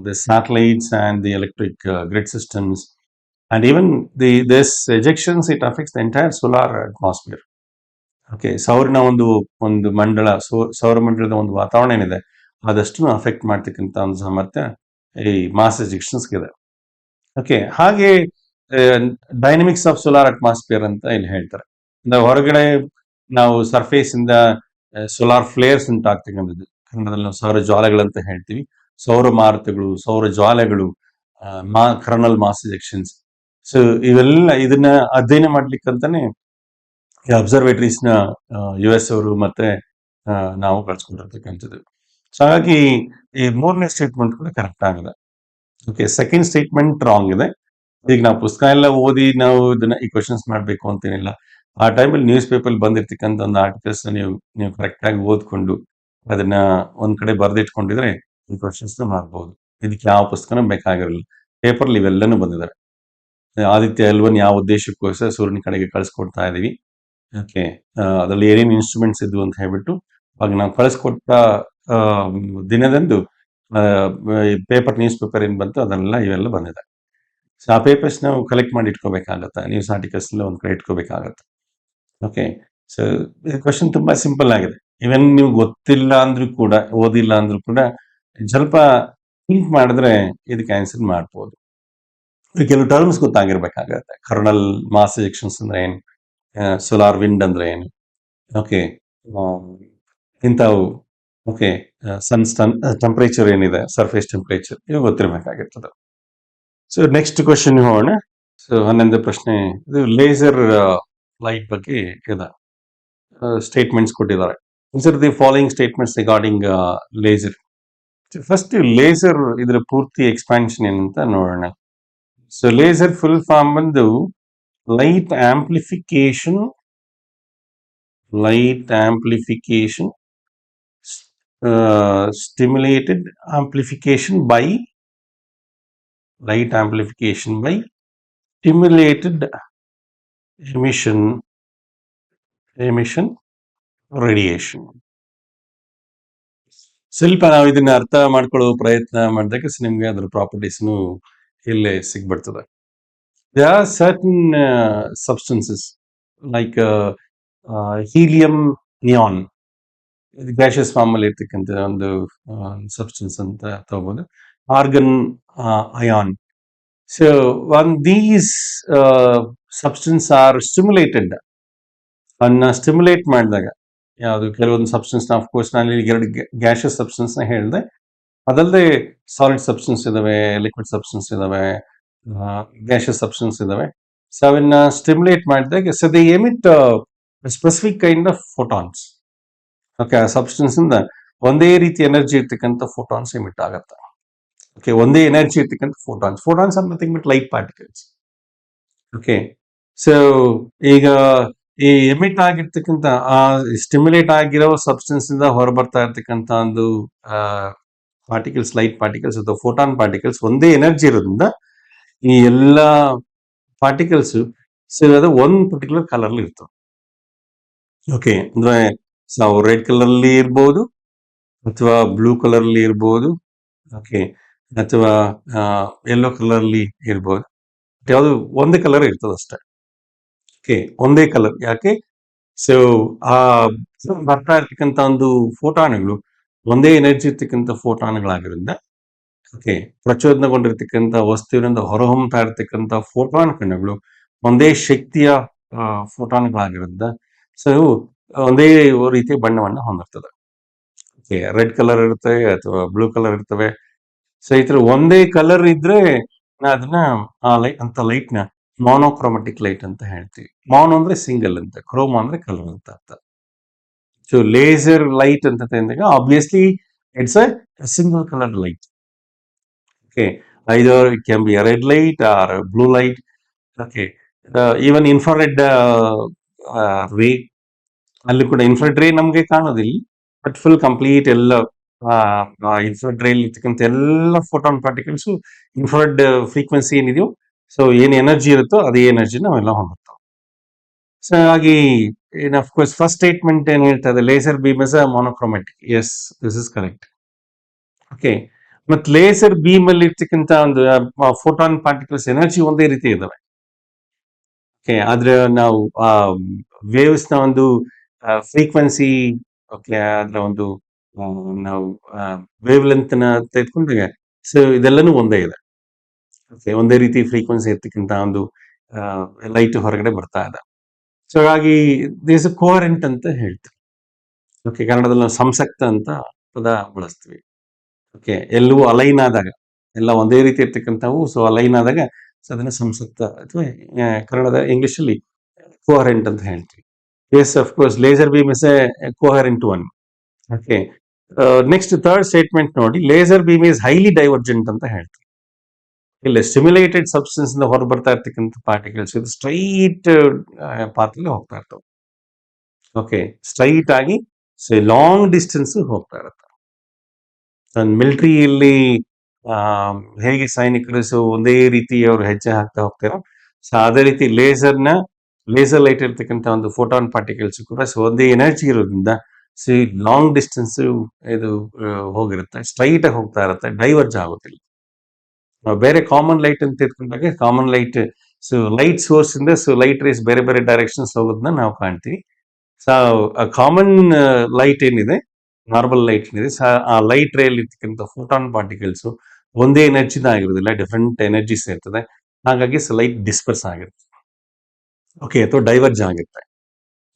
the satellites and the electric grid systems, and even this ejections, it affects the entire solar atmosphere. Okay. ಸೌರನ ಒಂದು ಮಂಡಳ, ಸೌರಮಂಡಲದ ಒಂದು ವಾತಾವರಣ ಏನಿದೆ, ಅದಷ್ಟು ಅಫೆಕ್ಟ್ ಮಾಡ್ತಕ್ಕಂಥ ಒಂದು ಸಾಮರ್ಥ್ಯ ಈ ಮಾಸ್ ಎಜೆಕ್ಷನ್ಸ್ ಇದೆ. ಓಕೆ. ಹಾಗೆ ಡೈನಮಿಕ್ಸ್ ಆಫ್ ಸೋಲಾರ್ ಅಟ್ಮಾಸ್ಫಿಯರ್ ಅಂತ ಇಲ್ಲಿ ಹೇಳ್ತಾರೆ. ಹೊರಗಡೆ ನಾವು ಸರ್ಫೇಸ್ ಇಂದ ಸೋಲಾರ್ ಫ್ಲೇರ್ಸ್ ಉಂಟಾಗ್ತಕ್ಕಂಥದ್ದು, ಕನ್ನಡದಲ್ಲಿ ನಾವು ಸೌರ ಜ್ವಾಲೆಗಳಂತ ಹೇಳ್ತೀವಿ. ಸೌರ ಮಾರುತಗಳು, ಸೌರ ಜ್ವಾಲೆಗಳು, ಕರ್ನಲ್ ಮಾಸ್ ಎಜೆಕ್ಷನ್ಸ್. ಸೊ ಇವೆಲ್ಲ ಇದನ್ನ ಅಧ್ಯಯನ ಮಾಡ್ಲಿಕ್ಕಂತಾನೆ ಈ ಅಬ್ಸರ್ವೇಟರೀಸ್ ನ US ಅವರು ಮತ್ತೆ ನಾವು ಕಳ್ಸ್ಕೊಂಡಿರ್ತಕ್ಕಂಥದ್ದು. ಸೊ ಹಾಗಾಗಿ ಈ 3ನೇ ಸ್ಟೇಟ್ಮೆಂಟ್ ಕೂಡ ಕರೆಕ್ಟ್ ಆಗಿದೆ. ಓಕೆ. ಸೆಕೆಂಡ್ ಸ್ಟೇಟ್ಮೆಂಟ್ ರಾಂಗ್ ಇದೆ. ಈಗ ನಾವು ಪುಸ್ತಕ ಎಲ್ಲ ಓದಿ ನಾವು ಇದನ್ನ ಈ ಕ್ವಶನ್ಸ್ ಮಾಡ್ಬೇಕು ಅಂತೇನಿಲ್ಲ. ಆ ಟೈಮಲ್ಲಿ ನ್ಯೂಸ್ ಪೇಪರ್ ಬಂದಿರ್ತಕ್ಕಂಥ ಒಂದು ಆರ್ಟಿಕಲ್ಸ್ ನೀವು ಕರೆಕ್ಟ್ ಆಗಿ ಓದ್ಕೊಂಡು ಅದನ್ನ ಒಂದ್ ಕಡೆ ಬರೆದಿಟ್ಕೊಂಡಿದ್ರೆ ಈ ಕ್ವಶನ್ಸ್ ಮಾಡ್ಬೋದು. ಇದಕ್ಕೆ ಯಾವ ಪುಸ್ತಕನೂ ಬೇಕಾಗಿರಲಿಲ್ಲ. ಪೇಪರ್ಲಿ ಇವೆಲ್ಲನೂ ಬಂದಿದ್ದಾರೆ. ಆದಿತ್ಯ ಎಲ್1 ಯಾವ ಉದ್ದೇಶಕ್ಕೋಸ್ಕರ ಸೂರ್ಯನ ಕಡೆಗೆ ಕಳಿಸ್ಕೊಡ್ತಾ ಇದೀವಿ, ಓಕೆ, ಅದರಲ್ಲಿ ಏನೇನು ಇನ್ಸ್ಟ್ರೂಮೆಂಟ್ಸ್ ಇದ್ವು ಅಂತ ಹೇಳ್ಬಿಟ್ಟು ಅವಾಗ ನಾವು ಕಳಿಸ್ಕೊಟ್ಟ ದಿನದಂದು ಪೇಪರ್, ನ್ಯೂಸ್ ಪೇಪರ್ ಏನ್ ಬಂತು ಅದನ್ನೆಲ್ಲ ಇವೆಲ್ಲ ಬಂದಿದೆ. ಸೊ ಆ ಪೇಪರ್ಸ್ ನಾವು ಕಲೆಕ್ಟ್ ಮಾಡಿ ಇಟ್ಕೋಬೇಕಾಗತ್ತೆ, ನ್ಯೂಸ್ ಆರ್ಟಿಕಲ್ಸ್ ಎಲ್ಲ ಒಂದ್ ಕಡೆ ಇಟ್ಕೋಬೇಕಾಗತ್ತೆ. ಓಕೆ. ಸೊ ಕ್ವಶನ್ ತುಂಬಾ ಸಿಂಪಲ್ ಆಗಿದೆ. ಇವನ್ ನೀವು ಗೊತ್ತಿಲ್ಲ ಅಂದ್ರೂ ಕೂಡ, ಓದಿಲ್ಲ ಅಂದ್ರೂ ಕೂಡ ಸ್ವಲ್ಪ ಥಿಂಕ್ ಮಾಡಿದ್ರೆ ಇದಕ್ಕೆ ಆನ್ಸರ್ ಮಾಡ್ಬೋದು. ಕೆಲವು ಟರ್ಮ್ಸ್ ಗೊತ್ತಾಗಿರ್ಬೇಕಾಗತ್ತೆ. ಕರ್ನಲ್ ಮಾಸ್ ಎಜೆಕ್ಷನ್ಸ್ ಅಂದ್ರೆ ಏನು, ಸೋಲಾರ್ ವಿಂಡ್ ಅಂದ್ರೆ ಏನು, ಓಕೆ, ಇಂಥವು, ಓಕೆ, ಸನ್ ಟೆಂಪರೇಚರ್ ಏನಿದೆ, ಸರ್ಫೇಸ್ ಟೆಂಪರೇಚರ್, ಇವು ಗೊತ್ತಿರಬೇಕಾಗಿರ್ತದೆ. ಸೊ ನೆಕ್ಸ್ಟ್ ಕ್ವಶನ್ ಹೋಗೋಣ. ಸೊ 11ನೇ ಪ್ರಶ್ನೆ, ಇದು ಲೇಸರ್ ಲೈಟ್ ಬಗ್ಗೆ ಇದೆ. ಸ್ಟೇಟ್ಮೆಂಟ್ಸ್ ಕೊಟ್ಟಿದ್ದಾರೆ. Answer the following statements regarding laser. First laser ಇದರ ಪೂರ್ತಿ ಎಕ್ಸ್ಪಾನ್ಷನ್ ಏನಂತ ನೋಡೋಣ. ಸೊ ಲೇಸರ್ ಫುಲ್ ಫಾರ್ಮ್ ಬಂದು light amplification stimulated amplification by light amplification by stimulated emission radiation. ಸ್ವಲ್ಪ ನಾವು ಇದನ್ನ ಅರ್ಥ ಮಾಡ್ಕೊಳ್ಳೋ ಪ್ರಯತ್ನ ಮಾಡಿದಾಗ ನಿಮ್ಗೆ ಅದರ ಪ್ರಾಪರ್ಟೀಸ್ನು ಇಲ್ಲೇ ಸಿಗ್ಬಿಡ್ತದೆ. There are certain substances like helium neon, gaseous form ಅಲ್ಲಿ ಇರ್ತಕ್ಕಂಥ ಒಂದು ಸಬ್ಸ್ಟೆನ್ಸ್ ಅಂತ ತಗೋಬಹುದು. Argon ion. So these substance are stimulated. ಅನ್ನ ಸ್ಟಿಮ್ಯುಲೇಟ್ ಮಾಡಿದಾಗ ಯಾವುದು, ಕೆಲವೊಂದು ಸಬ್ಸ್ಟೆನ್ಸ್, ಆಫ್ ಕೋರ್ಸ್ ನಾನು ಇಲ್ಲಿ 2 ಗ್ಯಾಷಿಯಸ್ ಸಬ್ಸ್ಟೆನ್ಸ್ ನ ಹೇಳಿದೆ. ಅದಲ್ಲದೆ ಸಾಲಿಡ್ ಸಬ್ಸ್ಟೆನ್ಸ್ ಇದಾವೆ, ಲಿಕ್ವಿಡ್ ಸಬ್ಸ್ಟೆನ್ಸ್ ಇದಾವೆ, ಗ್ಯಾಷಿಯಸ್ ಸಬ್ಸ್ಟೆನ್ಸ್ ಇದಾವೆ. ಸೊ ಅವನ್ನ ಸ್ಟಿಮ್ಯುಲೇಟ್ ಮಾಡಿದಾಗ so they emit specific kind of photons. Okay. ಆ ಸಬ್ಸ್ಟೆನ್ಸ್ ಇಂದ ಒಂದೇ ರೀತಿ ಎನರ್ಜಿ ಇರ್ತಕ್ಕಂಥ ಫೋಟಾನ್ಸ್ ಎಮಿಟ್ ಆಗತ್ತೆ. ಓಕೆ. ಒಂದೇ ಎನರ್ಜಿ ಇರ್ತಕ್ಕಂಥ photons R nothing but light particles. Okay. So ಈಗ ಈ ಎಮಿಟ್ ಆಗಿರ್ತಕ್ಕಂಥ ಆ ಸ್ಟಿಮ್ಯುಲೇಟ್ ಆಗಿರೋ ಸಬ್ಸ್ಟೆನ್ಸ್ ಇಂದ ಹೊರಬರ್ತಾ ಇರ್ತಕ್ಕಂಥ ಒಂದು ಪಾರ್ಟಿಕಲ್ಸ್, ಲೈಟ್ ಪಾರ್ಟಿಕಲ್ಸ್ ಅಥವಾ ಫೋಟಾನ್ ಪಾರ್ಟಿಕಲ್ಸ್ ಒಂದೇ ಎನರ್ಜಿ ಇರೋದ್ರಿಂದ ಈ ಎಲ್ಲಾ ಪಾರ್ಟಿಕಲ್ಸ್ ಅದು ಒಂದ್ ಪರ್ಟಿಕ್ಯುಲರ್ ಕಲರ್ ಇರ್ತವೆ. ಓಕೆ. ಅಂದ್ರೆ ನಾವು ರೆಡ್ ಕಲರ್ ಅಲ್ಲಿ ಇರ್ಬೋದು, ಅಥವಾ ಬ್ಲೂ ಕಲರ್ ಅಲ್ಲಿ ಇರ್ಬೋದು, ಓಕೆ, ಅಥವಾ ಯೆಲ್ಲೋ ಕಲರ್ ಅಲ್ಲಿ ಇರ್ಬೋದು. ಯಾವುದು ಒಂದೇ ಕಲರ್ ಇರ್ತದೆ ಅಷ್ಟೇ. ಓಕೆ. ಒಂದೇ ಕಲರ್. ಯಾಕೆ? ಸೊ ಆ ಬರ್ತಾ ಇರ್ತಕ್ಕಂಥ ಒಂದು ಫೋಟಾನ್ಗಳು ಒಂದೇ ಎನರ್ಜಿ ಇರ್ತಕ್ಕಂಥ ಫೋಟಾನ್ಗಳಾಗಿರೋದ್ರಿಂದ, ಓಕೆ, ಪ್ರಚೋದನೆಗೊಂಡಿರ್ತಕ್ಕಂಥ ವಸ್ತುವಿನಿಂದ ಹೊರಹೊಮ್ಮತಾ ಇರ್ತಕ್ಕಂಥ ಫೋಟಾನ್ ಕಣಗಳು ಒಂದೇ ಶಕ್ತಿಯ ಫೋಟಾನ್ಗಳಾಗಿರುತ್ತೆ. ಸೊ ಇವು ಒಂದೇ ರೀತಿಯ ಬಣ್ಣವನ್ನು ಹೊಂದಿರ್ತದೆ. ರೆಡ್ ಕಲರ್ ಇರುತ್ತೆ ಅಥವಾ ಬ್ಲೂ ಕಲರ್ ಇರ್ತವೆ. ಸೊ ಈ ತರ ಒಂದೇ ಕಲರ್ ಇದ್ರೆ ಅದನ್ನ ಆ ಲೈಟ್ ಅಂತ ಲೈಟ್ ನ ಮಾನೋಕ್ರೋಮೆಟಿಕ್ ಲೈಟ್ ಅಂತ ಹೇಳ್ತೀವಿ. ಮಾನೋ ಅಂದ್ರೆ ಸಿಂಗಲ್ ಅಂತ, ಕ್ರೋಮಾ ಅಂದ್ರೆ ಕಲರ್ ಅಂತ ಅರ್ಥ. ಸೊ ಲೇಸರ್ ಲೈಟ್ ಅಂತ ತಂದಾಗ obviously it's a single colour light. Okay, either it can be a red light or blue light. Okay, even infrared ray, ಅಲ್ಲಿ ಕೂಡ ಇನ್ಫ್ರಾರೆಡ್ ರೇ ನಮ್ಗೆ ಕಾಣೋದಿಲ್ಲ, ಬಟ್ ಫುಲ್ ಕಂಪ್ಲೀಟ್ ಎಲ್ಲ ಇನ್ಫ್ರಾರೆಡ್ ರೇ ಇರ್ತಕ್ಕಂಥ ಎಲ್ಲ photon particles infrared frequency ಏನಿದೆಯೋ, so ಏನ್ energy ಇರುತ್ತೋ ಅದೇ ಎನರ್ಜಿ ನಾವೆಲ್ಲ ಹೊಂದಿರ್ತಾವೆ. ಸೊ ಹಾಗಾಗಿ ಅಫ್ಕೋರ್ಸ್ ಫಸ್ಟ್ ಸ್ಟೇಟ್ಮೆಂಟ್ ಏನ್ ಹೇಳ್ತಾ ಇದೆ, laser beam is monochromatic. Yes, this is correct. Okay, ಮತ್ತೆ ಲೇಸರ್ ಬೀಮ್ ಅಲ್ಲಿ ಇರ್ತಕ್ಕಂಥ ಒಂದು ಫೋಟಾನ್ ಪಾರ್ಟಿಕಲ್ಸ್ ಎನರ್ಜಿ ಒಂದೇ ರೀತಿ ಇದಾವೆ. ಓಕೆ, ಆದ್ರೆ ನಾವು ವೇವ್ಸ್ ನ ಒಂದು ಫ್ರೀಕ್ವೆನ್ಸಿ, ಓಕೆ, ಅದರ ಒಂದು ನಾವು ವೇವ್ ಲೆಂತ್ ನ ತೆಗೆದುಕೊಂಡ್ರೆ ಸೊ ಇದೆಲ್ಲನೂ ಒಂದೇ ಇದೆ. ಓಕೆ, ಒಂದೇ ರೀತಿ ಫ್ರೀಕ್ವೆನ್ಸಿ ಇರ್ತಕ್ಕಂಥ ಒಂದು ಲೈಟ್ ಹೊರಗಡೆ ಬರ್ತಾ ಇದೆ. ಸೊ ಹಾಗಾಗಿ ದಿಸ್ ಕೋಹರೆಂಟ್ ಅಂತ ಹೇಳ್ತೀವಿ. ಓಕೆ, ಕನ್ನಡದಲ್ಲಿ ನಾವು ಸಂಸಕ್ತ ಅಂತ ಪದ ಬಳಸ್ತೀವಿ. ಓಕೆ, ಎಲ್ಲವೂ ಅಲೈನ್ ಆದಾಗ, ಎಲ್ಲ ಒಂದೇ ರೀತಿ ಇರ್ತಕ್ಕಂಥವು ಸೊ ಅಲೈನ್ ಆದಾಗ ಸೊ ಅದನ್ನ ಸಂಸಕ್ತ ಅಥವಾ ಕನ್ನಡದ ಇಂಗ್ಲಿಷ್ ಅಲ್ಲಿ ಕೋಹರೆಂಟ್ ಅಂತ ಹೇಳ್ತೀವಿ. Yes, of course laser beam is a coherent one. Okay, next third statement ನೋಡಿ, laser beam is highly divergent ಅಂತ ಹೇಳ್ತೀವಿ. ಇಲ್ಲ, ಸ್ಟಿಮ್ಯುಲೇಟೆಡ್ ಸಬ್ಸ್ಟೆನ್ಸ್ ಇಂದ ಹೊರ ಬರ್ತಾ ಇರ್ತಕ್ಕಂಥ ಪಾರ್ಟಿಕಲ್ಸ್ ಇದು ಸ್ಟ್ರೈಟ್ ಪಾತ್ ಅಲ್ಲಿ ಹೋಗ್ತಾ ಇರ್ತವೆ. ಓಕೆ, ಸ್ಟ್ರೈಟ್ ಆಗಿ ಲಾಂಗ್ ಡಿಸ್ಟೆನ್ಸ್ ಹೋಗ್ತಾ ಇರುತ್ತೆ. ಮಿಲಿಟರಿಯಲ್ಲಿ ಹೇಗೆ ಸೈನಿಕರು ಸೊ ಒಂದೇ ರೀತಿ ಅವರು ಹೆಜ್ಜೆ ಹಾಕ್ತಾ ಹೋಗ್ತಾರೋ, ಸೊ ಅದೇ ರೀತಿ ಲೇಸರ್ ಲೈಟ್ ಇರ್ತಕ್ಕಂಥ ಒಂದು ಫೋಟಾನ್ ಪಾರ್ಟಿಕಲ್ಸ್ ಕೂಡ ಸೊ ಒಂದೇ ಎನರ್ಜಿ ಇರೋದ್ರಿಂದ ಸೊ ಲಾಂಗ್ ಡಿಸ್ಟೆನ್ಸ್ ಇದು ಹೋಗಿರುತ್ತೆ, ಸ್ಟ್ರೈಟ್ ಆಗಿ ಹೋಗ್ತಾ ಇರುತ್ತೆ, ಡೈವರ್ಜ್ ಆಗೋದಿಲ್ಲ. ನಾವು ಬೇರೆ ಕಾಮನ್ ಲೈಟ್ ಅಂತ ತೆಗೆದುಕೊಂಡಾಗ common light so light source ಇಂದ ಸೊ ಲೈಟ್ ರೇಸ್ ಬೇರೆ ಬೇರೆ ಡೈರೆಕ್ಷನ್ಸ್ ಹೋಗೋದನ್ನ ನಾವು ಕಾಣ್ತೀವಿ. ಸೊ ಕಾಮನ್ ಲೈಟ್ ಏನಿದೆ, ನಾರ್ಮಲ್ ಲೈಟ್ ಏನಿದೆ, ಆ ಲೈಟ್ ರೇ ಅಲ್ಲಿ ಇರ್ತಕ್ಕಂಥ ಫೋಟಾನ್ ಪಾರ್ಟಿಕಲ್ಸ್ ಒಂದೇ ಎನರ್ಜಿನ ಆಗಿರೋದಿಲ್ಲ, ಡಿಫ್ರೆಂಟ್ ಎನರ್ಜಿಸ್ ಇರ್ತದೆ. ಹಾಗಾಗಿ ಲೈಟ್ ಡಿಸ್ಪರ್ಸ್ ಆಗಿರುತ್ತೆ, ಓಕೆ, ಅಥವಾ ಡೈವರ್ಜ್ ಆಗುತ್ತೆ.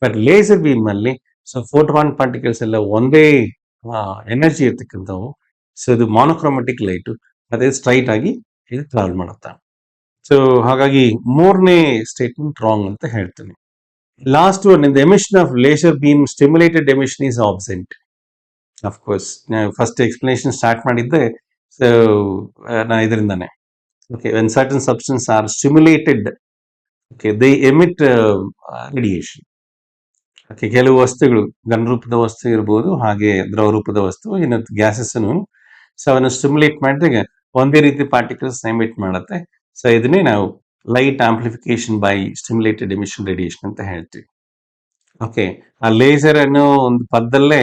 ಬಟ್ ಲೇಸರ್ ಬೀಮ್ ಅಲ್ಲಿ ಸೊ ಫೋಟಾನ್ ಪಾರ್ಟಿಕಲ್ಸ್ ಎಲ್ಲ ಒಂದೇ ಎನರ್ಜಿ ಇರ್ತಕ್ಕಂಥವು. ಸೊ ಇದು ಮಾನೋಕ್ರೋಮೆಟಿಕ್ ಲೈಟ್, ಅದೇ ಸ್ಟ್ರೈಟ್ ಆಗಿ ಇದು ಟ್ರಾವೆಲ್ ಮಾಡುತ್ತೆ. ಸೊ ಹಾಗಾಗಿ ಮೂರನೇ ಸ್ಟೇಟ್ಮೆಂಟ್ ರಾಂಗ್ ಅಂತ ಹೇಳ್ತೀನಿ. Last one, in the emission of laser beam stimulated emission is absent. Of course first explanation start ಮಾಡಿದ್ದೆ ಸೊ ನಾ ಇದರಿಂದಾನೆ. Okay, when certain substance are stimulated, okay, they emit radiation. Okay, ಕೆಲವು ವಸ್ತುಗಳು ಘನ ರೂಪದ ವಸ್ತು ಇರಬಹುದು, ಹಾಗೆ ದ್ರವ ರೂಪದ ವಸ್ತು, ಇನ್ನು ಗ್ಯಾಸಸ್ ಸೊ ಅವನ್ನ ಸ್ಟಿಮ್ಯುಲೇಟ್ ಮಾಡಿದಾಗ ಒಂದೇ ರೀತಿ ಪಾರ್ಟಿಕಲ್ಸ್ ಎಮಿಟ್ ಮಾಡುತ್ತೆ. ಸೊ ಇದನ್ನೇ ನಾವು light amplification by stimulated emission radiation ಅಂತ ಹೇಳ್ತೀವಿ. ಓಕೆ, ಆ ಲೇಸರ್ ಅನ್ನೋ ಒಂದು ಪದದಲ್ಲೇ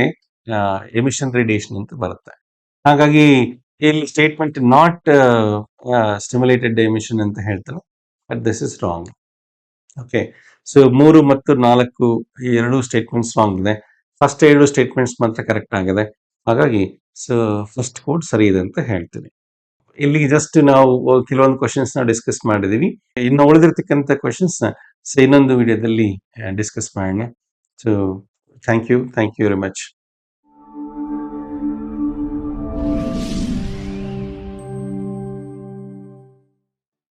ಎಮಿಷನ್ ರೇಡಿಯೇಷನ್ ಅಂತ ಬರುತ್ತೆ. ಹಾಗಾಗಿ ಇಲ್ಲಿ ಸ್ಟೇಟ್ಮೆಂಟ್ ನಾಟ್ ಸ್ಟಿಮ್ಯುಲೇಟೆಡ್ ಎಮಿಷನ್ ಅಂತ ಹೇಳ್ತಾರೆ, but this is wrong. Okay, so 3 ಮತ್ತು 4 ಈ ಎರಡು ಸ್ಟೇಟ್ಮೆಂಟ್ಸ್ ರಾಂಗ್ ಇದೆ. ಫಸ್ಟ್ 2 ಸ್ಟೇಟ್ಮೆಂಟ್ಸ್ ಮಾತ್ರ ಕರೆಕ್ಟ್ ಆಗಿದೆ. ಹಾಗಾಗಿ ಸೊ ಫಸ್ಟ್ ಕೋಡ್ ಸರಿ ಇದೆ ಅಂತ ಹೇಳ್ತೀನಿ. ಇಲ್ಲಿಗೆ ಜಸ್ಟ್ ನಾವು ಕೆಲವೊಂದು ಕ್ವಶನ್ಸ್ ನ ಡಿಸ್ಕಸ್ ಮಾಡಿದೀವಿ. ಇನ್ನು ಉಳಿದಿರ್ತಕ್ಕಂಥ ಕ್ವಶನ್ಸ್ ಸೊ ಇನ್ನೊಂದು ವಿಡಿಯೋದಲ್ಲಿ ಡಿಸ್ಕಸ್ ಮಾಡೋಣ. So thank you very much.